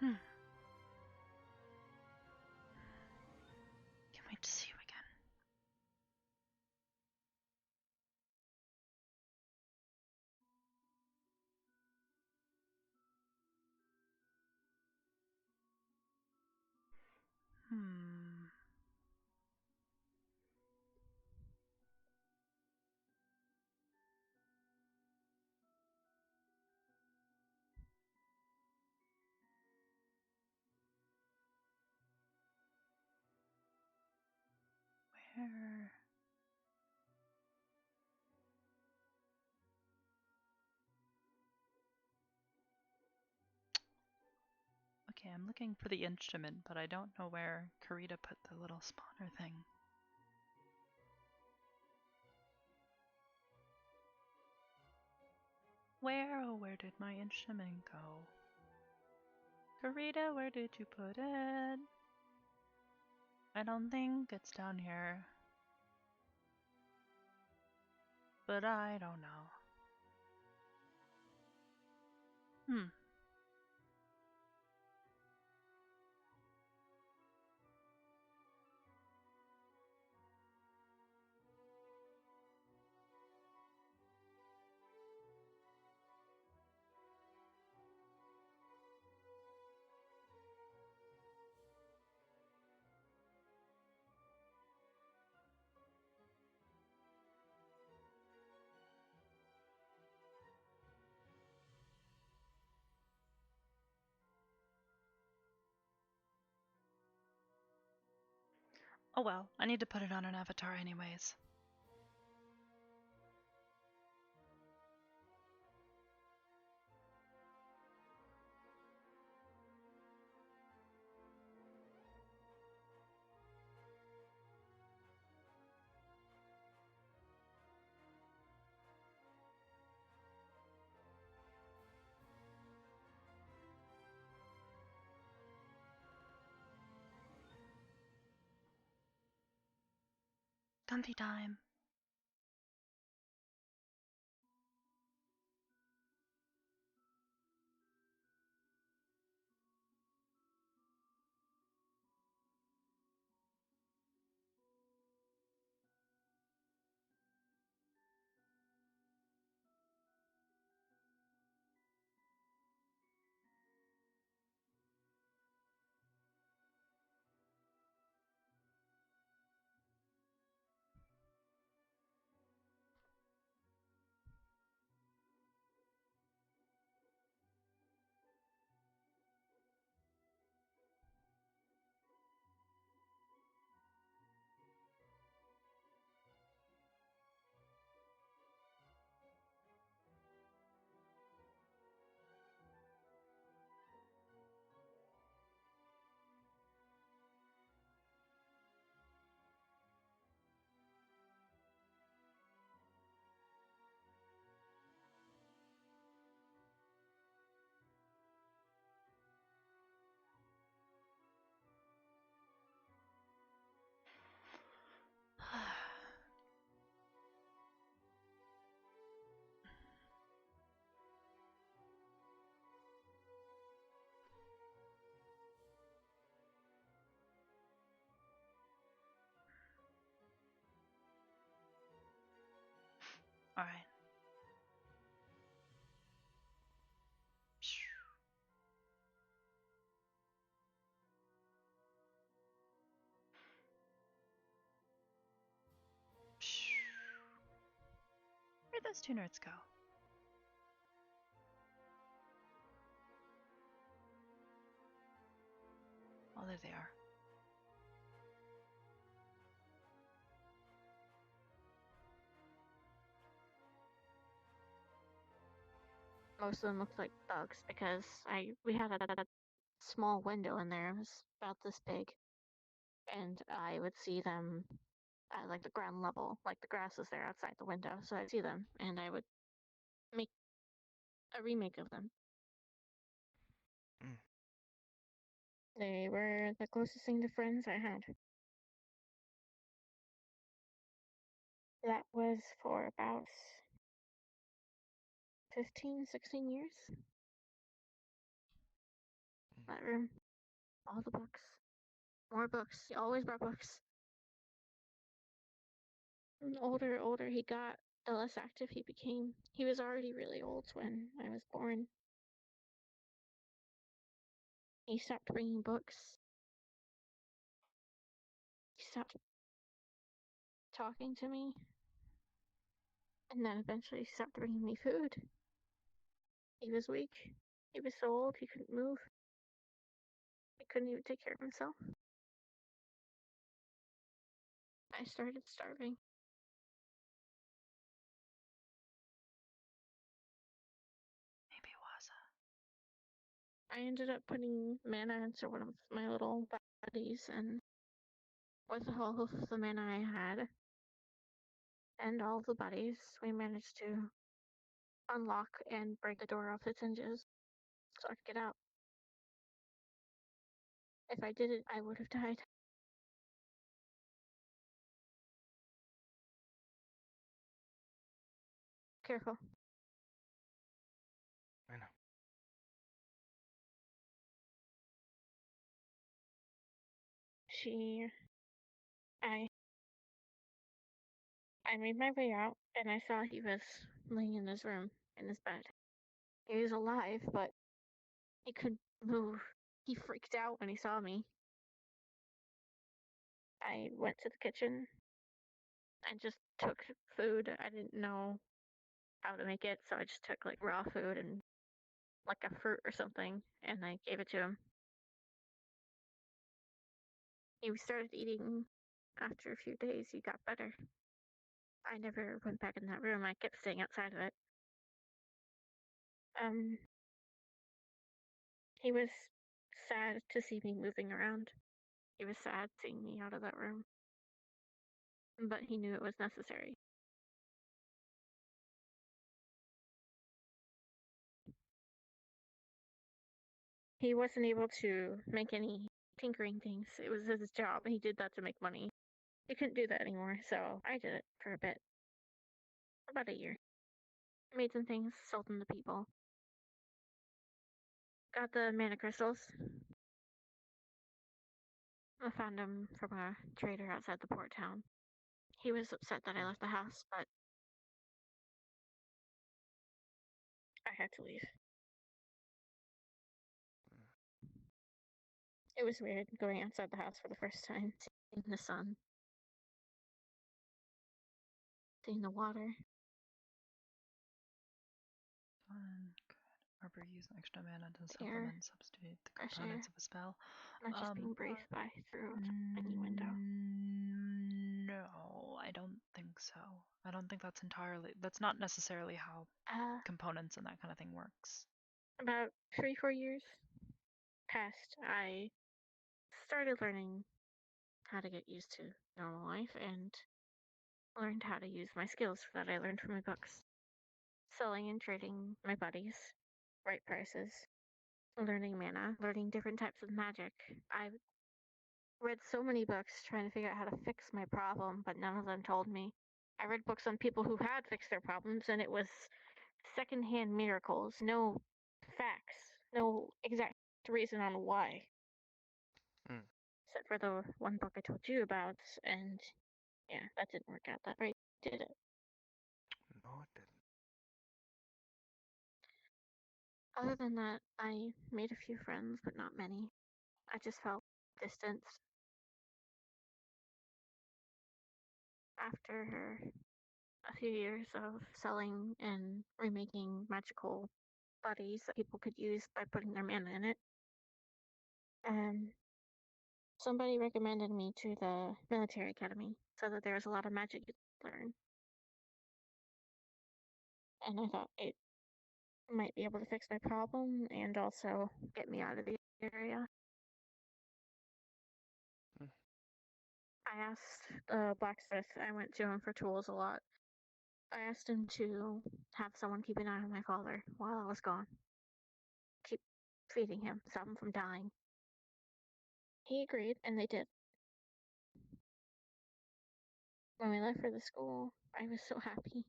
Where? Can't wait to see you again. Where? Okay, I'm looking for the instrument, but I don't know where Karita put the little spawner thing. Where, oh, where did my instrument go? Karita, where did you put it? I don't think it's down here. But I don't know. Oh well, I need to put it on an avatar anyways. Comfy time. All right. Where'd those two nerds go? Oh, there they are. Most of them looked like bugs because we had a small window in there. It was about this big, and I would see them at like the ground level, like the grass is there outside the window, so I'd see them, and I would make a remake of them. They were the closest thing to friends I had. That was for about 15, 16 years. That room. All the books. More books. He always brought books. And the older he got, the less active he became. He was already really old when I was born. He stopped bringing books. He stopped talking to me. And then eventually he stopped bringing me food. He was weak. He was so old he couldn't move. He couldn't even take care of himself. I started starving. Maybe it was I ended up putting mana into one of my little bodies, and with all of the mana I had and all of the buddies, we managed to unlock and break the door off its hinges so I could get out. If I didn't, I would have died. Careful. I know. I made my way out, and I saw he was laying in his room, in his bed. He was alive, but he couldn't move. He freaked out when he saw me. I went to the kitchen and just took food. I didn't know how to make it, so I just took like raw food and like a fruit or something, and I gave it to him. He started eating. After a few days, he got better. I never went back in that room. I kept staying outside of it. He was sad to see me moving around. He was sad seeing me out of that room. But he knew it was necessary. He wasn't able to make any tinkering things. It was his job. He did that to make money. You couldn't do that anymore, so I did it for a bit. About a year. Made some things, sold them to people. Got the mana crystals. I found them from a trader outside the port town. He was upset that I left the house, but I had to leave. It was weird going outside the house for the first time, seeing the sun, seeing the water. Good. Arbor use extra mana to supplement, substitute the components of a spell. Not just being breathed by through a tiny window. No, I don't think so. I don't think that's not necessarily how components and that kind of thing works. About 3-4 years past, I started learning how to get used to normal life and learned how to use my skills that I learned from my books. Selling and trading my buddies, right prices, learning mana, learning different types of magic. I read so many books trying to figure out how to fix my problem, but none of them told me. I read books on people who had fixed their problems, and it was secondhand miracles, no facts, no exact reason on why. Except for the one book I told you about, and yeah, that didn't work out that right, did it? No, it didn't. Other than that, I made a few friends, but not many. I just felt distanced. After a few years of selling and remaking magical bodies that people could use by putting their mana in it, somebody recommended me to the military academy, so that there was a lot of magic you could learn. And I thought it might be able to fix my problem and also get me out of the area. I asked the blacksmith, I went to him for tools a lot. I asked him to have someone keep an eye on my father while I was gone. Keep feeding him, stop him from dying. He agreed, and they did. When we left for the school, I was so happy.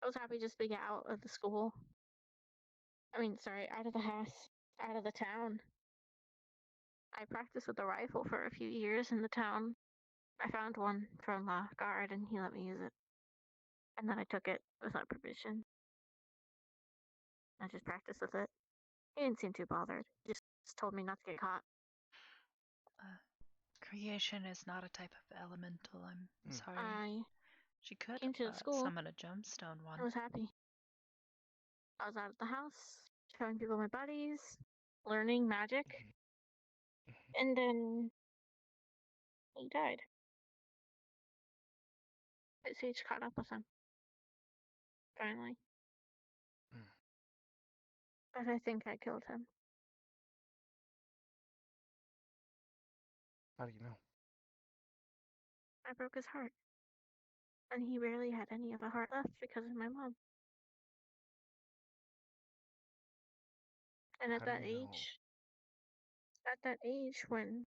I was happy just to get out of the school. Out of the house, out of the town. I practiced with a rifle for a few years in the town. I found one from a guard, and he let me use it. And then I took it without permission. I just practiced with it. He didn't seem too bothered. He just told me not to get caught. Creation is not a type of elemental. I'm sorry. She could came to the school. summon a gemstone one. I was happy. I was out of the house, showing people my buddies, learning magic, and then he died. But Sage caught up with him. Finally. But I think I killed him. How do you know? I broke his heart. And he rarely had any of a heart left because of my mom. And at that age when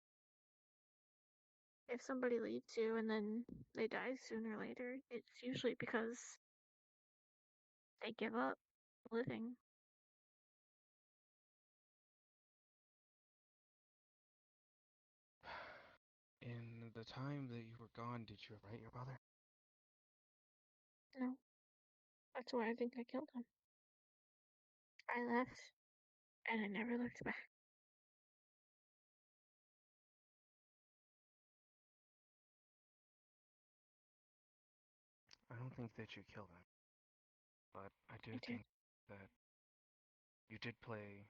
if somebody leaves you and then they die sooner or later, it's usually because they give up living. In the time that you were gone, did you write your mother? No. That's why I think I killed him. I left, and I never looked back. I don't think that you killed him. But I do think that you did play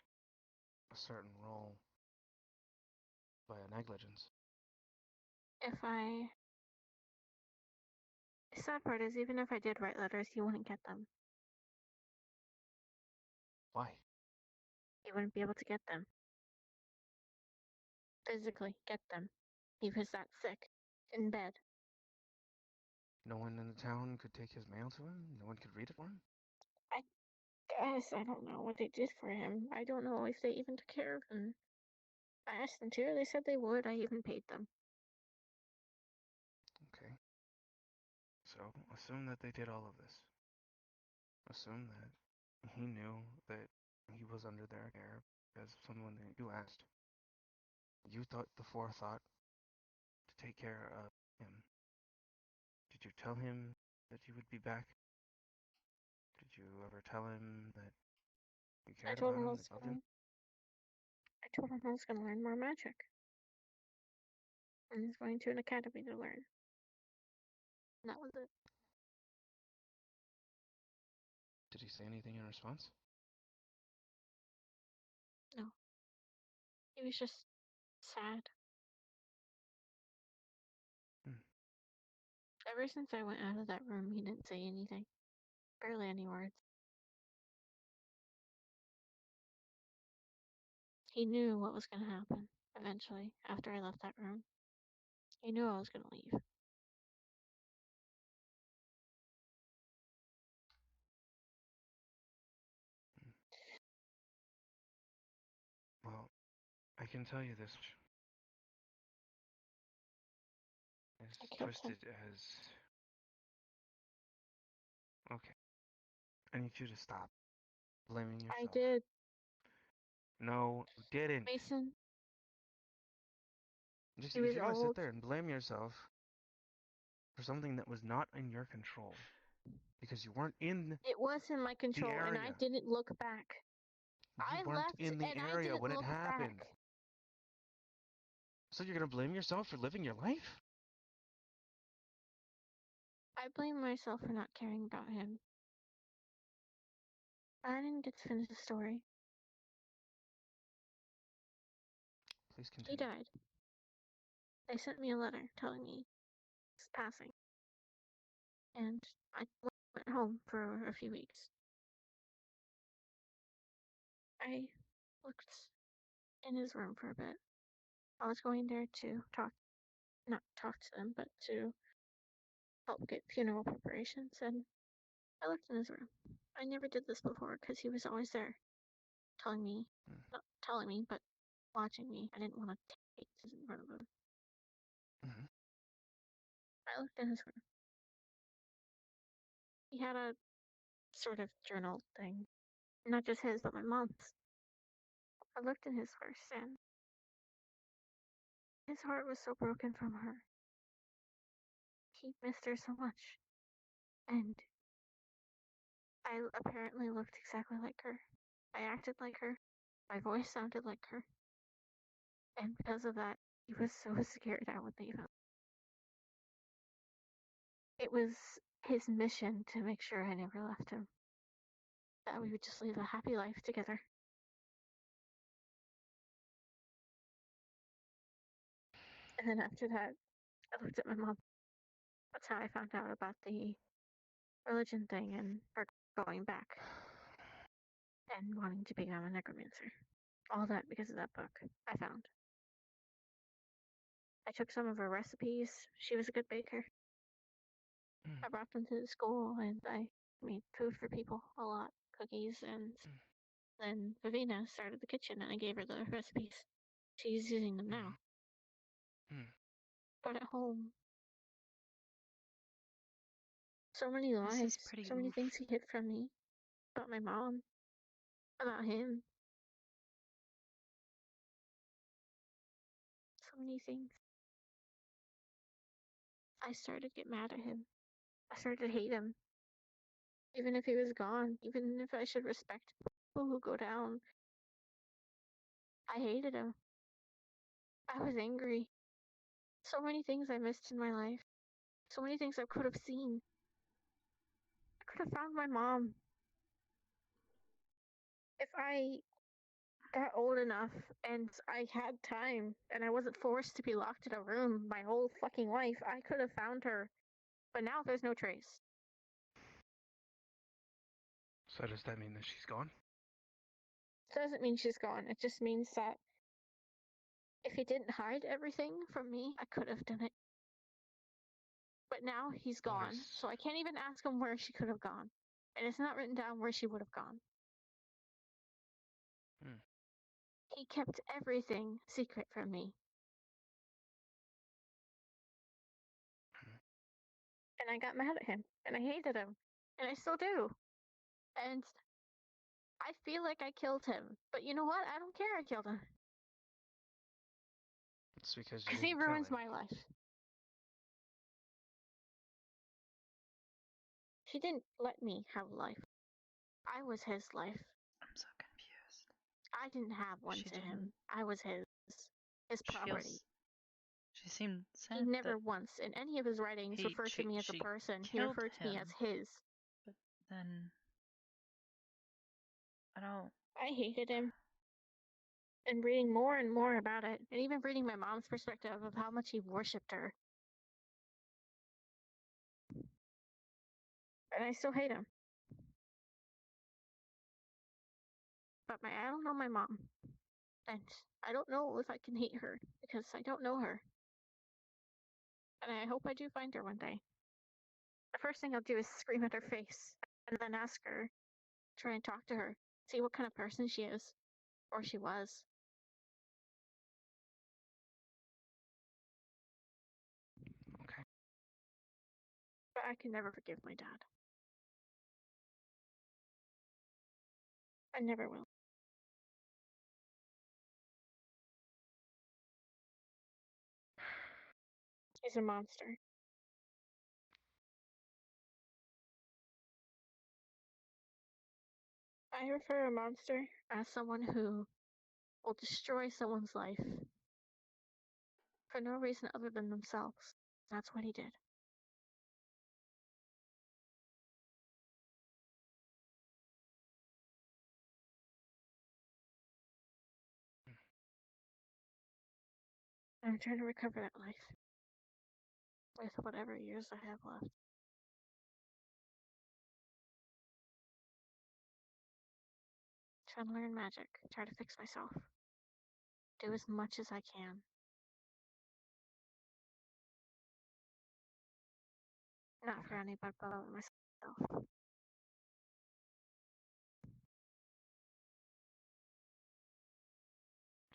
a certain role by a negligence. The sad part is, even if I did write letters, he wouldn't get them. Why? He wouldn't be able to get them. Physically get them. He was that sick. In bed. No one in the town could take his mail to him? No one could read it for him? I guess. I don't know what they did for him. I don't know if they even took care of him. I asked them to. They said they would. I even paid them. So, assume that they did all of this. Assume that he knew that he was under their care because someone that you asked. You thought the forethought to take care of him. Did you tell him that you would be back? Did you ever tell him that you I cared told about him I him, was that loved gonna. him? I told him I was gonna learn more magic. And he's going to an academy to learn. And that was it. Did he say anything in response? No. He was just sad. Ever since I went out of that room, he didn't say anything. Barely any words. He knew what was going to happen eventually after I left that room. He knew I was going to leave. Well, I can tell you this. As twisted as... Okay. I need you to stop blaming yourself. I did. No, you didn't. Mason. Just, He if was you're gonna sit old. there and blame yourself for something that was not in your control, because you weren't in It was in my control, the area. and I didn't look back. You I weren't left, in the and I area didn't when it look happened. back. So you're gonna blame yourself for living your life? I blame myself for not caring about him. I didn't get to finish the story. Please continue. He died. They sent me a letter telling me he's passing. And I went home for a few weeks. I looked in his room for a bit. I was going there to not talk to them, but to help get funeral preparations, and I looked in his room. I never did this before because he was always there, not telling me, but watching me. I didn't want to take this in front of him. I looked in his room. He had a sort of journal thing, not just his, but my mom's. I looked in his first, and his heart was so broken from her. He missed her so much, and I apparently looked exactly like her. I acted like her. My voice sounded like her. And because of that, he was so scared I would leave him. It was his mission to make sure I never left him. That we would just live a happy life together. And then after that, I looked at my mom. That's how I found out about the religion thing and her going back and wanting to become a necromancer. All that because of that book I found. I took some of her recipes. She was a good baker. I brought them to the school and I made food for people a lot, cookies, and then Vivina started the kitchen and I gave her the recipes. She's using them now. But at home, so many lies, so many things he hid from me. About my mom, about him. So many things. I started to get mad at him. I started to hate him. Even if he was gone, even if I should respect people who go down. I hated him. I was angry. So many things I missed in my life. So many things I could have seen. I could have found my mom. If I got old enough and I had time and I wasn't forced to be locked in a room my whole fucking life, I could have found her. But now there's no trace. So does that mean that she's gone? It doesn't mean she's gone. It just means that if he didn't hide everything from me, I could have done it. But now he's gone, so I can't even ask him where she could have gone. And it's not written down where she would have gone. He kept everything secret from me. and I got mad at him, and I hated him, and I still do. And I feel like I killed him, but you know what? I don't care I killed him. It's because you Because he didn't kill ruins him. my life. He didn't let me have life. I was his life. I'm so confused. I didn't have one She to him. didn't- I was his property. She seemed sad. He never that once, in any of his writings, referred to me as a she person. He killed referred to me as him. his. But then I don't. I hated him. And reading more and more about it, and even reading my mom's perspective of how much he worshipped her. And I still hate him. But I don't know my mom. And I don't know if I can hate her, because I don't know her. And I hope I do find her one day. The first thing I'll do is scream at her face, and then ask her, try and talk to her, see what kind of person she is, or she was. Okay. But I can never forgive my dad. I never will. He's a monster. I refer a monster as someone who will destroy someone's life for no reason other than themselves. That's what he did. I'm trying to recover that life with whatever years I have left. Trying to learn magic, try to fix myself. Do as much as I can. Not for anybody but myself.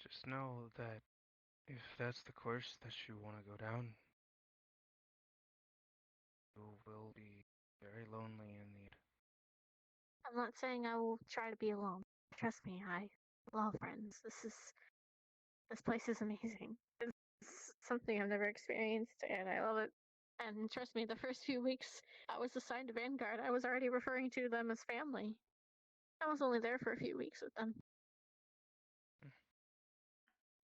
Just know that if that's the course that you want to go down, you will be very lonely in the end. I'm not saying I will try to be alone. Trust me, I love friends. This place is amazing. It's something I've never experienced, and I love it. And trust me, the first few weeks I was assigned to Vanguard, I was already referring to them as family. I was only there for a few weeks with them.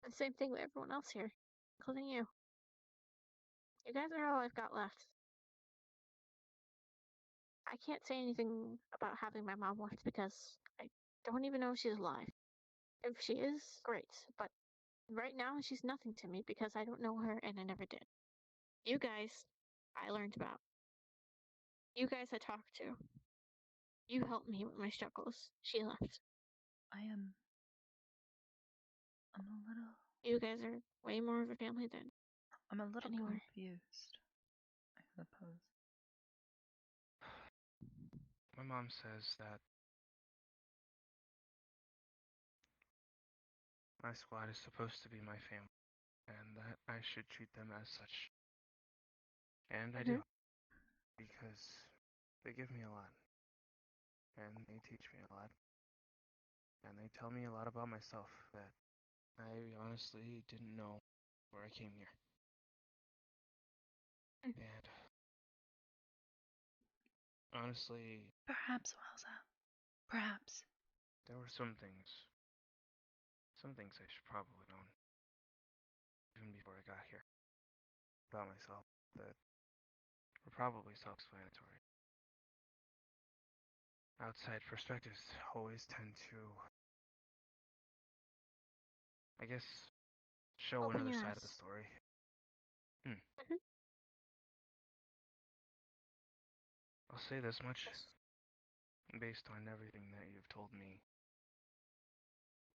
And same thing with everyone else here, including you. You guys are all I've got left. I can't say anything about having my mom left because I don't even know if she's alive. If she is, great, but right now she's nothing to me because I don't know her and I never did. You guys, I learned about. You guys I talked to. You helped me with my struggles. She left. I'm a little. You guys are way more of a family than I'm a little anywhere. confused, I suppose. My mom says that my squad is supposed to be my family, and that I should treat them as such. And I do, because they give me a lot, and they teach me a lot, and they tell me a lot about myself that I honestly didn't know before I came here. And honestly, perhaps, Wowza. Perhaps. There were some things I should probably known, even before I got here, about myself that were probably self-explanatory. Outside perspectives always tend to, I guess, show Open another your side eyes. of the story. I'll say this much, based on everything that you've told me.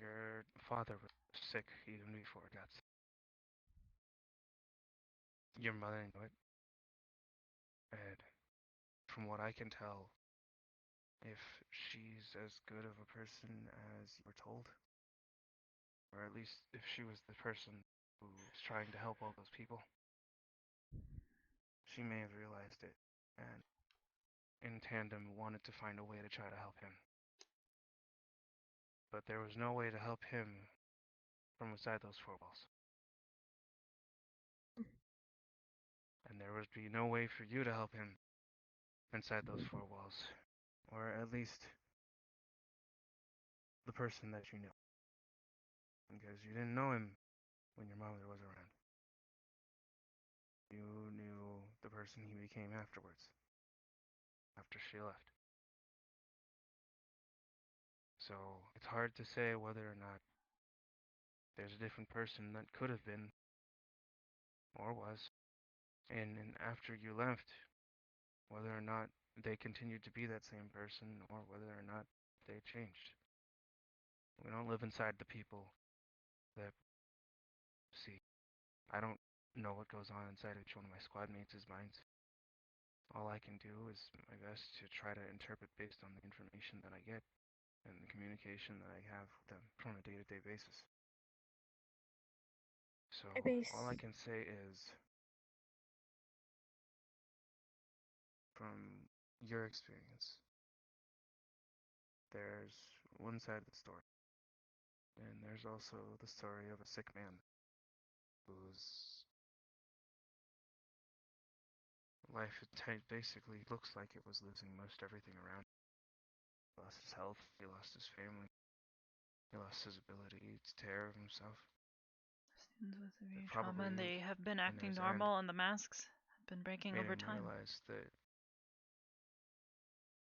Your father was sick even before it got sick. Your mother knew it. And from what I can tell, if she's as good of a person as you were told, or at least if she was the person who was trying to help all those people, she may have realized it and in tandem wanted to find a way to try to help him. But there was no way to help him from inside those four walls. And there would be no way for you to help him inside those four walls. Or at least the person that you knew. Because you didn't know him when your mother was around. You knew the person he became afterwards. After she left. So it's hard to say whether or not there's a different person that could have been or was. And after you left, whether or not they continued to be that same person or whether or not they changed. We don't live inside the people that see. I don't know what goes on inside each one of my squad mates' minds. All I can do is my best to try to interpret based on the information that I get and the communication that I have with them on a day-to-day basis. So all I can say is, from your experience, there's one side of the story. And there's also the story of a sick man whose life basically looks like it was losing most everything around him. He lost his health, he lost his family, he lost his ability to take care of himself. Students with severe trauma, and they have been acting normal, and the masks have been breaking over time. Realize that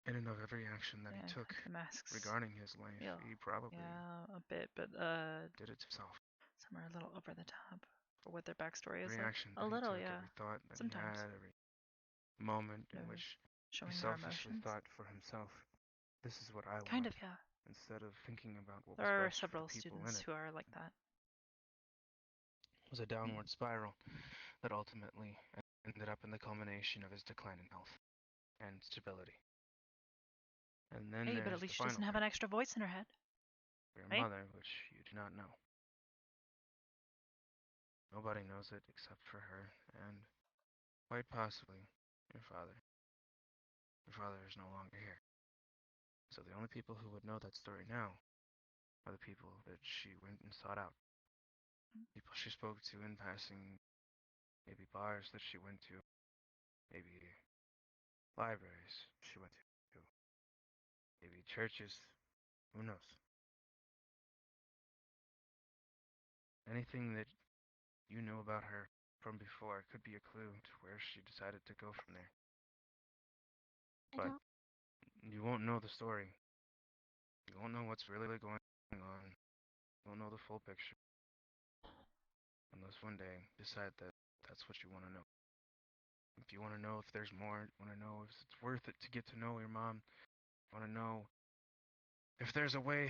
in and of every action that he took regarding his life, he probably a bit, but did it to himself. Some are a little over the top for what their backstory is. Every action a that little, he took, yeah. every thought that Sometimes. he had, every moment in which he selfishly thought for himself, this is what I want. Kind of, yeah. Instead of thinking about what there was are best several for the people students in it. who are like that. It was a downward spiral that ultimately ended up in the culmination of his decline in health and stability. And then Hey, there's but at least the she doesn't final have an extra voice in her head. your right? mother, which you do not know. Nobody knows it except for her, and quite possibly your father. Your father is no longer here. So the only people who would know that story now are the people that she went and sought out. People she spoke to in passing, maybe bars that she went to, maybe libraries she went to, maybe churches, who knows? Anything that you know about her from before could be a clue to where she decided to go from there. But you won't know the story. You won't know what's really going on. You won't know the full picture. Unless one day you decide that that's what you want to know. If you want to know if there's more, you want to know if it's worth it to get to know your mom, you want to know if there's a way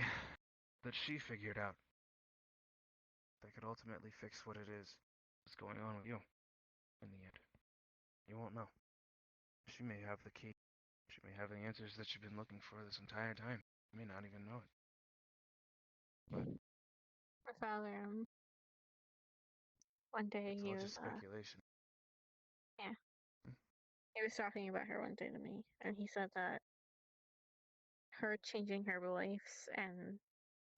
that she figured out that could ultimately fix what it is that's going on with you in the end. You won't know. She may have the key. She may have the answers that you've been looking for this entire time. You may not even know it. But my father, one day it's he all was, just speculation. yeah, he was talking about her one day to me, and he said that her changing her beliefs and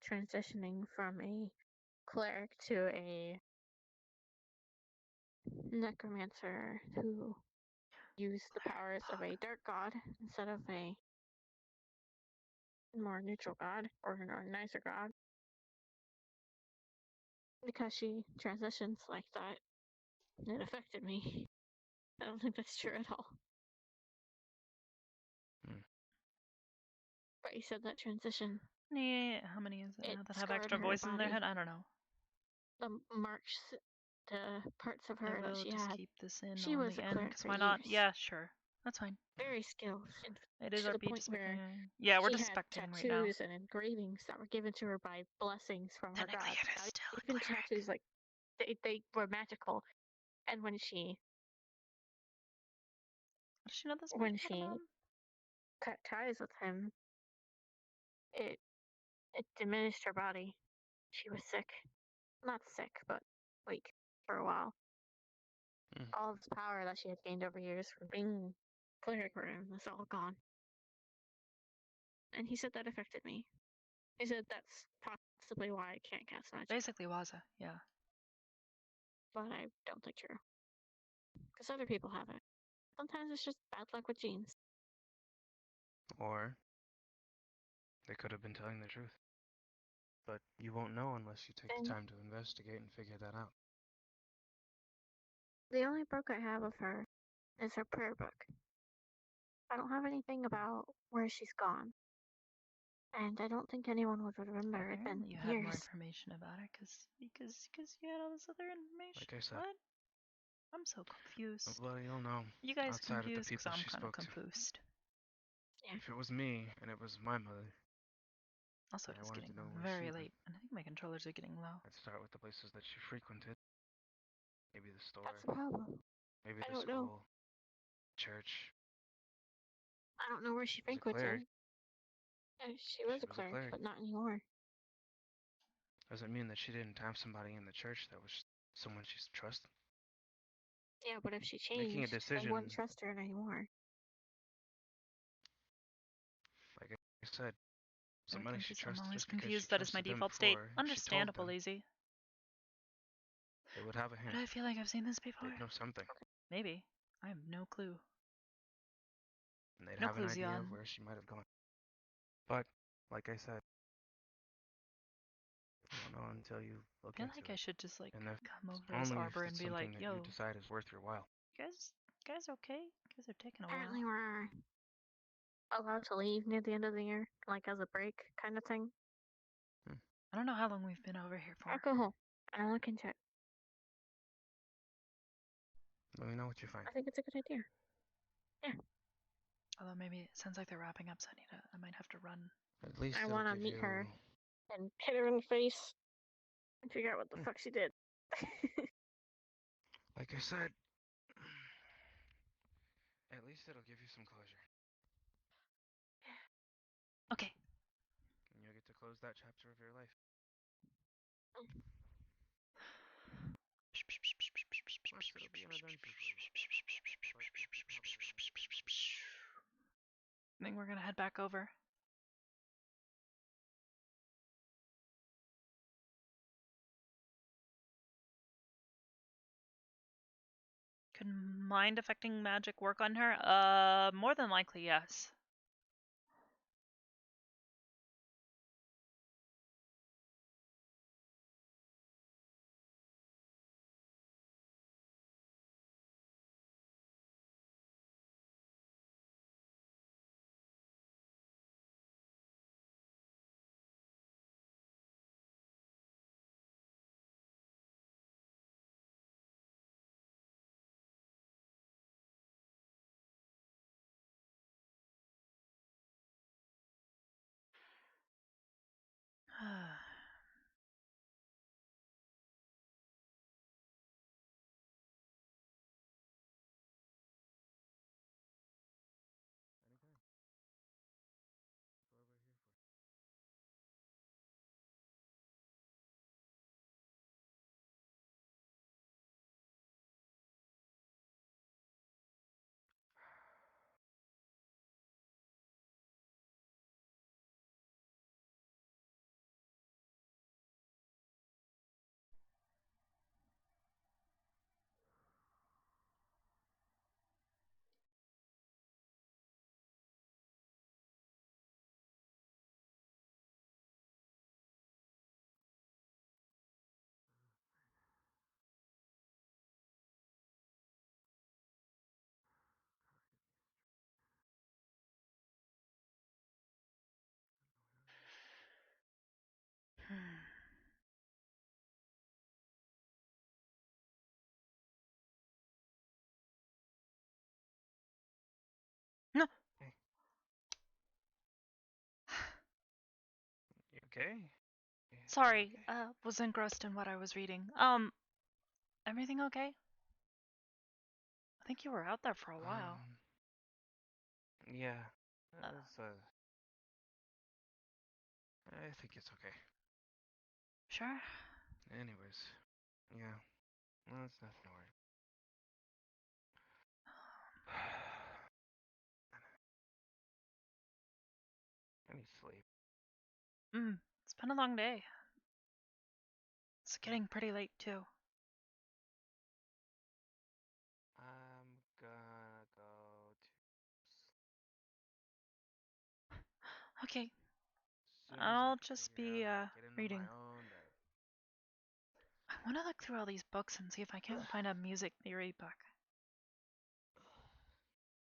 transitioning from a cleric to a necromancer who used the powers of a dark god instead of a more neutral god or a nicer god. Because she transitions like that, it affected me. I don't think that's true at all. But you said that transition. Yeah, how many is it now that have extra voices in their head? I don't know. The marks, the parts of her I will that she just had. keep this in She on was the a end, cleric because for why not? years. Yeah, sure. That's fine. Very skilled. It is to the RP, point just where yeah, we're she just had spectating right now. tattoos and engravings that were given to her by blessings from her god. Even tattoos like they were magical. And when she Does she know this? when she cut ties with him, it diminished her body. She was sick. Not sick, but weak for a while. All this power that she had gained over years from being cleric room is all gone. And he said that affected me. He said that's possibly why I can't cast magic. Basically, Waza, yeah. But I don't think true. Because other people have it. Sometimes it's just bad luck with genes. Or they could have been telling the truth. But you won't know unless you take the time to investigate and figure that out. The only book I have of her is her prayer book. I don't have anything about where she's gone. And I don't think anyone would remember. It's been Apparently you years. had more information about her because you had all this other information. Like I said. What? I'm so confused. Nobody will know. You guys outside confused of the because people I'm she kind of spoke to. confused. Yeah. If it was me and it was my mother, Also, and I it's wanted getting to know where very she went, late, and I think my controllers are getting low. I'd start with the places that she frequented. Maybe the store. That's the problem. Maybe I the don't school. know. Church. I don't know where she She was a cleric. frequented. She was a cleric, but not anymore. Doesn't mean that she didn't have somebody in the church that was someone she's trusted. Yeah, but if she Making a changed, decision. I wouldn't trust her anymore. Like I said, I'm somebody she confused. I'm trusted always just because she confused. That is my trusted them default state. before, if she told Understandable, them, lazy. they would have a hint. But I feel like I've seen this before. They'd know something. Maybe. I have no clue. And they'd No have an clues, idea Jan. of where she might have gone. But, like I said, you don't know until you look I feel into like it. I should just like And if, come over as only Arbor if and it's be like, something that yo, you decide is worth your while. guys okay? You guys are taking a Apparently while. we're allowed to leave near the end of the year, like as a break kind of thing. I don't know how long we've been over here for. I'll go home and I'll look into it. Let me know what you find. I think it's a good idea. Yeah. Although maybe it sounds like they're wrapping up, so I might have to run. At least I it'll want to give meet you... her and hit her in the face and figure out what the fuck she did. Like I said, at least it'll give you some closure. Okay. And you'll get to close that chapter of your life. Plus, it'll be an adventure for you. I think we're gonna head back over. Could mind affecting magic work on her? More than likely, yes. No. Hey. You okay? Sorry, was engrossed in what I was reading. Everything okay? I think you were out there for a while. Yeah. It's, I think it's okay. Sure? Anyways, yeah. Well, it's nothing to worry. sleep. It's been a long day. It's getting pretty late too. I'm gonna go to Okay. soon as I'll I can just figure be out how to get into reading. my own bed. I want to look through all these books and see if I can't find a music theory book.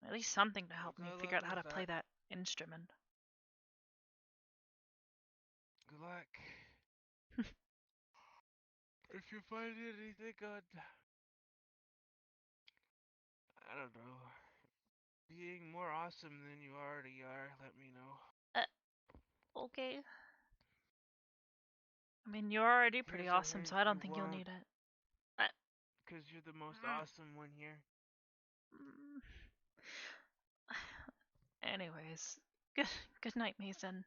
At least something to help me Good figure luck out how to with play that. that instrument. Good luck. If you find anything on, I don't know, being more awesome than you already are, let me know. Okay. I mean, you're already pretty Here's a awesome, hint, so I don't you think you'll won't. need it. Because you're the most awesome one here. Anyways, good night, Mason.